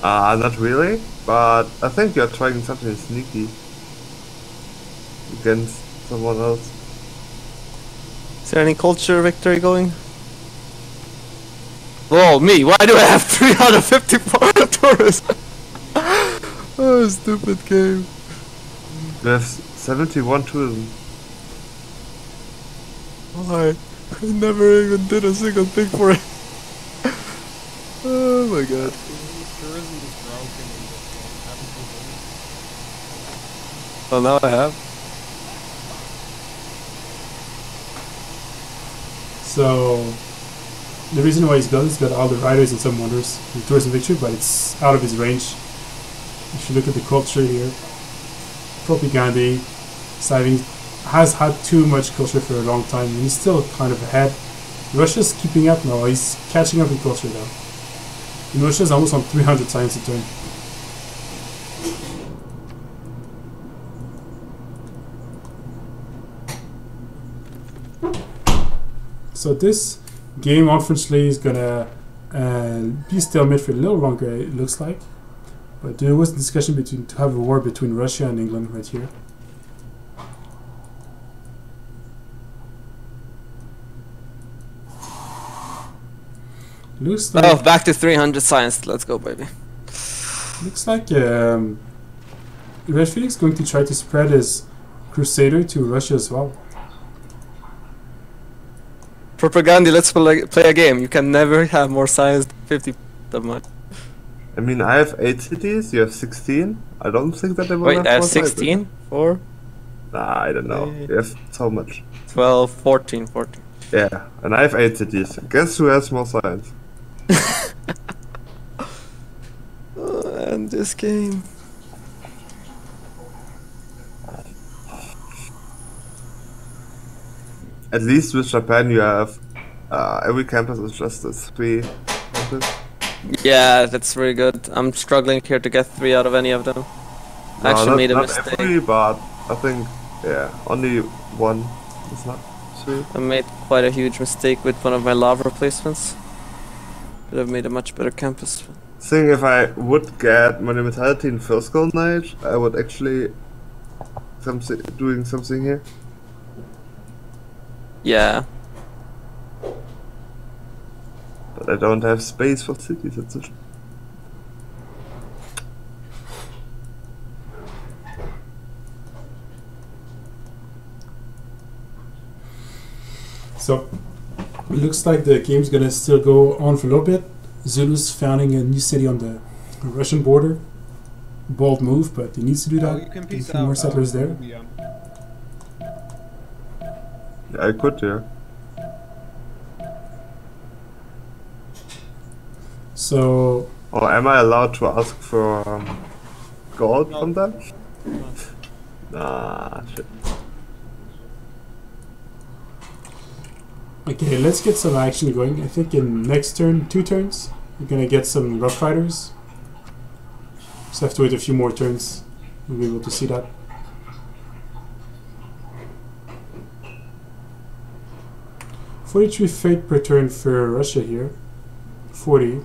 Not really, but I think you're trying something sneaky against someone else. Is there any culture victory going? Whoa, me! Why do I have 3 out of 54 tourists? Oh, stupid game. There's 71 tourism. Why? I never even did a single thing for it. Oh my god. Well, now I have. So the reason why he's got all the riders and some wonders in tourism victory, but it's out of his range. If you look at the culture here, PrOPigandhi, has had too much culture for a long time, and he's still kind of ahead. Russia's keeping up now. He's catching up in culture though. And Russia's almost on 300 science a turn. So this game, unfortunately, is gonna be stalemate for a little longer, it looks like. But there was a discussion to have a war between Russia and England right here. Looks like... Oh, back to 300 science. Let's go, baby. Looks like Red Phoenix is going to try to spread his Crusader to Russia as well. PrOPigandhi, let's play a game. You can never have more science than 50 that much. I mean, I have 8 cities, you have 16. I don't think that they will have I have 16? 4? Nah, I don't know. You have so much. 12, 14. Yeah, and I have 8 cities. Guess who has more science? And this game. At least with Japan you have every campus is just a 3 campus. Yeah, that's very good. I'm struggling here to get 3 out of any of them. I actually made a mistake. Not every, but I think, yeah, only 1 is not 3. I made quite a huge mistake with one of my lava replacements. Could have made a much better campus. Think if I would get monumentality in first golden age, I would actually doing something here. Yeah. But I don't have space for cities, that's it. So, it looks like the game's gonna still go on for a little bit. Zulu's founding a new city on the Russian border. Bold move, but he needs to do that. You can Get peace a few more settlers there. Yeah. Yeah, I could, yeah. So... Or am I allowed to ask for gold from them? Nah, shit. Okay, let's get some action going. I think in next turn, 2 turns, we're gonna get some Rough Riders. Just have to wait a few more turns. We'll be able to see that. $43 fate per turn for Russia here. 40.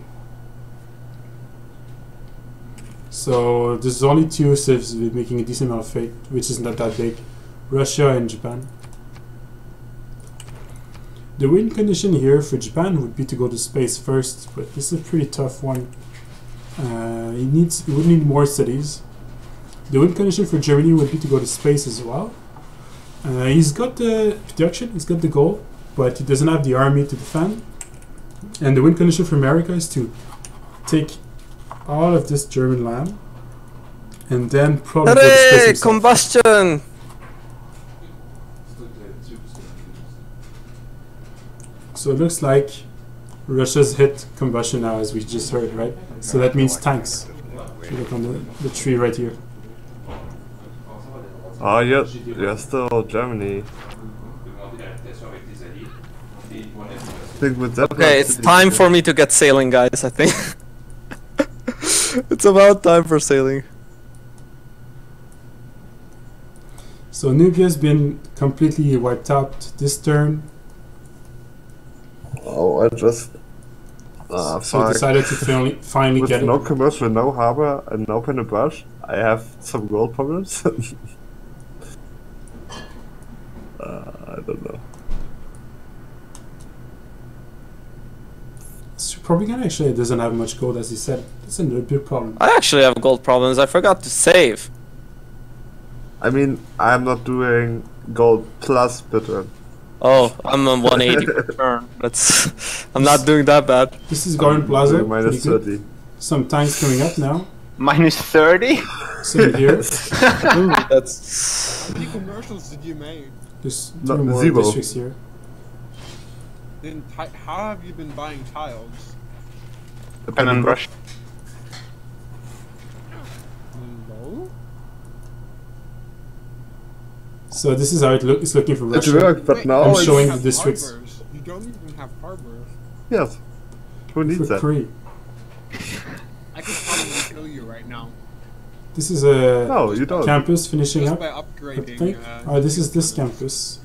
So there's only 2 civs with making a decent amount of fate, which is not that big. Russia and Japan. The win condition here for Japan would be to go to space first, but this is a pretty tough one. He would need more cities. The win condition for Germany would be to go to space as well. He's got the production, he's got the goal, but he doesn't have the army to defend. And the win condition for America is to take all of this German land and then probably go to space himself. Combustion! So it looks like Russia's hit combustion now, as we just heard, right? So that means tanks. If you look on the tree right here. Oh, you're still Germany. I think with that okay, it's time for me to get sailing, guys, I think. It's about time for sailing. So Nubia's been completely wiped out this turn. Oh, I just... so I decided to finally with get no it. commercial, no harbor, and no pen and brush, I have some gold problems. I don't know. So PrOPigandhi actually doesn't have much gold, as he said. That's another big problem. I actually have gold problems, I forgot to save. I mean, I'm not doing gold plus per turn. Oh, I'm on 180 per turn. That's... I'm not doing that bad. This is Garden Plaza. Minus pretty good. 30. Some tanks coming up now. Minus 30? Same here. Ooh, that's... How many commercials did you make? There's No, 2 more 0. districts here. Then how have you been buying tiles? The pen and brush. No? So this is how it's looking for It Russia. worked, but now I'm it's... showing the districts. Harbors. You don't even have harbors. Yes. Who needs For that? free. I could probably kill you right now. This is a No, you don't. campus finishing Just up. by I upgrading. think. Oh, this is this campus.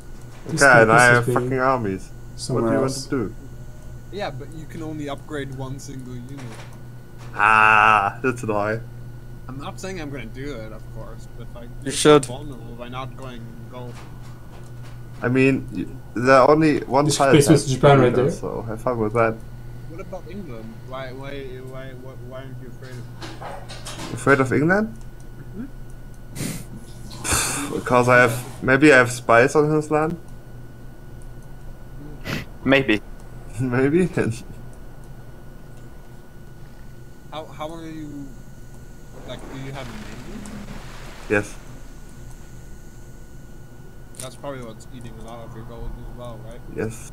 This Okay, and campus I is have being fucking armies. What somewhere do you want else. to do? Yeah, but you can only upgrade one single unit. Ah, that's lie. I'm not saying I'm gonna do it, of course, but like You should. vulnerable by not going gold. I mean, there are only one This tile place type is Japan right there. so have fun with that. What about England? Why aren't you afraid of? Afraid of England? Because maybe I have spies on his land? Maybe. Maybe? How are you? Like, do you have a navy? Yes. That's probably what's eating a lot of your gold as well, right? Yes.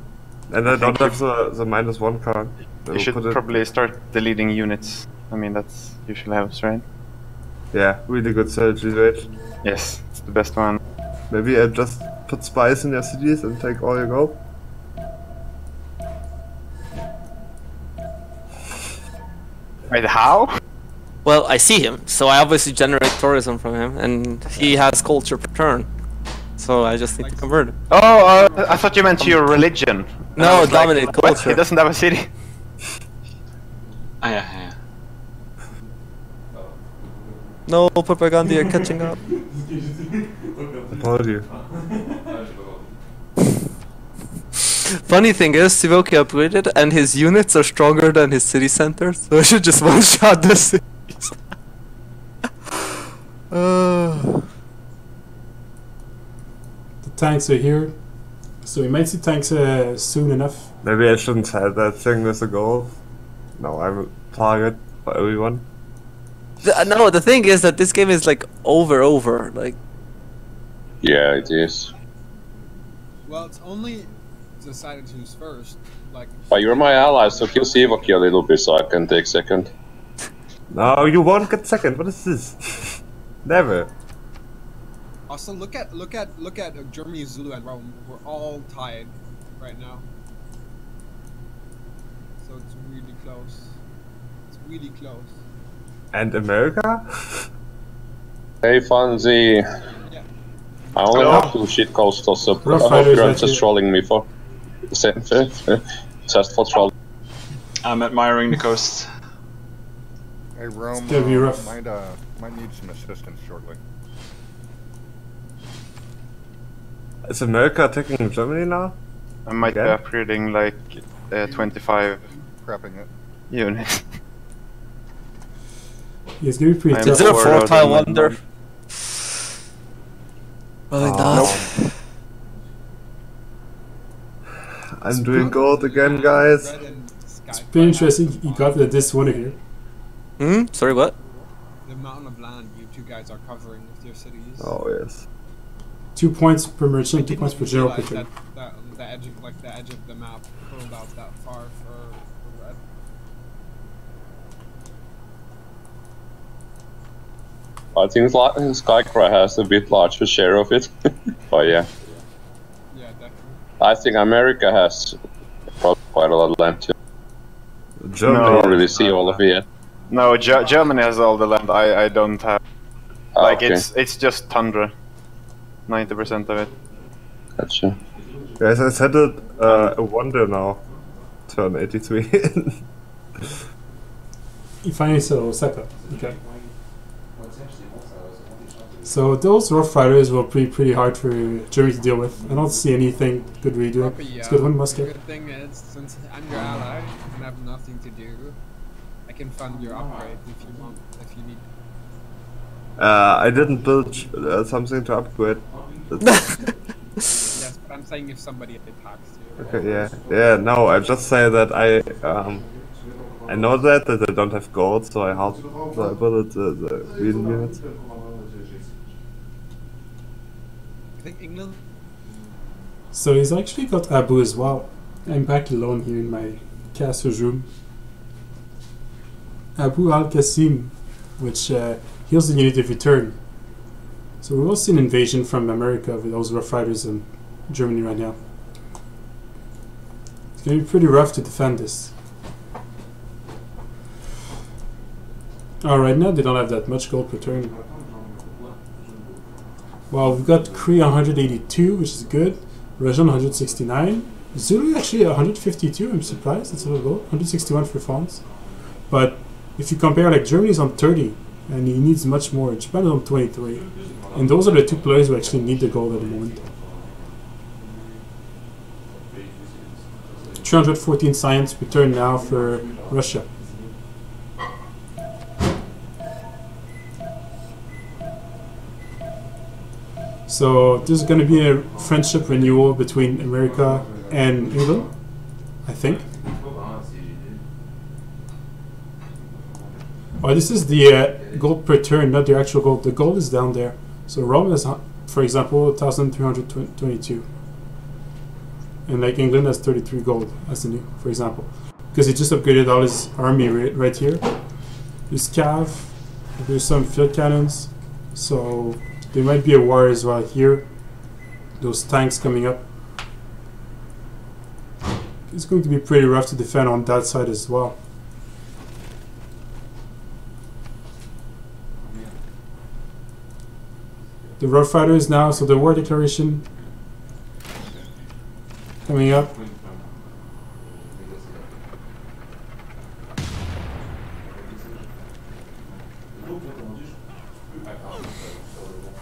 And I don't have the -1 card. You should probably start deleting units. I mean, that's usually helps, right? Yeah, really good strategy, right? Yes, it's the best one. Maybe I just put spies in your cities and take all your gold? Wait, how? Well, I see him, so I obviously generate tourism from him, and he has culture per turn. So I just need to convert it. Oh, I thought you meant your religion. And I No, was dominate like, what? culture. He doesn't have a city. Ah, yeah, yeah. No, PrOPigandhi, you're catching up. I told you. Funny thing is, Sivoki upgraded and his units are stronger than his city centers, so I should just one-shot the cities. The tanks are here, so we might see tanks soon enough. Maybe I shouldn't have that thing with the goal. No, I'm a target for everyone. No, the thing is that this game is like over, like... Yeah, it is. Well, it's only decided who's first. Like. But you're my ally, so kill Sivoki a little bit so I can take second. No, you won't get second. What is this? Never. Also, look at Germany, Zulu, and Rome. We're all tied right now. So it's really close. It's really close. And America? Hey Fonzie. Yeah. I only have 2 shit coastals, so I hope you're just trolling me for the same thing. Just for trolling. I'm admiring the coast. Hey Rome, gonna be rough. Might need some assistance shortly. Is America attacking Germany now? I might be upgrading like 25 prepping it. units. Yeah, it's gonna be pretty tough. Is there a 4-tile wonder? Probably not. I'm doing gold again, guys. It's pretty interesting. You got this one here. Hmm? Sorry, what? The amount of land you two guys are covering with your cities. Oh yes. 2 points per merchant, 2 points per general per turn. The edge of the map pulled out that far for red. I think Skycry has a bit larger share of it. But yeah. Yeah, definitely. I think America has probably quite a lot of land too. Germany. I don't really see all of it yet. No, Germany has all the land. I don't have. Like okay. it's just tundra. 90% of it. Gotcha. Guys, I said it a wonder now. Turn 83. You finally said Osaka. Okay. So those Rough Riders were pretty hard for Germany to deal with. I don't see anything good redoing. It's good one, Musket. The good thing is, since I'm your ally and have nothing to do, I can fund your upgrade if you want, if you need. I didn't build something to upgrade. Yes, but I'm saying if somebody attacks you. Okay, yeah, no. I just say that I know that I don't have gold, so I help build the green units. I think England. So he's actually got Abu as well. I'm back alone here in my castle's room. Abu al-Qasim, which heals the unit every turn. So we will see an invasion from America with those Rough Riders in Germany right now. It's going to be pretty rough to defend this. Right now they don't have that much gold per turn. Well, we've got Kree 182, which is good. Rajan 169. Zulu actually 152, I'm surprised, that's a little low. 161 for Fonz. But if you compare, like, Germany's on 30, and he needs much more. Japan is on 23. And those are the 2 players who actually need the gold at the moment. 314 science per turn now for Russia. So there's going to be a friendship renewal between America and England, I think. Oh, this is the gold per turn, not the actual gold. The gold is down there. So Rome has, for example, 1,322. And like England has 33 gold as the new, for example. Because he just upgraded all his army right here. There's Cav, there's some field cannons. So there might be a war as well here. Those tanks coming up. It's going to be pretty rough to defend on that side as well. The Rough Riders now, so the war declaration coming up.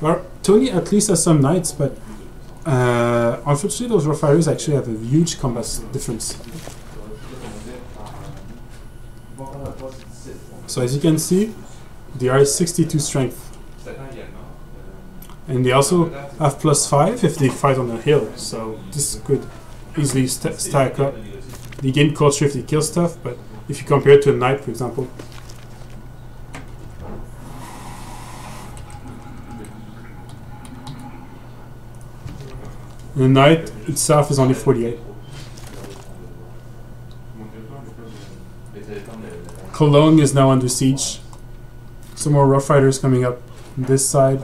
Well, Tony at least has some knights, but unfortunately those rough fighters actually have a huge combat difference. So as you can see, they are 62 strength. And they also have +5 if they fight on a hill, so this could easily stack up. They gain culture if they kill stuff, but if you compare it to a knight, for example, the knight itself is only 48. Cologne is now under siege. Some more rough fighters coming up on this side.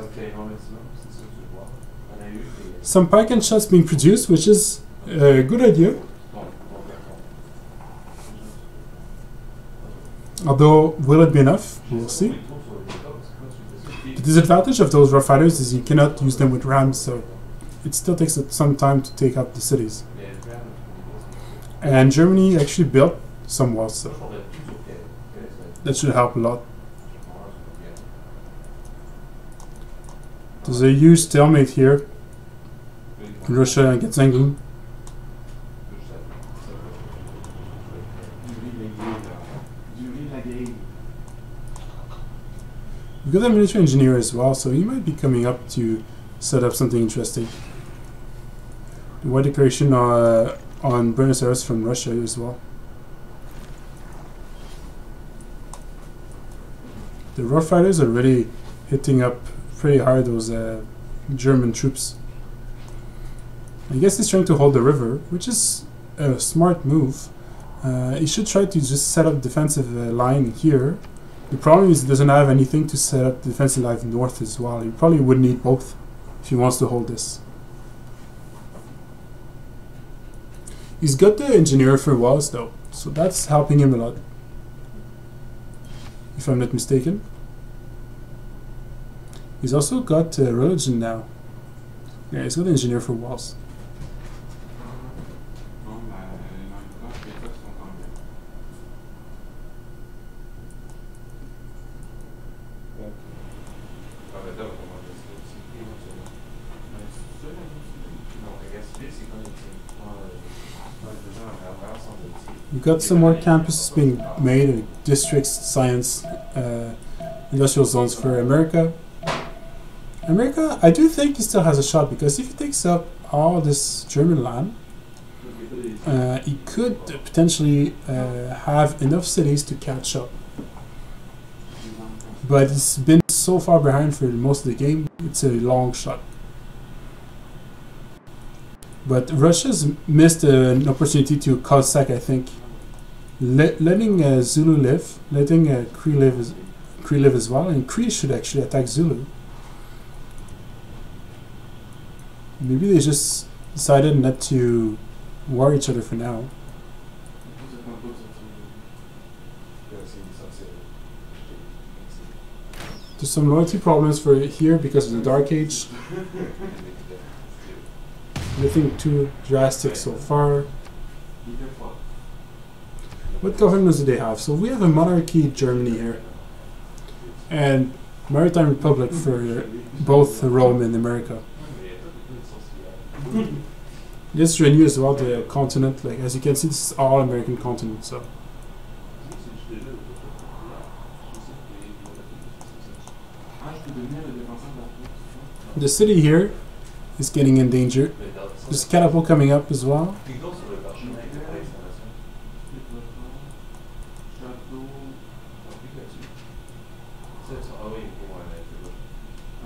Some pike and shots being produced, which is a good idea. Although, will it be enough? We'll see. The disadvantage of those rough fighters is you cannot use them with rams, so it still takes some time to take out the cities. And Germany actually built some walls, so that should help a lot. There's a huge stalemate here in Russia and Sentez-vous. We've got a military engineer as well, so he might be coming up to set up something interesting. The war declaration on Buenos Aires from Russia as well. The rough fighters are really hitting up pretty hard those German troops. I guess he's trying to hold the river, which is a smart move. He should try to just set up defensive line here. The problem is he doesn't have anything to set up defensive line north as well. He probably would need both if he wants to hold this. He's got the engineer for walls though, so that's helping him a lot, if I'm not mistaken. He's also got religion now. Yeah, he's got an engineer for walls. We've got some more campuses being made, districts, science, industrial zones for America. America, I do think he still has a shot, because if he takes up all this German land, he could potentially have enough cities to catch up. But he's been so far behind for most of the game, it's a long shot. But Russia's missed an opportunity to Cossack, I think. Letting Zulu live, letting Cree live as well, and Cree should actually attack Zulu. Maybe they just decided not to war each other for now. There's some loyalty problems for here because of the Dark Age. Nothing too drastic so far. What governments do they have? So we have a monarchy Germany here, and Maritime Republic for both Rome and America. Let's renew as well the continent. Like as you can see, this is all American continent. So the city here is getting in danger. There's a catapult coming up as well.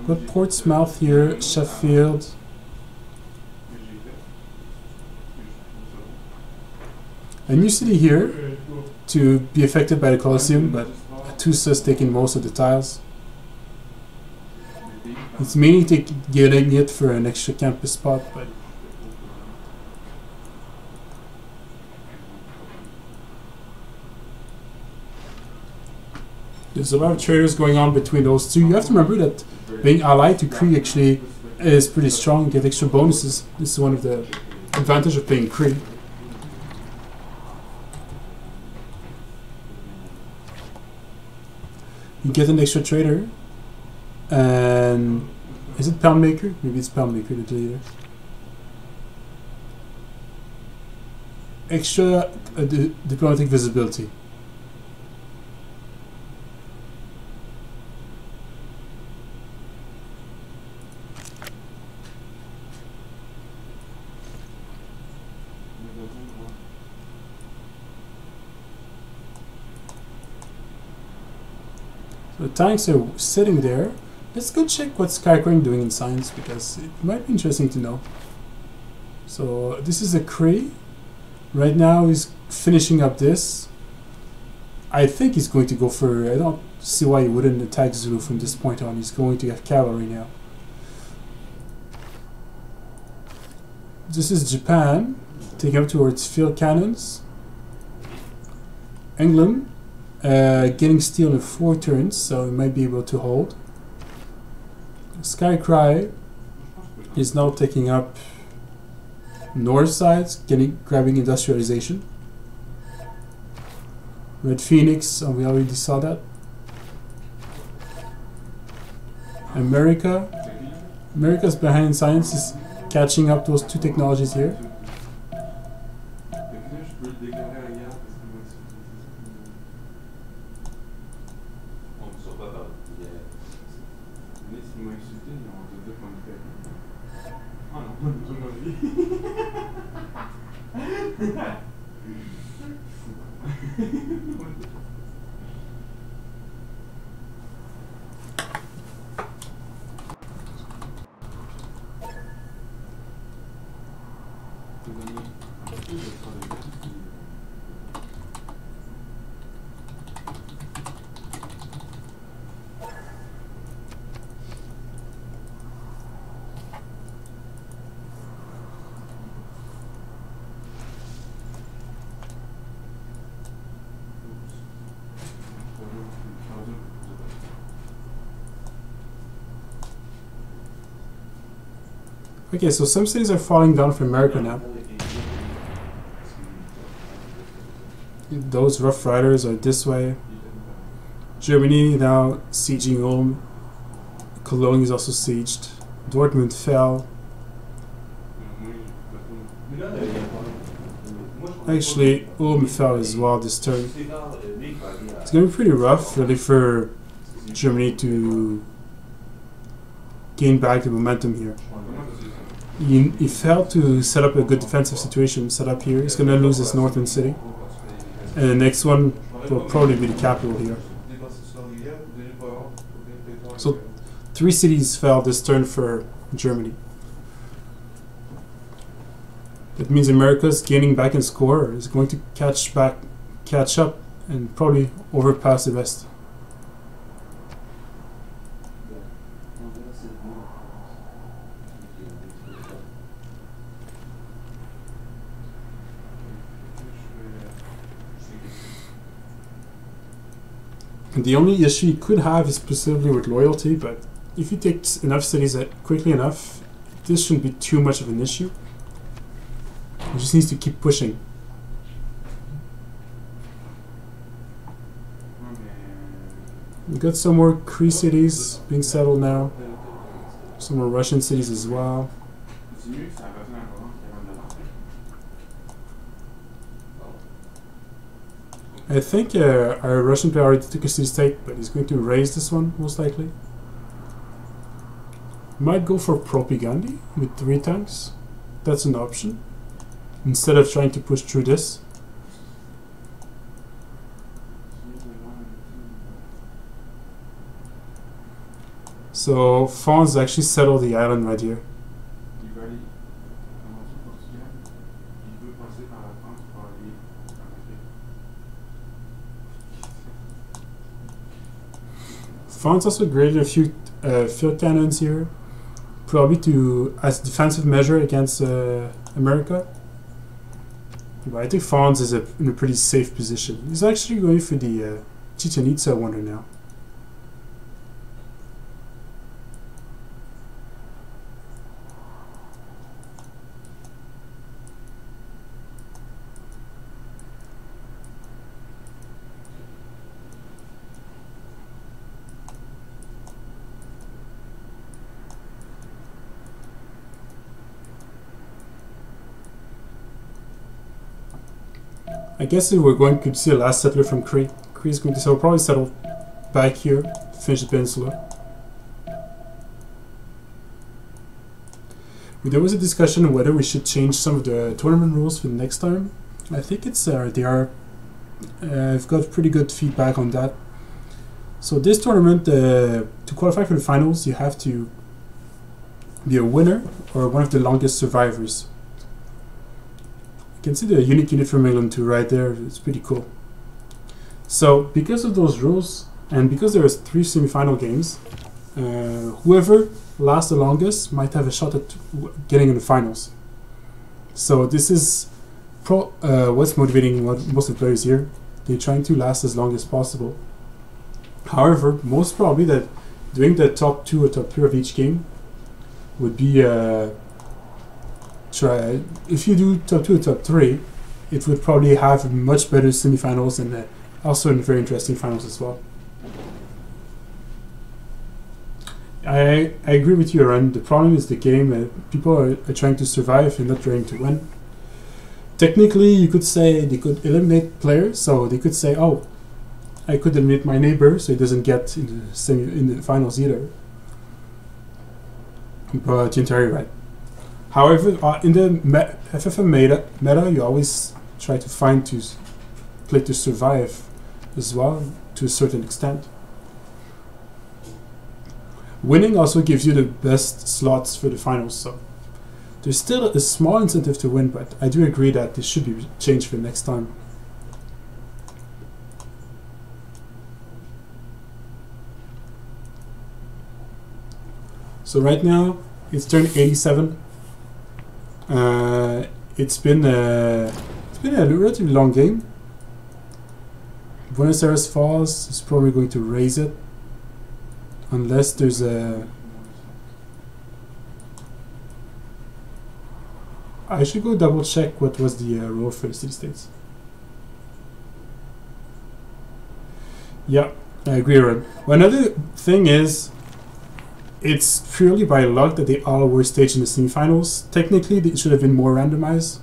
Got Portsmouth here, Sheffield. A new city here to be affected by the Colosseum, but Tusa's taking most of the tiles. It's mainly getting it for an extra campus spot, but there's a lot of traders going on between those two. You have to remember that being allied to Cree actually is pretty strong. You get extra bonuses. This is one of the advantages of playing Cree. You get an extra trader. And is it Poundmaker? Maybe it's Poundmaker, the deleter. Extra diplomatic visibility. So the tanks are sitting there. Let's go check what Skycry doing in science, because it might be interesting to know. So this is a Cree. Right now he's finishing up this. I think he's going to go for... I don't see why he wouldn't attack Zulu from this point on. He's going to have cavalry now. This is Japan, taking up towards field cannons. England, getting steel in 4 turns, so he might be able to hold. Skycry is now taking up north sides, grabbing industrialization. Red Phoenix, we already saw that. America's behind science, is catching up those 2 technologies here. Okay, so some cities are falling down for America now. Those Rough Riders are this way. Germany now sieging Ulm. Cologne is also sieged. Dortmund fell. Actually, Ulm fell as well this turn. It's going to be pretty rough, really, for Germany to gain back the momentum here. He failed to set up a good defensive situation set up here. He's going to lose this northern city. And the next one will probably be the capital here. So 3 cities fell this turn for Germany. That means America's gaining back in score, is going to catch up and probably overpass the West. And the only issue you could have is specifically with loyalty, but if you take enough cities quickly enough, this shouldn't be too much of an issue. It just needs to keep pushing. We've got some more Cree cities being settled now. Some more Russian cities as well. I think our Russian player already took a city state, but he's going to raise this one, most likely. Might go for PrOPigandhi with 3 tanks. That's an option. Instead of trying to push through this. So Fonz actually settled the island right here. Fonz also graded a few field cannons here, probably as a defensive measure against America. But I think Fonz is in a pretty safe position. He's actually going for the Chichen Itza wonder now. I guess if we're going to see the last settler from Cree. Cree is going to probably settle back here, finish the peninsula. There was a discussion on whether we should change some of the tournament rules for the next time. I think it's I've got pretty good feedback on that. So this tournament, to qualify for the finals, you have to be a winner or one of the longest survivors. You can see the unique unit from England too right there. It's pretty cool. So because of those rules and because there is 3 semi-final games, whoever lasts the longest might have a shot at getting in the finals. So this is what's motivating most of the players here. They're trying to last as long as possible. However, most probably that doing the top 2 or top 3 of each game would be if you do top 2 or top 3, it would probably have much better semifinals and also in very interesting finals as well. I agree with you, Aaron. The problem is the game. People are trying to survive and not trying to win. Technically, you could say they could eliminate players, so they could say, "Oh, I could eliminate my neighbor, so he doesn't get in the finals either." But you're entirely right. However, in the FFM meta, you always try to play to survive as well, to a certain extent. Winning also gives you the best slots for the finals, so there's still a small incentive to win, but I do agree that this should be changed for next time. So right now it's turn 87. It's been a relatively long game. Buenos Aires Falls is probably going to raise it, unless there's a... I should go double check what was the rule for the city-states. Yeah, I agree, Red. Well, another thing is, it's purely by luck that they all were staged in the semifinals. Technically, it should have been more randomized.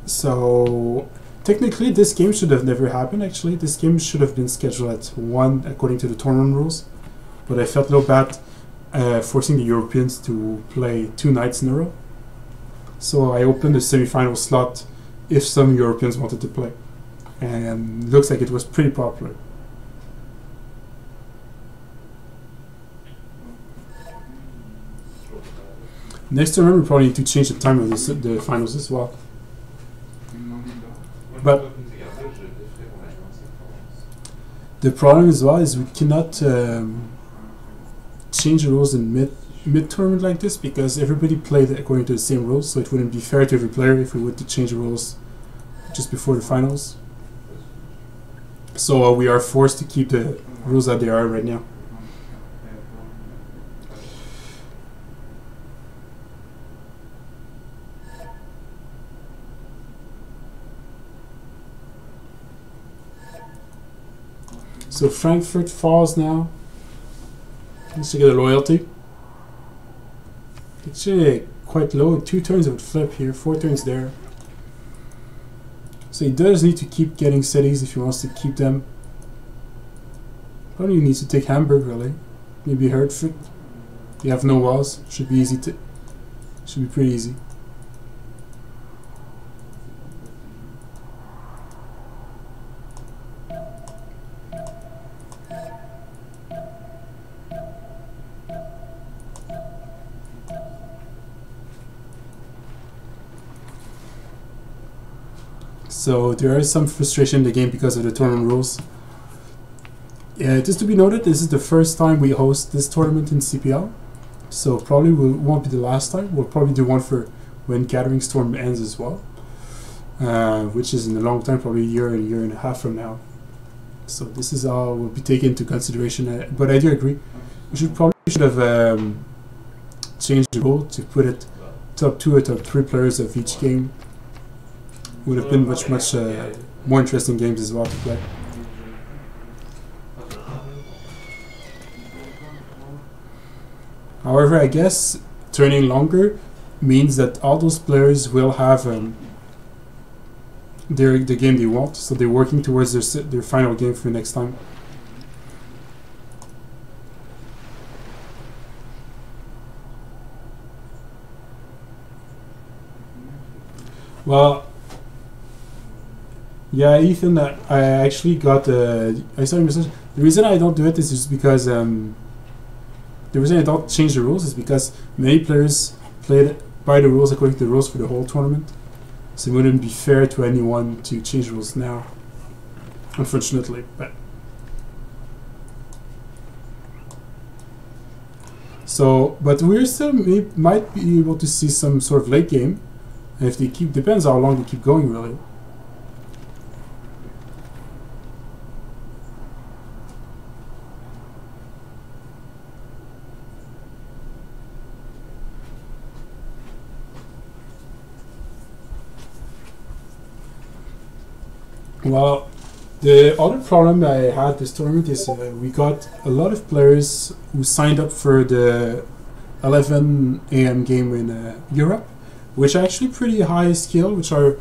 So technically, this game should have never happened. Actually, this game should have been scheduled at 1 according to the tournament rules. But I felt a little bad forcing the Europeans to play 2 nights in a row. So I opened the semifinal slot if some Europeans wanted to play, and it looks like it was pretty popular. Next tournament we probably need to change the time of the finals as well. But the problem as well is we cannot change the rules in mid-tournament like this, because everybody played according to the same rules, so it wouldn't be fair to every player if we were to change the rules just before the finals. So we are forced to keep the rules that they are right now. So Frankfurt Falls now. Let's get a loyalty. It's quite low. 2 turns it would flip here, 4 turns there. So he does need to keep getting cities if he wants to keep them. Probably needs to take Hamburg really. Maybe Hertford. You have no walls. Should be easy to. Should be pretty easy. So there is some frustration in the game because of the tournament rules. Just to be noted, this is the first time we host this tournament in CPL, so probably won't be the last time. We'll probably do one for when Gathering Storm ends as well, which is in a long time, probably a year and a half from now. So this is all will be taken into consideration. But I do agree, we should have changed the rule to put it top 2 or top 3 players of each game. Would have been much more interesting games as well to play. However, I guess turning longer means that all those players will have the game they want, so they're working towards their final game for next time. Well, yeah, Ethan, I actually got I saw your message. The reason I don't do it is just because the reason I don't change the rules is because many players played by the rules according to the rules for the whole tournament. So it wouldn't be fair to anyone to change rules now, unfortunately. But we're still might be able to see some sort of late game, and if they keep, depends how long they keep going, really. Well, the other problem I had this tournament is we got a lot of players who signed up for the 11 AM game in Europe, which are actually pretty high skill, which are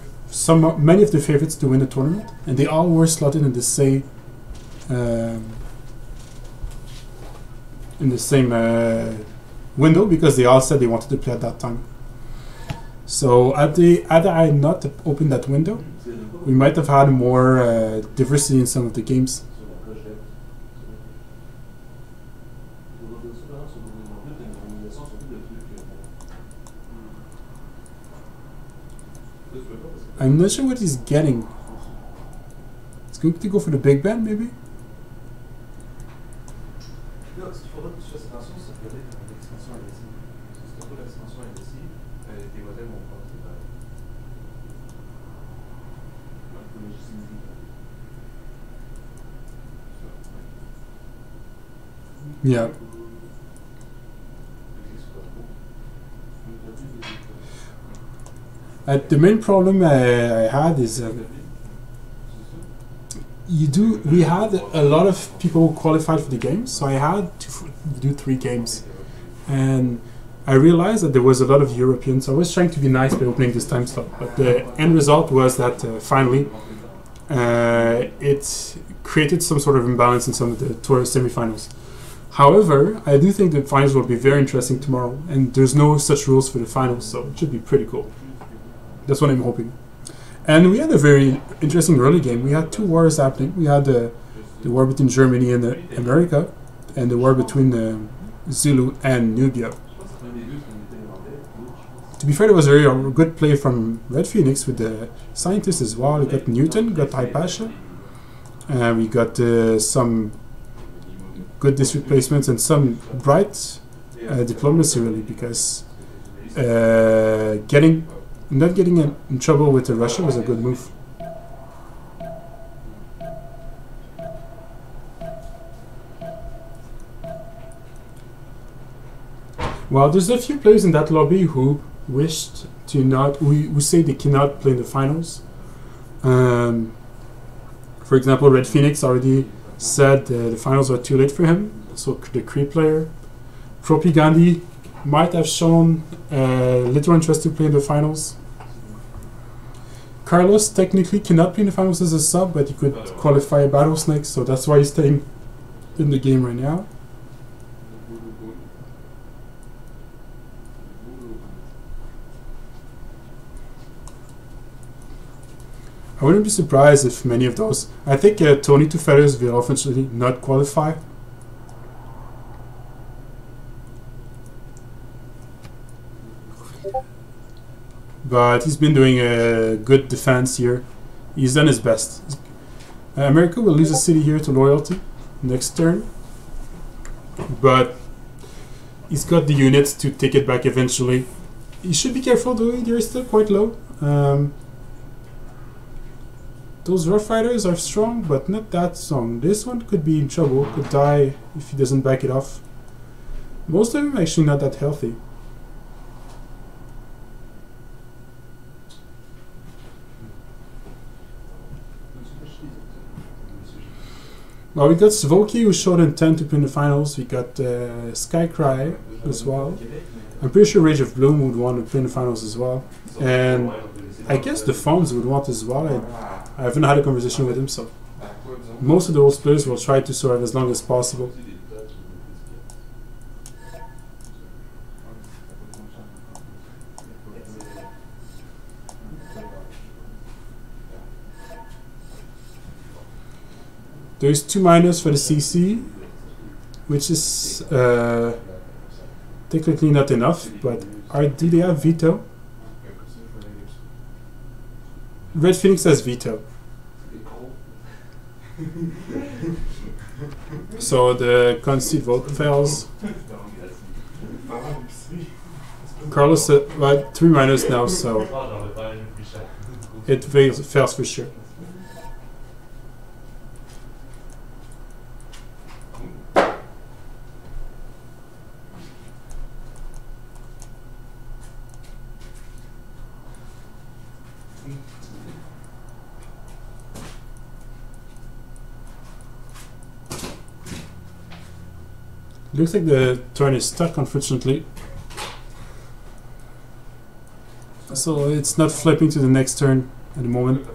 many of the favorites to win the tournament, and they all were slotted in the same window because they all said they wanted to play at that time. So had I not opened that window, we might have had more diversity in some of the games. I'm not sure what he's getting. He's going to go for the big band, maybe? Yeah. The main problem I had is we had a lot of people who qualified for the game, so I had to do 3 games, and I realized that there was a lot of Europeans. I was trying to be nice by opening this time slot, but the end result was that finally it created some sort of imbalance in some of the tour semifinals. However, I do think the finals will be very interesting tomorrow, and there's no such rules for the finals, so it should be pretty cool. That's what I'm hoping. And we had a very interesting early game. We had 2 wars happening. We had the war between Germany and America, and the war between Zulu and Nubia. To be fair, there was a very good play from Red Phoenix with the scientists as well. We got Newton, got Hypatia, and we got some good district placements and some bright diplomacy, really, because not getting in trouble with Russia was a good move. Well, there's a few players in that lobby who wished to not, who say they cannot play in the finals. For example, Red Phoenix already said the finals are too late for him, so the Cree player. PrOPigandhi might have shown little interest to play in the finals. Carlos technically cannot play in the finals as a sub, but he could qualify a Battle Snake, so that's why he's staying in the game right now. I wouldn't be surprised if many of those... I think Tony Two Feathers will eventually not qualify. But he's been doing a good defense here. He's done his best. America will lose a city here to loyalty next turn. But he's got the units to take it back eventually. He should be careful though, they're still quite low. Those Rough Riders are strong, but not that strong. This one could be in trouble, could die if he doesn't back it off. Most of them are actually not that healthy. Well, we got Svoki, who showed intent to play in the finals. We got Skycry as well. I'm pretty sure RageOfBoom would want to play in the finals as well. And I guess the Fonz would want as well. I haven't had a conversation with him, so most of those players will try to survive as long as possible. There's 2 minus for the CC, which is technically not enough, but do they have veto? Red Phoenix has veto. So the concede vote fails. Carlos said, well, 3 minus now, so it fails for sure. Looks like the turn is stuck, unfortunately. So it's not flipping to the next turn at the moment.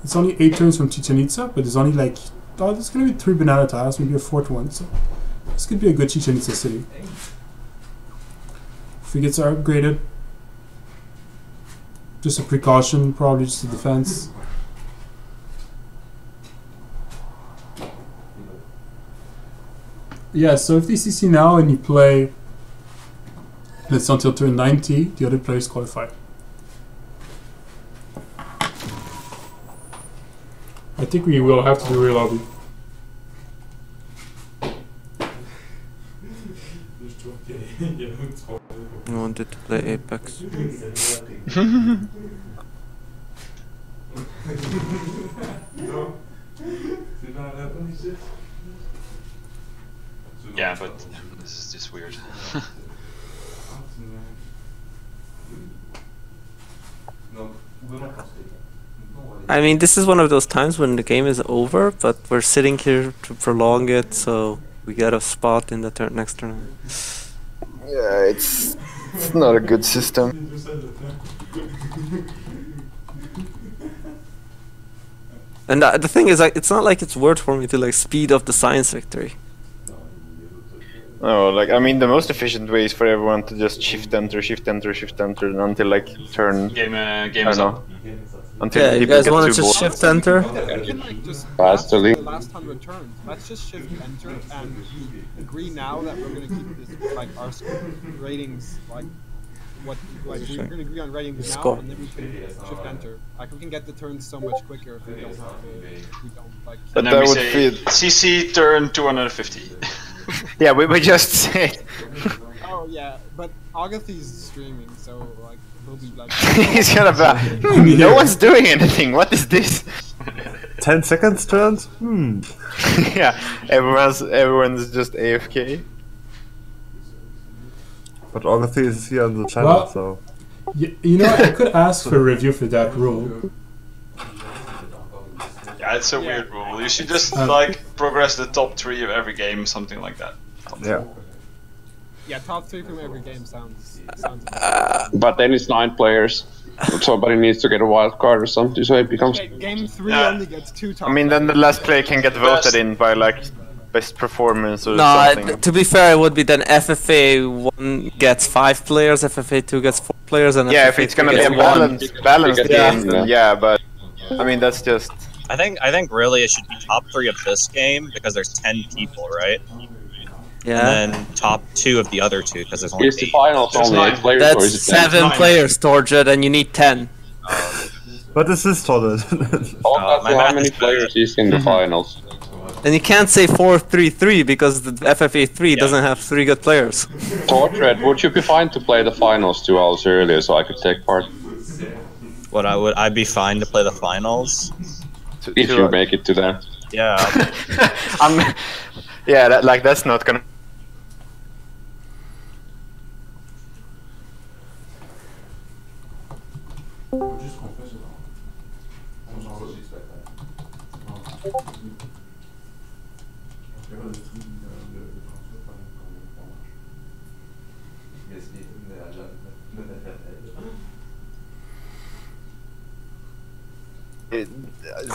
It's only 8 turns from Chichen Itza, but there's only like, oh, there's gonna be 3 banana tiles, maybe a 4th one. So this could be a good Chichen Itza city. Frigates are upgraded. Just a precaution, probably just a defense. Yeah, so if they CC now and you play, let's until turn 90, the other players qualify. I think we will have to do real lobby. I wanted to play Apex. Yeah, but this is just weird. I mean, this is one of those times when the game is over, but we're sitting here to prolong it, so we get a spot in the next tournament. Yeah, it's not a good system. And the thing is, like, it's not like it's worth for me to like speed up the science victory. No, like, I mean, the most efficient way is for everyone to just shift enter until like turn. Game is up. Until yeah, you guys want to just shift enter? We can like just Fastly. the last 100 turns. Let's just shift enter and agree now that we're gonna keep this like our ratings like what like we're gonna agree on ratings now, and then we can shift enter. Like we can get the turns so much quicker if we don't have to. We don't like. And then we say CC turn 250. Yeah, we just say. Oh yeah, but Auguthy's streaming, so like we'll be like. He's gonna be. No one's doing anything. What is this? 10 seconds turns? Yeah, everyone's just AFK. But Auguthy is here on the channel, well, so. You know, I could ask for a review for that rule. Yeah, it's a weird rule. You should just like progress the top 3 of every game, something like that. Yeah. Yeah, top 3 from every game sounds. But then it's 9 players. Somebody needs to get a wild card or something, so it becomes. Okay, game 3 only gets 2 top. I mean, then the last player can get voted in by like best performance or something. To be fair, it would be then FFA 1 gets 5 players, FFA 2 gets 4 players, and yeah, FFA if it's gonna be a balanced game, then yeah, but I mean that's just. I think really it should be top 3 of this game because there's 10 people, right? Yeah. And then top 2 of the other 2 because there's only 8. Is the finals only 8 players? That's or is it 7 players, Torjud, and you need 10. What is this tournament? How many players is in the finals? And you can't say 4-3-3 because the FFA 3 doesn't have 3 good players. Tortred, would you be fine to play the finals 2 hours earlier so I could take part? I'd be fine to play the finals. If you make it to there. Yeah. Yeah, that's not gonna.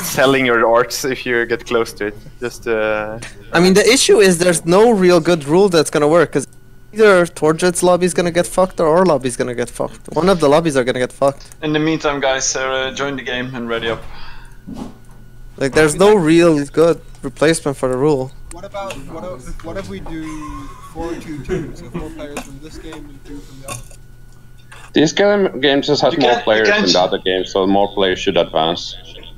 Selling your arts if you get close to it. Just. I mean, the issue is there's no real good rule that's gonna work, because either Torjit's lobby is gonna get fucked or our lobby is gonna get fucked. One of the lobbies are gonna get fucked. In the meantime, guys, join the game and ready up. Like, there's no real good replacement for the rule. What about what if we do 4-2-2? So 4 players from this game and 2 from the other. These games just have more players than the other games, so more players should advance.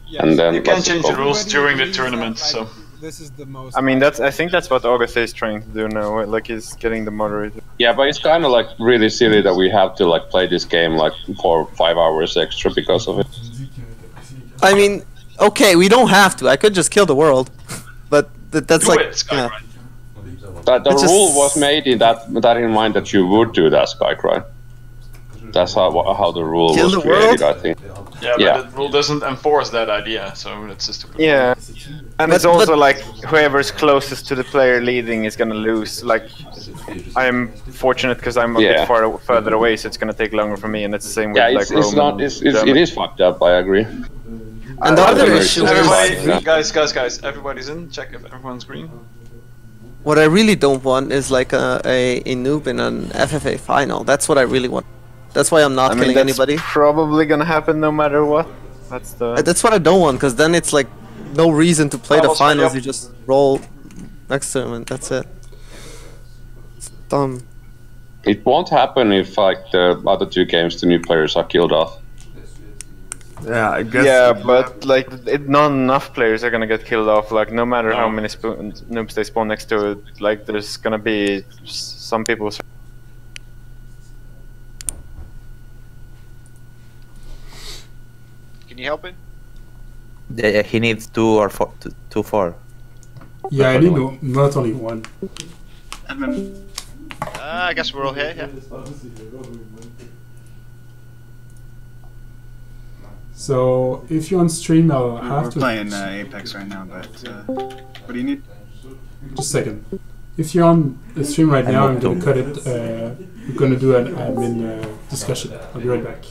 Yes. And then you can change the rules during the tournament, so. This is the most. I mean, I think that's what Auguthy is trying to do now. Like, he's getting the moderator. Yeah, but it's kind of like really silly that we have to like play this game like for 5 hours extra because of it. I mean, okay, we don't have to. I could just kill the world, but that's like. Yeah. The rule was made in that in mind that you would do that, Skycry. That's how the rule was created, I think. Yeah, but the rule doesn't enforce that idea, so that's just. Yeah, and it's also like whoever's closest to the player leading is gonna lose. Like, I'm fortunate because I'm a bit further away, so it's gonna take longer for me, and it's the same with like Roman. It is fucked up. I agree. And the other issue is, guys, everybody's in. Check if everyone's green. What I really don't want is like a noob in an FFA final. That's what I really want. That's why I'm not killing anybody. Probably gonna happen no matter what. That's what I don't want, because then it's like no reason to play the finals. You just roll next to him and that's it. It's dumb. It won't happen if like the other 2 games the new players are killed off. Yeah, I guess. Yeah, but like not enough players are gonna get killed off. Like, no matter how many noobs they spawn next to it, like there's gonna be some people. Can you help him? Yeah, he needs 2 or 4. 2-4. Yeah, I need not only 1. I guess we're all here, yeah. So, if you're on stream, I'll have We're to... playing Apex right now, but what do you need? Just a second. If you're on the stream right now, I'm gonna cut it. We're gonna do an admin discussion. I'll be right back.